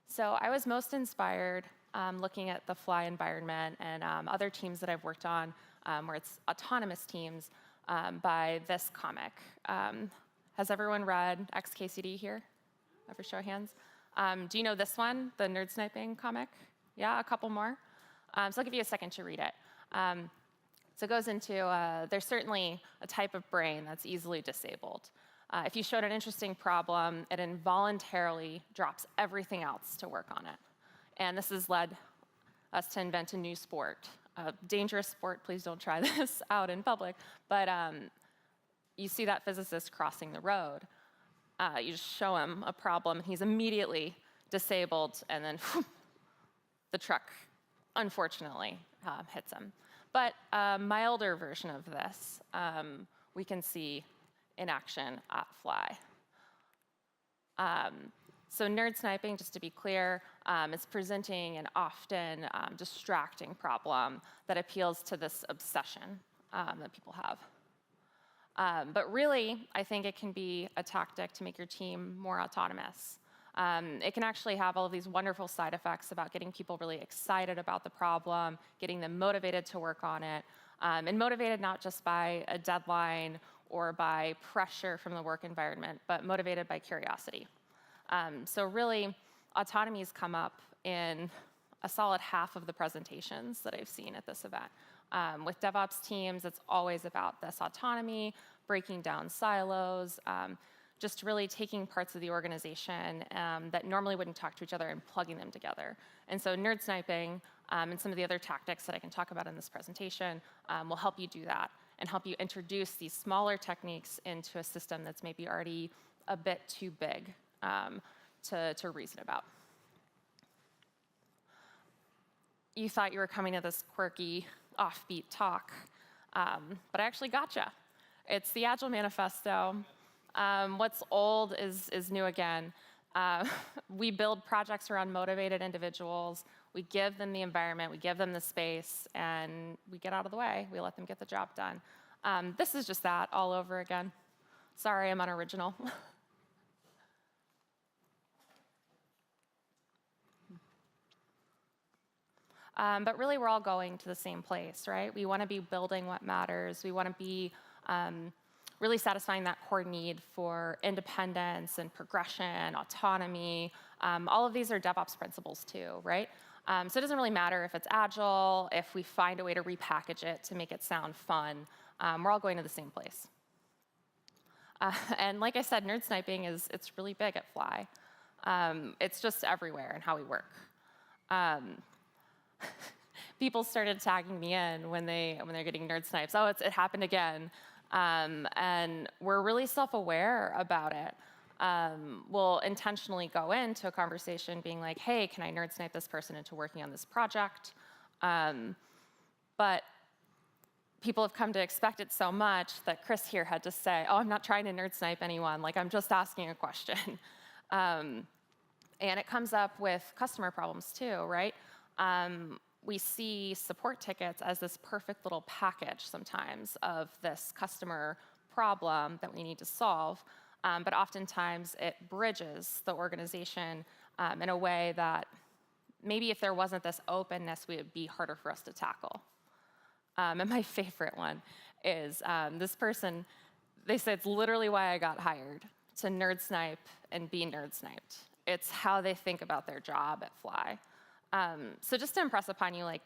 So I was most inspired looking at the Fly environment and other teams that I've worked on, where it's autonomous teams, by this comic. Has everyone read XKCD here? Ever show of hands? Do you know this one, the nerd sniping comic? Yeah, a couple more? So I'll give you a second to read it. So it goes into, there's certainly a type of brain that's easily disabled. If you showed an interesting problem, it involuntarily drops everything else to work on it. And this has led us to invent a new sport. A dangerous sport, please don't try this out in public, but you see that physicist crossing the road. You just show him a problem, and he's immediately disabled, and then whew, the truck, unfortunately, hits him. But a milder version of this, we can see in action at Fly. So nerd sniping, just to be clear, is presenting an often distracting problem that appeals to this obsession that people have. But really, I think it can be a tactic to make your team more autonomous. It can actually have all of these wonderful side effects about getting people really excited about the problem, getting them motivated to work on it, and motivated not just by a deadline or by pressure from the work environment, but motivated by curiosity. So really, autonomies come up in a solid half of the presentations that I've seen at this event. With DevOps teams, it's always about this autonomy, breaking down silos, just really taking parts of the organization that normally wouldn't talk to each other and plugging them together. And so nerd sniping and some of the other tactics that I can talk about in this presentation will help you do that and help you introduce these smaller techniques into a system that's maybe already a bit too big to reason about. You thought you were coming to this quirky, offbeat talk, but I actually gotcha. It's the Agile Manifesto. What's old is new again. We build projects around motivated individuals. We give them the environment, we give them the space, and we get out of the way. We let them get the job done. This is just that all over again. Sorry, I'm unoriginal. But really, we're all going to the same place, right? We want to be building what matters. We want to be really satisfying that core need for independence and progression, autonomy. All of these are DevOps principles too, right? So it doesn't really matter if it's agile, if we find a way to repackage it to make it sound fun. We're all going to the same place. And like I said, nerd sniping it's really big at Fly. It's just everywhere in how we work. People started tagging me in when they're getting nerd snipes. Oh, it happened again. And we're really self-aware about it. We'll intentionally go into a conversation being like, hey, can I nerd snipe this person into working on this project? But people have come to expect it so much that Chris here had to say, oh, I'm not trying to nerd snipe anyone. Like, I'm just asking a question. And it comes up with customer problems too, right? We see support tickets as this perfect little package sometimes of this customer problem that we need to solve. But oftentimes it bridges the organization in a way that maybe if there wasn't this openness, it would be harder for us to tackle. And my favorite one is this person, they say it's literally why I got hired, to nerd snipe and be nerd sniped. It's how they think about their job at Fly. So just to impress upon you, like,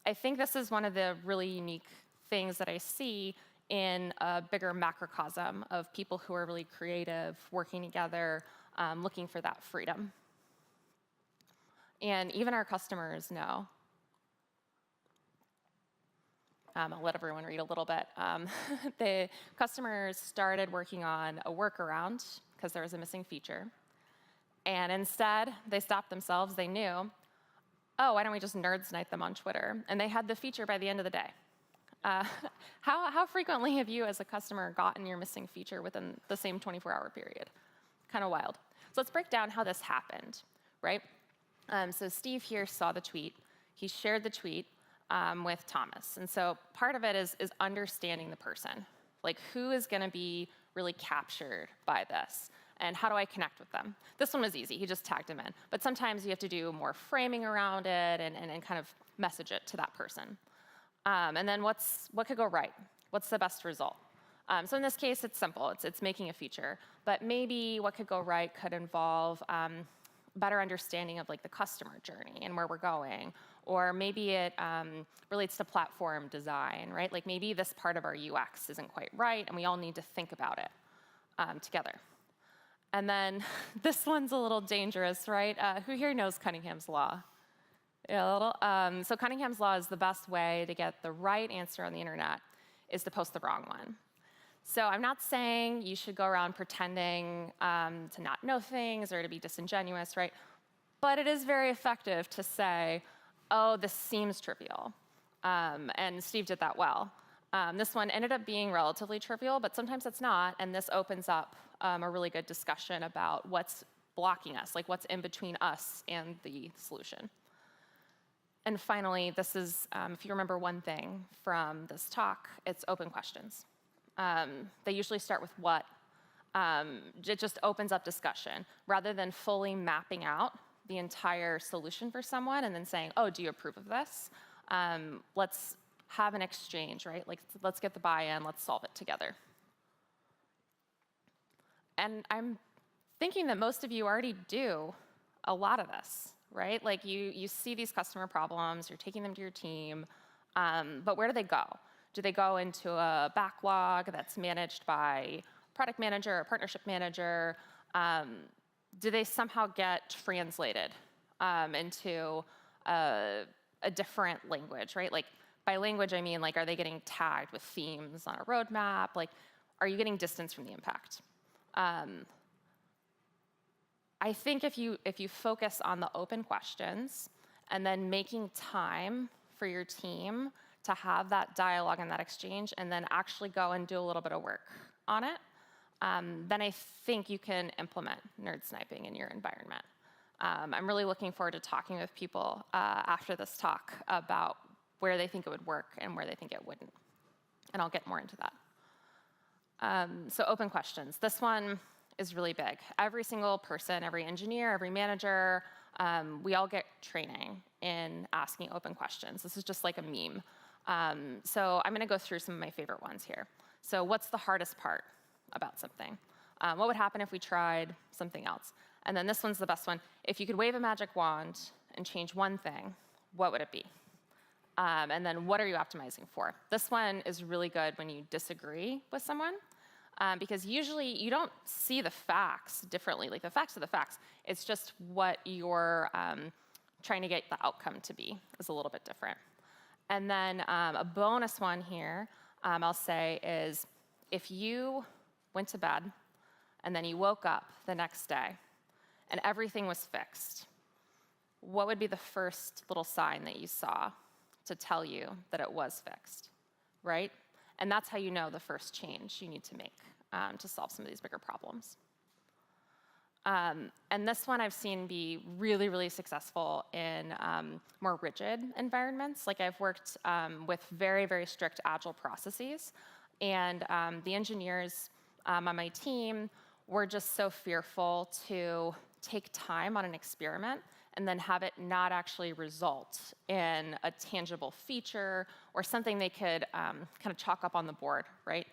I think this is one of the really unique things that I see in a bigger macrocosm of people who are really creative, working together, looking for that freedom. And even our customers know. I'll let everyone read a little bit. The customers started working on a workaround because there was a missing feature. And instead, they stopped themselves. They knew, oh, why don't we just nerd snipe them on Twitter? And they had the feature by the end of the day. How frequently have you, as a customer, gotten your missing feature within the same 24-hour period? Kind of wild. So let's break down how this happened, right? So Steve here saw the tweet. He shared the tweet with Thomas. And so part of it is understanding the person. Like, who is going to be really captured by this? And how do I connect with them? This one was easy. He just tagged him in. But sometimes you have to do more framing around it and kind of message it to that person. And then what could go right? What's the best result? So in this case, it's simple. It's making a feature. But maybe what could go right could involve better understanding of like the customer journey and where we're going. Or maybe it relates to platform design, right? Like maybe this part of our UX isn't quite right, and we all need to think about it together. And then this one's a little dangerous, right? Who here knows Cunningham's Law? Yeah, a little. So Cunningham's Law is the best way to get the right answer on the internet is to post the wrong one. So I'm not saying you should go around pretending to not know things or to be disingenuous, right? But it is very effective to say, oh, this seems trivial. And Steve did that well. This one ended up being relatively trivial, but sometimes it's not, and this opens up a really good discussion about what's blocking us, like what's in between us and the solution. And finally, this is, if you remember one thing from this talk, it's open questions. They usually start with what. It just opens up discussion, rather than fully mapping out the entire solution for someone and then saying, oh, do you approve of this? Let's have an exchange, right? Like, let's get the buy-in, let's solve it together. And I'm thinking that most of you already do a lot of this, right? Like you see these customer problems, you're taking them to your team, but where do they go? Do they go into a backlog that's managed by product manager or partnership manager? Do they somehow get translated into a different language, right? Like by language, I mean, like, are they getting tagged with themes on a roadmap? Like, are you getting distance from the impact? I think if you focus on the open questions and then making time for your team to have that dialogue and that exchange and then actually go and do a little bit of work on it, then I think you can implement nerd sniping in your environment. I'm really looking forward to talking with people after this talk about where they think it would work and where they think it wouldn't. And I'll get more into that. So open questions. This one is really big. Every single person, every engineer, every manager, we all get training in asking open questions. This is just like a meme. So I'm going to go through some of my favorite ones here. So what's the hardest part about something? What would happen if we tried something else? And then this one's the best one. If you could wave a magic wand and change one thing, what would it be? And then what are you optimizing for? This one is really good when you disagree with someone, because usually you don't see the facts differently. Like the facts are the facts. It's just what you're trying to get the outcome to be is a little bit different. And then a bonus one here, I'll say, is if you went to bed and then you woke up the next day and everything was fixed, what would be the first little sign that you saw to tell you that it was fixed, right? And that's how you know the first change you need to make to solve some of these bigger problems. And this one I've seen be really, really successful in more rigid environments. Like I've worked with very, very strict agile processes. And the engineers on my team were just so fearful to take time on an experiment and then have it not actually result in a tangible feature or something they could kind of chalk up on the board, right?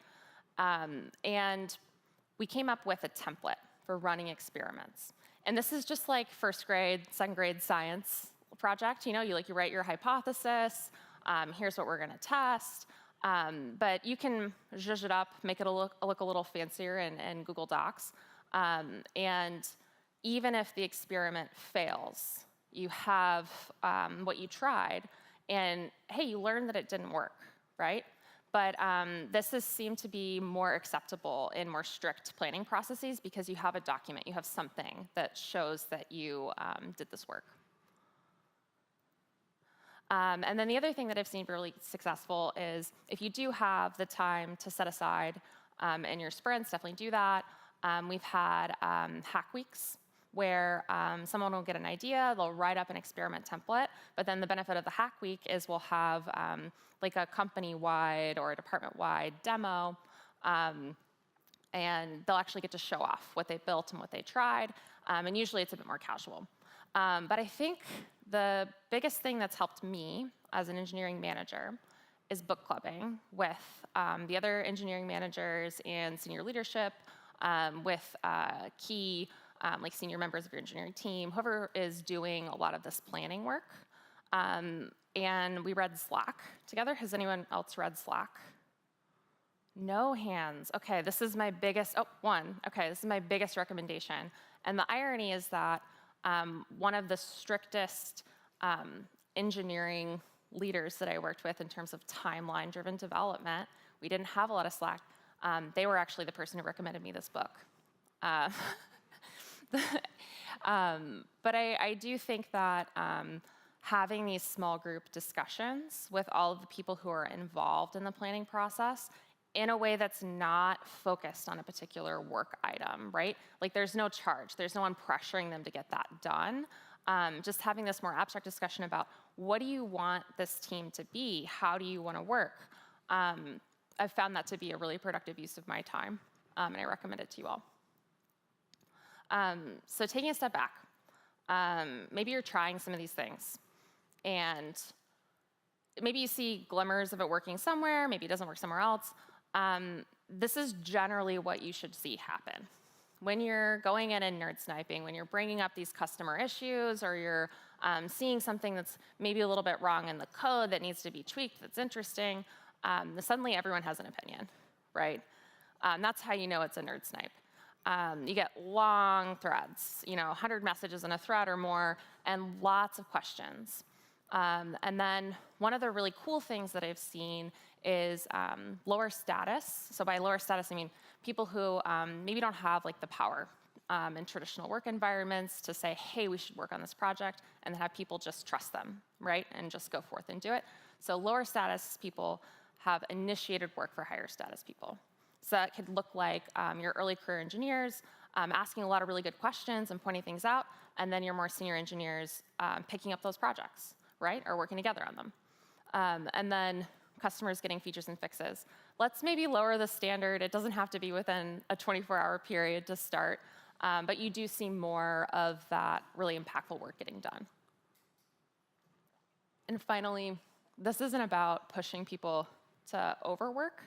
And we came up with a template for running experiments. And this is just like first grade, second grade science project. You know, you write your hypothesis, here's what we're gonna test, but you can zhuzh it up, make it look a little fancier in Google Docs. And even if the experiment fails, you have what you tried, and hey, you learned that it didn't work, right? But this has seemed to be more acceptable in more strict planning processes because you have a document, you have something that shows that you did this work. And then the other thing that I've seen be really successful is if you do have the time to set aside in your sprints, definitely do that. We've had hack weeks where someone will get an idea, they'll write up an experiment template, but then the benefit of the hack week is we'll have like a company-wide or a department-wide demo, and they'll actually get to show off what they built and what they tried, and usually it's a bit more casual. But I think the biggest thing that's helped me as an engineering manager is book clubbing with the other engineering managers and senior leadership, with key like senior members of your engineering team, whoever is doing a lot of this planning work. And we read Slack together. Has anyone else read Slack? No hands. Okay, this is my biggest, oh, one. Okay, this is my biggest recommendation. And the irony is that one of the strictest engineering leaders that I worked with in terms of timeline-driven development, we didn't have a lot of Slack. They were actually the person who recommended me this book. But I do think that having these small group discussions with all of the people who are involved in the planning process in a way that's not focused on a particular work item, right? Like there's no charge, there's no one pressuring them to get that done. Just having this more abstract discussion about what do you want this team to be? How do you want to work? I've found that to be a really productive use of my time, and I recommend it to you all. So taking a step back, maybe you're trying some of these things, and maybe you see glimmers of it working somewhere, maybe it doesn't work somewhere else. This is generally what you should see happen. When you're going in and nerd sniping, when you're bringing up these customer issues, or you're seeing something that's maybe a little bit wrong in the code that needs to be tweaked, that's interesting, suddenly everyone has an opinion, right? That's how you know it's a nerd snipe. You get long threads, 100 messages in a thread or more, and lots of questions. And then one of the really cool things that I've seen is lower status. So by lower status, I mean people who maybe don't have like the power in traditional work environments to say, hey, we should work on this project, and then have people just trust them, right? And just go forth and do it. So lower status people have initiated work for higher status people. So that could look like your early career engineers asking a lot of really good questions and pointing things out, and then your more senior engineers picking up those projects, right? Or working together on them. And then customers getting features and fixes. Let's maybe lower the standard. It doesn't have to be within a 24-hour period to start. But you do see more of that really impactful work getting done. And finally, this isn't about pushing people to overwork.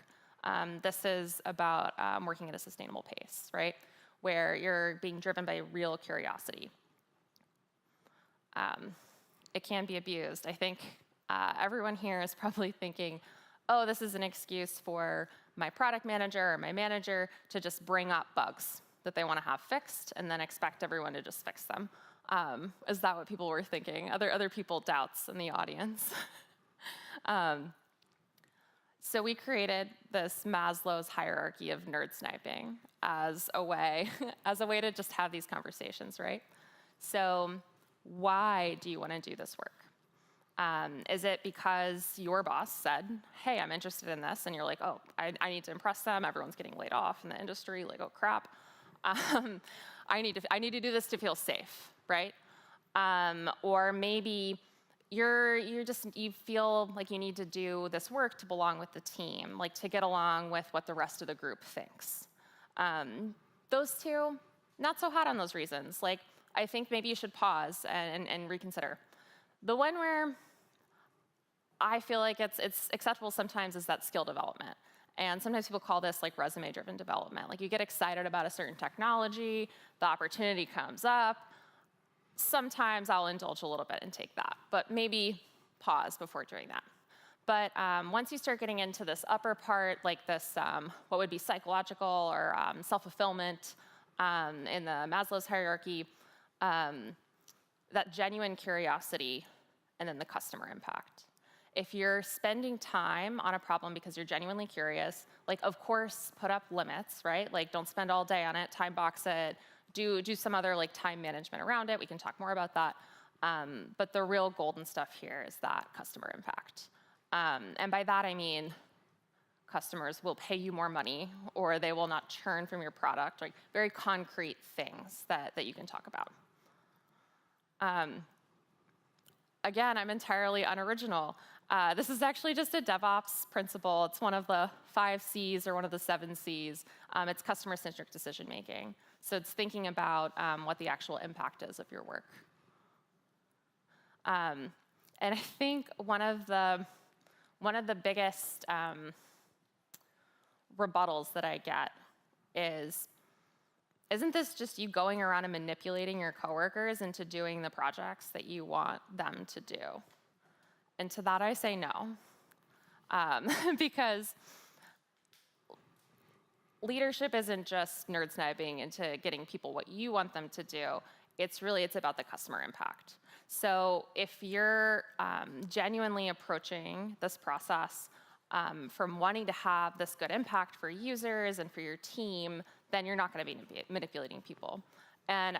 This is about working at a sustainable pace, right? Where you're being driven by real curiosity. It can be abused. I think everyone here is probably thinking, oh, this is an excuse for my product manager or my manager to just bring up bugs that they want to have fixed and then expect everyone to just fix them. Is that what people were thinking? Other people doubts in the audience. So we created this Maslow's hierarchy of nerd sniping as a way to just have these conversations, right? So why do you want to do this work? Is it because your boss said, hey, I'm interested in this, and you're like, oh, I need to impress them, everyone's getting laid off in the industry, like, oh crap. I need to do this to feel safe, right? Or maybe you feel like you need to do this work to belong with the team, like to get along with what the rest of the group thinks. Those two, not so hot on those reasons. Like, I think maybe you should pause and reconsider. The one where I feel like it's acceptable sometimes is that skill development. And sometimes people call this like resume-driven development. Like you get excited about a certain technology, the opportunity comes up. Sometimes I'll indulge a little bit and take that, but maybe pause before doing that. But once you start getting into this upper part, like this, what would be psychological or self-fulfillment in the Maslow's hierarchy, that genuine curiosity, and then the customer impact. If you're spending time on a problem because you're genuinely curious, like of course put up limits, right? Like don't spend all day on it, time box it, do some other like time management around it. We can talk more about that. But the real golden stuff here is that customer impact. And by that I mean customers will pay you more money or they will not churn from your product, like very concrete things that you can talk about. Again, I'm entirely unoriginal. This is actually just a DevOps principle. It's one of the 5 C's or one of the 7 C's. It's customer-centric decision-making. So it's thinking about what the actual impact is of your work. And I think one of the biggest rebuttals that I get is, isn't this just you going around and manipulating your coworkers into doing the projects that you want them to do? And to that I say no, because leadership isn't just nerd sniping into getting people what you want them to do. It's about the customer impact. So if you're genuinely approaching this process from wanting to have this good impact for users and for your team, then you're not going to be manipulating people. And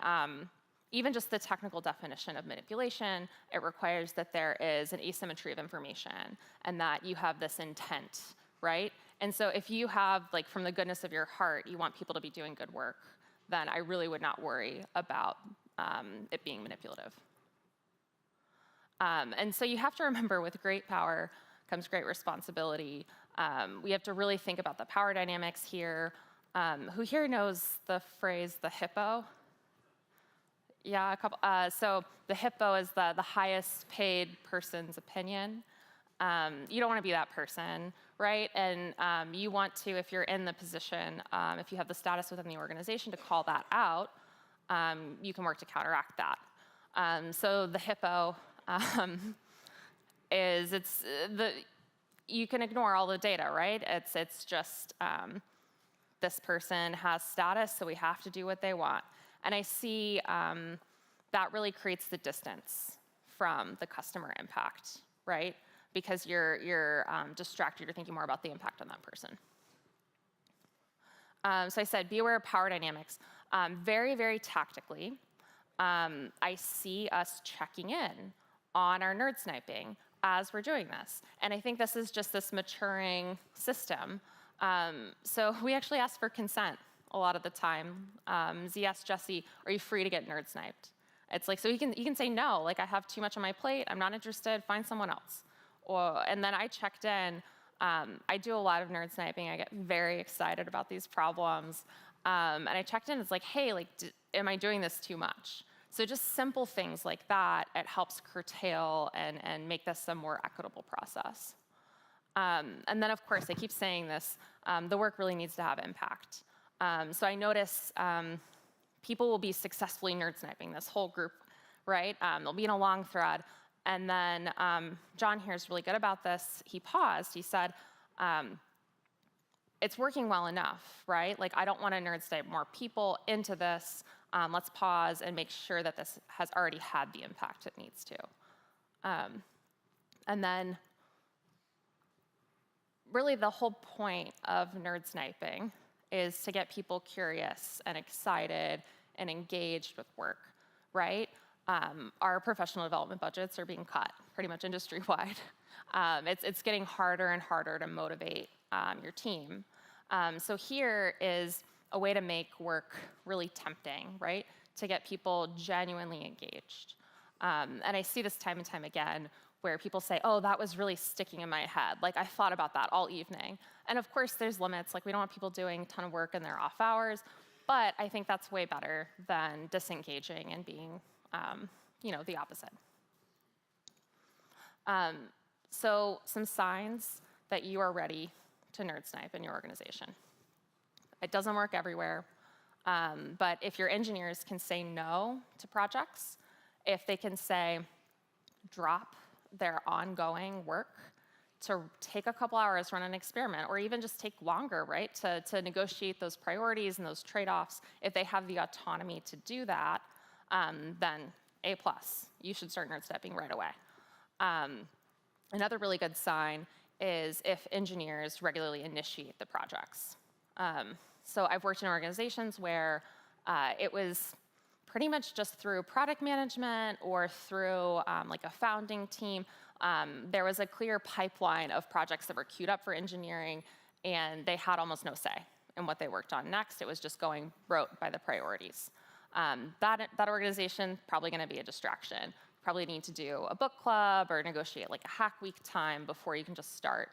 even just the technical definition of manipulation, it requires that there is an asymmetry of information and that you have this intent, right? And so if you have, like, from the goodness of your heart, you want people to be doing good work, then I really would not worry about it being manipulative. And so you have to remember, with great power comes great responsibility. We have to really think about the power dynamics here. Who here knows the phrase, the hippo? Yeah, a couple. So the hippo is the highest paid person's opinion. You don't want to be that person, right? And you want to, if you're in the position, if you have the status within the organization to call that out, you can work to counteract that. So the hippo you can ignore all the data, right? It's just this person has status, so we have to do what they want. And I see that really creates the distance from the customer impact, right? Because you're distracted, you're thinking more about the impact on that person. So I said, be aware of power dynamics. Very, very tactically, I see us checking in on our nerd sniping as we're doing this. And I think this is just this maturing system. So we actually ask for consent a lot of the time. Z asked Jesse, are you free to get nerd sniped? It's like, so you can say no, like I have too much on my plate, I'm not interested, find someone else. And then I checked in. I do a lot of nerd sniping. I get very excited about these problems. And I checked in, it's like, hey, like, am I doing this too much? So just simple things like that, it helps curtail and make this a more equitable process. And then, of course, I keep saying this, the work really needs to have impact. So I notice people will be successfully nerd sniping, this whole group, right? They'll be in a long thread. And then John here is really good about this. He paused. He said, it's working well enough, right? Like, I don't want to nerd snipe more people into this. Let's pause and make sure that this has already had the impact it needs to. And then really the whole point of nerd sniping is to get people curious and excited and engaged with work, right? Our professional development budgets are being cut pretty much industry-wide. It's getting harder and harder to motivate your team. So here is a way to make work really tempting, right? To get people genuinely engaged. And I see this time and time again where people say, oh, that was really sticking in my head. Like, I thought about that all evening. And of course, there's limits. Like, we don't want people doing a ton of work in their off hours. But I think that's way better than disengaging and being, the opposite. So some signs that you are ready to nerd snipe in your organization. It doesn't work everywhere. But if your engineers can say no to projects, if they can say, drop their ongoing work to take a couple hours, run an experiment, or even just take longer, right, to negotiate those priorities and those trade-offs, if they have the autonomy to do that, then A+. You should start nerd sniping right away. Another really good sign is if engineers regularly initiate the projects. So I've worked in organizations where it was pretty much just through product management or through like a founding team. There was a clear pipeline of projects that were queued up for engineering, and they had almost no say in what they worked on next. It was just going rote by the priorities. That organization, probably going to be a distraction. Probably need to do a book club or negotiate like a hack week time before you can just start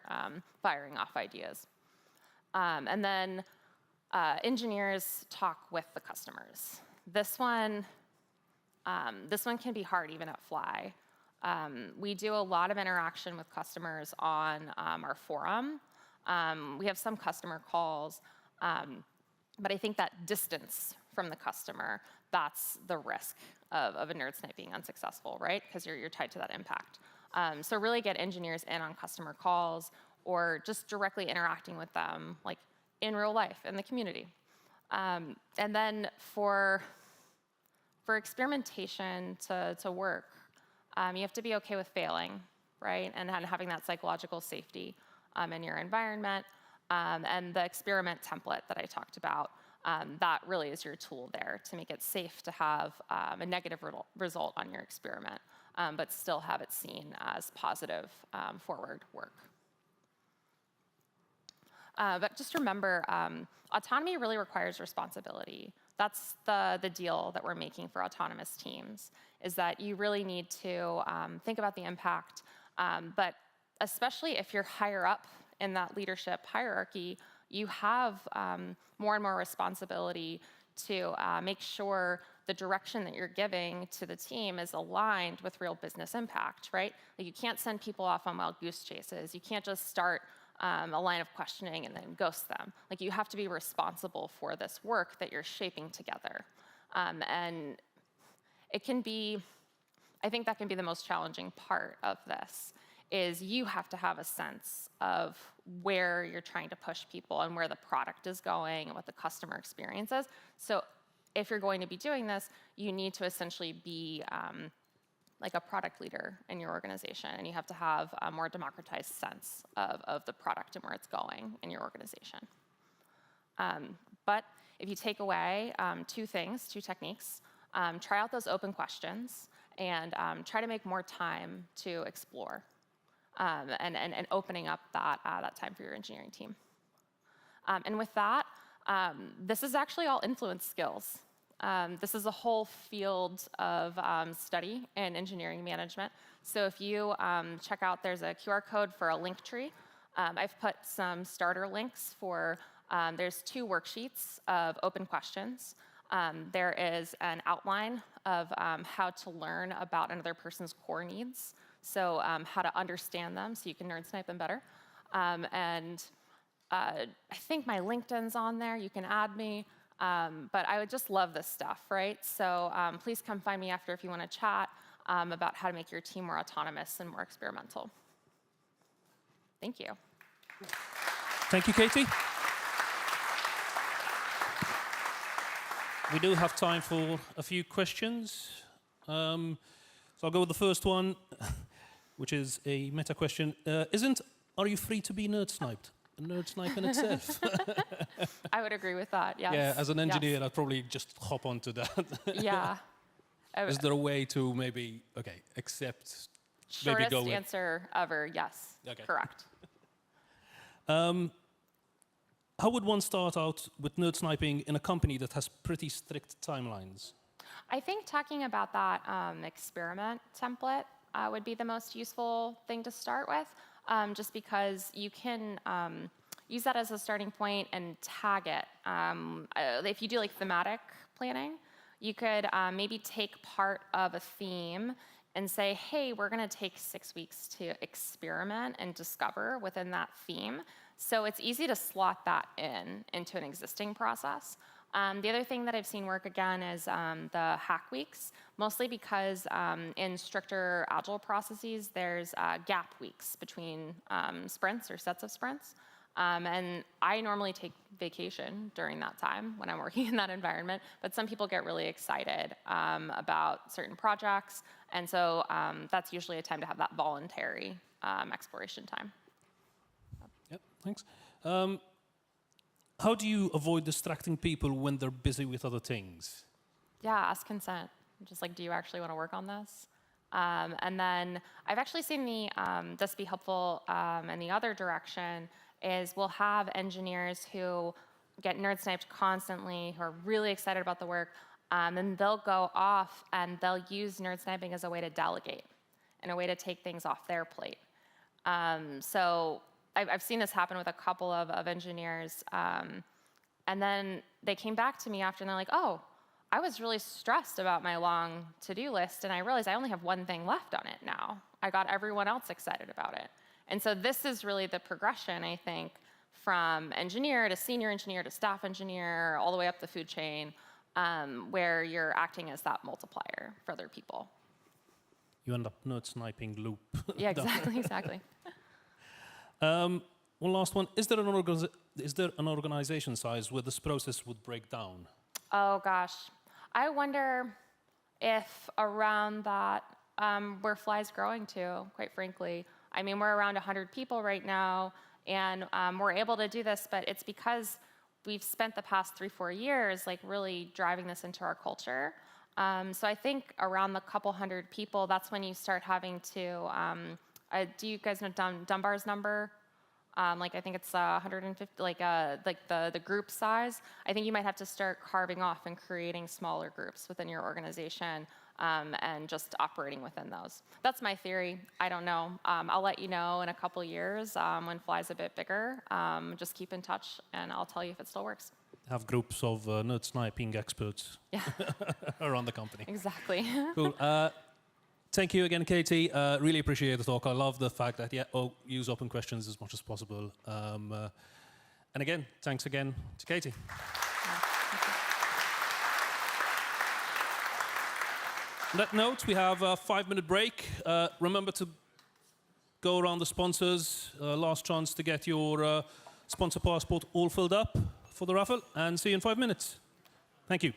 firing off ideas. And then engineers talk with the customers. This one can be hard even at Fly. We do a lot of interaction with customers on our forum. We have some customer calls, but I think that distance from the customer, that's the risk of a nerd snipe being unsuccessful, right? Because you're tied to that impact. So really get engineers in on customer calls or just directly interacting with them, like in real life, in the community. And then for experimentation to work, you have to be okay with failing, right? And having that psychological safety in your environment. And the experiment template that I talked about, that really is your tool there to make it safe to have a negative result on your experiment, but still have it seen as positive forward work. But just remember, autonomy really requires responsibility. That's the deal that we're making for autonomous teams, is that you really need to think about the impact, but especially if you're higher up in that leadership hierarchy, you have more and more responsibility to make sure the direction that you're giving to the team is aligned with real business impact, right? Like, you can't send people off on wild goose chases. You can't just start a line of questioning and then ghost them. Like, you have to be responsible for this work that you're shaping together. And it can be, I think that can be the most challenging part of this, is you have to have a sense of where you're trying to push people and where the product is going and what the customer experience is. So if you're going to be doing this, you need to essentially be like a product leader in your organization, and you have to have a more democratized sense of the product and where it's going in your organization. But if you take away two techniques, try out those open questions and try to make more time to explore and opening up that time for your engineering team. And with that, this is actually all influence skills. This is a whole field of study in engineering management. So if you check out, there's a QR code for a link tree. I've put some starter links for There's 2 worksheets of open questions. There is an outline of how to learn about another person's core needs, so how to understand them so you can nerd snipe them better. I think my LinkedIn's on there. You can add me. But I would just love this stuff, right? So please come find me after if you want to chat about how to make your team more autonomous and more experimental. Thank you. Thank you, Katie. We do have time for a few questions. So I'll go with the first one, which is a meta question. Are you free to be nerd sniped? A nerd snipe in itself. I would agree with that, yes. Yeah, as an engineer, yes. I'd probably just hop onto that. Yeah. Is there a way to maybe, accept, maybe Shortest go with... answer ever, yes. Okay. Correct. How would one start out with nerd sniping in a company that has pretty strict timelines? I think talking about that experiment template would be the most useful thing to start with, just because you can use that as a starting point and tag it. If you do like thematic planning, you could maybe take part of a theme and say, hey, we're going to take 6 weeks to experiment and discover within that theme. So it's easy to slot that into an existing process. The other thing that I've seen work again is the hack weeks, mostly because in stricter agile processes, there's gap weeks between sprints or sets of sprints. And I normally take vacation during that time when I'm working in that environment, but some people get really excited about certain projects, and so that's usually a time to have that voluntary exploration time. Yep, thanks. How do you avoid distracting people when they're busy with other things? Yeah, ask consent. Just like, do you actually want to work on this? And then I've actually seen this be helpful in the other direction, is we'll have engineers who get nerd sniped constantly, who are really excited about the work, and they'll go off and they'll use nerd sniping as a way to delegate and a way to take things off their plate. So I've seen this happen with a couple of engineers, and then they came back to me after and they're like, oh, I was really stressed about my long to-do list, and I realized I only have one thing left on it now. I got everyone else excited about it. And so this is really the progression, I think, from engineer to senior engineer to staff engineer, all the way up the food chain, where you're acting as that multiplier for other people. You end up nerd sniping loop. Yeah, exactly, exactly. One last one. Is there an organization size where this process would break down? Oh, gosh. I wonder if around that, where Fly's growing to, quite frankly. I mean, we're around 100 people right now, and we're able to do this, but it's because we've spent the past 3-4 years like really driving this into our culture. So I think around the couple hundred people, that's when you start having to, do you guys know Dunbar's number? Like I think it's 150, like the group size. I think you might have to start carving off and creating smaller groups within your organization and just operating within those. That's my theory. I don't know. I'll let you know in a couple years when Fly's a bit bigger. Just keep in touch, and I'll tell you if it still works. Have groups of nerd sniping experts around the company. Exactly. Cool. Thank you again, Katie. Really appreciate the talk. I love the fact that, use open questions as much as possible. And again, thanks again to Katie. On that note, we have a 5-minute break. Remember to go around the sponsors. Last chance to get your sponsor passport all filled up for the raffle, and see you in 5 minutes. Thank you.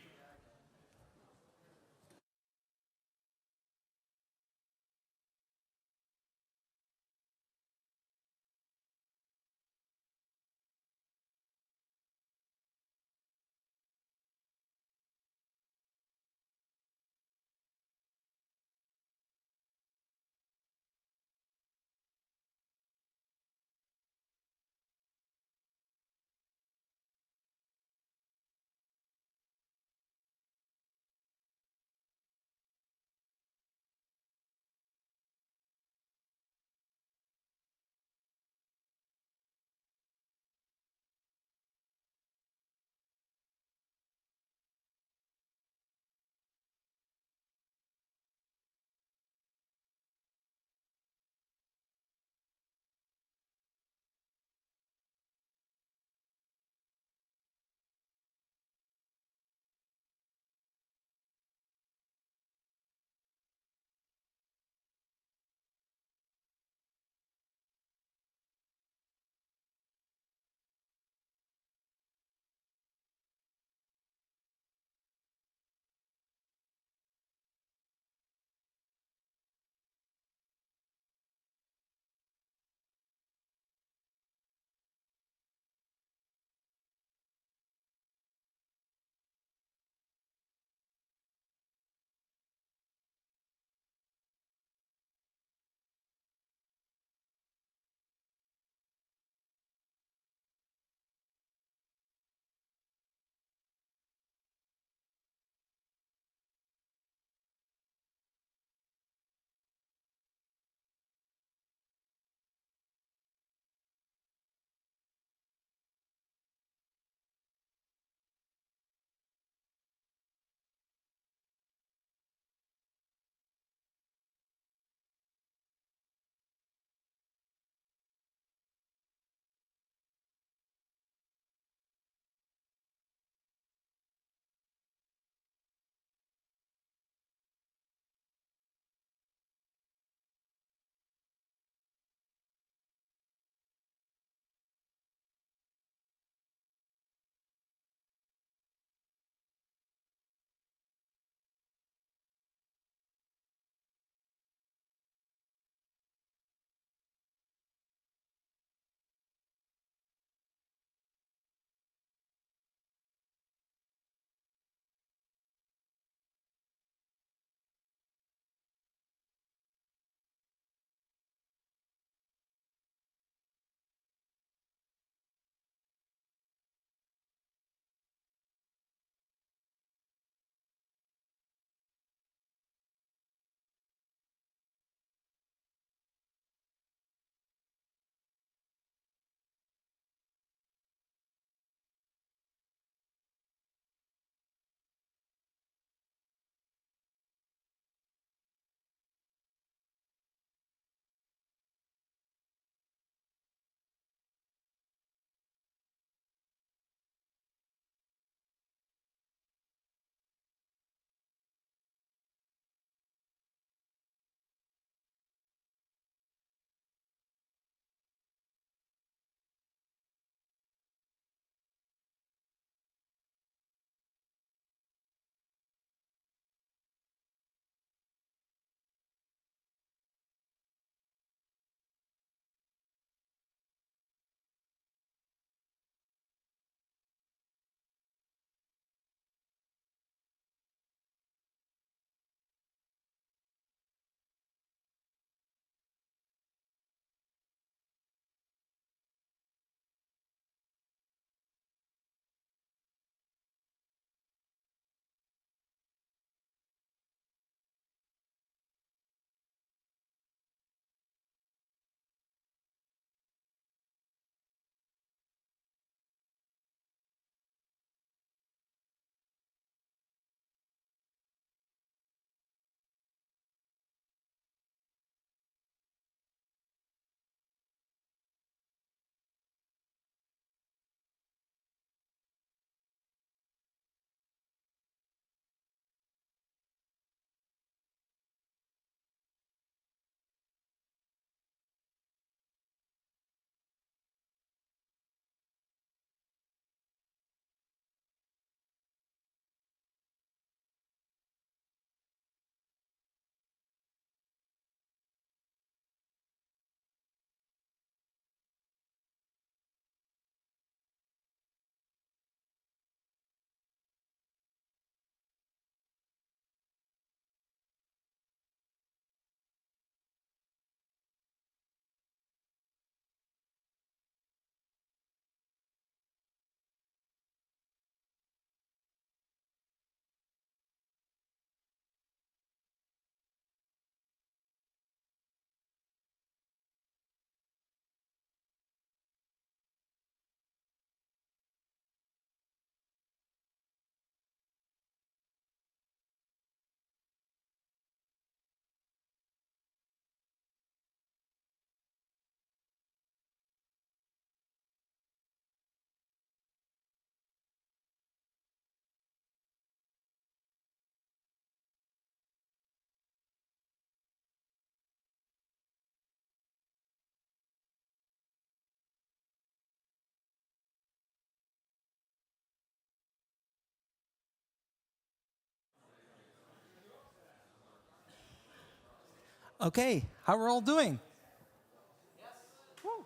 Okay, how we're all doing?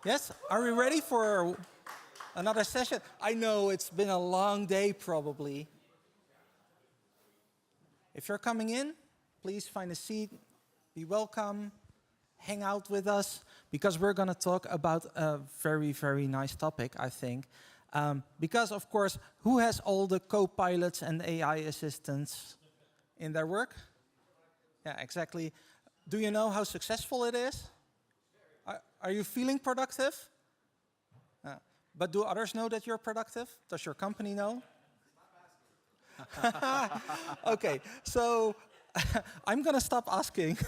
Yes? Are we ready for another session? I know it's been a long day, probably. If you're coming in, please find a seat, be welcome, hang out with us, because we're going to talk about a very, very nice topic, I think. Because, of course, who has all the co-pilots and AI assistants in their work? Yeah, exactly. Do you know how successful it is? Are you feeling productive? But do others know that you're productive? Does your company know? Okay, so I'm going to stop asking,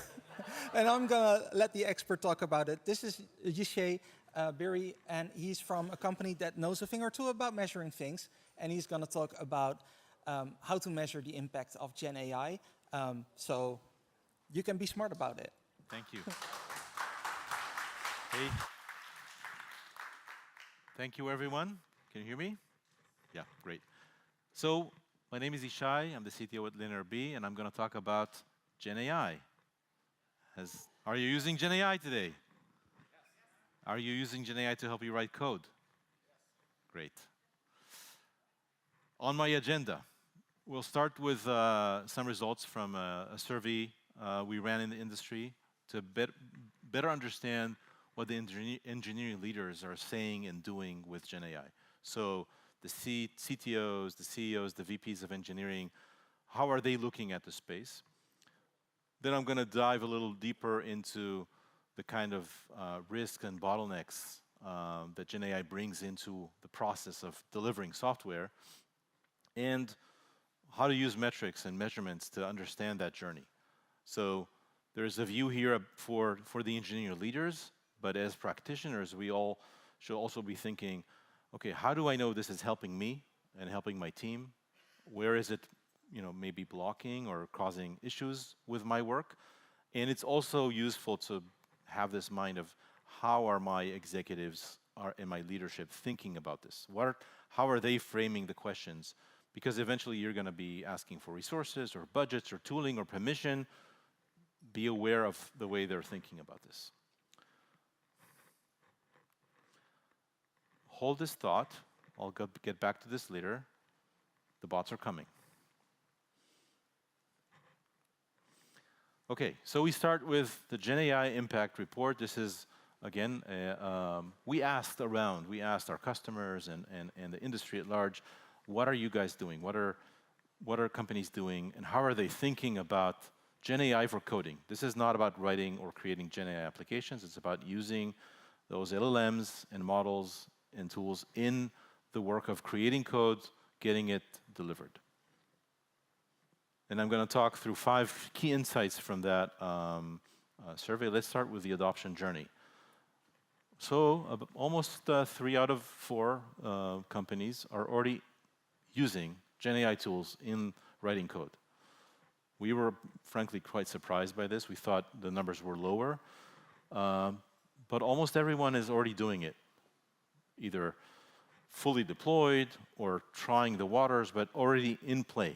and I'm going to let the expert talk about it. This is Yishay Berry, and he's from a company that knows a thing or two about measuring things, and he's going to talk about how to measure the impact of Gen AI. So you can be smart about it. Thank you. Hey. Thank you, everyone. Can you hear me? Yeah, great. So my name is Ishai. I'm the CTO at LinearB, and I'm going to talk about Gen AI. Are you using Gen AI today? Yes. Are you using Gen AI to help you write code? Yes. Great. On my agenda, we'll start with some results from a survey we ran in the industry to better understand what the engineering leaders are saying and doing with Gen AI. So the CTOs, the CEOs, the VPs of engineering, how are they looking at the space? Then I'm going to dive a little deeper into the kind of risks and bottlenecks that Gen AI brings into the process of delivering software, and how to use metrics and measurements to understand that journey. So there's a view here for the engineering leaders, but as practitioners, we all should also be thinking, okay, how do I know this is helping me and helping my team? Where is it, maybe blocking or causing issues with my work? And it's also useful to have this mind of how are my executives and my leadership thinking about this? How are they framing the questions? Because eventually you're going to be asking for resources or budgets or tooling or permission. Be aware of the way they're thinking about this. Hold this thought. I'll get back to this later. The bots are coming. Okay, so we start with the Gen AI Impact Report. This is, again, we asked our customers and the industry at large, what are you guys doing? What are companies doing? And how are they thinking about Gen AI for coding? This is not about writing or creating Gen AI applications. It's about using those LLMs and models and tools in the work of creating code, getting it delivered. And I'm going to talk through 5 key insights from that survey. Let's start with the adoption journey. So almost 3 out of 4 companies are already using Gen AI tools in writing code. We were, frankly, quite surprised by this. We thought the numbers were lower. But almost everyone is already doing it, either fully deployed or trying the waters, but already in play.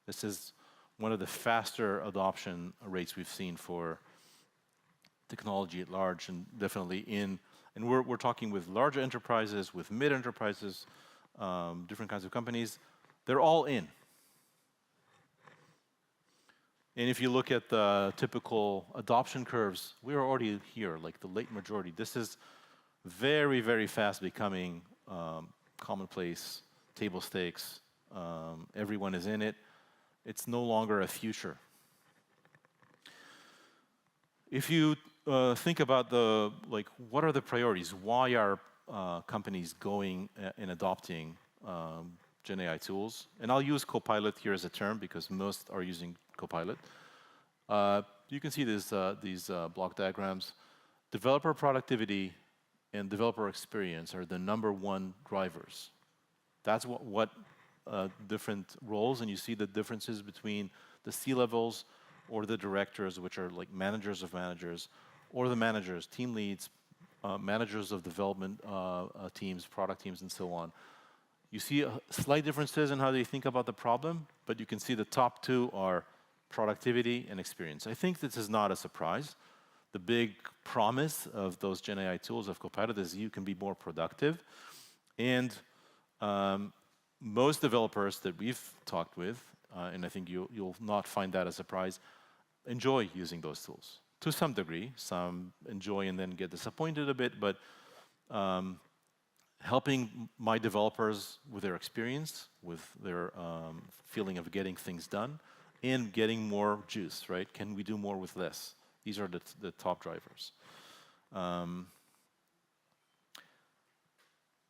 This is one of the faster adoption rates we've seen for technology at large, and definitely and we're talking with large enterprises, with mid-enterprises, different kinds of companies. They're all in. And if you look at the typical adoption curves, we're already here, like the late majority. This is very, very fast becoming commonplace, table stakes. Everyone is in it. It's no longer a future. If you think about what are the priorities? Why are companies going and adopting Gen AI tools? And I'll use Copilot here as a term because most are using Copilot. You can see these block diagrams. Developer productivity and developer experience are the #1 drivers. That's what different roles, and you see the differences between the C-levels or the directors, which are like managers of managers, or the managers, team leads, managers of development teams, product teams, and so on. You see slight differences in how they think about the problem, but you can see the top 2 are productivity and experience. I think this is not a surprise. the big promise of those Gen AI tools of Copilot is you can be more productive. And most developers that we've talked with, and I think you'll not find that a surprise, enjoy using those tools. To some degree, some enjoy and then get disappointed a bit, but helping my developers with their experience, with their feeling of getting things done, and getting more juice, right? Can we do more with less? These are the top drivers.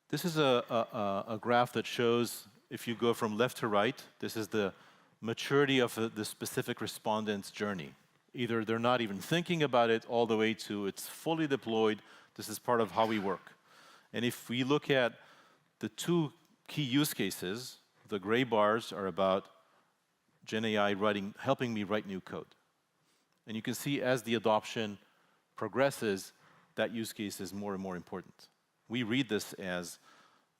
This is a graph that shows, if you go from left to right, this is the maturity of the specific respondent's journey. Either they're not even thinking about it all the way to it's fully deployed. This is part of how we work. And if we look at the two key use cases, the gray bars are about Gen AI helping me write new code. And you can see as the adoption progresses, that use case is more and more important. We read this as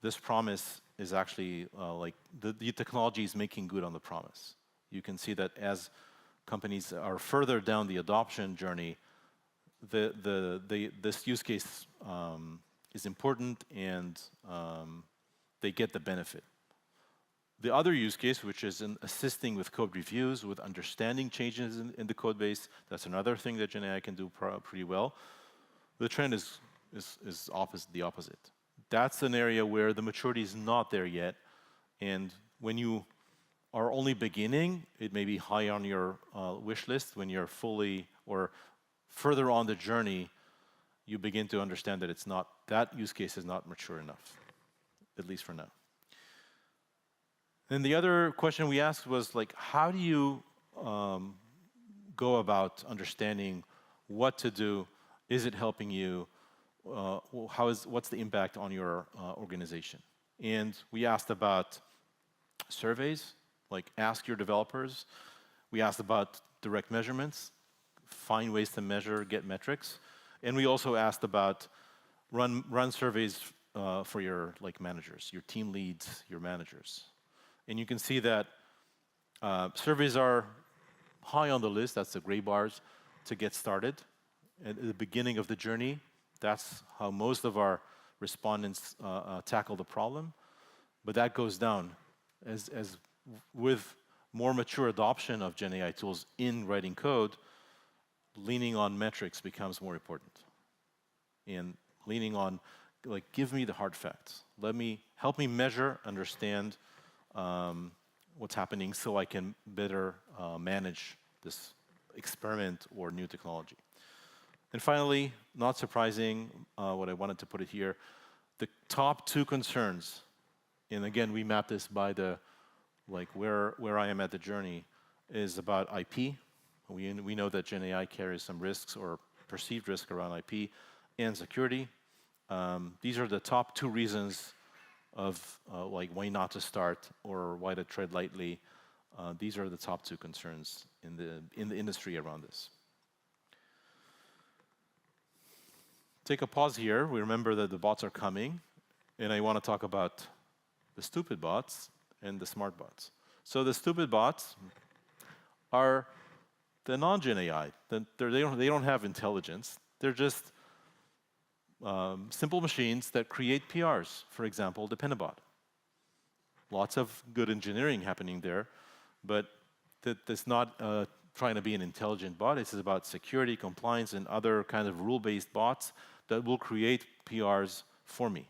this promise is actually like the technology is making good on the promise. You can see that as companies are further down the adoption journey, this use case is important and they get the benefit. The other use case, which is in assisting with code reviews, with understanding changes in the code base, that's another thing that Gen AI can do pretty well. The trend is the opposite. That's an area where the maturity is not there yet, and when you are only beginning, it may be high on your wish list. When you're fully or further on the journey, you begin to understand that it's not, that use case is not mature enough, at least for now. And the other question we asked was like, how do you go about understanding what to do? Is it helping you? What's the impact on your organization? And we asked about surveys, like ask your developers. We asked about direct measurements, find ways to measure, get metrics. And we also asked about run surveys for your managers, your team leads, your managers. And you can see that surveys are high on the list, that's the gray bars, to get started. At the beginning of the journey, that's how most of our respondents tackle the problem. But that goes down as with more mature adoption of Gen AI tools in writing code, leaning on metrics becomes more important. And leaning on, like, give me the hard facts. Help me measure, understand what's happening so I can better manage this experiment or new technology. And finally, not surprising, what I wanted to put it here, the top two concerns, and again, we map this by the, like where I am at the journey, is about IP. We know that Gen AI carries some risks or perceived risk around IP and security. These are the top two reasons of like why not to start or why to tread lightly. These are the top two concerns in the industry around this. Take a pause here. We remember that the bots are coming, and I want to talk about the stupid bots and the smart bots. So the stupid bots are the non-Gen AI. They don't have intelligence. They're just simple machines that create PRs. For example, Dependabot. Lots of good engineering happening there, but that's not trying to be an intelligent bot. This is about security, compliance, and other kind of rule-based bots that will create PRs for me.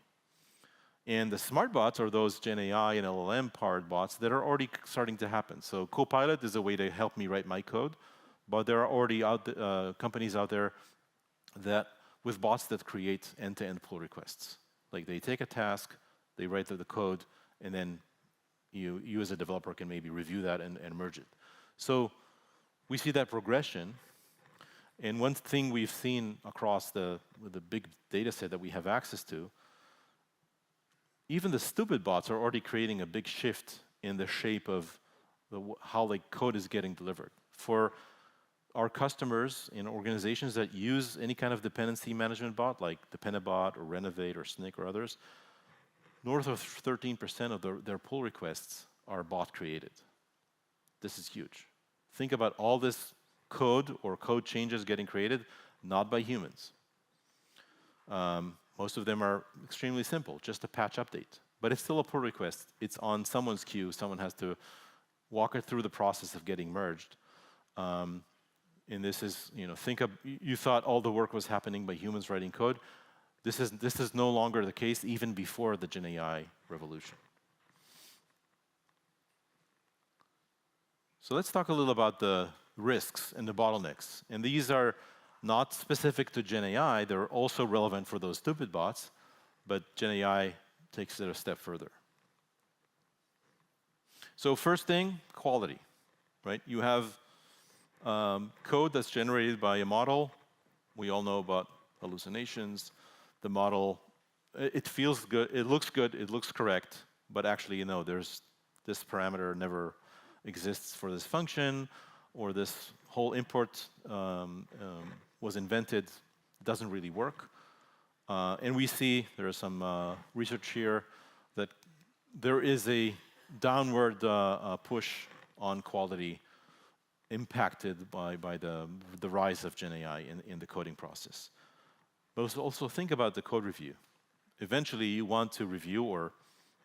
And the smart bots are those Gen AI and LLM-powered bots that are already starting to happen. So Copilot is a way to help me write my code, but there are already companies out there that with bots that create end-to-end pull requests. Like they take a task, they write the code, and then you as a developer can maybe review that and merge it. So we see that progression. And one thing we've seen across the big data set that we have access to, even the stupid bots are already creating a big shift in the shape of how code is getting delivered. For our customers in organizations that use any kind of dependency management bot, like Dependabot or Renovate or Snyk or others, north of 13% of their pull requests are bot created. This is huge. Think about all this code or code changes getting created. not by humans. Most of them are extremely simple, just a patch update. But it's still a pull request. It's on someone's queue. Someone has to walk it through the process of getting merged. And this is, you thought all the work was happening by humans writing code. This is no longer the case, even before the Gen AI revolution. So let's talk a little about the risks and the bottlenecks. And these are not specific to Gen AI. They're also relevant for those stupid bots, but Gen AI takes it a step further. So first thing, quality, right? You have code that's generated by a model. We all know about hallucinations. The model, it feels good, it looks correct, but actually, there's this parameter never exists for this function, or this whole import was invented, doesn't really work. And we see, there is some research here, that there is a downward push on quality impacted by the rise of Gen AI in the coding process. But also think about the code review. Eventually, you want to review or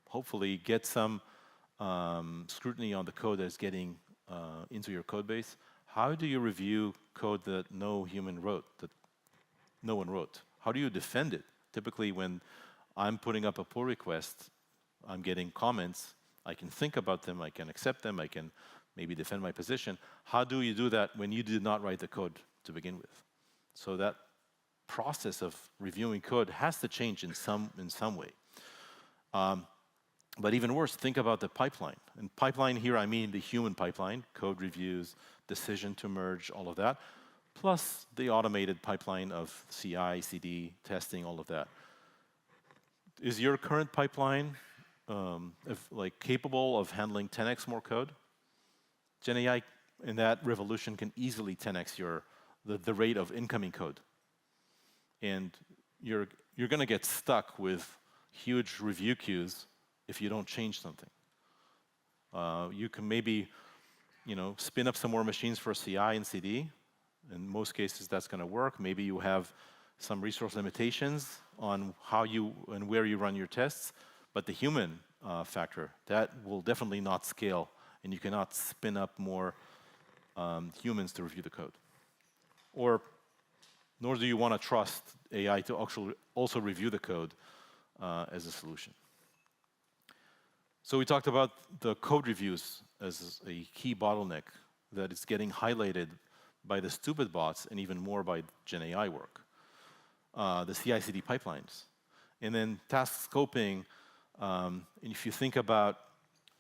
hopefully get some scrutiny on the code that's getting into your code base. How do you review code that no human wrote, that no one wrote? How do you defend it? Typically, when I'm putting up a pull request, I'm getting comments. I can think about them, I can accept them, I can maybe defend my position. How do you do that when you did not write the code to begin with? So that process of reviewing code has to change in some way. But even worse, think about the pipeline. And pipeline here, I mean the human pipeline, code reviews, decision to merge, all of that, plus the automated pipeline of CI, CD, testing, all of that. Is your current pipeline capable of handling 10x more code? Gen AI in that revolution can easily 10x the rate of incoming code. And you're going to get stuck with huge review queues if you don't change something. You can maybe spin up some more machines for CI and CD. In most cases, that's going to work. Maybe you have some resource limitations on how you and where you run your tests. But the human factor, that will definitely not scale, and you cannot spin up more humans to review the code. Nor do you want to trust AI to actually also review the code as a solution. So we talked about the code reviews as a key bottleneck that is getting highlighted by the stupid bots and even more by Gen AI work. The CI/CD pipelines. And then task scoping, and if you think about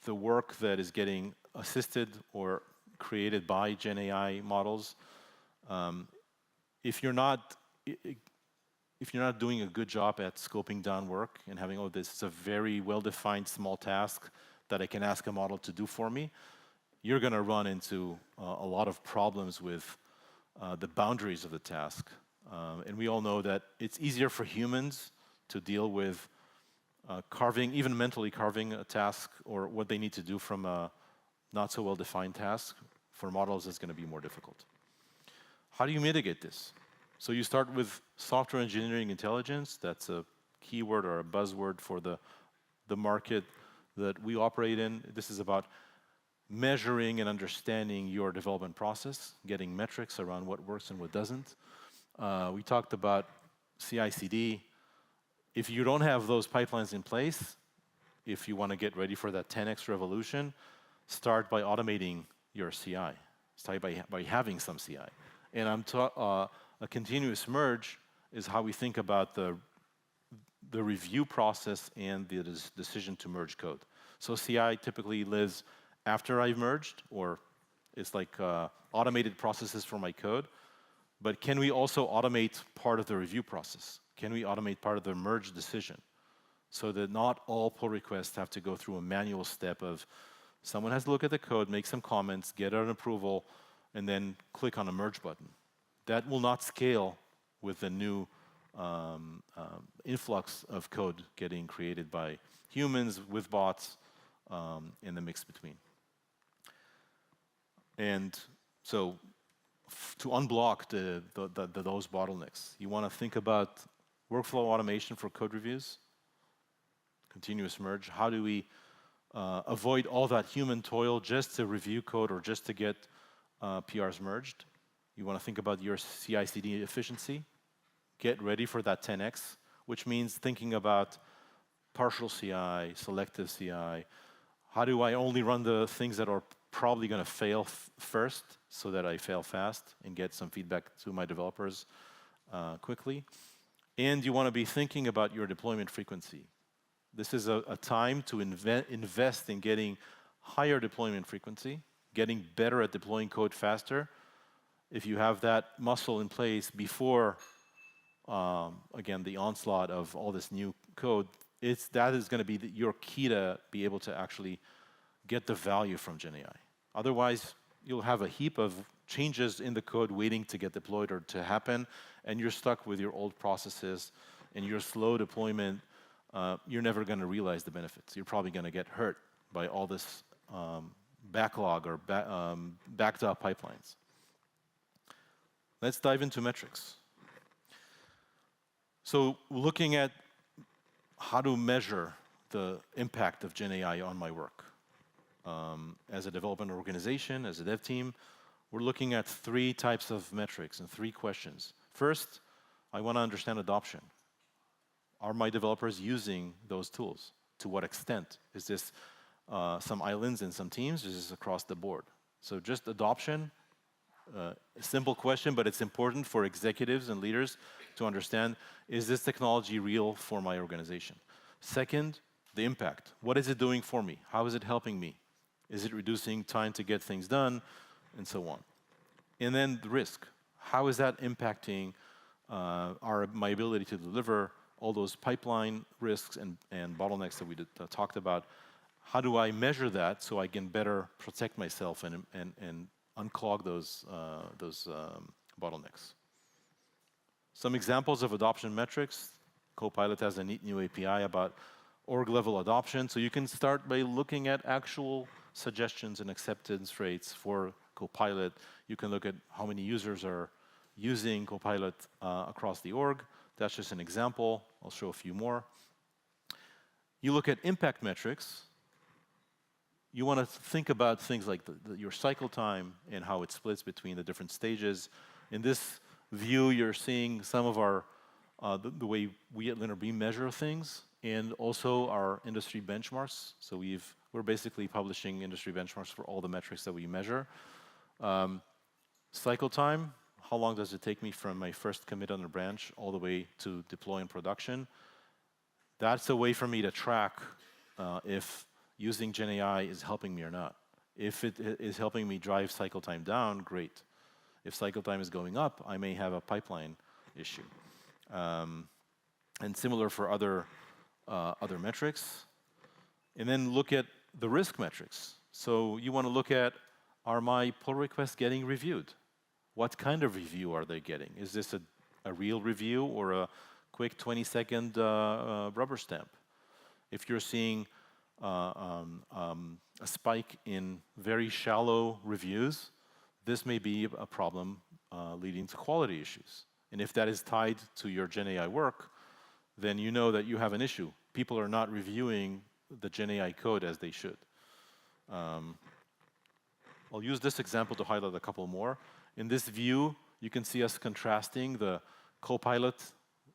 the work that is getting assisted or created by Gen AI models, if you're not doing a good job at scoping down work and having, this is a very well-defined small task that I can ask a model to do for me, you're going to run into a lot of problems with the boundaries of the task. And we all know that it's easier for humans to deal with even mentally carving a task or what they need to do from a not so well-defined task. For models, it's going to be more difficult. How do you mitigate this? So you start with software engineering intelligence. That's a keyword or a buzzword for the market that we operate in. This is about measuring and understanding your development process, getting metrics around what works and what doesn't. We talked about CI/CD. If you don't have those pipelines in place, if you want to get ready for that 10x revolution, start by automating your CI. Start by having some CI. And a continuous merge is how we think about the review process and the decision to merge code. So CI typically lives after I've merged, or it's like automated processes for my code. But can we also automate part of the review process? Can we automate part of the merge decision so that not all pull requests have to go through a manual step of someone has to look at the code, make some comments, get an approval, and then click on a merge button? That will not scale with the new influx of code getting created by humans with bots in the mix between. And so to unblock those bottlenecks. You want to think about workflow automation for code reviews, continuous merge. How do we avoid all that human toil just to review code or just to get PRs merged? You want to think about your CI/CD efficiency. Get ready for that 10x, which means thinking about partial CI, selective CI. How do I only run the things that are probably going to fail first so that I fail fast and get some feedback to my developers quickly? And you want to be thinking about your deployment frequency. This is a time to invest in getting higher deployment frequency, getting better at deploying code faster. If you have that muscle in place before, again, the onslaught of all this new code, that is going to be your key to be able to actually get the value from GenAI. Otherwise, you'll have a heap of changes in the code waiting to get deployed or to happen, and you're stuck with your old processes and your slow deployment. You're never going to realize the benefits. You're probably going to get hurt by all this backlog or backed up pipelines. Let's dive into metrics. So looking at how to measure the impact of GenAI on my work. As a development organization, as a dev team, we're looking at 3 types of metrics and 3 questions. First, I want to understand adoption. Are my developers using those tools? To what extent? Is this some islands and some teams? Is this across the board? So just adoption, a simple question, but it's important for executives and leaders to understand, is this technology real for my organization? Second, the impact. What is it doing for me? How is it helping me? Is it reducing time to get things done? And so on. And then the risk. How is that impacting my ability to deliver all those pipeline risks and bottlenecks that we talked about? How do I measure that so I can better protect myself and unclog those bottlenecks? Some examples of adoption metrics. Copilot has a neat new API about org-level adoption. So you can start by looking at actual suggestions and acceptance rates for Copilot. You can look at how many users are using Copilot across the org. That's just an example. I'll show a few more. You look at impact metrics. You want to think about things like your cycle time and how it splits between the different stages. In this view, you're seeing some of our the way we at Linear measure things, and also our industry benchmarks. So we're basically publishing industry benchmarks for all the metrics that we measure. Cycle time, how long does it take me from my first commit on a branch all the way to deploy in production? That's a way for me to track if using GenAI is helping me or not. If it is helping me drive cycle time down, great. If cycle time is going up, I may have a pipeline issue. And similar for other metrics. And then look at the risk metrics. So you want to look at, are my pull requests getting reviewed? What kind of review are they getting? Is this a real review or a quick 20-second rubber stamp? If you're seeing a spike in very shallow reviews, this may be a problem leading to quality issues. And if that is tied to your GenAI work, then you know that you have an issue. People are not reviewing the GenAI code as they should. I'll use this example to highlight a couple more. In this view, you can see us contrasting the Copilot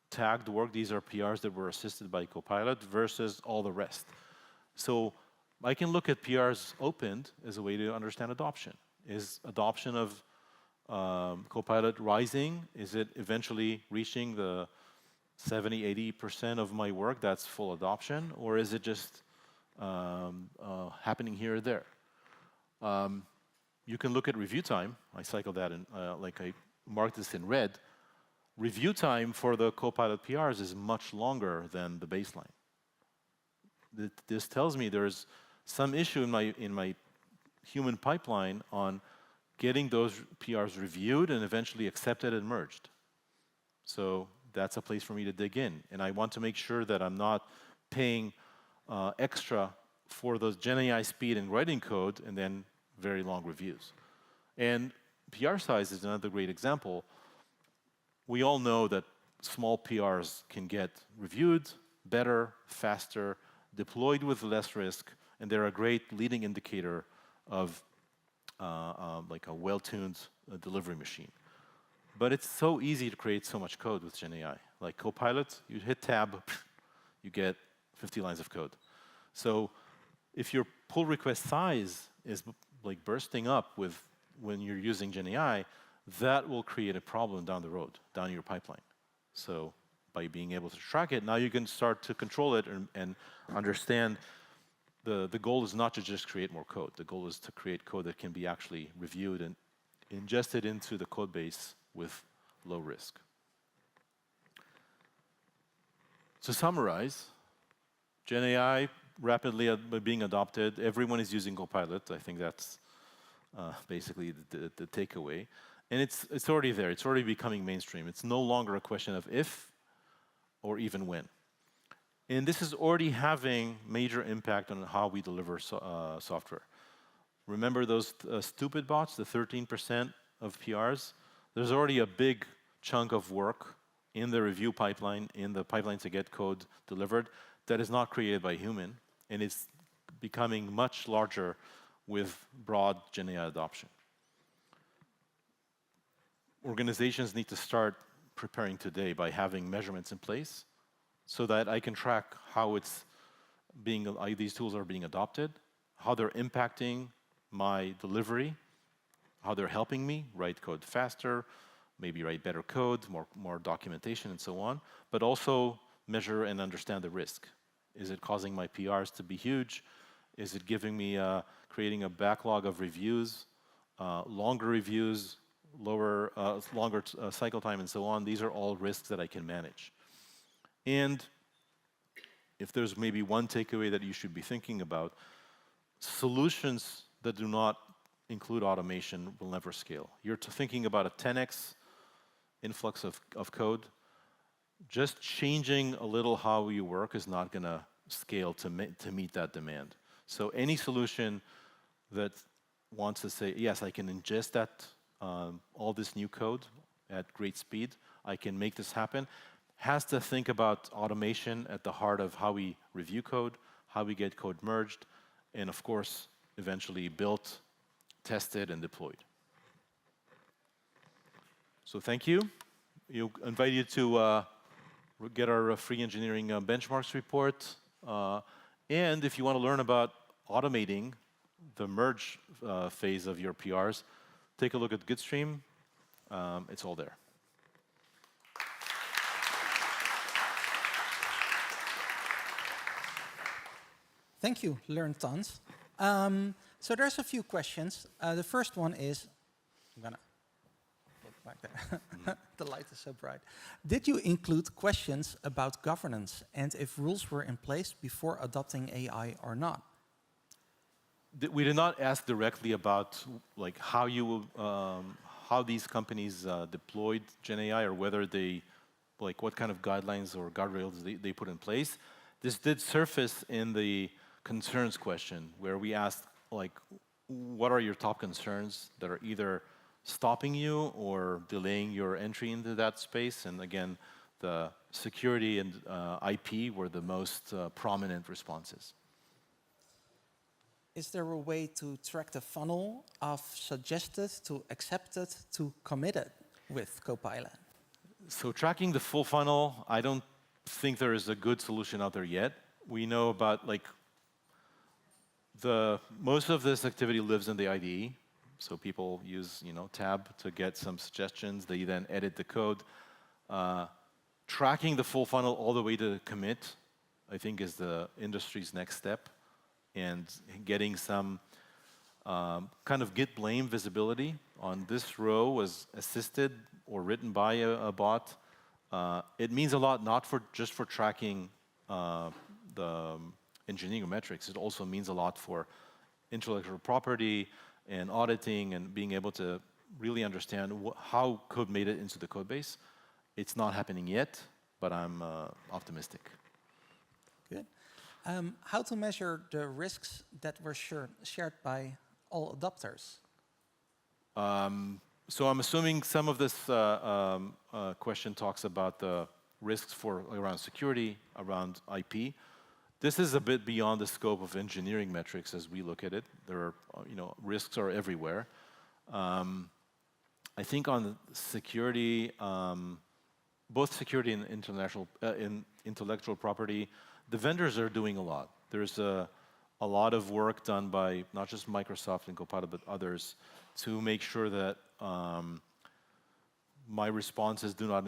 tagged work. These are PRs that were assisted by Copilot versus all the rest. So I can look at PRs opened as a way to understand adoption. Is adoption of Copilot rising? Is it eventually reaching the 70–80% of my work that's full adoption? Or is it just happening here or there? You can look at review time. I cycled that in, like I marked this in red. Review time for the Copilot PRs is much longer than the baseline. This tells me there's some issue in my human pipeline on getting those PRs reviewed and eventually accepted and merged. So that's a place for me to dig in. And I want to make sure that I'm not paying extra for those GenAI speed and writing code and then very long reviews. And PR size is another great example. We all know that small PRs can get reviewed better, faster, deployed with less risk, and they're a great leading indicator of like a well-tuned delivery machine. But it's so easy to create so much code with GenAI. Like Copilot, you hit tab, you get 50 lines of code. So if your pull request size is like bursting up with when you're using GenAI, that will create a problem down the road, down your pipeline. So by being able to track it, now you can start to control it and understand the goal is not to just create more code. The goal is to create code that can be actually reviewed and ingested into the code base with low risk. To summarize, GenAI rapidly being adopted. Everyone is using Copilot. I think that's basically the takeaway. And it's already there. It's already becoming mainstream. It's no longer a question of if or even when. And this is already having major impact on how we deliver software. Remember those stupid bots, the 13% of PRs? There's already a big chunk of work in the review pipeline, in the pipeline to get code delivered, that is not created by human, and it's becoming much larger with broad GenAI adoption. Organizations need to start preparing today by having measurements in place so that I can track how these tools are being adopted, how they're impacting my delivery, how they're helping me write code faster, maybe write better code, more documentation, and so on, but also measure and understand the risk. Is it causing my PRs to be huge? Is it giving me, creating a backlog of reviews, longer reviews, longer cycle time, and so on? These are all risks that I can manage. And if there's maybe one takeaway that you should be thinking about, solutions that do not include automation will never scale. You're thinking about a 10x influx of code. Just changing a little how you work is not going to scale to meet that demand. So any solution that wants to say, yes, I can ingest that, all this new code at great speed, I can make this happen, has to think about automation at the heart of how we review code, how we get code merged, and of course, eventually built, tested, and deployed. So thank you. We invite you to get our free engineering benchmarks report. And if you want to learn about automating the merge phase of your PRs, take a look at Goodstream. It's all there. Thank you, learned tons. So there's a few questions. The first one is, I'm gonna put it back there. The light is so bright. Did you include questions about governance and if rules were in place before adopting AI or not? We did not ask directly about like how these companies deployed GenAI or whether they, like what kind of guidelines or guardrails they put in place. This did surface in the concerns question, where we asked, like, what are your top concerns that are either stopping you or delaying your entry into that space? And again, the security and IP were the most prominent responses. Is there a way to track the funnel of suggested to accepted to committed with Copilot? So tracking the full funnel, I don't think there is a good solution out there yet. We know about most of this activity lives in the IDE, so people use tab to get some suggestions. They then edit the code. Tracking the full funnel all the way to commit, I think, is the industry's next step, and getting some kind of git blame visibility on this row was assisted or written by a bot. It means a lot, not just for tracking the engineering metrics. It also means a lot for intellectual property and auditing and being able to really understand how code made it into the code base. It's not happening yet, but I'm optimistic. Good. How to measure the risks that were shared by all adopters? So I'm assuming some of this question talks about the risks around security, around IP. This is a bit beyond the scope of engineering metrics as we look at it. There are, risks are everywhere. I think on security, both security and intellectual property, the vendors are doing a lot. There's a lot of work done by not just Microsoft and Copilot, but others to make sure that my responses do not,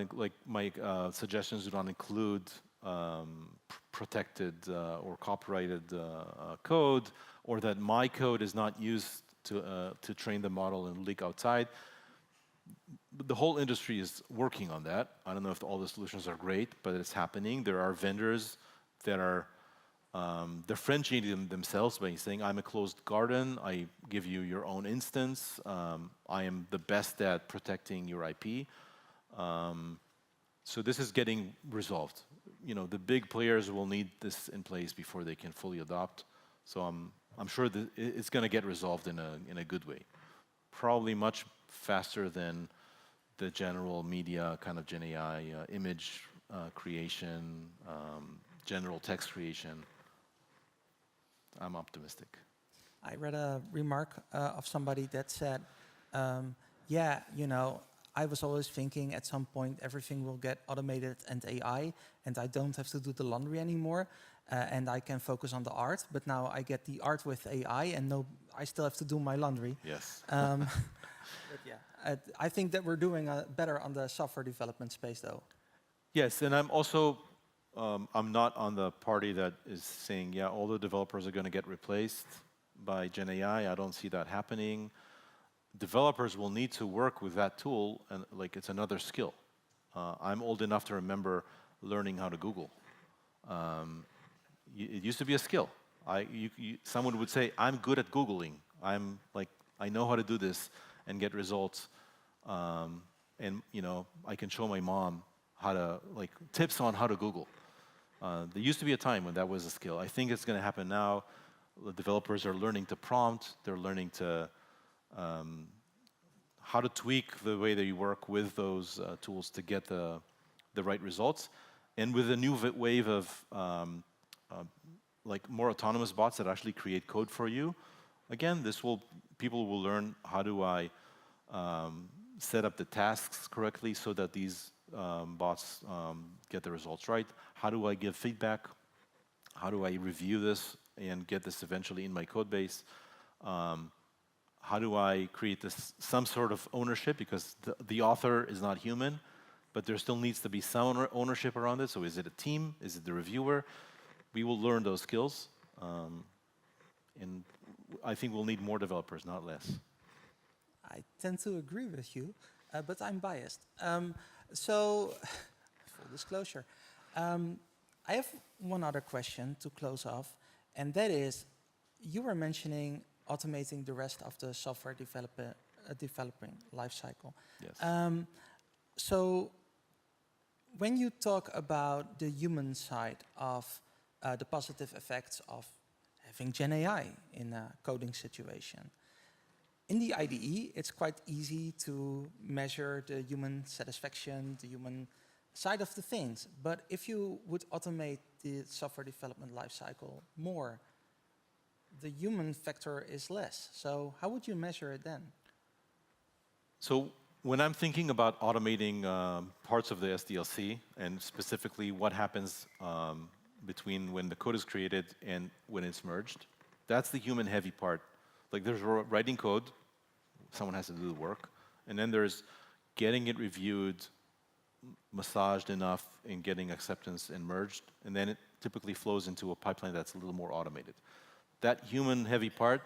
my suggestions do not include protected or copyrighted code, or that my code is not used to train the model and leak outside. The whole industry is working on that. I don't know if all the solutions are great, but it's happening. There are vendors that are differentiating themselves by saying, I'm a closed garden, I give you your own instance, I am the best at protecting your IP. So this is getting resolved. The big players will need this in place before they can fully adopt. So I'm sure that it's going to get resolved in a good way. Probably much faster than the general media kind of Gen AI image creation, general text creation. I'm optimistic. I read a remark of somebody that said, I was always thinking at some point everything will get automated and AI, and I don't have to do the laundry anymore, and I can focus on the art. But now I get the art with AI, and I still have to do my laundry. Yes. But yeah, I think that we're doing better on the software development space, though. Yes, and I'm also I'm not on the party that is saying, yeah, all the developers are going to get replaced by Gen AI. I don't see that happening. Developers will need to work with that tool, and it's another skill. I'm old enough to remember learning how to Google. It used to be a skill. Someone would say, I'm good at Googling. I know how to do this and get results. And I can show my mom how to tips on how to Google. There used to be a time when that was a skill. I think it's going to happen now. The developers are learning to prompt. They're learning to how to tweak the way that you work with those tools to get the right results. And with a new wave of more autonomous bots that actually create code for you, again, people will learn how do I set up the tasks correctly so that these bots get the results right. How do I give feedback? How do I review this and get this eventually in my code base? How do I create some sort of ownership, because the author is not human, but there still needs to be some ownership around it. So is it a team? Is it the reviewer? We will learn those skills. And I think we'll need more developers, not less. I tend to agree with you, but I'm biased. So, full disclosure. I have one other question to close off, and that is, you were mentioning automating the rest of the software developing lifecycle. Yes. So, when you talk about the human side of the positive effects of having Gen AI in a coding situation, in the IDE, it's quite easy to measure the human satisfaction, the human side of the things. But if you would automate the software development lifecycle more, the human factor is less. So how would you measure it then? So when I'm thinking about automating parts of the SDLC, and specifically what happens between when the code is created and when it's merged, that's the human-heavy part. There's writing code, someone has to do the work, and then there's getting it reviewed, massaged enough, and getting acceptance and merged, and then it typically flows into a pipeline that's a little more automated. That human-heavy part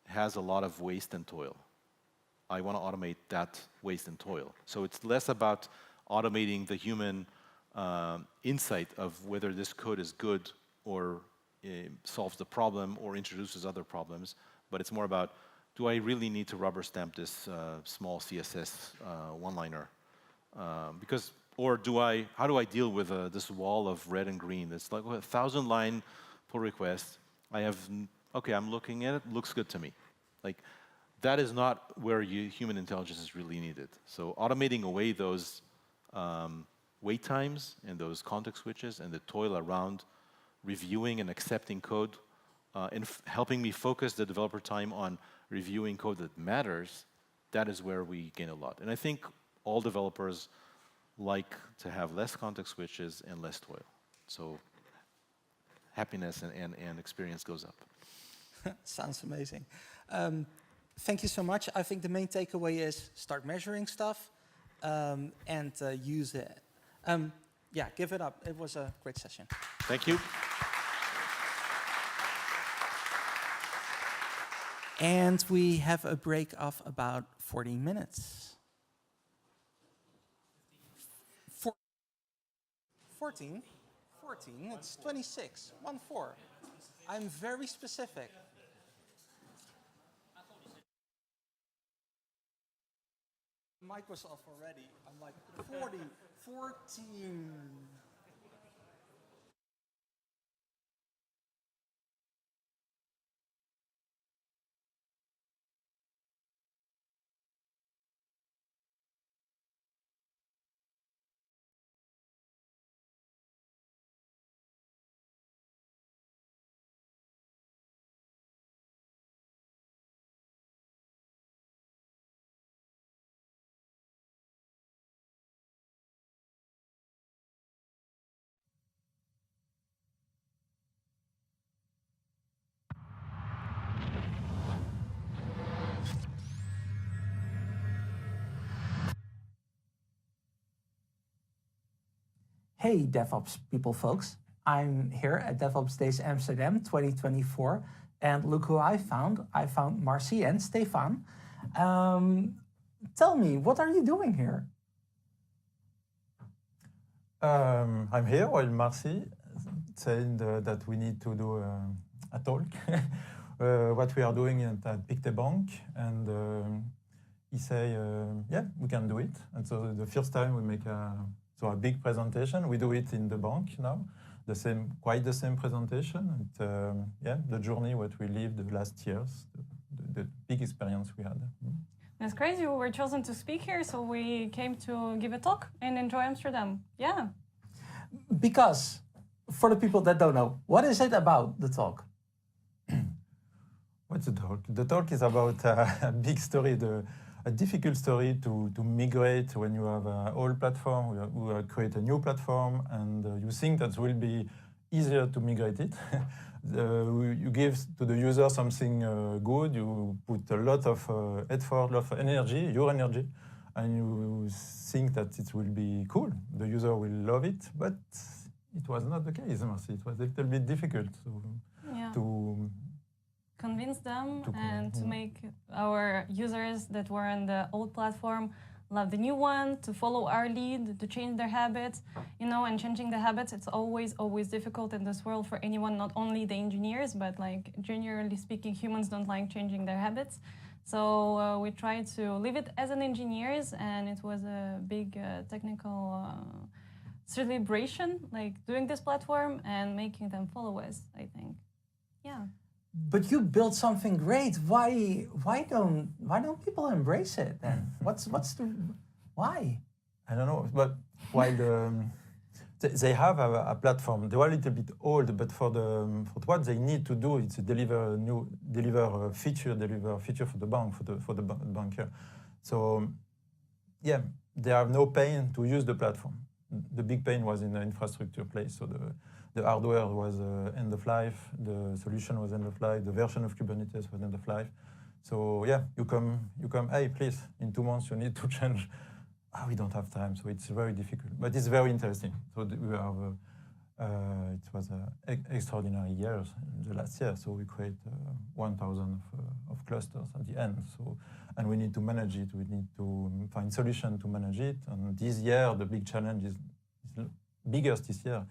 has a lot of waste and toil. I want to automate that waste and toil. So it's less about automating the human insight of whether this code is good or solves the problem or introduces other problems, but it's more about, do I really need to rubber stamp this small CSS one-liner? How do I deal with this wall of red and green? It's like a 1,000-line pull request. I'm looking at it, looks good to me. that is not where human intelligence is really needed. So automating away those wait times and those context switches and the toil around reviewing and accepting code and helping me focus the developer time on reviewing code that matters, that is where we gain a lot. And I think all developers like to have less context switches and less toil. So happiness and experience goes up. Sounds amazing. Thank you so much. I think the main takeaway is start measuring stuff and use it. Yeah, give it up. It was a great session. Thank you. And we have a break of about 40 minutes. 14? 14? It's 26. 1-4. I'm very specific. Microsoft already. I'm like 40, 14. Hey, DevOps people, folks. I'm here at Devopsdays Amsterdam 2024, and look who I found. I found Marcy and Stefan. Tell me, what are you doing here? I'm here while Marcy saying that we need to do a talk. What we are doing at Pictet Bank, and he say, yeah, we can do it. And so the first time we make a big presentation, we do it in the bank now, quite the same presentation. And yeah, the journey what we lived the last years, the big experience we had. That's crazy. We were chosen to speak here, so we came to give a talk and enjoy Amsterdam. Yeah. Because, for the people that don't know, what is it about, the talk? What's the talk? The talk is about a big story, a difficult story to migrate when you have an old platform, we create a new platform, and you think that will be easier to migrate it. You give to the user something good, you put a lot of effort, a lot of energy, your energy, and you think that it will be cool. The user will love it, but it was not the case, Marcy. It was a little bit difficult to convince them and to make our users that were on the old platform love the new one, to follow our lead, to change their habits, and changing the habits, it's always difficult in this world for anyone, not only the engineers, but like generally speaking, humans don't like changing their habits. So we tried to live it as an engineers, and it was a big technical celebration, like doing this platform and making them follow us, I think. Yeah. But you built something great. Why don't people embrace it then? Why? I don't know. But while they have a platform, they were a little bit old. But for what they need to do, it's deliver feature for the bank, for the banker. So yeah, they have no pain to use the platform. The big pain was in the infrastructure place. So the hardware was end of life, the solution was end of life, the version of Kubernetes was end of life. So yeah, you come, hey, please, in 2 months you need to change. We don't have time, so it's very difficult, but it's very interesting. So we have, it was extraordinary years, the last year. So we create 1,000 of clusters at the end. So, and we need to manage it. We need to find solution to manage it. And this year, the big challenge is biggest this year.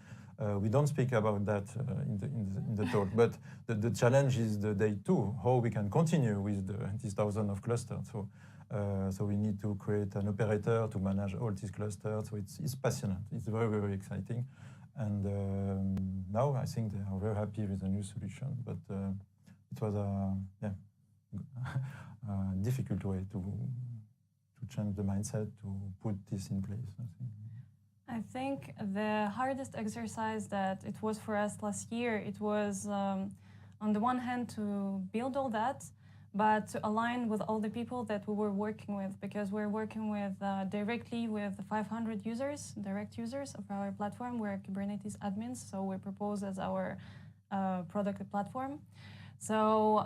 We don't speak about that in the talk, but the challenge is the day 2, how we can continue with these 1,000 of clusters. So we need to create an operator to manage all these clusters. So it's passionate. It's very, very exciting. And now I think they are very happy with the new solution. But it was difficult way to change the mindset, to put this in place. I think the hardest exercise that it was for us last year, it was on the one hand to build all that, but to align with all the people that we were working with, because we're working with directly with 500 users, direct users of our platform. We're Kubernetes admins, so we propose as our product platform. So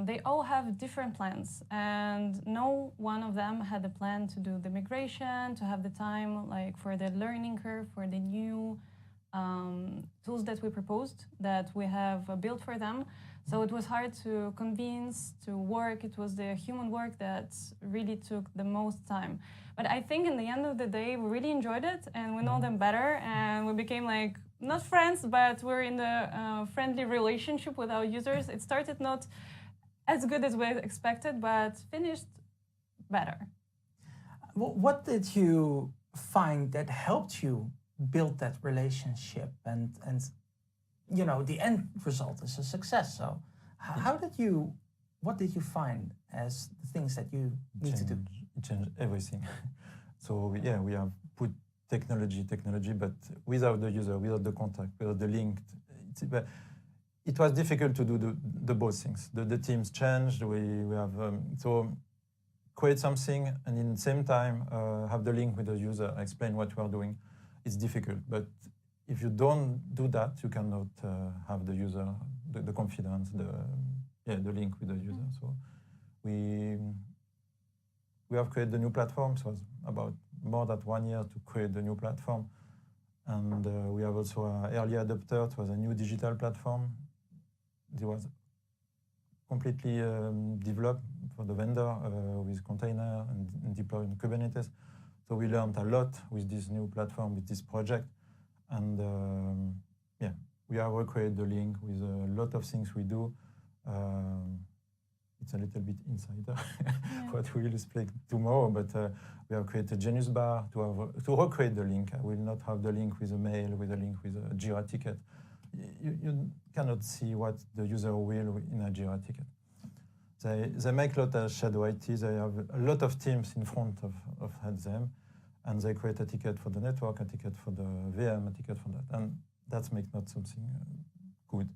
they all have different plans, and no one of them had a plan to do the migration, to have the time like for the learning curve, for the new tools that we proposed, that we have built for them. So it was hard to convince, to work. It was the human work that really took the most time. But I think in the end of the day, we really enjoyed it, and we know them better, and we became like, not friends, but we're in the friendly relationship with our users. It started not as good as we expected, but finished better. What did you find that helped you build that relationship, and you know, the end result is a success? So what did you find as the things that you need to do? It changed everything. So yeah, we have put technology, but without the user, without the contact, without the link. It was difficult to do the both things. The teams changed. We have so create something and in the same time have the link with the user, explain what we are doing. It's difficult, but if you don't do that, you cannot have the user, the confidence, the link with the user. So we have created the new platform. So it was about more than 1 year to create the new platform. And we have also an early adopter. It was a new digital platform. It was completely developed for the vendor with container and deployed in Kubernetes. So we learned a lot with this new platform, with this project. And yeah, we have recreated the link with a lot of things we do. It's a little bit insider what we will explain tomorrow, but we have created Genius Bar to recreate the link. I will not have the link with a mail, with a link with a Jira ticket. You cannot see what the user will in a Jira ticket. They make a lot of shadow IT. They have a lot of teams in front of them, and they create a ticket for the network, a ticket for the VM, a ticket for that. And that makes not something good.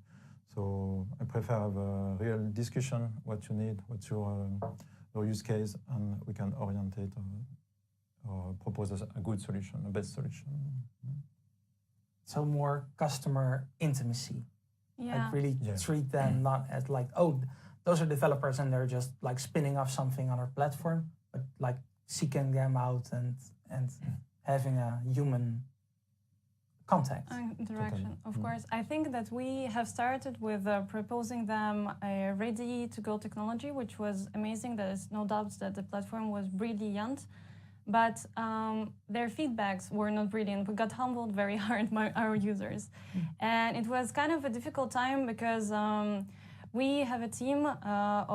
So I prefer have a real discussion, what you need, what's your use case, and we can orientate or propose a good solution, a best solution. So more customer intimacy. Yeah. Like really treat them not as like, oh, those are developers and they're just like spinning off something on our platform, but like seeking them out and having a human contact. Interaction, of course. I think that we have started with proposing them a ready-to-go technology, which was amazing. There is no doubt that the platform was brilliant, but their feedbacks were not brilliant. We got humbled very hard by our users. And it was kind of a difficult time because we have a team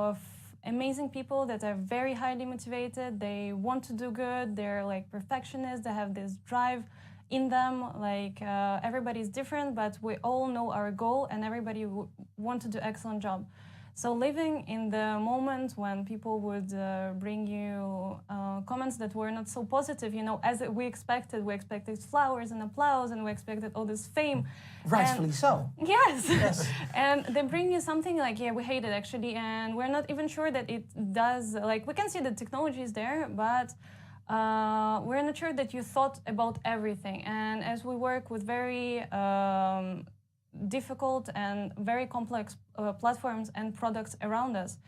of amazing people that are very highly motivated. They want to do good. They're like perfectionists. They have this drive in them. Like everybody's different, but we all know our goal, and everybody want to do excellent job. So living in the moment when people would bring you comments that were not so positive, you know, as we expected flowers and applause, and we expected all this fame. Rightfully so. Yes. And they bring you something like, yeah, we hate it actually, and we're not even sure that it does, like, we can see the technology is there, but we're not sure that you thought about everything. And as we work with very difficult and very complex platforms and products around us,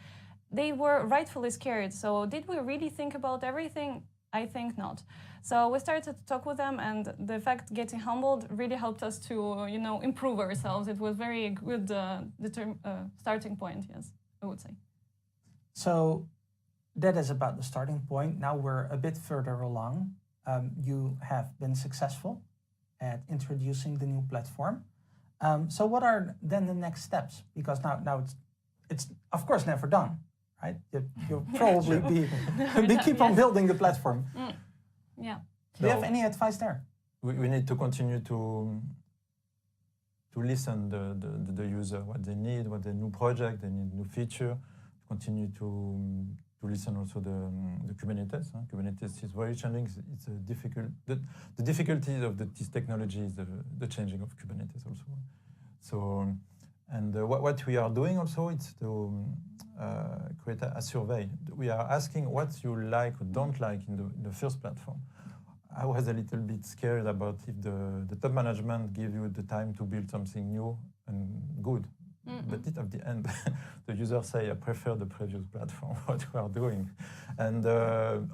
they were rightfully scared. So did we really think about everything? I think not. So we started to talk with them, and the fact getting humbled really helped us to, you know, improve ourselves. It was very good starting point, yes, I would say. So that is about the starting point. Now we're a bit further along. You have been successful at introducing the new platform. So what are then the next steps? Because now it's of course never done, right? You'll probably be keep on building the platform. Yeah. Do you have any advice there? We need to continue to listen the user, what they need, what the new project, they need new feature, continue to listen also the Kubernetes. Kubernetes is very changing. It's a difficult. The difficulties of this technology is the changing of Kubernetes also. So, and what we are doing also is to create a survey. We are asking what you like or don't like in the first platform. I was a little bit scared about if the top management give you the time to build something new and good. But at the end, the users say, I prefer the previous platform, what we are doing. And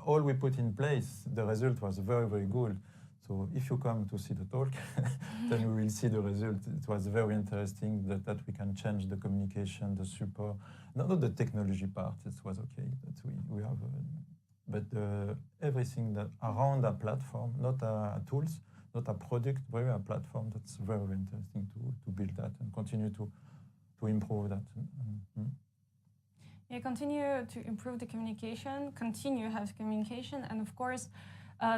all we put in place, the result was very, very good. So if you come to see the talk, then we will see the result. It was very interesting that we can change the communication, the support, not the technology part, it was okay, that we have, but everything that around a platform, not a tools, not a product, but a platform, that's very, very interesting to build that and continue to improve that. Yeah, continue to improve the communication, continue to have communication, and of course,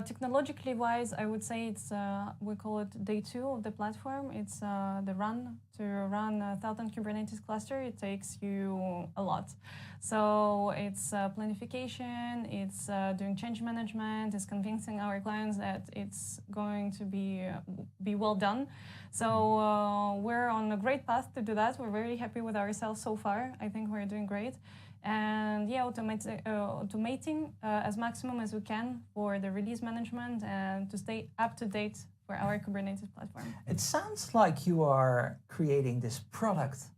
technologically wise, I would say it's, we call it day 2 of the platform. It's the run. To run 1,000 Kubernetes cluster, it takes you a lot. So it's planification, it's doing change management, it's convincing our clients that it's going to be well done. So we're on a great path to do that. We're very happy with ourselves so far. I think we're doing great. And yeah, automating as maximum as we can for the release management and to stay up to date for our Kubernetes platform. It sounds like you are creating this product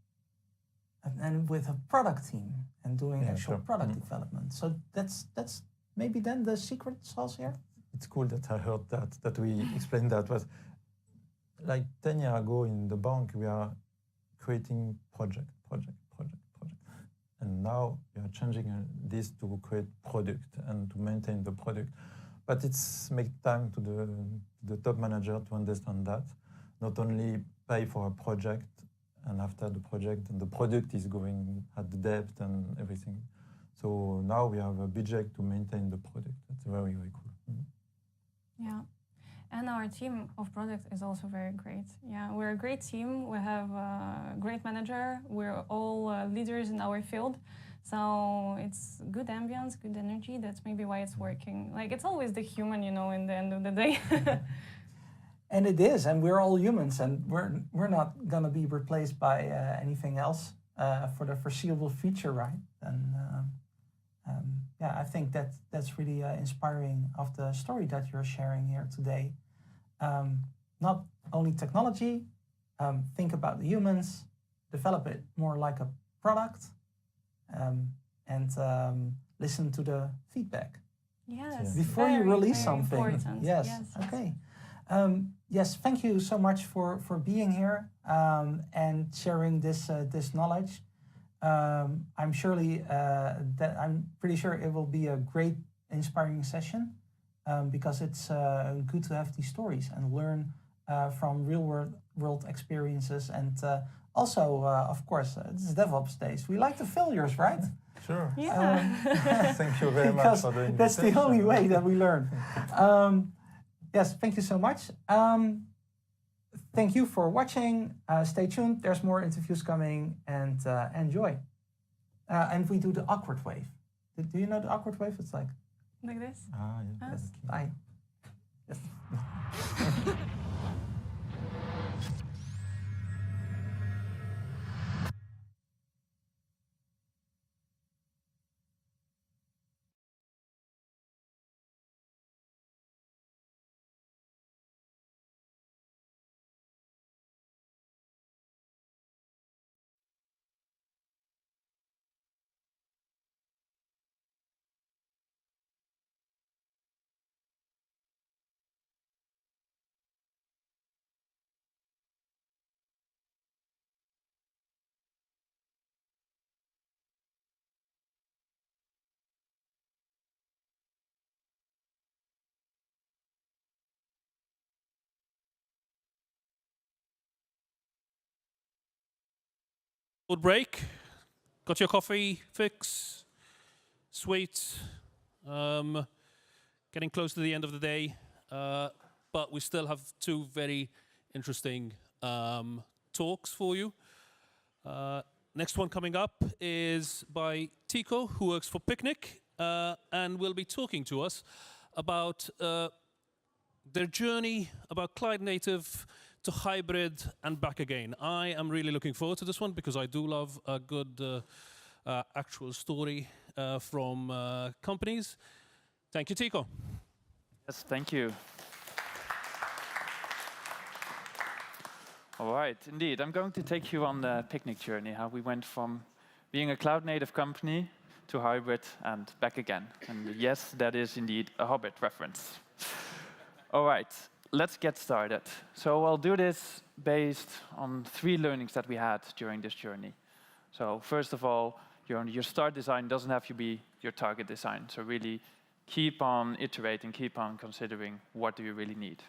and with a product team and doing actual product development. So that's maybe then the secret sauce here? It's cool that I heard that we explained that. But like 10 years ago in the bank, we are creating project. And now we are changing this to create product and to maintain the product. But it's make time to the top manager to understand that. Not only pay for a project and after the project and the product is going at the depth and everything. So now we have a budget to maintain the product. That's very, very cool. Yeah. And our team of product is also very great. Yeah, we're a great team. We have a great manager. We're all leaders in our field. So it's good ambience, good energy. That's maybe why it's working. Like, it's always the human, you know, in the end of the day. And it is, and we're all humans, and we're not gonna be replaced by anything else for the foreseeable future, right? And yeah, I think that's really inspiring of the story that you're sharing here today. Not only technology, think about the humans, develop it more like a product, and listen to the feedback. Yes. Before you release something. Important. Yes. Okay. Yes. Thank you so much for being here and sharing this knowledge. I'm pretty sure it will be a great, inspiring session because it's good to have these stories and learn from real world experiences. And also, of course, this is DevOps Days. We like the failures, right? Sure. Yeah. Thank you very much for the invitation. That's the only way that we learn. Yes, thank you so much. Thank you for watching. Stay tuned. There's more interviews coming, and enjoy. And we do the awkward wave. Do you know the awkward wave? It's like this. Ah, yeah. Yes. Bye. Yes. Good break. Got your coffee fix? Sweet. Getting close to the end of the day, but we still have 2 very interesting talks for you. Next one coming up is by Tico, who works for Picnic, and will be talking to us about their journey about cloud native to hybrid and back again. I am really looking forward to this one because I do love a good actual story from companies. Thank you, Tico. Yes, thank you. All right, indeed. I'm going to take you on the Picnic journey, how we went from being a cloud-native company to hybrid and back again. And yes, that is indeed a Hobbit reference. All right, let's get started. So I'll do this based on 3 learnings that we had during this journey. So first of all, your start design doesn't have to be your target design. So really keep on iterating, keep on considering what do you really need.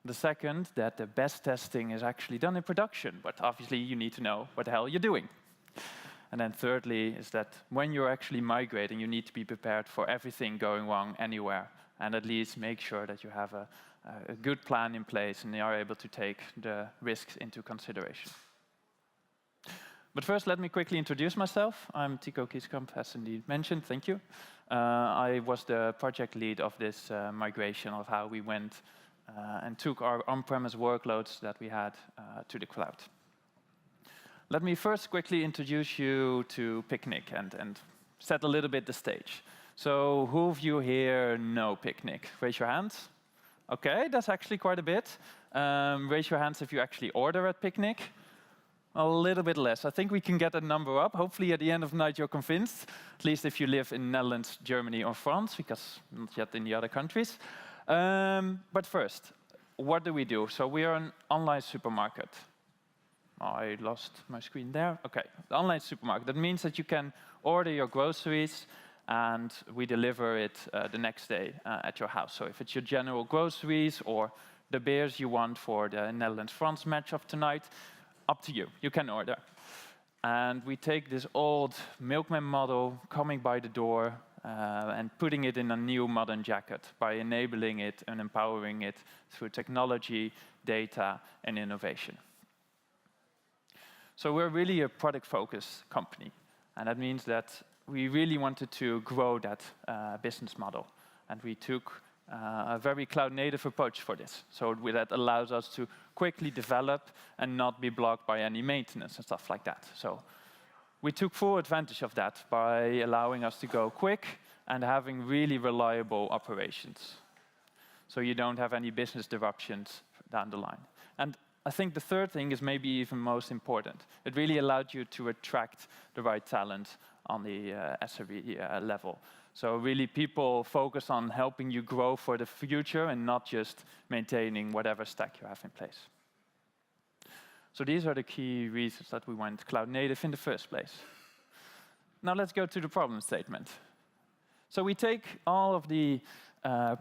The second, that the best testing is actually done in production, but obviously you need to know what the hell you're doing. And then thirdly is that when you're actually migrating, you need to be prepared for everything going wrong anywhere, and at least make sure that you have a good plan in place and you are able to take the risks into consideration. But first, let me quickly introduce myself. I'm Tico Kieskamp, as indeed mentioned, thank you. I was the project lead of this migration of how we went and took our on-premise workloads that we had to the cloud. Let me first quickly introduce you to Picnic and set a little bit the stage. So who of you here know Picnic? Raise your hands. Okay, that's actually quite a bit. Raise your hands if you actually order at Picnic. A little bit less. I think we can get that number up. Hopefully at the end of the night you're convinced, at least if you live in Netherlands, Germany or France, because not yet in the other countries. But first, what do we do? So we are an online supermarket. I lost my screen there. Okay, the online supermarket. That means that you can order your groceries and we deliver it the next day at your house. So if it's your general groceries or the beers you want for the Netherlands-France match of tonight, up to you. You can order. And we take this old milkman model coming by the door and putting it in a new modern jacket by enabling it and empowering it through technology, data, and innovation. So we're really a product-focused company. And that means that we really wanted to grow that business model. And we took a very cloud-native approach for this. So that allows us to quickly develop and not be blocked by any maintenance and stuff like that. So we took full advantage of that by allowing us to go quick and having really reliable operations. So you don't have any business disruptions down the line. And I think the third thing is maybe even most important. It really allowed you to attract the right talent on the SRE level. So really people focus on helping you grow for the future and not just maintaining whatever stack you have in place. So these are the key reasons that we went cloud native in the first place. Now let's go to the problem statement. So we take all of the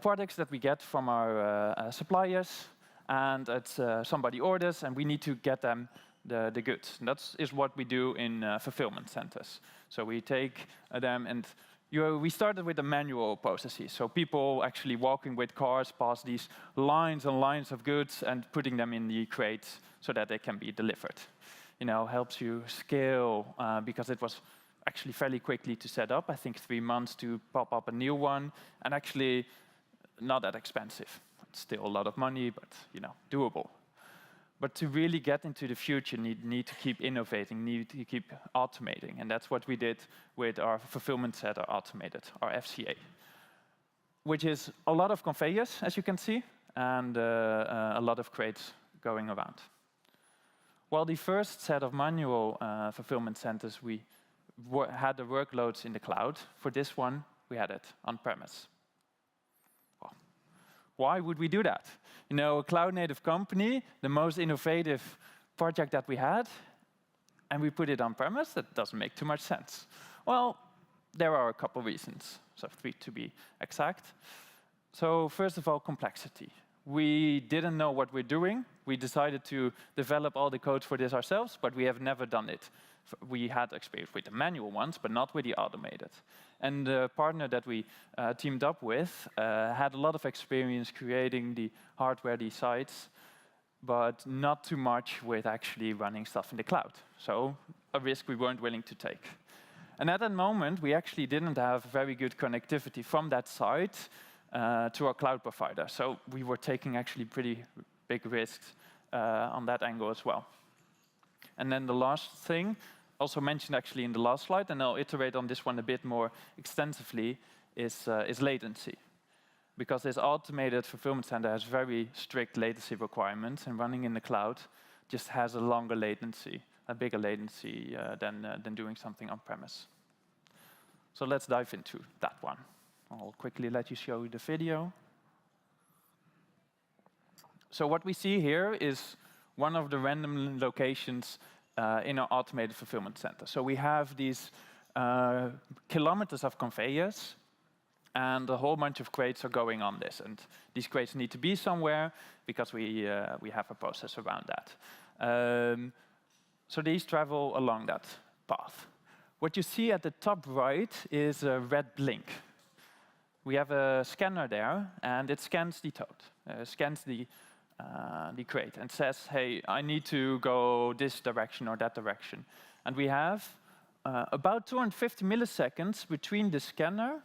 products that we get from our suppliers, and it's, somebody orders, and we need to get them the goods. And that is what we do in fulfillment centers. So we take them and we started with the manual processes. So people actually walking with cars past these lines and lines of goods and putting them in the crates so that they can be delivered. Helps you scale because it was actually fairly quickly to set up. I think 3 months to pop up a new one, and actually not that expensive. It's still a lot of money, but doable. But to really get into the future, need to keep innovating, need to keep automating. And that's what we did with our fulfillment center automated, our FCA, which is a lot of conveyors, as you can see, and a lot of crates going around. While the first set of manual fulfillment centers, we had the workloads in the cloud. For this one, we had it on-premise. Why would we do that? A cloud-native company, the most innovative project that we had, and we put it on-premise? That doesn't make too much sense. Well, there are a couple reasons, so 3 to be exact. So first of all, complexity. We didn't know what we're doing. We decided to develop all the code for this ourselves, but we have never done it. We had experience with the manual ones, but not with the automated. And the partner that we teamed up with had a lot of experience creating the hardware, sites, but not too much with actually running stuff in the cloud. So a risk we weren't willing to take. And at that moment, we actually didn't have very good connectivity from that site to our cloud provider. So we were taking actually pretty big risks on that angle as well. And then the last thing, also mentioned actually in the last slide, and I'll iterate on this one a bit more extensively, is latency. Because this automated fulfillment center has very strict latency requirements, and running in the cloud just has a longer latency, a bigger latency than doing something on-premise. So let's dive into that one. I'll quickly let you show the video. So what we see here is one of the random locations in our automated fulfillment center. So we have these kilometers of conveyors, and a whole bunch of crates are going on this. And these crates need to be somewhere because we have a process around that. So these travel along that path. What you see at the top right is a red blink. We have a scanner there, and it scans the tote, scans the crate, and says, hey, I need to go this direction or that direction. And we have about 250 milliseconds between the scanner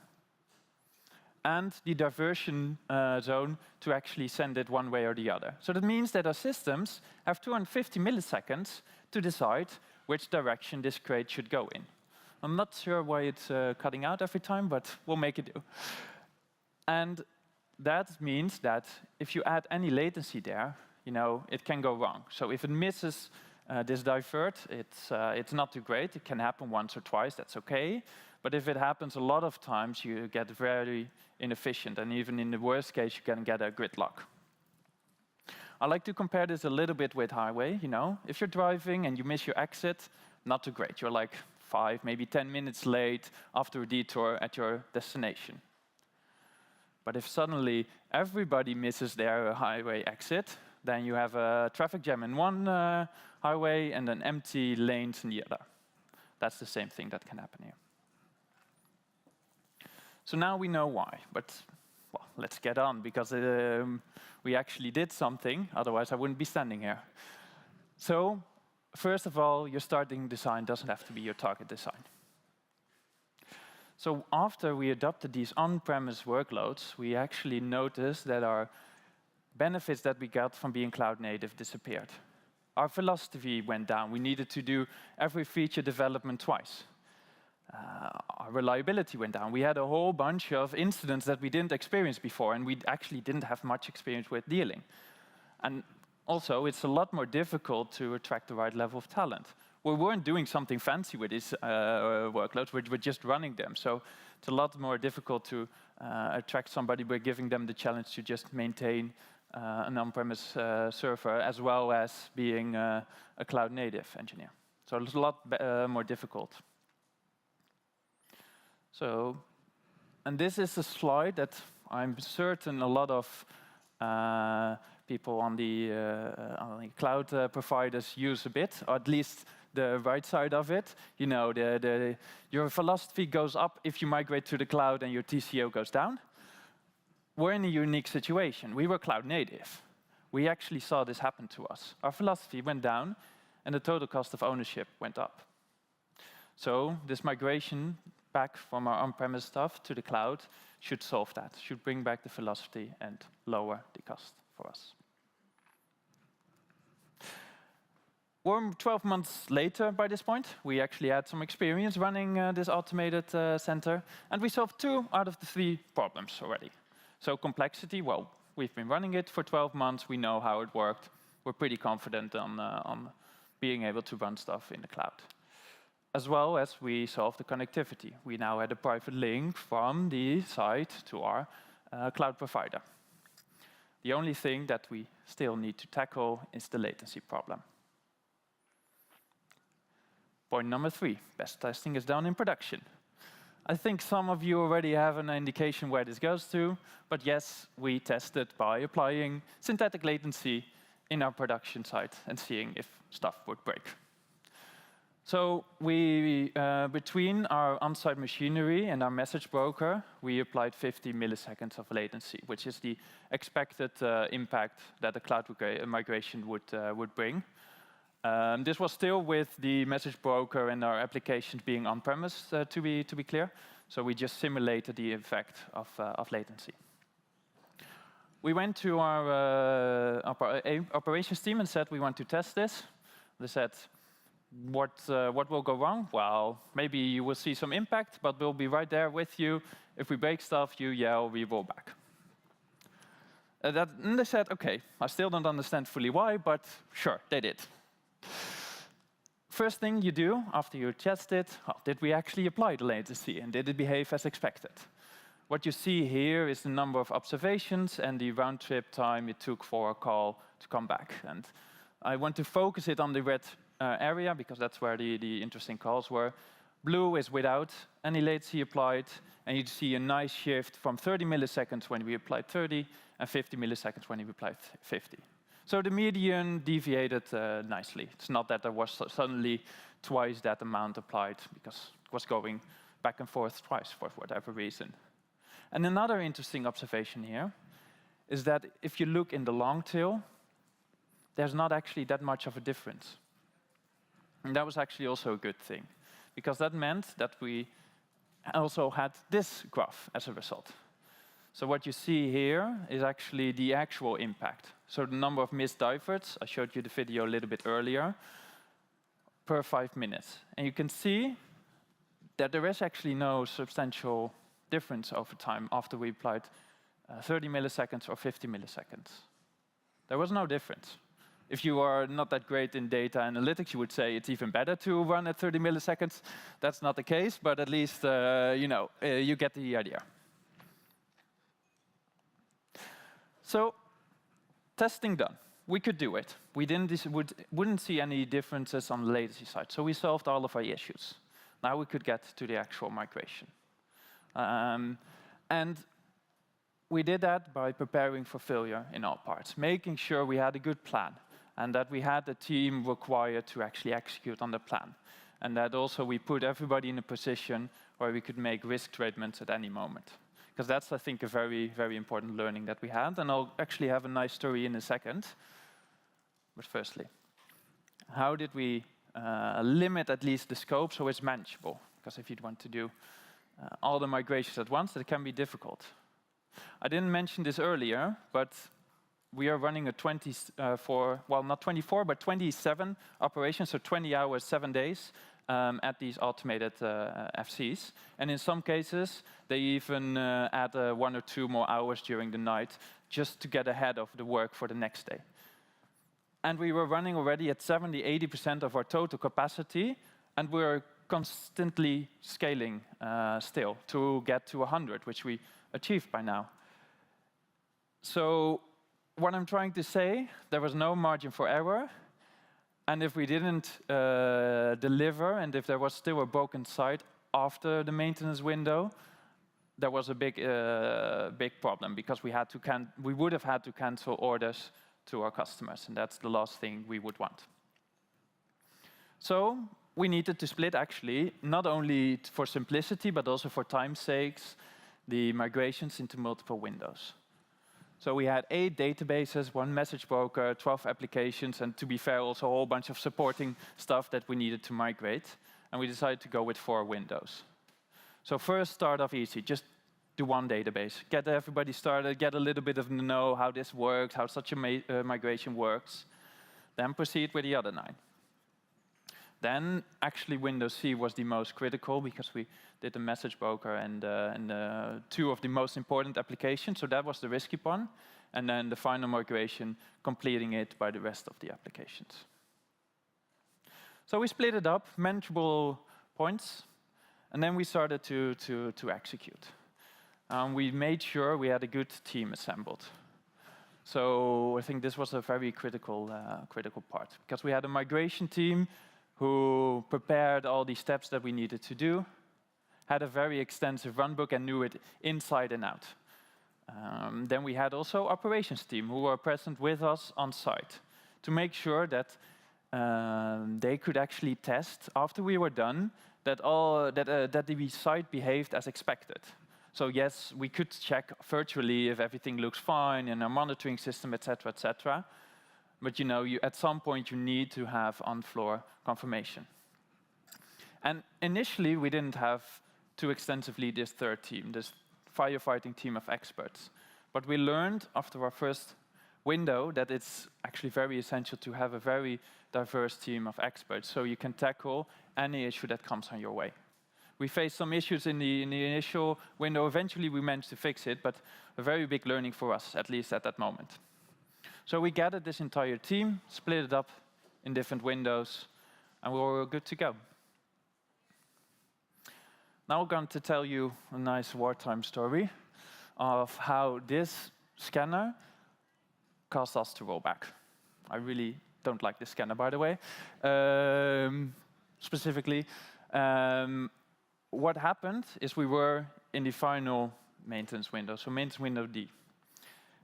and the diversion zone to actually send it one way or the other. So that means that our systems have 250 milliseconds to decide which direction this crate should go in. I'm not sure why it's cutting out every time, but we'll make it do. And that means that if you add any latency there, it can go wrong. So if it misses this divert, it's not too great. It can happen once or twice, that's okay. But if it happens a lot of times, you get very inefficient, and even in the worst case, you can get a gridlock. I like to compare this a little bit with highway. If you're driving and you miss your exit, not too great. You're like 5, maybe 10 minutes late after a detour at your destination. But if suddenly everybody misses their highway exit, then you have a traffic jam in one highway and then empty lanes in the other. That's the same thing that can happen here. So now we know why, but well, let's get on, because we actually did something, otherwise I wouldn't be standing here. So first of all, your starting design doesn't have to be your target design. So after we adopted these on-premise workloads, we actually noticed that our benefits that we got from being cloud native disappeared. Our velocity went down. We needed to do every feature development twice. Our reliability went down. We had a whole bunch of incidents that we didn't experience before, and we actually didn't have much experience with dealing. And also, it's a lot more difficult to attract the right level of talent. We weren't doing something fancy with these workloads, we were just running them. So it's a lot more difficult to attract somebody by giving them the challenge to just maintain an on-premise server, as well as being a cloud-native engineer. So it's a lot more difficult. So, and this is a slide that I'm certain a lot of people on the cloud providers use a bit, or at least the right side of it. Your velocity goes up if you migrate to the cloud, and your TCO goes down. We're in a unique situation. We were cloud native. We actually saw this happen to us. Our velocity went down, and the total cost of ownership went up. So this migration back from our on-premise stuff to the cloud should solve that, should bring back the velocity and lower the cost for us. We're 12 months later by this point. We actually had some experience running this automated center, and we solved 2 out of the 3 problems already. So complexity, well, we've been running it for 12 months. We know how it worked. We're pretty confident on being able to run stuff in the cloud. As well as we solved the connectivity. We now had a private link from the site to our cloud provider. The only thing that we still need to tackle is the latency problem. Point number 3, best testing is done in production. I think some of you already have an indication where this goes to, but yes, we tested by applying synthetic latency in our production site and seeing if stuff would break. So we, between our on-site machinery and our message broker, we applied 50 milliseconds of latency, which is the expected impact that a cloud migration would bring. This was still with the message broker and our applications being on-premise, to be clear. So we just simulated the effect of latency. We went to our operations team and said we want to test this. They said, what will go wrong? Well, maybe you will see some impact, but we'll be right there with you. If we break stuff, you yell, we roll back. And they said, OK, I still don't understand fully why, but sure, they did. First thing you do after you test it, did we actually apply the latency, and did it behave as expected? What you see here is the number of observations and the round-trip time it took for a call to come back. And I want to focus it on the red area, because that's where the interesting calls were. Blue is without any latency applied, and you see a nice shift from 30 milliseconds when we applied 30, and 50 milliseconds when we applied 50. So the median deviated nicely. It's not that there was suddenly twice that amount applied, because it was going back and forth twice for whatever reason. And another interesting observation here is that if you look in the long tail, there's not actually that much of a difference. And that was actually also a good thing, because that meant that we also had this graph as a result. So what you see here is actually the actual impact. So the number of missed diverts, I showed you the video a little bit earlier, per 5 minutes. And you can see that there is actually no substantial difference over time after we applied 30 milliseconds or 50 milliseconds. There was no difference. If you are not that great in data analytics, you would say it's even better to run at 30 milliseconds. That's not the case, but at least you get the idea. So, testing done. We could do it. We wouldn't see any differences on the latency side, so we solved all of our issues. Now we could get to the actual migration. And we did that by preparing for failure in all parts, making sure we had a good plan, and that we had the team required to actually execute on the plan. And that also we put everybody in a position where we could make risk treatments at any moment. Because that's, I think, a very, very important learning that we had. And I'll actually have a nice story in a second. But firstly, how did we limit at least the scope so it's manageable? Because if you'd want to do all the migrations at once, that can be difficult. I didn't mention this earlier, but we are running a 24, well, not 24, but 27 operations, so 20 hours, 7 days, at these automated FCs. And in some cases, they even add 1 or 2 more hours during the night just to get ahead of the work for the next day. And we were running already at 70–80% of our total capacity, and we're constantly scaling still to get to 100, which we achieved by now. So what I'm trying to say, there was no margin for error. And if we didn't deliver, and if there was still a broken site after the maintenance window, there was a big problem, because we would have had to cancel orders to our customers, and that's the last thing we would want. So we needed to split, actually, not only for simplicity, but also for time's sakes, the migrations into multiple windows. So we had 8 databases, 1 message broker, 12 applications, and to be fair, also a whole bunch of supporting stuff that we needed to migrate. And we decided to go with 4 windows. So first, start off easy. Just do 1 database. Get everybody started, get a little bit of know how this works, how such a migration works. Then proceed with the other 9. Then, actually, Windows C was the most critical, because we did the message broker and 2 of the most important applications. So that was the risky one. And then the final migration, completing it by the rest of the applications. So we split it up, manageable points. And then we started to execute. We made sure we had a good team assembled. So I think this was a very critical part, because we had a migration team who prepared all the steps that we needed to do, had a very extensive runbook and knew it inside and out. Then we had also operations team who were present with us on site to make sure that they could actually test after we were done that the site behaved as expected. So yes, we could check virtually if everything looks fine in our monitoring system, etc., etc. but you know, at some point you need to have on-floor confirmation. And initially, we didn't have too extensively this third team, this firefighting team of experts. But we learned after our first window that it's actually very essential to have a very diverse team of experts so you can tackle any issue that comes on your way. We faced some issues in the initial window. Eventually, we managed to fix it, but a very big learning for us, at least at that moment. So we gathered this entire team, split it up in different windows, and we were good to go. Now I'm going to tell you a nice wartime story of how this scanner caused us to roll back. I really don't like this scanner, by the way. Specifically, what happened is we were in the final maintenance window, so maintenance window D.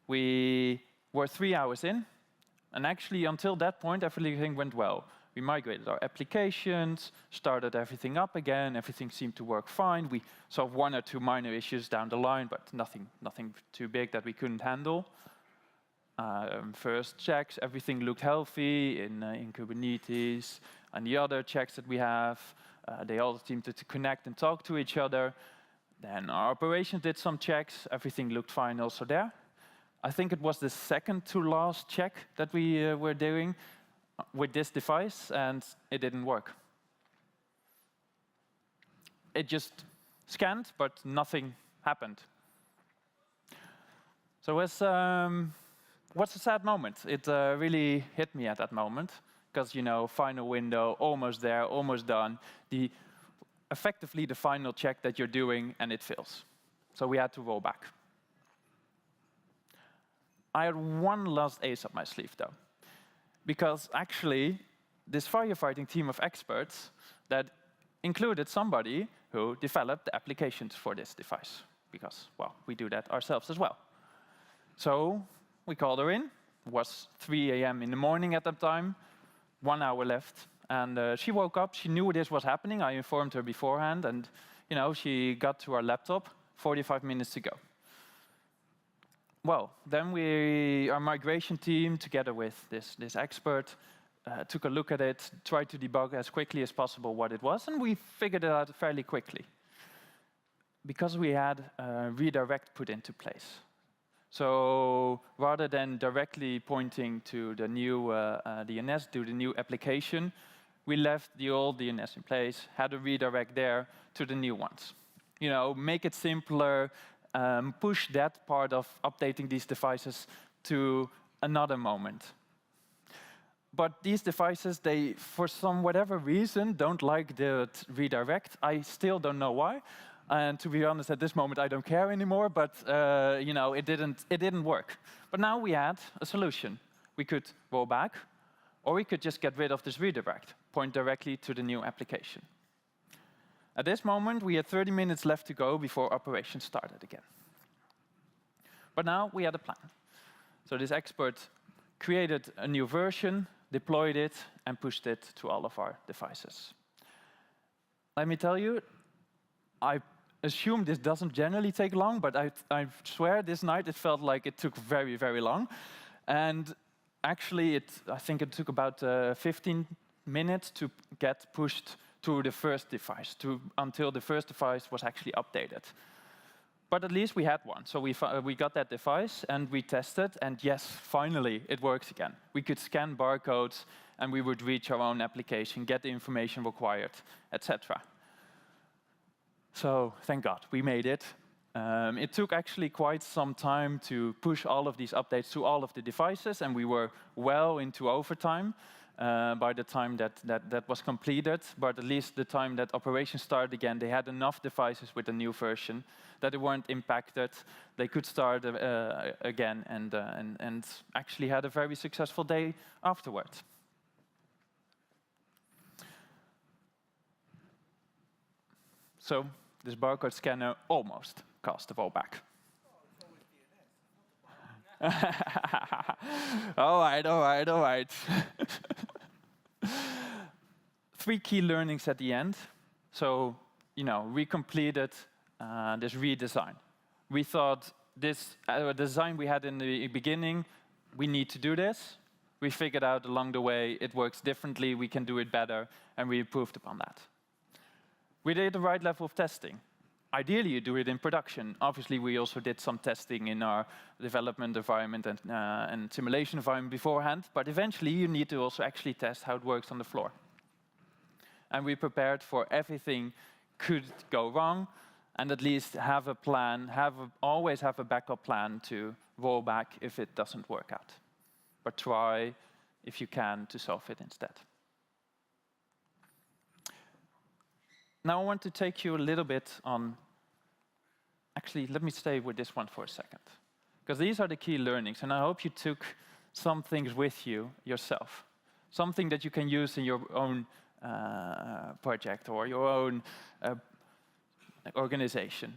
We were 3 hours in, and actually until that point, everything went well. We migrated our applications, started everything up again, everything seemed to work fine. We saw 1 or 2 minor issues down the line, but nothing too big that we couldn't handle. First checks, everything looked healthy in Kubernetes, and the other checks that we have, they all seemed to connect and talk to each other. Then our operations did some checks, everything looked fine also there. I think it was the second to last check that we were doing with this device, and it didn't work. It just scanned, but nothing happened. So what's a sad moment? It really hit me at that moment, because, you know, final window, almost there, almost done. Effectively the final check that you're doing, and it fails. So we had to roll back. I had one last ace up my sleeve, though. Because actually, this firefighting team of experts that included somebody who developed the applications for this device. Because, well, we do that ourselves as well. So we called her in. It was 3 a.m. in the morning at that time, 1 hour left. And she woke up, she knew this was happening. I informed her beforehand, and you know, she got to our laptop, 45 minutes to go. Well, then our migration team, together with this expert, took a look at it, tried to debug as quickly as possible what it was, and we figured it out fairly quickly. Because we had a redirect put into place. So rather than directly pointing to the new DNS, to the new application, we left the old DNS in place, had a redirect there to the new ones. You know, make it simpler, push that part of updating these devices to another moment. But these devices, they, for whatever reason, don't like the redirect. I still don't know why. And to be honest, at this moment, I don't care anymore. But you know, it didn't work. But now we had a solution. We could roll back, or we could just get rid of this redirect, point directly to the new application. At this moment, we had 30 minutes left to go before operations started again. But now we had a plan. So this expert created a new version, deployed it, and pushed it to all of our devices. Let me tell you, I assume this doesn't generally take long, but I swear this night it felt like it took very, very long. And actually, I think it took about 15 minutes to get pushed to the first device, until the first device was actually updated. But at least we had one. So we got that device, and we tested, and yes, finally, it works again. We could scan barcodes, and we would reach our own application, get the information required, etc. So thank God, we made it. It took actually quite some time to push all of these updates to all of the devices, and we were well into overtime by the time that was completed. But at least the time that operations started again, they had enough devices with the new version that they weren't impacted. They could start again and actually had a very successful day afterwards. So this barcode scanner almost caused the rollback. All right. 3 key learnings at the end. So, you know, we completed this redesign. We thought this design we had in the beginning, we need to do this. We figured out along the way it works differently, we can do it better, and we improved upon that. We did the right level of testing. Ideally, you do it in production. Obviously, we also did some testing in our development environment and simulation environment beforehand, but eventually you need to also actually test how it works on the floor. And we prepared for everything could go wrong, and at least have a plan, always have a backup plan to roll back if it doesn't work out. But try, if you can, to solve it instead. Now I want to take you a little bit on, actually, let me stay with this one for a second. Because these are the key learnings, and I hope you took some things with you yourself. Something that you can use in your own project or your own organization.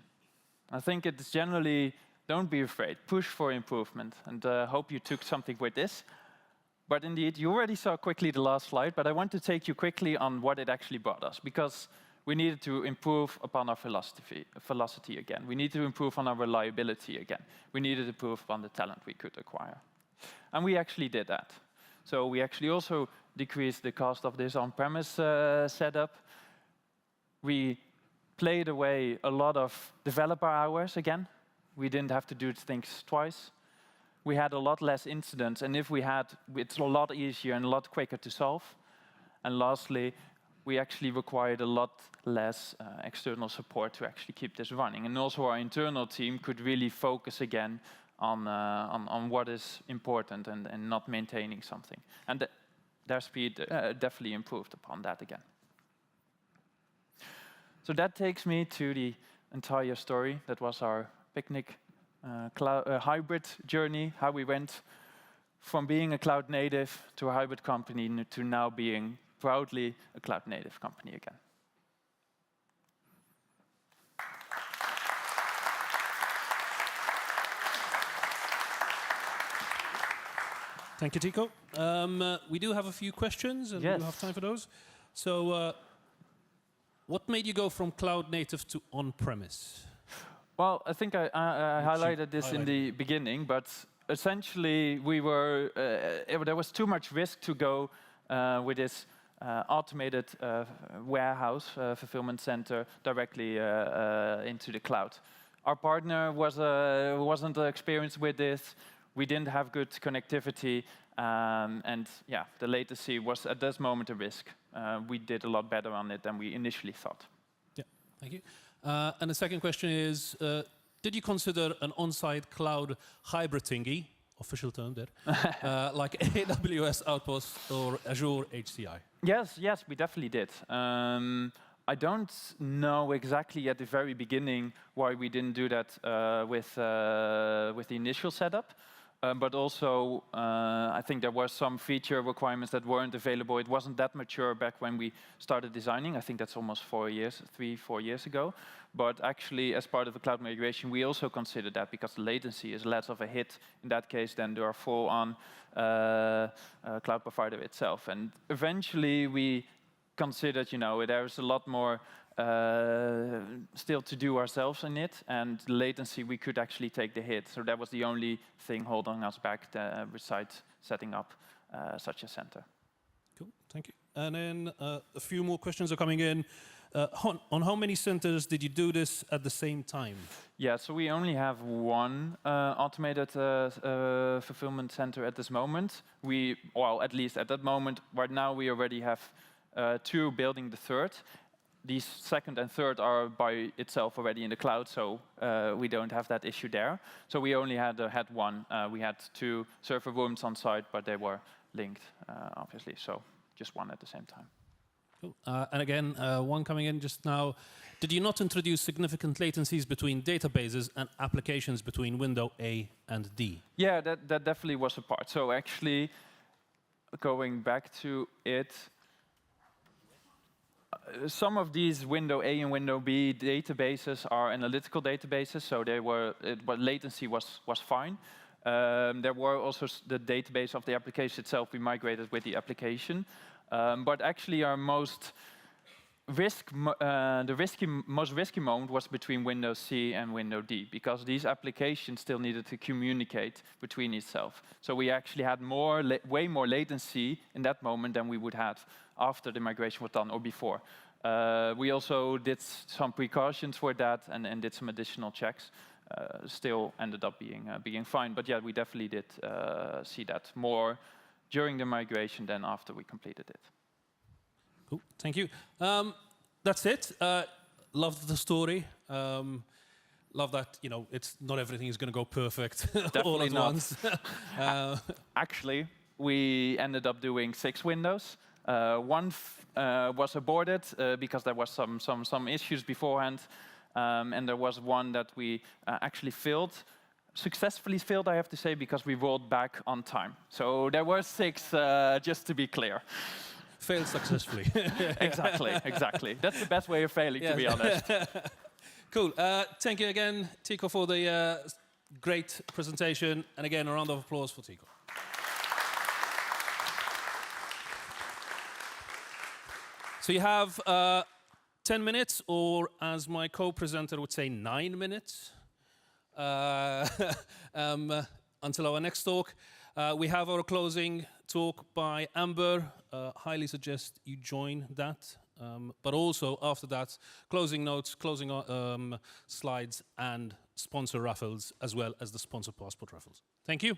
I think it's generally, don't be afraid, push for improvement, and hope you took something with this. But indeed, you already saw quickly the last slide, but I want to take you quickly on what it actually brought us, because we needed to improve upon our velocity again. We need to improve on our reliability again. We needed to improve upon the talent we could acquire. And we actually did that. So we actually also decreased the cost of this on-premise setup. We played away a lot of developer hours again. We didn't have to do things twice. We had a lot less incidents, and if we had, it's a lot easier and a lot quicker to solve. And lastly, we actually required a lot less external support to actually keep this running. And also our internal team could really focus again on what is important and not maintaining something. And their speed definitely improved upon that again. So that takes me to the entire story. That was our picnic hybrid journey, how we went from being a cloud native to a hybrid company to now being proudly a cloud native company again. Thank you, Tico. We do have a few questions, and we'll have time for those. So, what made you go from cloud native to on-premise? Well, I think I highlighted this in the beginning, but essentially there was too much risk to go with this automated warehouse fulfillment center directly into the cloud. Our partner wasn't experienced with this. We didn't have good connectivity, and yeah, the latency was at this moment a risk. We did a lot better on it than we initially thought. Yeah, thank you. And the second question is, did you consider an on-site cloud hybrid thingy, official term there, like AWS Outpost or Azure HCI? Yes, we definitely did. I don't know exactly at the very beginning why we didn't do that with the initial setup. But also, I think there were some feature requirements that weren't available. It wasn't that mature back when we started designing. I think that's almost 4 years, 3-4 years ago. But actually, as part of the cloud migration, we also considered that because the latency is less of a hit in that case than the full-on cloud provider itself. And eventually, we considered, there's a lot more still to do ourselves in it, and the latency, we could actually take the hit. So that was the only thing holding us back besides setting up such a center. Cool, thank you. And then a few more questions are coming in. On how many centers did you do this at the same time? Yeah, so we only have one automated fulfillment center at this moment. Well, at least at that moment, right now we already have 2 building the third. These second and third are by itself already in the cloud, so we don't have that issue there. So we only had one. We had 2 server rooms on site, but they were linked, obviously, so just one at the same time. Cool. And again, one coming in just now. Did you not introduce significant latencies between databases and applications between window A and D? Yeah, that definitely was a part. So actually, going back to it, some of these window A and window B databases are analytical databases, so latency was fine. There were also the database of the application itself. We migrated with the application, but actually our most most risky moment was between Windows C and Windows D, because these applications still needed to communicate between itself. So we actually had way more latency in that moment than we would have after the migration was done or before. We also did some precautions for that and did some additional checks. Still ended up being fine, but yeah, we definitely did see that more during the migration than after we completed it. Cool, thank you. That's it. Loved the story. Love that, you know, it's not everything is going to go perfect all at once. Actually, we ended up doing 6 windows. One was aborted because there was some issues beforehand, and there was one that we actually successfully failed, I have to say, because we rolled back on time. So there were 6, just to be clear. Failed successfully. Exactly. That's the best way of failing, to be honest. Cool. Thank you again, Tico, for the great presentation. And again, a round of applause for Tico. So you have 10 minutes, or as my co-presenter would say, 9 minutes, until our next talk. We have our closing talk by Amber. Highly suggest you join that. But also, after that, closing notes, closing slides, and sponsor raffles, as well as the sponsor passport raffles. Thank you.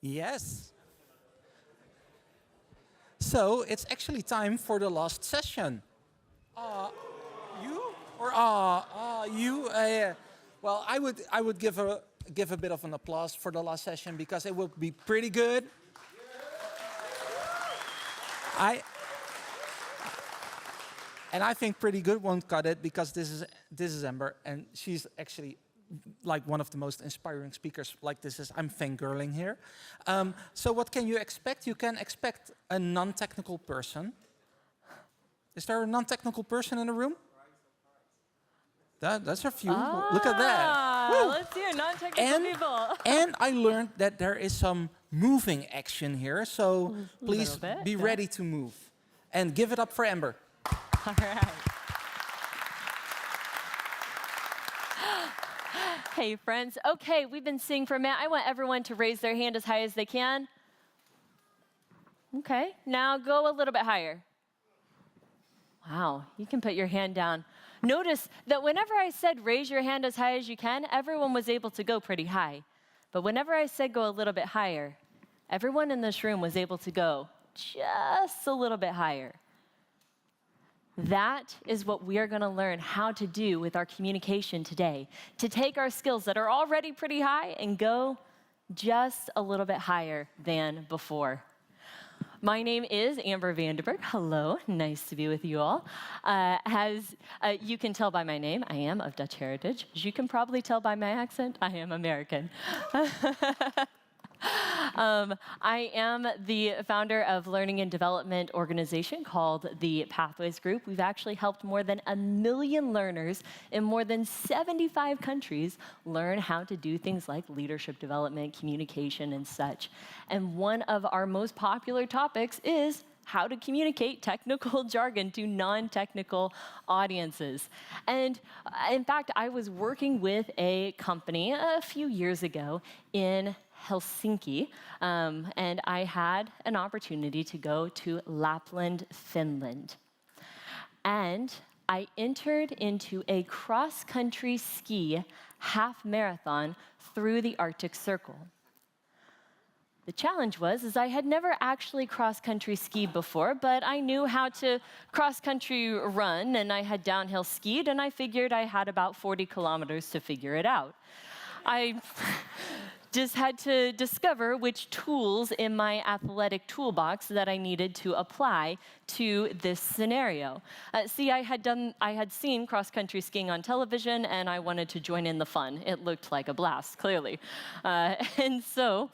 Yes. So it's actually time for the last session. You or you? Well, I would give a bit of an applause for the last session because it will be pretty good. I think pretty good won't cut it because this is Amber and she's actually like one of the most inspiring speakers. Like I'm fangirling here. So what can you expect? You can expect a non-technical person. Is there a non-technical person in the room? That's a few. Look at that. Woo. Let's hear non-technical people. And I learned that there is some moving action here. So please be ready to move. And give it up for Amber. All right. Hey, friends. Okay, we've been singing for a minute. I want everyone to raise their hand as high as they can. Okay, now go a little bit higher. Wow, you can put your hand down. Notice that whenever I said raise your hand as high as you can, everyone was able to go pretty high. But whenever I said go a little bit higher, everyone in this room was able to go just a little bit higher. That is what we are going to learn how to do with our communication today, to take our skills that are already pretty high and go just a little bit higher than before. My name is Amber Vandenberg. Hello, nice to be with you all. As you can tell by my name, I am of Dutch heritage. As you can probably tell by my accent, I am American. I am the founder of learning and development organization called the Pathways Group. We've actually helped more than 1 million learners in more than 75 countries learn how to do things like leadership development, communication, and such. And one of our most popular topics is how to communicate technical jargon to non-technical audiences. And in fact, I was working with a company a few years ago in Helsinki, and I had an opportunity to go to Lapland, Finland. And I entered into a cross-country ski half marathon through the Arctic Circle. The challenge was I had never actually cross-country skied before, but I knew how to cross-country run, and I had downhill skied, and I figured I had about 40 kilometers to figure it out. I just had to discover which tools in my athletic toolbox that I needed to apply to this scenario. See, I had seen cross-country skiing on television, and I wanted to join in the fun. It looked like a blast, clearly. And so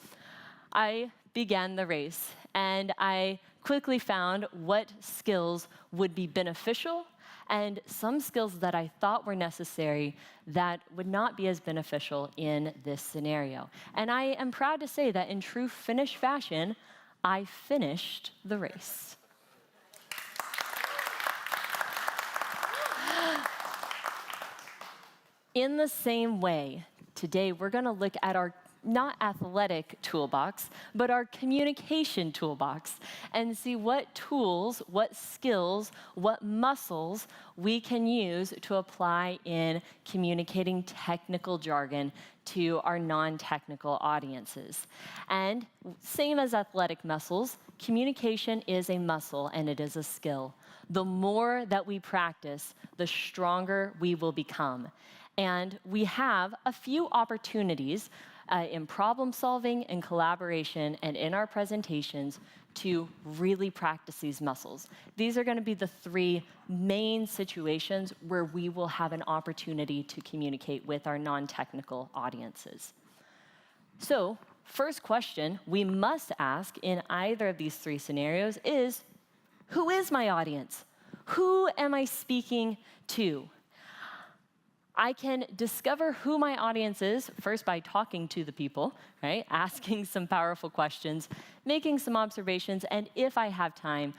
I began the race, and I quickly found what skills would be beneficial and some skills that I thought were necessary that would not be as beneficial in this scenario. And I am proud to say that in true Finnish fashion, I finished the race. In the same way, today we're going to look at our not athletic toolbox, but our communication toolbox, and see what tools, what skills, what muscles we can use to apply in communicating technical jargon to our non-technical audiences. And same as athletic muscles, communication is a muscle and it is a skill. The more that we practice, the stronger we will become. And we have a few opportunities in problem solving and collaboration and in our presentations to really practice these muscles. These are going to be the 3 main situations where we will have an opportunity to communicate with our non-technical audiences. So, first question we must ask in either of these 3 scenarios is, who is my audience? Who am I speaking to? I can discover who my audience is first by talking to the people, right? Asking some powerful questions, making some observations, and if I have time,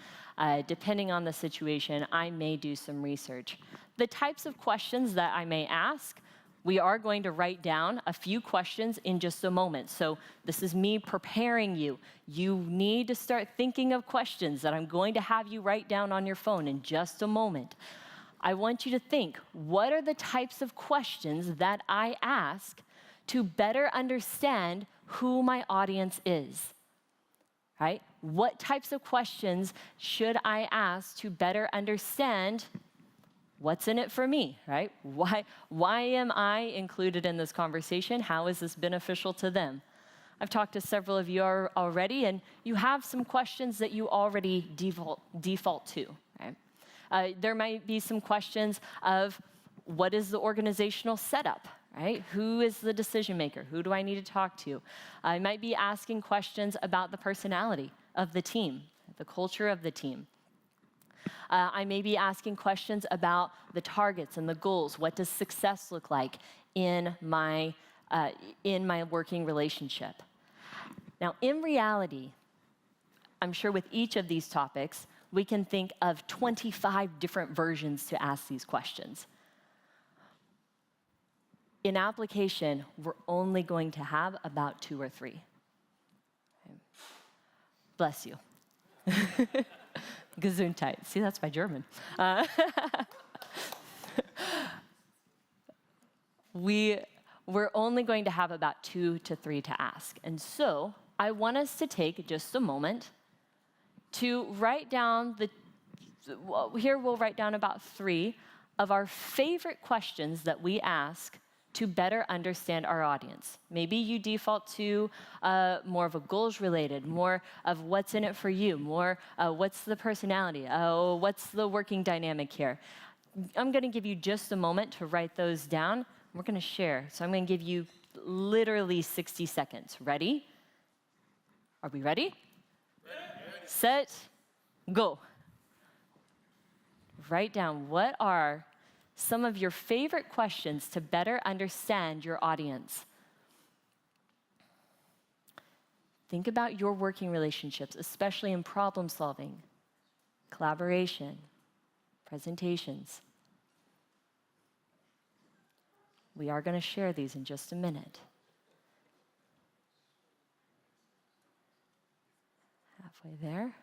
depending on the situation, I may do some research. The types of questions that I may ask, we are going to write down a few questions in just a moment. So this is me preparing you. You need to start thinking of questions that I'm going to have you write down on your phone in just a moment. I want you to think, what are the types of questions that I ask to better understand who my audience is, right? What types of questions should I ask to better understand what's in it for me, right? Why am I included in this conversation? How is this beneficial to them? I've talked to several of you already, and you have some questions that you already default to, right? There might be some questions of what is the organizational setup, right? Who is the decision maker? Who do I need to talk to? I might be asking questions about the personality of the team, the culture of the team. I may be asking questions about the targets and the goals. What does success look like in my working relationship? Now, in reality, I'm sure with each of these topics, we can think of 25 different versions to ask these questions. In application, we're only going to have about 2 or 3. Bless you. Gesundheit. See, that's my German. We're only going to have about 2 to 3 to ask. And so I want us to take just a moment to write down here we'll write down about 3 of our favorite questions that we ask to better understand our audience. Maybe you default to more of a goals related, more of what's in it for you, more what's the personality, what's the working dynamic here. I'm going to give you just a moment to write those down. We're going to share. So I'm going to give you literally 60 seconds. Ready? Are we ready? Set, go. Write down what are some of your favorite questions to better understand your audience. Think about your working relationships, especially in problem solving, collaboration, presentations. We are going to share these in just a minute. Halfway there.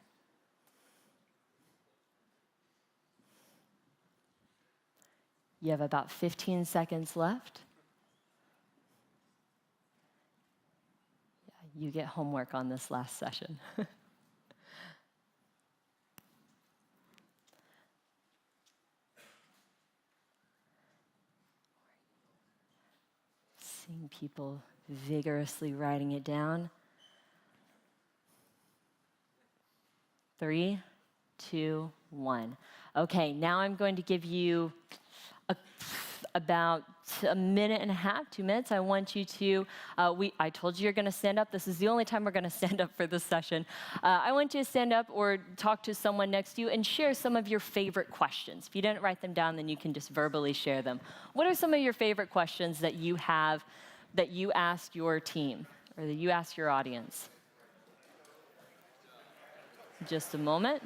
You have about 15 seconds left. Yeah, you get homework on this last session. Seeing people vigorously writing it down. 3, 2, 1. Okay, now I'm going to give you about a minute and a half, 2 minutes. I want you to, I told you you're going to stand up. This is the only time we're going to stand up for this session. I want you to stand up or talk to someone next to you and share some of your favorite questions. If you didn't write them down, then you can just verbally share them. What are some of your favorite questions that you have, that you ask your team or that you ask your audience? Just a moment.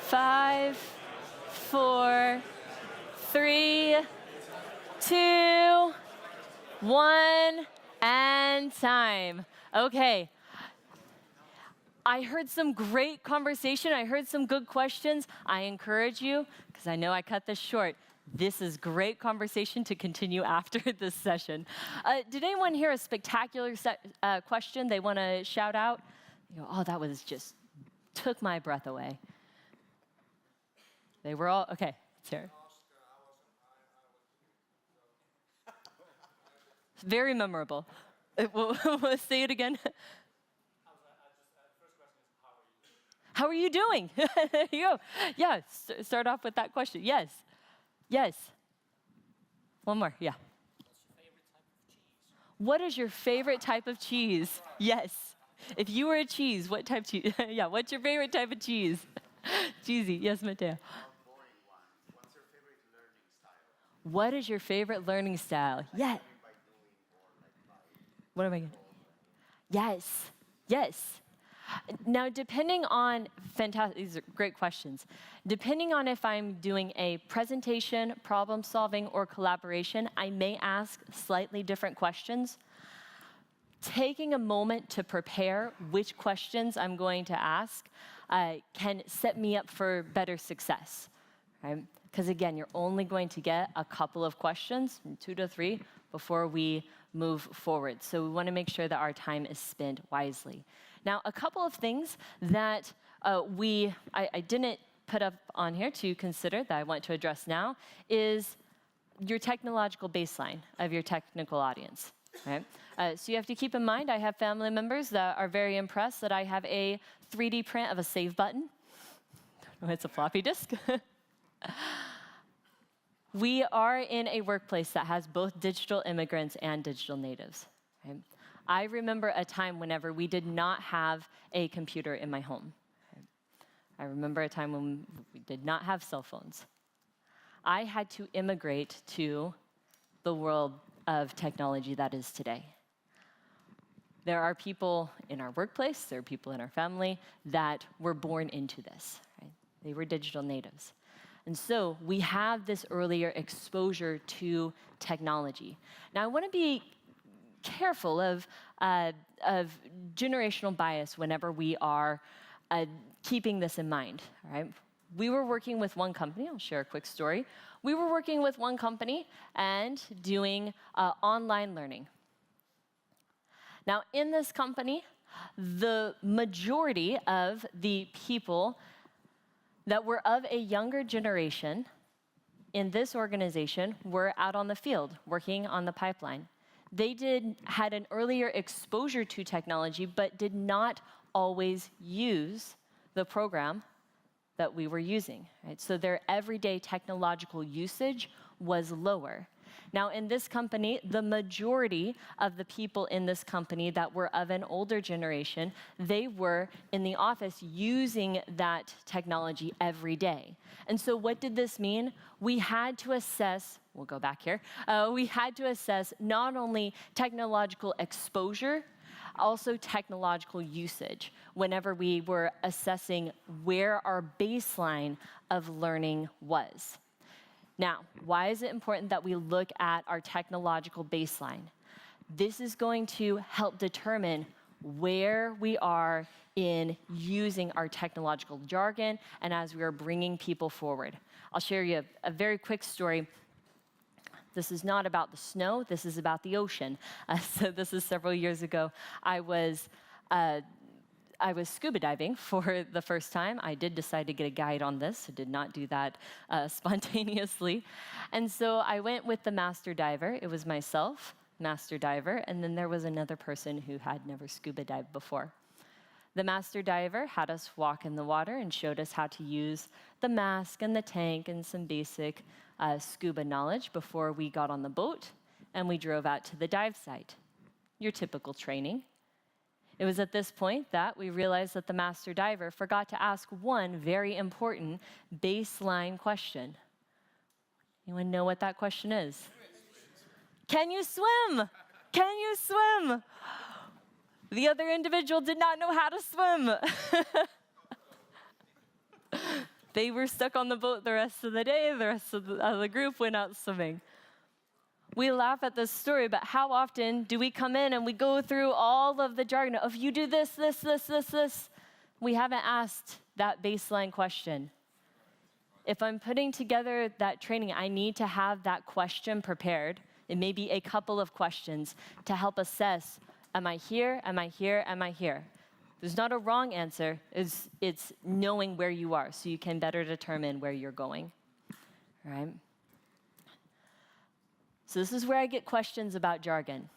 Five, 4, 3, 2, 1, and time. Okay. I heard some great conversation. I heard some good questions. I encourage you, because I know I cut this short, this is great conversation to continue after this session. Did anyone hear a spectacular question they want to shout out? You know, oh, that was just, took my breath away. They were all, okay, let's hear it. Very memorable. We'll say it again. How are you doing? There you go. Yeah, start off with that question. Yes. Yes. One more, yeah. What is your favorite type of cheese? Yes. If you were a cheese, what type of cheese? Yeah, what's your favorite type of cheese? Cheesy. Yes, Mateo. What is your favorite learning style? Yeah. What am I going to? Yes. Yes. Now, depending on, fantastic, these are great questions. Depending on if I'm doing a presentation, problem solving, or collaboration, I may ask slightly different questions. Taking a moment to prepare which questions I'm going to ask can set me up for better success, right? Because again, you're only going to get a couple of questions, 2 to 3, before we move forward. So we want to make sure that our time is spent wisely. Now, a couple of things that I didn't put up on here to consider that I want to address now is your technological baseline of your technical audience. Right? So you have to keep in mind, I have family members that are very impressed that I have a 3D print of a save button. It's a floppy disk. We are in a workplace that has both digital immigrants and digital natives. Right? I remember a time whenever we did not have a computer in my home. I remember a time when we did not have cell phones. I had to immigrate to the world of technology that is today. There are people in our workplace, there are people in our family that were born into this. Right? They were digital natives. And so we have this earlier exposure to technology. Now, I want to be careful of generational bias whenever we are keeping this in mind. Right? We were working with one company. I'll share a quick story. We were working with one company and doing online learning. Now, in this company, the majority of the people that were of a younger generation in this organization were out on the field working on the pipeline. They had an earlier exposure to technology, but did not always use the program that we were using. Right? So their everyday technological usage was lower. Now, in this company, the majority of the people in this company that were of an older generation, they were in the office using that technology every day. And so what did this mean? We had to assess, we'll go back here, we had to assess not only technological exposure, also technological usage whenever we were assessing where our baseline of learning was. Now, why is it important that we look at our technological baseline? This is going to help determine where we are in using our technological jargon and as we are bringing people forward. I'll share you a very quick story. This is not about the snow, this is about the ocean. So this is several years ago. I was scuba diving for the first time. I did decide to get a guide on this. I did not do that spontaneously. And so I went with the master diver. It was myself, master diver, and then there was another person who had never scuba dived before. The master diver had us walk in the water and showed us how to use the mask and the tank and some basic scuba knowledge before we got on the boat and we drove out to the dive site. Your typical training. It was at this point that we realized that the master diver forgot to ask one very important baseline question. Anyone know what that question is? Can you swim? Can you swim? The other individual did not know how to swim. They were stuck on the boat the rest of the day. The rest of the group went out swimming. We laugh at this story, but how often do we come in and we go through all of the jargon of you do this, this, this, this, this? We haven't asked that baseline question. If I'm putting together that training, I need to have that question prepared. It may be a couple of questions to help assess, am I here, am I here, am I here? There's not a wrong answer. It's knowing where you are so you can better determine where you're going, all right? So this is where I get questions about jargon.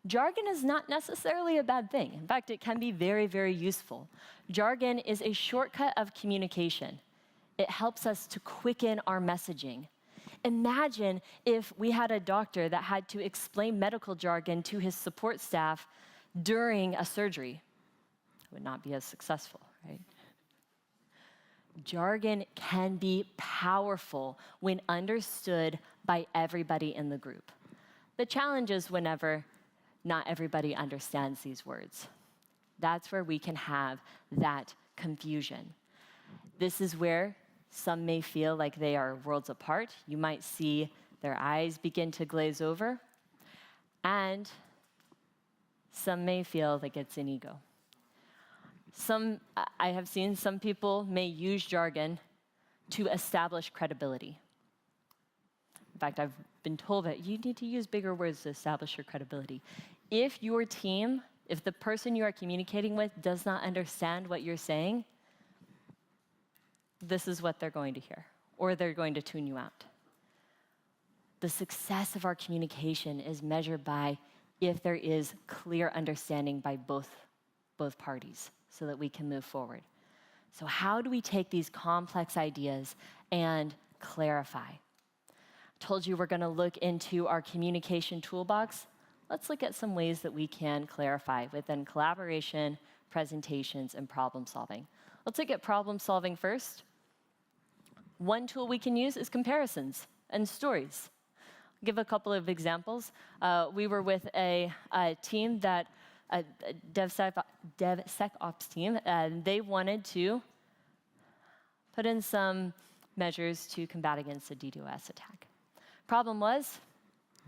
Jargon is not necessarily a bad thing. In fact, it can be very, very useful. Jargon is a shortcut of communication. It helps us to quicken our messaging. Imagine if we had a doctor that had to explain medical jargon to his support staff during a surgery. It would not be as successful, right? Jargon can be powerful when understood by everybody in the group. The challenge is whenever not everybody understands these words. That's where we can have that confusion. This is where some may feel like they are worlds apart. You might see their eyes begin to glaze over, and some may feel like it's an ego. I have seen some people may use jargon to establish credibility. In fact, I've been told that you need to use bigger words to establish your credibility. If your team, if the person you are communicating with does not understand what you're saying, this is what they're going to hear, or they're going to tune you out. The success of our communication is measured by if there is clear understanding by both parties so that we can move forward. So how do we take these complex ideas and clarify? I told you we're going to look into our communication toolbox. Let's look at some ways that we can clarify within collaboration, presentations, and problem solving. Let's look at problem solving first. One tool we can use is comparisons and stories. I'll give a couple of examples. We were with a team that, a DevSecOps team, and they wanted to put in some measures to combat against a DDoS attack. Problem was,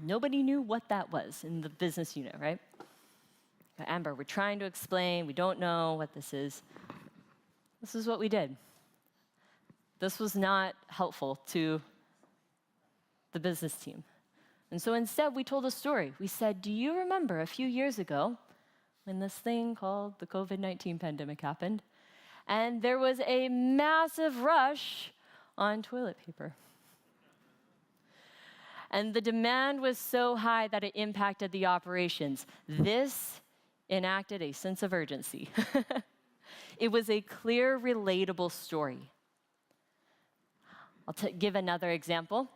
nobody knew what that was in the business unit, right? Amber, we're trying to explain, we don't know what this is. This is what we did. This was not helpful to the business team. And so instead, we told a story. We said, do you remember a few years ago when this thing called the COVID-19 pandemic happened? And there was a massive rush on toilet paper. And the demand was so high that it impacted the operations. This enacted a sense of urgency. It was a clear, relatable story. I'll give another example.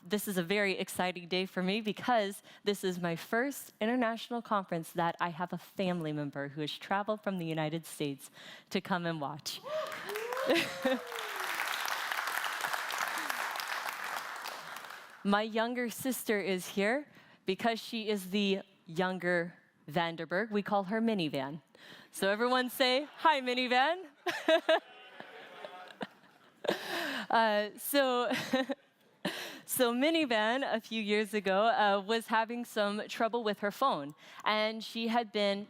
This is a very exciting day for me because this is my first international conference that I have a family member who has traveled from the United States to come and watch. My younger sister is here because she is the younger Vanderberg. We call her Minivan. So everyone say, hi, Minivan. So Minivan, a few years ago, was having some trouble with her phone. And she had done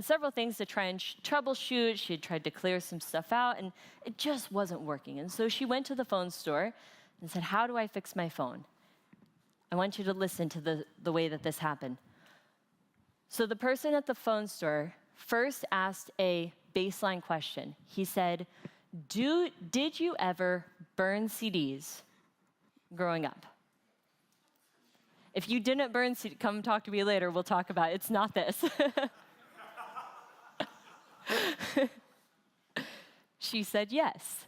several things to try and troubleshoot. She had tried to clear some stuff out, and it just wasn't working. And so she went to the phone store and said, how do I fix my phone? I want you to listen to the way that this happened. So the person at the phone store first asked a baseline question. He said, did you ever burn CDs growing up? If you didn't burn CDs, come talk to me later, we'll talk about it. It's not this. She said yes.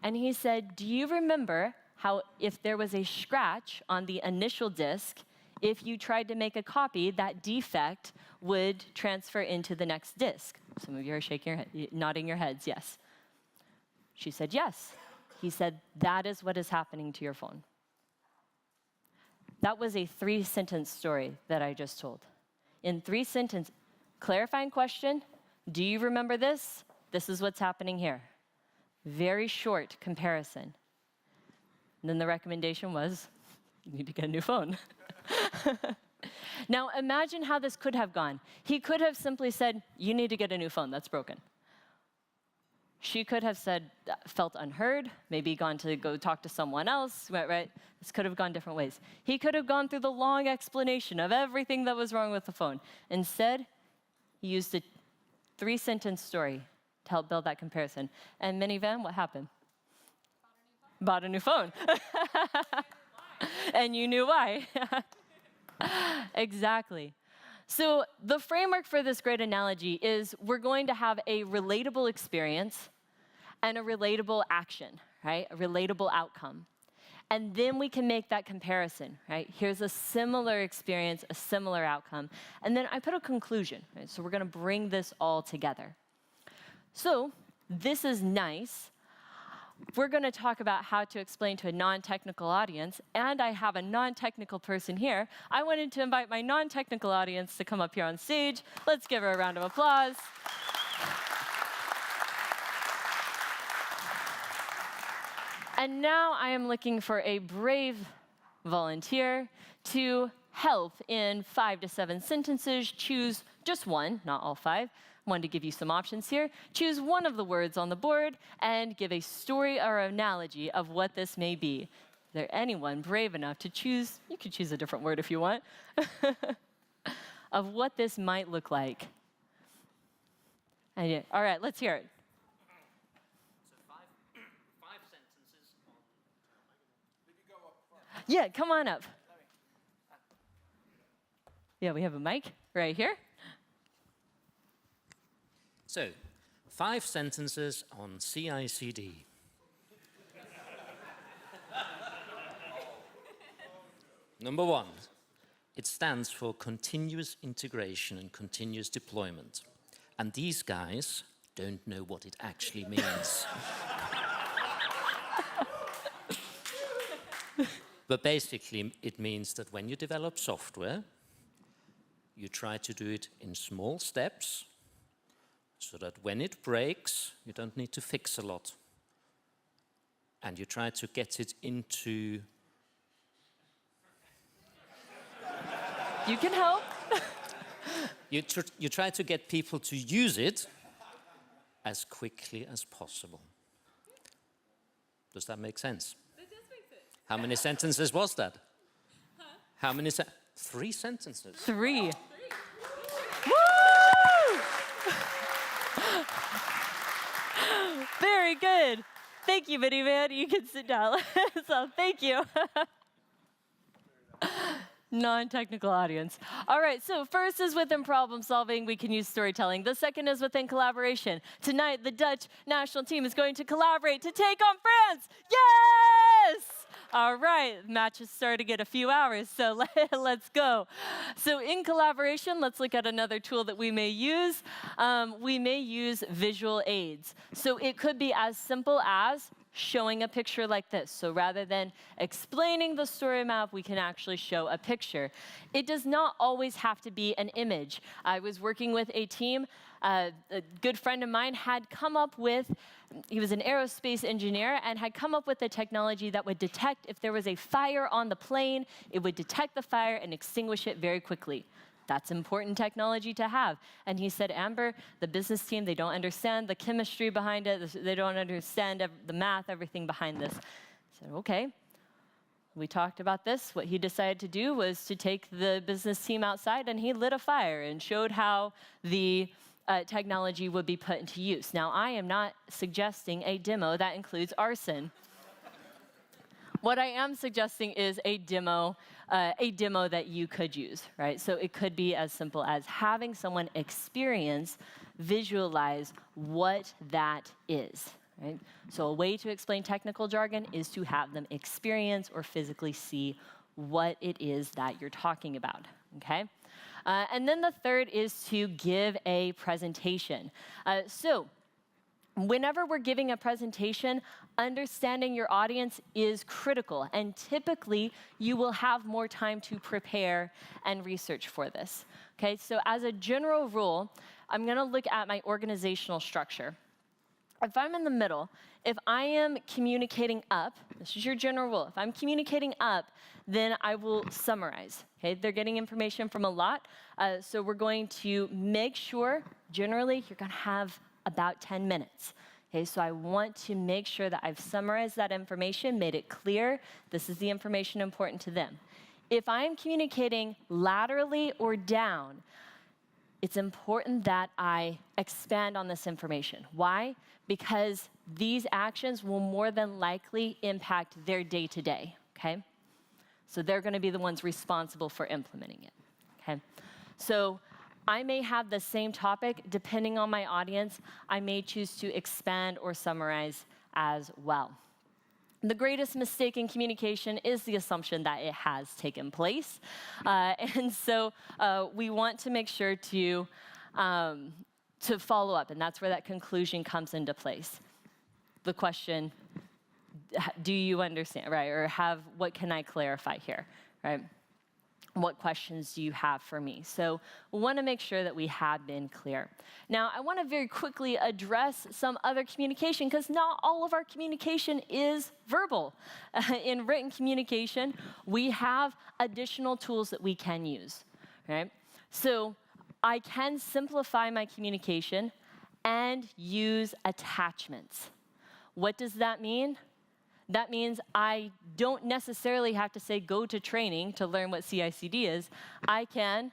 And he said, do you remember how if there was a scratch on the initial disk, if you tried to make a copy, that defect would transfer into the next disk? Some of you are shaking your head, nodding your heads, yes. She said yes. He said, that is what is happening to your phone. That was a 3-sentence story that I just told. In 3 sentences, clarifying question, do you remember this? This is what's happening here. Very short comparison. And then the recommendation was, you need to get a new phone. Now imagine how this could have gone. He could have simply said, you need to get a new phone, that's broken. She could have said, felt unheard, maybe gone to go talk to someone else, right? This could have gone different ways. He could have gone through the long explanation of everything that was wrong with the phone. Instead, he used a 3-sentence story to help build that comparison. And Minivan, what happened? Bought a new phone. And you knew why. Exactly. So the framework for this great analogy is we're going to have a relatable experience and a relatable action, right? A relatable outcome. And then we can make that comparison, right? Here's a similar experience, a similar outcome. And then I put a conclusion, right? So we're going to bring this all together. So this is nice. We're going to talk about how to explain to a non-technical audience, and I have a non-technical person here. I wanted to invite my non-technical audience to come up here on stage. Let's give her a round of applause. And now I am looking for a brave volunteer to help in 5 to 7 sentences. Choose just one, not all 5. I wanted to give you some options here. Choose one of the words on the board and give a story or analogy of what this may be. Is there anyone brave enough to choose? You could choose a different word if you want. Of what this might look like. All right, let's hear it. Yeah, come on up. Yeah, we have a mic right here. So, 5 sentences on CI/CD. Number 1, it stands for continuous integration and continuous deployment. And these guys don't know what it actually means. But basically, it means that when you develop software, you try to do it in small steps, so that when it breaks, you don't need to fix a lot. And you try to get it into... You can help. You try to get people to use it as quickly as possible. Does that make sense? That does make sense. How many sentences was that? Huh? How many 3 sentences. 3. Very good. Thank you, Miniman. You can sit down. So thank you. Non-technical audience. All right, so first is within problem solving, we can use storytelling. The second is within collaboration. Tonight, the Dutch national team is going to collaborate to take on France. Yes! All right, match is starting in a few hours, so let's go. So in collaboration, let's look at another tool that we may use. We may use visual aids. So it could be as simple as showing a picture like this. So rather than explaining the story map, we can actually show a picture. It does not always have to be an image. I was working with a team. A good friend of mine had come up with, he was an aerospace engineer, and had come up with a technology that would detect if there was a fire on the plane. It would detect the fire and extinguish it very quickly. That's important technology to have. And he said, Amber, the business team, they don't understand the chemistry behind it. They don't understand the math, everything behind this. I said, okay. We talked about this. What he decided to do was to take the business team outside, and he lit a fire and showed how the technology would be put into use. Now, I am not suggesting a demo that includes arson. What I am suggesting is a demo that you could use, right? So it could be as simple as having someone experience, visualize what that is, right? So a way to explain technical jargon is to have them experience or physically see what it is that you're talking about, okay? And then the third is to give a presentation. So whenever we're giving a presentation, understanding your audience is critical, and typically you will have more time to prepare and research for this. Okay, so as a general rule, I'm going to look at my organizational structure. If I'm in the middle, if I am communicating up, this is your general rule, if I'm communicating up, then I will summarize. Okay, they're getting information from a lot, so we're going to make sure, generally, you're going to have about 10 minutes. Okay, so I want to make sure that I've summarized that information, made it clear, this is the information important to them. If I'm communicating laterally or down, it's important that I expand on this information. Why? Because these actions will more than likely impact their day-to-day, okay? So they're going to be the ones responsible for implementing it. Okay? So I may have the same topic. Depending on my audience, I may choose to expand or summarize as well. The greatest mistake in communication is the assumption that it has taken place. And so we want to make sure to follow up, and that's where that conclusion comes into place. The question, do you understand, right? Or what can I clarify here, right? What questions do you have for me? So we want to make sure that we have been clear. Now, I want to very quickly address some other communication, because not all of our communication is verbal. In written communication, we have additional tools that we can use, right? So I can simplify my communication and use attachments. What does that mean? That means I don't necessarily have to say go to training to learn what CI/CD is. I can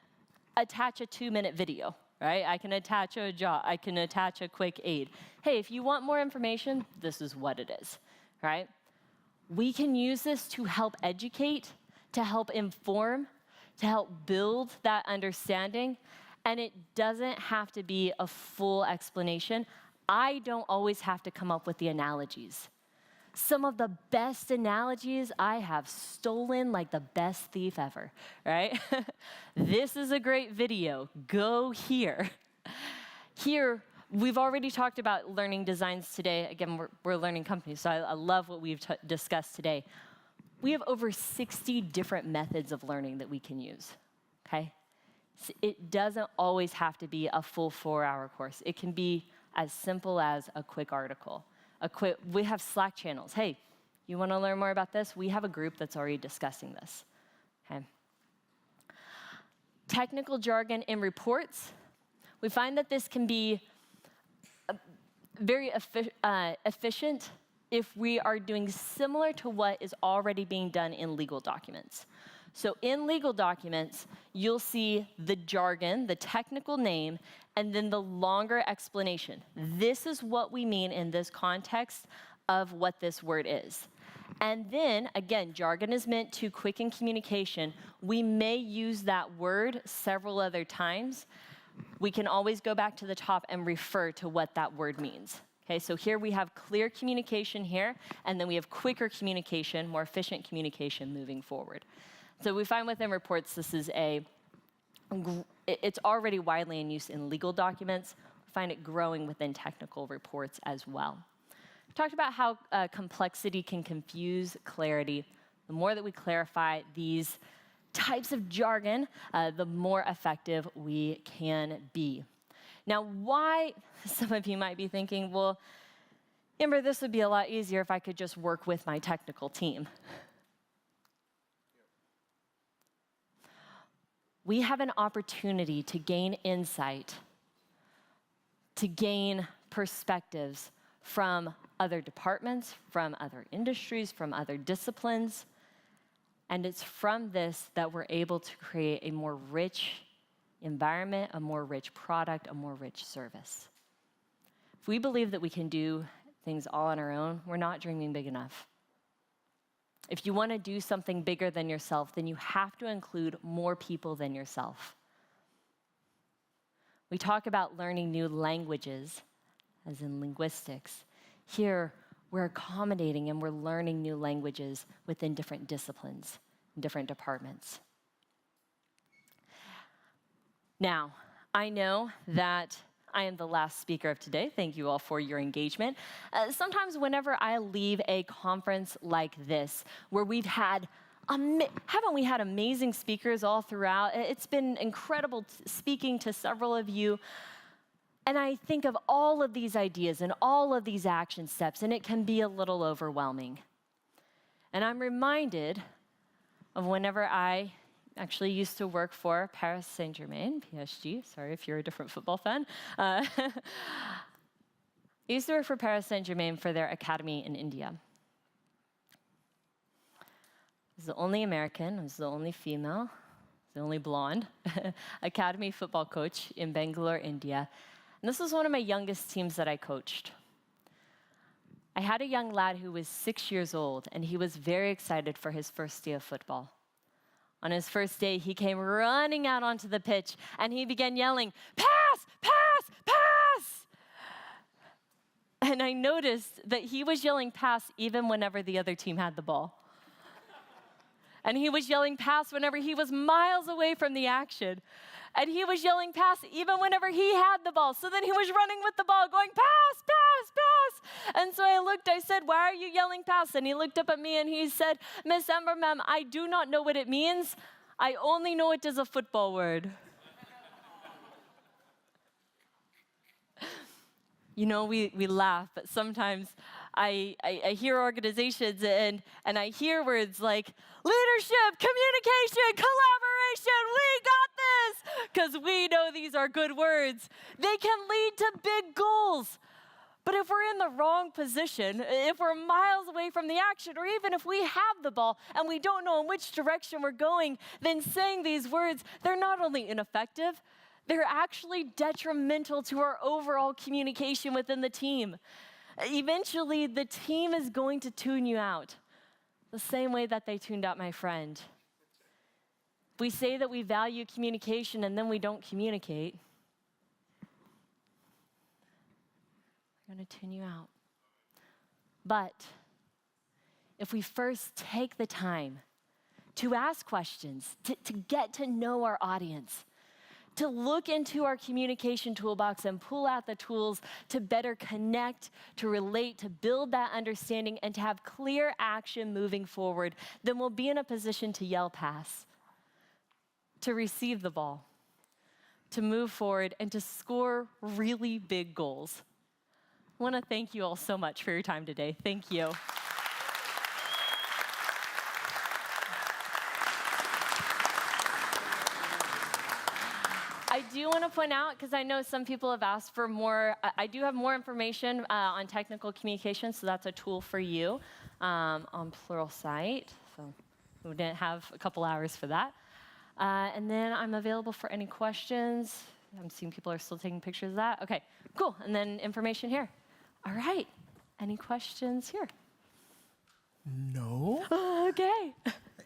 attach a 2-minute video, right? I can attach a job. I can attach a quick aid. Hey, if you want more information, this is what it is, right? We can use this to help educate, to help inform, to help build that understanding, and it doesn't have to be a full explanation. I don't always have to come up with the analogies. Some of the best analogies I have stolen like the best thief ever, right? This is a great video. Go here. Here, we've already talked about learning designs today. Again, we're learning companies, so I love what we've discussed today. We have over 60 different methods of learning that we can use, okay? So it doesn't always have to be a full 4-hour course. It can be as simple as a quick article. We have Slack channels. Hey, you want to learn more about this? We have a group that's already discussing this. Okay. Technical jargon in reports. We find that this can be very efficient if we are doing similar to what is already being done in legal documents. So in legal documents, you'll see the jargon, the technical name, and then the longer explanation. This is what we mean in this context of what this word is. And then, again, jargon is meant to quicken communication. We may use that word several other times. We can always go back to the top and refer to what that word means. Okay, so here we have clear communication here, and then we have quicker communication, more efficient communication moving forward. So we find within reports this is it's already widely in use in legal documents. We find it growing within technical reports as well. We talked about how complexity can confuse clarity. The more that we clarify these types of jargon, the more effective we can be. Now, why, some of you might be thinking, well, Amber, this would be a lot easier if I could just work with my technical team. We have an opportunity to gain insight, to gain perspectives from other departments, from other industries, from other disciplines. And it's from this that we're able to create a more rich environment, a more rich product, a more rich service. If we believe that we can do things all on our own, we're not dreaming big enough. If you want to do something bigger than yourself, then you have to include more people than yourself. We talk about learning new languages, as in linguistics. Here, we're accommodating and we're learning new languages within different disciplines, different departments. Now, I know that I am the last speaker of today. Thank you all for your engagement. Sometimes whenever I leave a conference like this, where we've had, haven't we had amazing speakers all throughout? It's been incredible speaking to several of you. And I think of all of these ideas and all of these action steps, and it can be a little overwhelming. And I'm reminded of whenever I actually used to work for Paris Saint-Germain, PSG, sorry if you're a different football fan. I used to work for Paris Saint-Germain for their academy in India. I was the only American, I was the only female, the only blonde academy football coach in Bangalore, India. And this was one of my youngest teams that I coached. I had a young lad who was 6 years old, and he was very excited for his first day of football. On his first day, he came running out onto the pitch, and he began yelling, "Pass, pass, pass!" And I noticed that he was yelling pass even whenever the other team had the ball. And he was yelling pass whenever he was miles away from the action. And he was yelling pass even whenever he had the ball. So then he was running with the ball going, "Pass, pass, pass." And so I looked, I said, "Why are you yelling pass?" And he looked up at me and he said, "Miss Amber, ma'am, I do not know what it means. I only know it is a football word." You know, we laugh, but sometimes I hear organizations and I hear words like leadership, communication, collaboration, we got this, because we know these are good words. They can lead to big goals. But if we're in the wrong position, if we're miles away from the action, or even if we have the ball and we don't know in which direction we're going, then saying these words, they're not only ineffective, they're actually detrimental to our overall communication within the team. Eventually, the team is going to tune you out, the same way that they tuned out my friend. We say that we value communication and then we don't communicate. We're going to tune you out. But if we first take the time to ask questions, to get to know our audience, to look into our communication toolbox and pull out the tools to better connect, to relate, to build that understanding, and to have clear action moving forward, then we'll be in a position to yell pass, to receive the ball, to move forward, and to score really big goals. I want to thank you all so much for your time today. Thank you. I do want to point out, because I know some people have asked for more, I do have more information on technical communication, so that's a tool for you on Pluralsight. So we didn't have a couple hours for that. And then I'm available for any questions. I'm seeing people are still taking pictures of that. Okay, cool. And then information here. All right. Any questions here? No. Okay.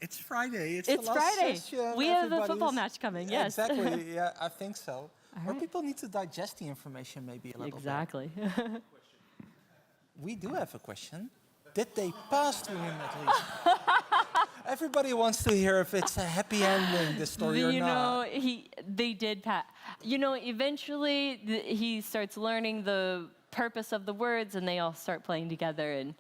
It's Friday. It's It's the last Friday. session. We have a Everybody's- football match coming, yes. Exactly. Yeah, I think so. Or right. people need to digest the information maybe a little Exactly. bit. We do have a question. Did they pass to him at least? Everybody wants to hear if it's a happy ending, the story or You not. know, they did pass. You know, eventually he starts learning the purpose of the words and they all start playing together and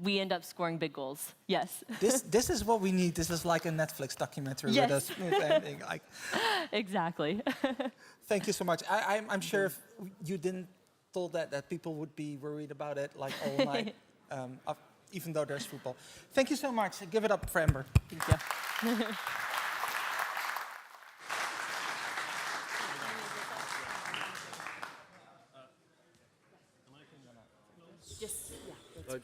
we end up scoring big goals. Yes. This is what we need. This is like a Netflix documentary Yes. with a smooth ending. Like, exactly. thank you so much. I'm sure if you didn't told that people would be worried about it like all night, even though there's football. Thank you so much. Give it up for Amber. Thank you. Just, yeah.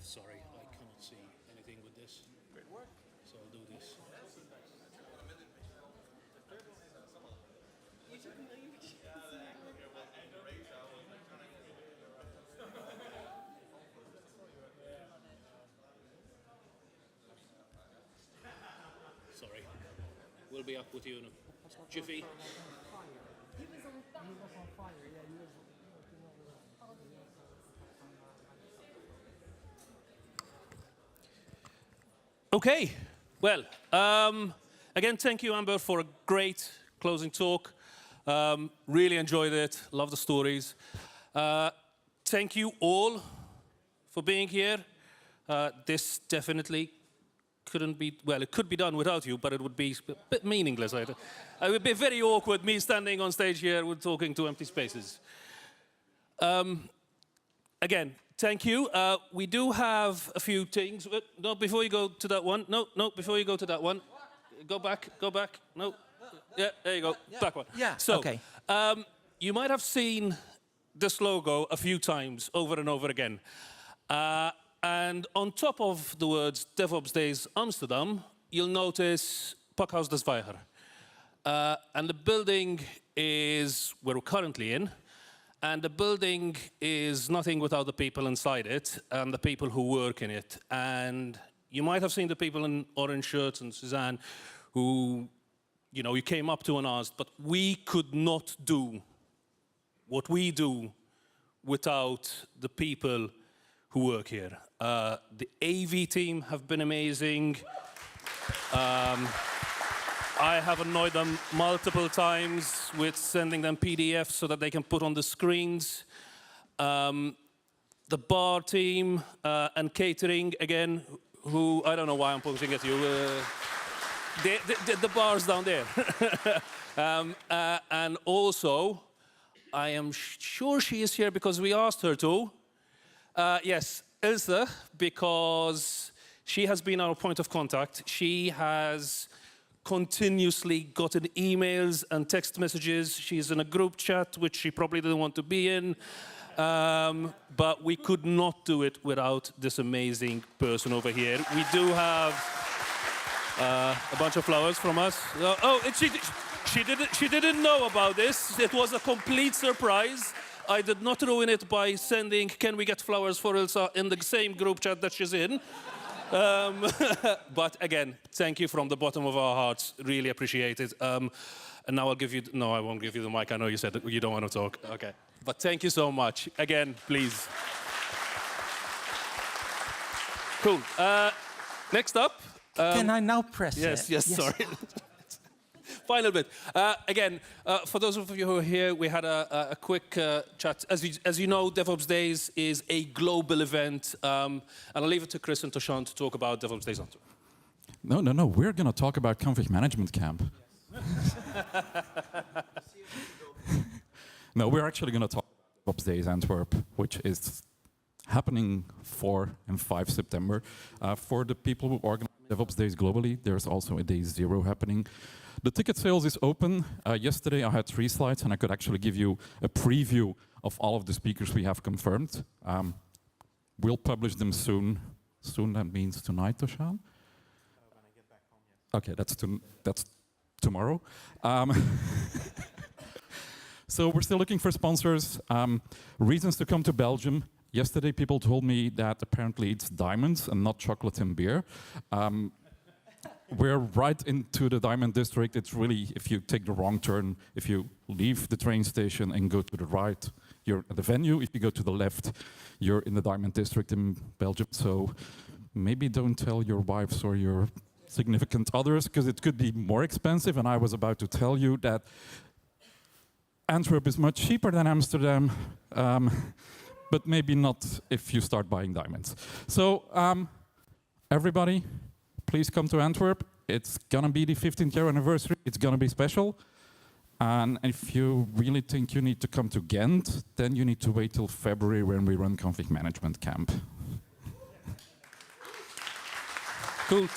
Sorry, I cannot see anything with this. Great work. So I'll do this. Sorry. We'll be up with you in a jiffy. Okay, well, again, thank you, Amber, for a great closing talk. Really enjoyed it, love the stories. Thank you all for being here. This definitely couldn't be, well, it could be done without you, but it would be a bit meaningless. It would be very awkward, me standing on stage here with talking to empty spaces. Again, thank you. We do have a few things. No, before you go to that one. No, before you go to that one. Go back. No. Yeah, there you go. Back one. Yeah, so, okay. You might have seen this logo a few times over and over again. And on top of the words Devopsdays Amsterdam, you'll notice Pakhuis des Weiger. And the building is where we're currently in. And the building is nothing without the people inside it and the people who work in it. And you might have seen the people in orange shirts and Suzanne who, you came up to and asked, but we could not do what we do without the people who work here. The AV team have been amazing. I have annoyed them multiple times with sending them PDFs so that they can put on the screens. The bar team and catering, again, who, I don't know why I'm pointing at you. The bar's down there. And also, I am sure she is here because we asked her to. Yes, Ilse, because she has been our point of contact. She has continuously gotten emails and text messages. She's in a group chat, which she probably didn't want to be in. But we could not do it without this amazing person over here. We do have a bunch of flowers from us. She didn't know about this. It was a complete surprise. I did not ruin it by sending, can we get flowers for Ilsa in the same group chat that she's in. But again, thank you from the bottom of our hearts. Really appreciate it. And now I'll give you, no, I won't give you the mic. I know you said that you don't want to talk. Okay. But thank you so much. Again, please. Cool. Next up. Can I now press yes, it? yes, sorry. Final bit. Again, for those of you who are here, we had a quick chat. As you know, DevOps Days is a global event. And I'll leave it to Chris and Toshan to talk about DevOps Days Antwerp. No. We're going to talk about Config Management Camp. No, we're actually going to talk about DevOps Days Antwerp, which is happening 4 and 5 September. For the people who organize DevOps Days globally, there's also a day 0 happening. The ticket sales is open. Yesterday I had 3 slides and I could actually give you a preview of all of the speakers we have confirmed. We'll publish them soon. Soon, that means tonight, Toshan? Okay, that's tomorrow. So we're still looking for sponsors. Reasons to come to Belgium. Yesterday people told me that apparently it's diamonds and not chocolate and beer. We're right into the Diamond District. It's really, if you take the wrong turn, if you leave the train station and go to the right, you're at the venue. If you go to the left, you're in the Diamond District in Belgium. So maybe don't tell your wives or your significant others, because it could be more expensive. And I was about to tell you that Antwerp is much cheaper than Amsterdam, but maybe not if you start buying diamonds. So everybody, please come to Antwerp. It's gonna be the 15th year anniversary. It's gonna be special. And if you really think you need to come to Ghent, then you need to wait till February when we run Config Management Camp. Cool,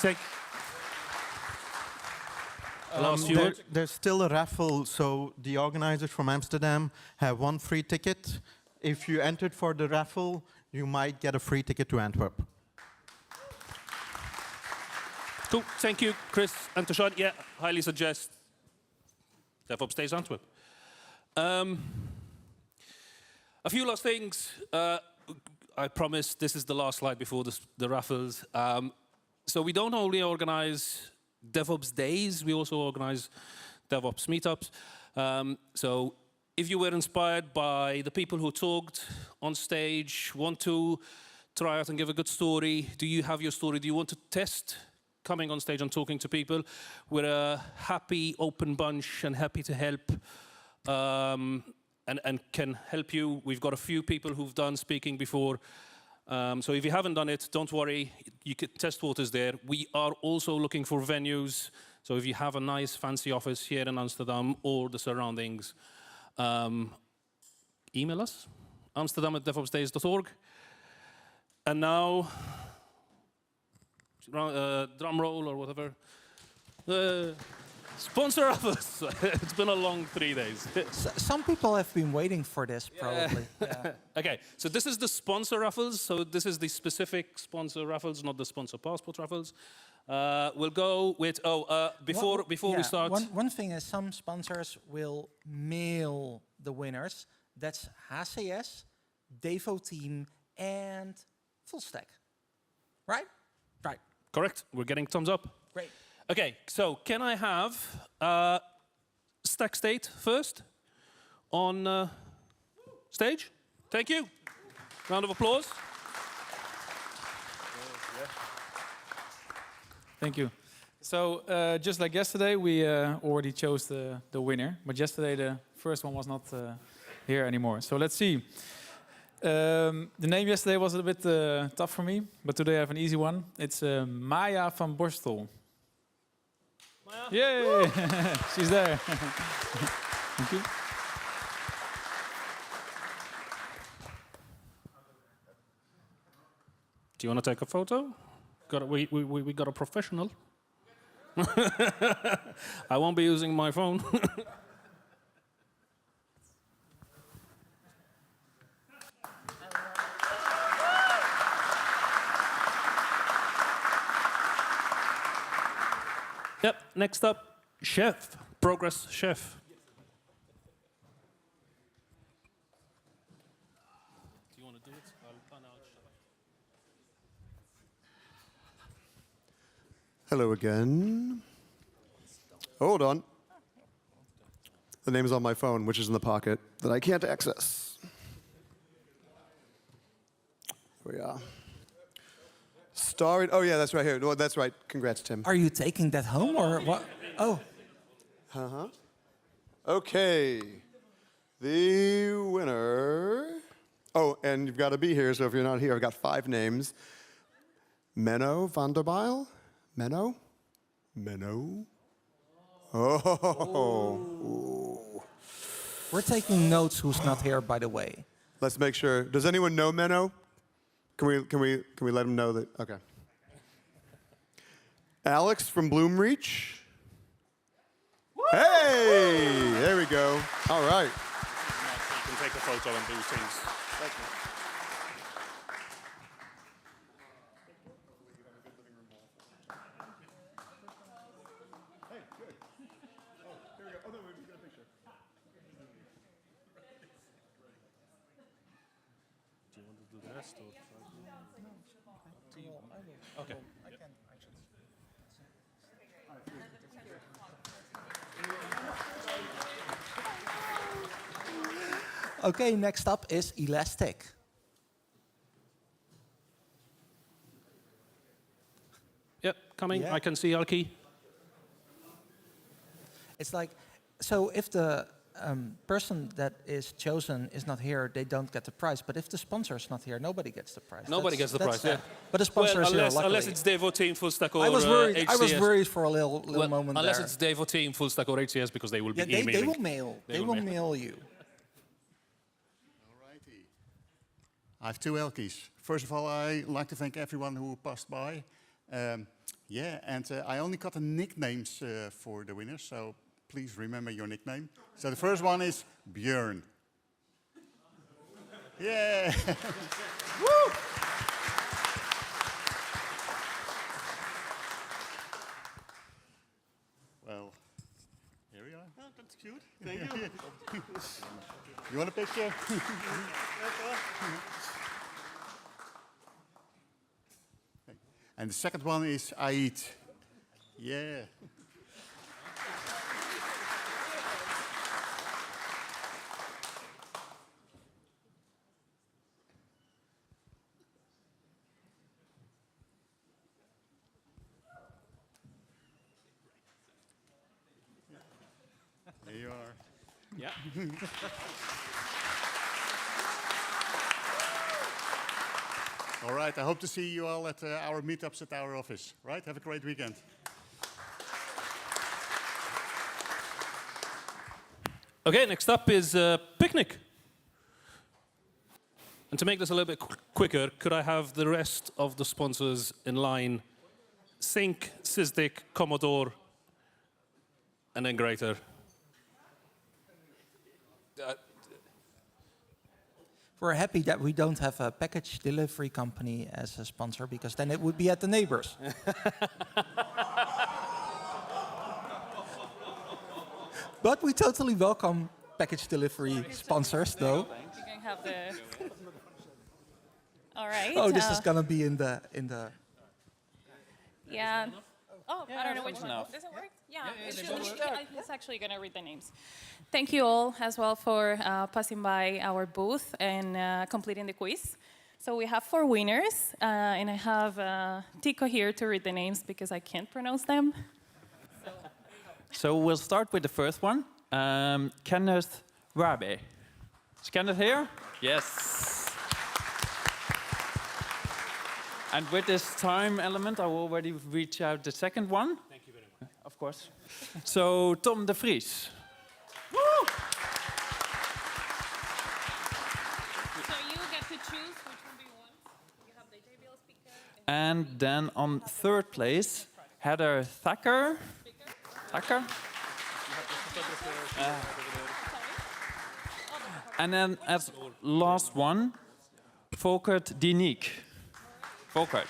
there's still a raffle, so the organizers from Amsterdam have 1 free ticket. If you entered for the raffle, you might get a free ticket to Antwerp. Cool, thank you, Chris and Toshan. Yeah, highly suggest DevOps Days Antwerp. A few last things. I promise this is the last slide before the raffles. So we don't only organize DevOps Days, we also organize DevOps meetups. So if you were inspired by the people who talked on stage, want to try out and give a good story, do you have your story? Do you want to test coming on stage and talking to people? We're a happy, open bunch and happy to help and can help you. We've got a few people who've done speaking before. So if you haven't done it, don't worry. You can test waters there. We are also looking for venues. So if you have a nice fancy office here in Amsterdam or the surroundings, email us, amsterdam@devopsdays.org. And now, drum roll or whatever. Sponsor offers. It's been a long 3 days. Some people have been waiting for this, probably. Yeah. Okay, so this is the sponsor raffles. So this is the specific sponsor raffles, not the sponsor passport raffles. We'll go with, before we start. One thing is some sponsors will mail the winners. That's HCS, Devo Team, and Full Stack. Right? Right. Correct, we're getting thumbs up. Great. Okay, so can I have Stack State first on stage? Thank you. Round of applause. Thank you. So just like yesterday, we already chose the winner. But yesterday, the first one was not here anymore. So let's see. The name yesterday was a bit tough for me, but today I have an easy one. It's Maya van Borstel. Maya? Yay! She's there. Thank you. Do you want to take a photo? We got a professional. I won't be using my phone. Yep, next up, chef, progress chef. Do you want to do it? I'll pan out. Hello again. Hold on. The name is on my phone, which is in the pocket that I can't access. Here we are. Starry. Oh yeah, that's right here. No, that's right. Congrats, Tim. Are you taking that home or what? Oh. Uh-huh. Okay. The winner. Oh, and you've got to be here, so if you're not here, I've got 5 names. Menno van der Bijl? Menno? Menno? Oh. Ooh. We're taking notes who's not here, by the way. Let's make sure. Does anyone know Menno? Can we let him know that? Okay. Alex from Bloomreach. Hey, there we go. All right. You can take a photo and do things. Thank you. Hey, good. Oh, here we go. Oh, no, we got a picture. Do you want to do the rest or? Okay. I can actually. Okay, next up is Elastic. Yep, coming. Yeah. I can see Alki. It's like, so if the person that is chosen is not here, they don't get the prize. But if the sponsor is not here, nobody gets the prize. Nobody gets the prize, yeah. But the sponsor is here, luckily. Unless it's Devo Team, Full Stack, or I was worried. HCS. I was worried for a little moment unless there. it's Devo Team, Full Stack, or HCS, because they will be emailing. They will mail. They will mail you. Alrighty. I have 2 Elkies. First of all, I'd like to thank everyone who passed by. I only got the nicknames for the winners, so please remember your nickname. So the first one is Björn. Yeah. Woo! Well, here we are. Oh, that's cute. Thank you. You want a picture? And the second one is Aid. Yeah. There you are. Yeah. All right, I hope to see you all at our meetups at our office. Right, have a great weekend. Okay, next up is Picnic. And to make this a little bit quicker, could I have the rest of the sponsors in line? Sync, Sysdig, Commodore, and then Greater. We're happy that we don't have a package delivery company as a sponsor, because then it would be at the neighbors. But we totally welcome package delivery sponsors, though. You can have the. All right. Oh, this is gonna be in the. Yeah. Oh, I don't know which one. enough. Does it work? Yeah. It's actually going to read the names. Thank you all as well for passing by our booth and completing the quiz. So we have 4 winners, and I have Tico here to read the names because I can't pronounce them. So we'll start with the first one. Kenneth Rabe. Is Kenneth here? Yes. And with this time element, I will already reach out the second one. Thank you very much. Of course. So Tom de Vries. So you get to choose which one do you want. You have the JBL speaker. And then on third place, Heather Thacker. Thacker? And then as last one, Volkert Diniek. Volkert.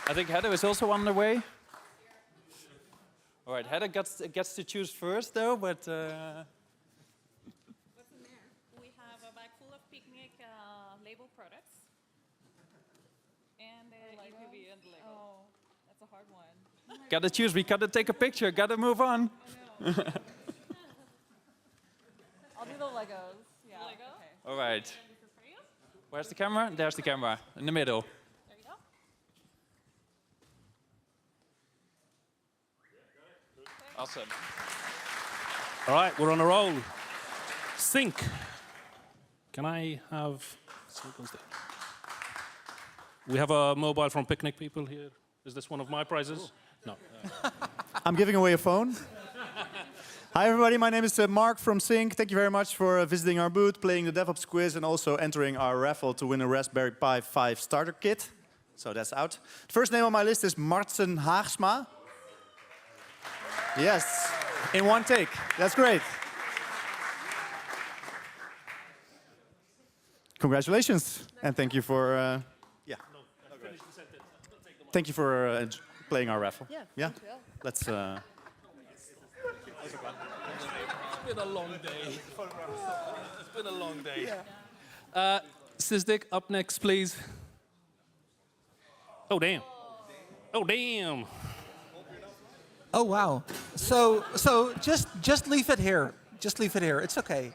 I think Heather is also on the way. All right, Heather gets to choose first, though, but... What's in there? We have a bag full of picnic label products. And the EPV and Lego. Oh, that's a hard one. Gotta choose, we gotta take a picture, gotta move on. I'll do the Legos. Yeah. Lego? Okay. All right. Where's the camera? There's the camera, in the middle. There you go. Awesome. All right, we're on a roll. Sync. Can I have Sync on stage? We have a mobile from Picnic people here. Is this one of my prizes? No. I'm giving away a phone. Hi everybody, my name is Mark from Sync. Thank you very much for visiting our booth, playing the DevOps quiz, and also entering our raffle to win a Raspberry Pi 5 starter kit. So that's out. The first name on my list is Martsen Haagsma. Yes, in one take. That's great. Congratulations, and thank you for thank you for playing our raffle. Yeah. Let's. It's been a long day. It's been a long day. Sysdig, up next, please. Oh, damn. Oh, damn. Oh, wow. So just leave it here. Just leave it here. It's okay.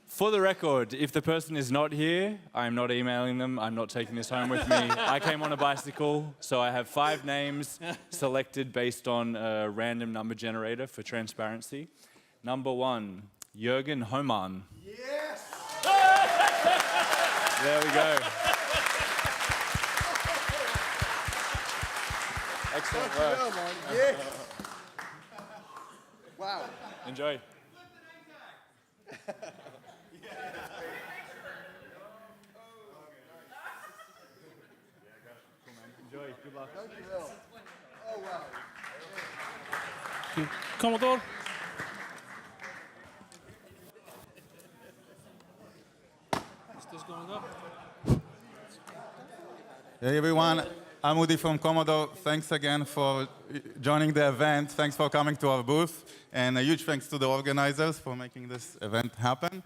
For the record, if the person is not here, I'm not emailing them, I'm not taking this home with me. I came on a bicycle, so I have 5 names selected based on a random number generator for transparency. Number 1, Jürgen Hohmann. Yes! There we go. Excellent work. Yes! Wow. Enjoy. Enjoy. Good luck. Thank you, Will. Oh, wow. Commodore. Is this going up? Hey everyone, I'm Udi from Commodore. Thanks again for joining the event. Thanks for coming to our booth. And a huge thanks to the organizers for making this event happen.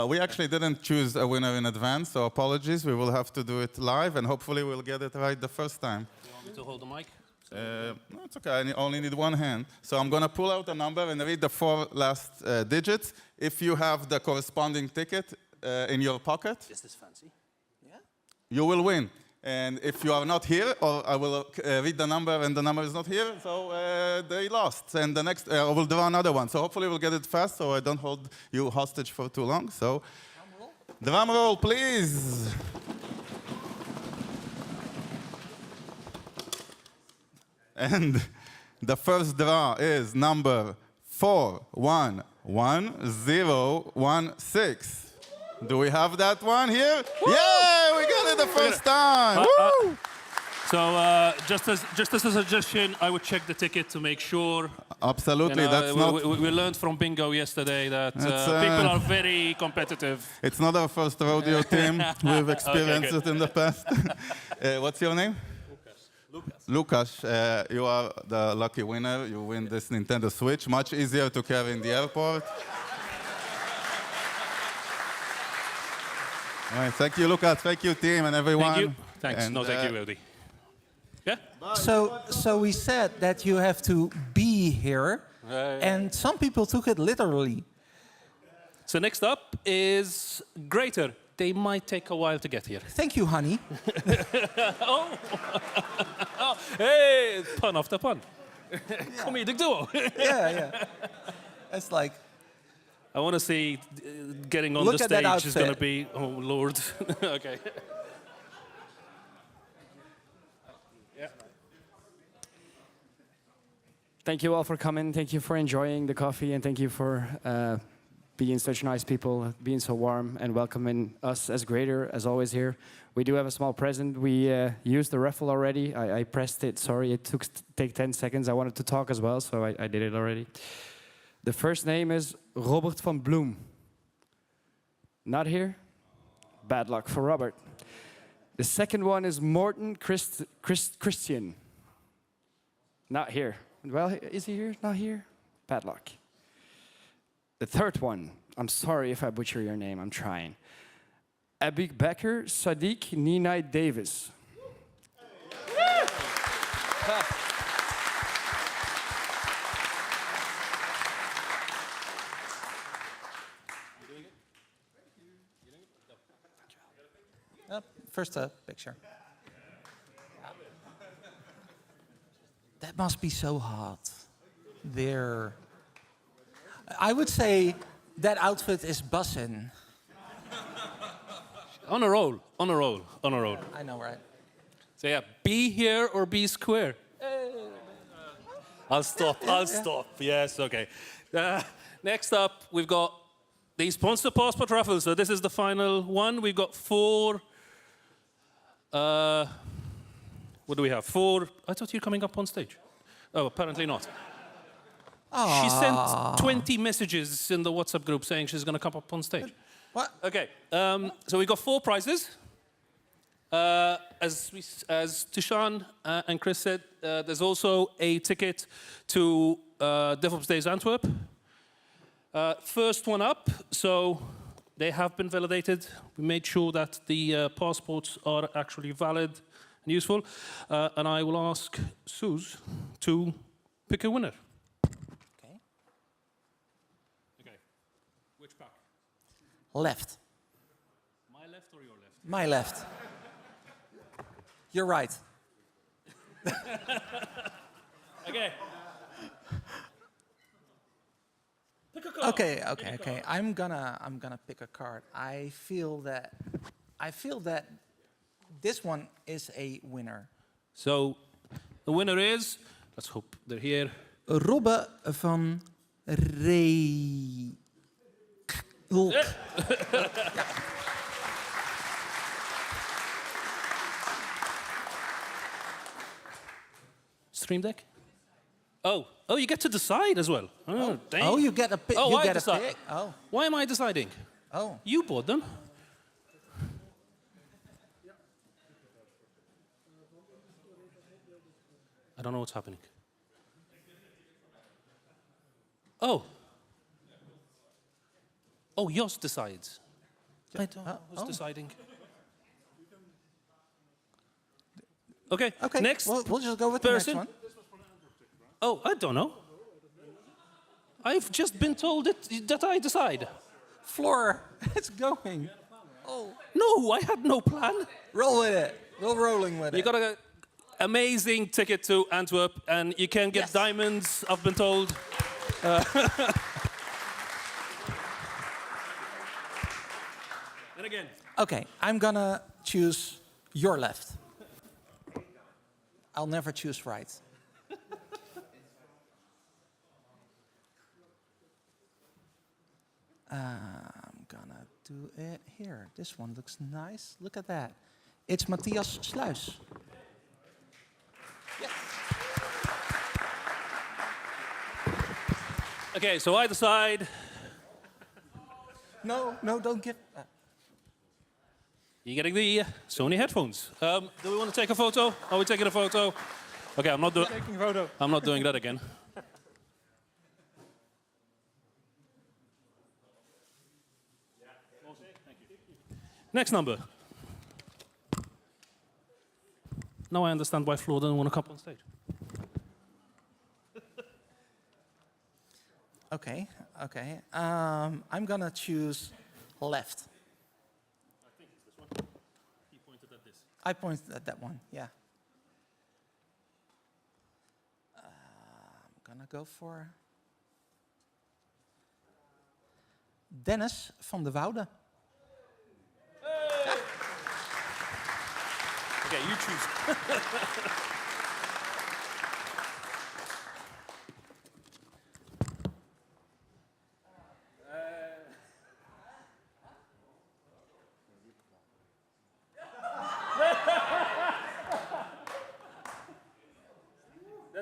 We actually didn't choose a winner in advance, so apologies. We will have to do it live, and hopefully we'll get it right the first time. Do you want me to hold the mic? No, it's okay. I only need one hand. So I'm going to pull out a number and read the 4 last digits. If you have the corresponding ticket in your pocket, Is this fancy? you will win. And if you are not here, or I will read the number and the number is not here, so they lost. And the next, I will draw another one. So hopefully we'll get it fast, so I don't hold you hostage for too long. So, drum roll, please. And the first draw is number 411016. Do we have that one here? Woo! Yeah, we got it the first time. Woo! So just as a suggestion, I would check the ticket to make sure. Absolutely, You know, that's not. We learned from bingo yesterday that It's, people are very competitive. It's not our first rodeo team. We've experienced good. it in the past. What's your name? Lucas, you are the lucky winner. You win this Nintendo Switch. Much easier to carry in the airport. All right, thank you, Lucas. Thank you, team, and everyone. Thank you. Thanks. And, no, thank you, Wildy. Yeah? So we said that you have to be here, and some people took it literally. So next up is Greater. They might take a while to get here. Thank you, honey. Oh. Oh, hey, pun after pun. Comedic duo. Yeah. It's like. I want to see getting on Look the at that stage is going to outfit. be, oh Lord. Okay. Thank you all for coming. Thank you for enjoying the coffee, and thank you for being such nice people, being so warm and welcoming us as Greater, as always here. We do have a small present. We used the raffle already. I pressed it. Sorry, it took take 10 seconds. I wanted to talk as well, so I did it already. The first name is Robert van Bloem. Not here? Bad luck for Robert. The second one is Morten Christian. Not here. Well, is he here? Not here? Bad luck. The third one, I'm sorry if I butcher your name, I'm trying. Abik Becker Sadiq Ninai Davis. First picture. That must be so hot. There. I would say that outfit is bussin'. On a roll, on a roll, on a roll. I know, right? So yeah, be here or be square. I'll stop, I'll stop. Yes, okay. Next up, we've got the sponsor passport raffle. So this is the final one. We've got 4... what do we have? 4... I thought you were coming up on stage. Oh, apparently not. She sent 20 messages in the WhatsApp group saying she's going to come up on stage. What? Okay, so we got 4 prizes. As Tushan and Chris said, there's also a ticket to Devopsdays Antwerp. First one up, so they have been validated. We made sure that the passports are actually valid and useful. And I will ask Suze to pick a winner. Okay. Which pack? Left. My left or your left? My left. You're right. Okay. Pick a card. Okay. I'm gonna pick a card. I feel that this one is a winner. So the winner is, let's hope they're here. Robbe van Ree. Ja. Stream Deck? Oh, you get to decide as well. Oh, dang. Oh, you get a pick. Oh, you I get decide. a pick. Oh. Why am I deciding? Oh. You bought them. I don't know what's happening. Oh. Oh, Jos decides. I don't know who's deciding. Okay, next we'll just go with person. the next one. Oh, I don't know. I've just been told that I decide. Floor, it's going. Oh. No, I had no plan. Roll with it. We're rolling with it. You got an amazing ticket to Antwerp, and you can get diamonds, I've been told. And again. Okay, I'm gonna choose your left. I'll never choose right. I'm gonna do it here. This one looks nice. Look at that. It's Matthias Sluis. Yes. Okay, so either side. No, don't give. You're getting the Sony headphones. Do we want to take a photo? Are we taking a photo? Okay, I'm not doing. Taking a photo. I'm not doing that again. Next number. Now I understand why Flo didn't want to come on stage. Okay. I'm gonna choose left. I think it's this one. He pointed at this. I pointed at that one. Yeah. I'm gonna go for Dennis van de Woude. Hey! Okay, you choose.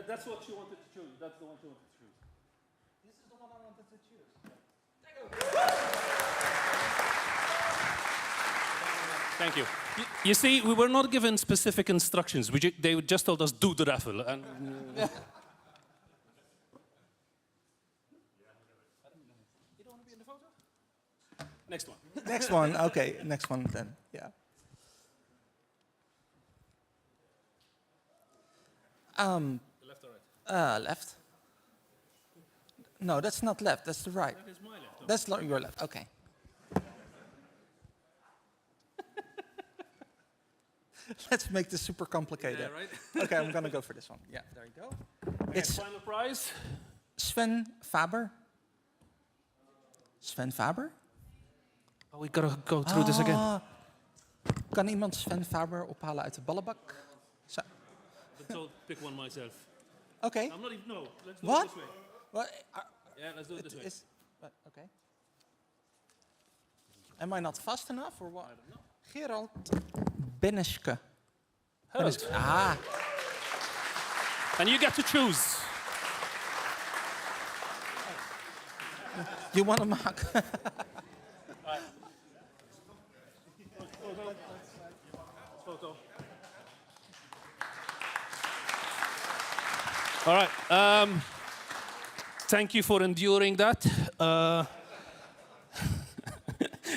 That's what you wanted to choose. That's the one you wanted to choose. This is the one I wanted to choose. Thank you. You see, we were not given specific instructions. They just told us, do the raffle. And You don't want to be in the photo? Next one. Next one. Okay, next one then. Yeah. Left or right? Left. No, that's not left. That's the right. That is my left. That's your left. Okay. Let's make this super complicated. Yeah, right? Okay, I'm gonna go for this one. Yeah, there you go. Okay, It's final prize. Sven Faber. Sven Faber? Oh, we gotta go through this again. Kan iemand Sven Faber ophalen uit de ballenbak? Zo. But so pick one myself. Okay. I'm not even. No. Let's do What? it this way. What? Yeah, let's do it this way. Okay. Am I not fast enough or what? I don't know. Gerald Benneske. Gerald. Ah. And you get to choose. You want to mark? Photo. All right. Thank you for enduring that.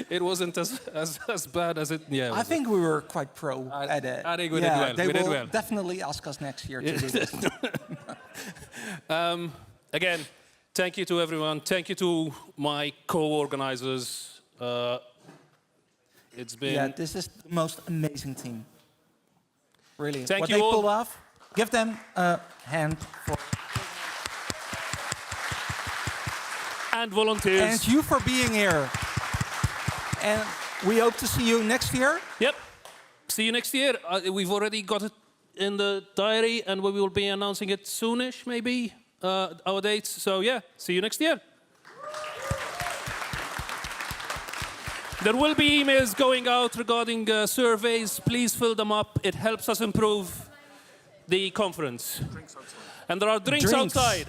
It wasn't as bad as it. Yeah. I think we were quite pro at it. I think we did well. They we did will well. definitely ask us next year to do this. Again, thank you to everyone. Thank you to my co-organizers. It's been. Yeah, this is the most amazing team. Really. Thank what you they all. pulled off. Give them a hand for. And volunteers. And you for being here. And we hope to see you next year. Yep. See you next year. We've already got it in the diary, and we will be announcing it soonish, maybe, our dates. So yeah, see you next year. There will be emails going out regarding surveys. Please fill them up. It helps us improve the conference. And there are drinks outside.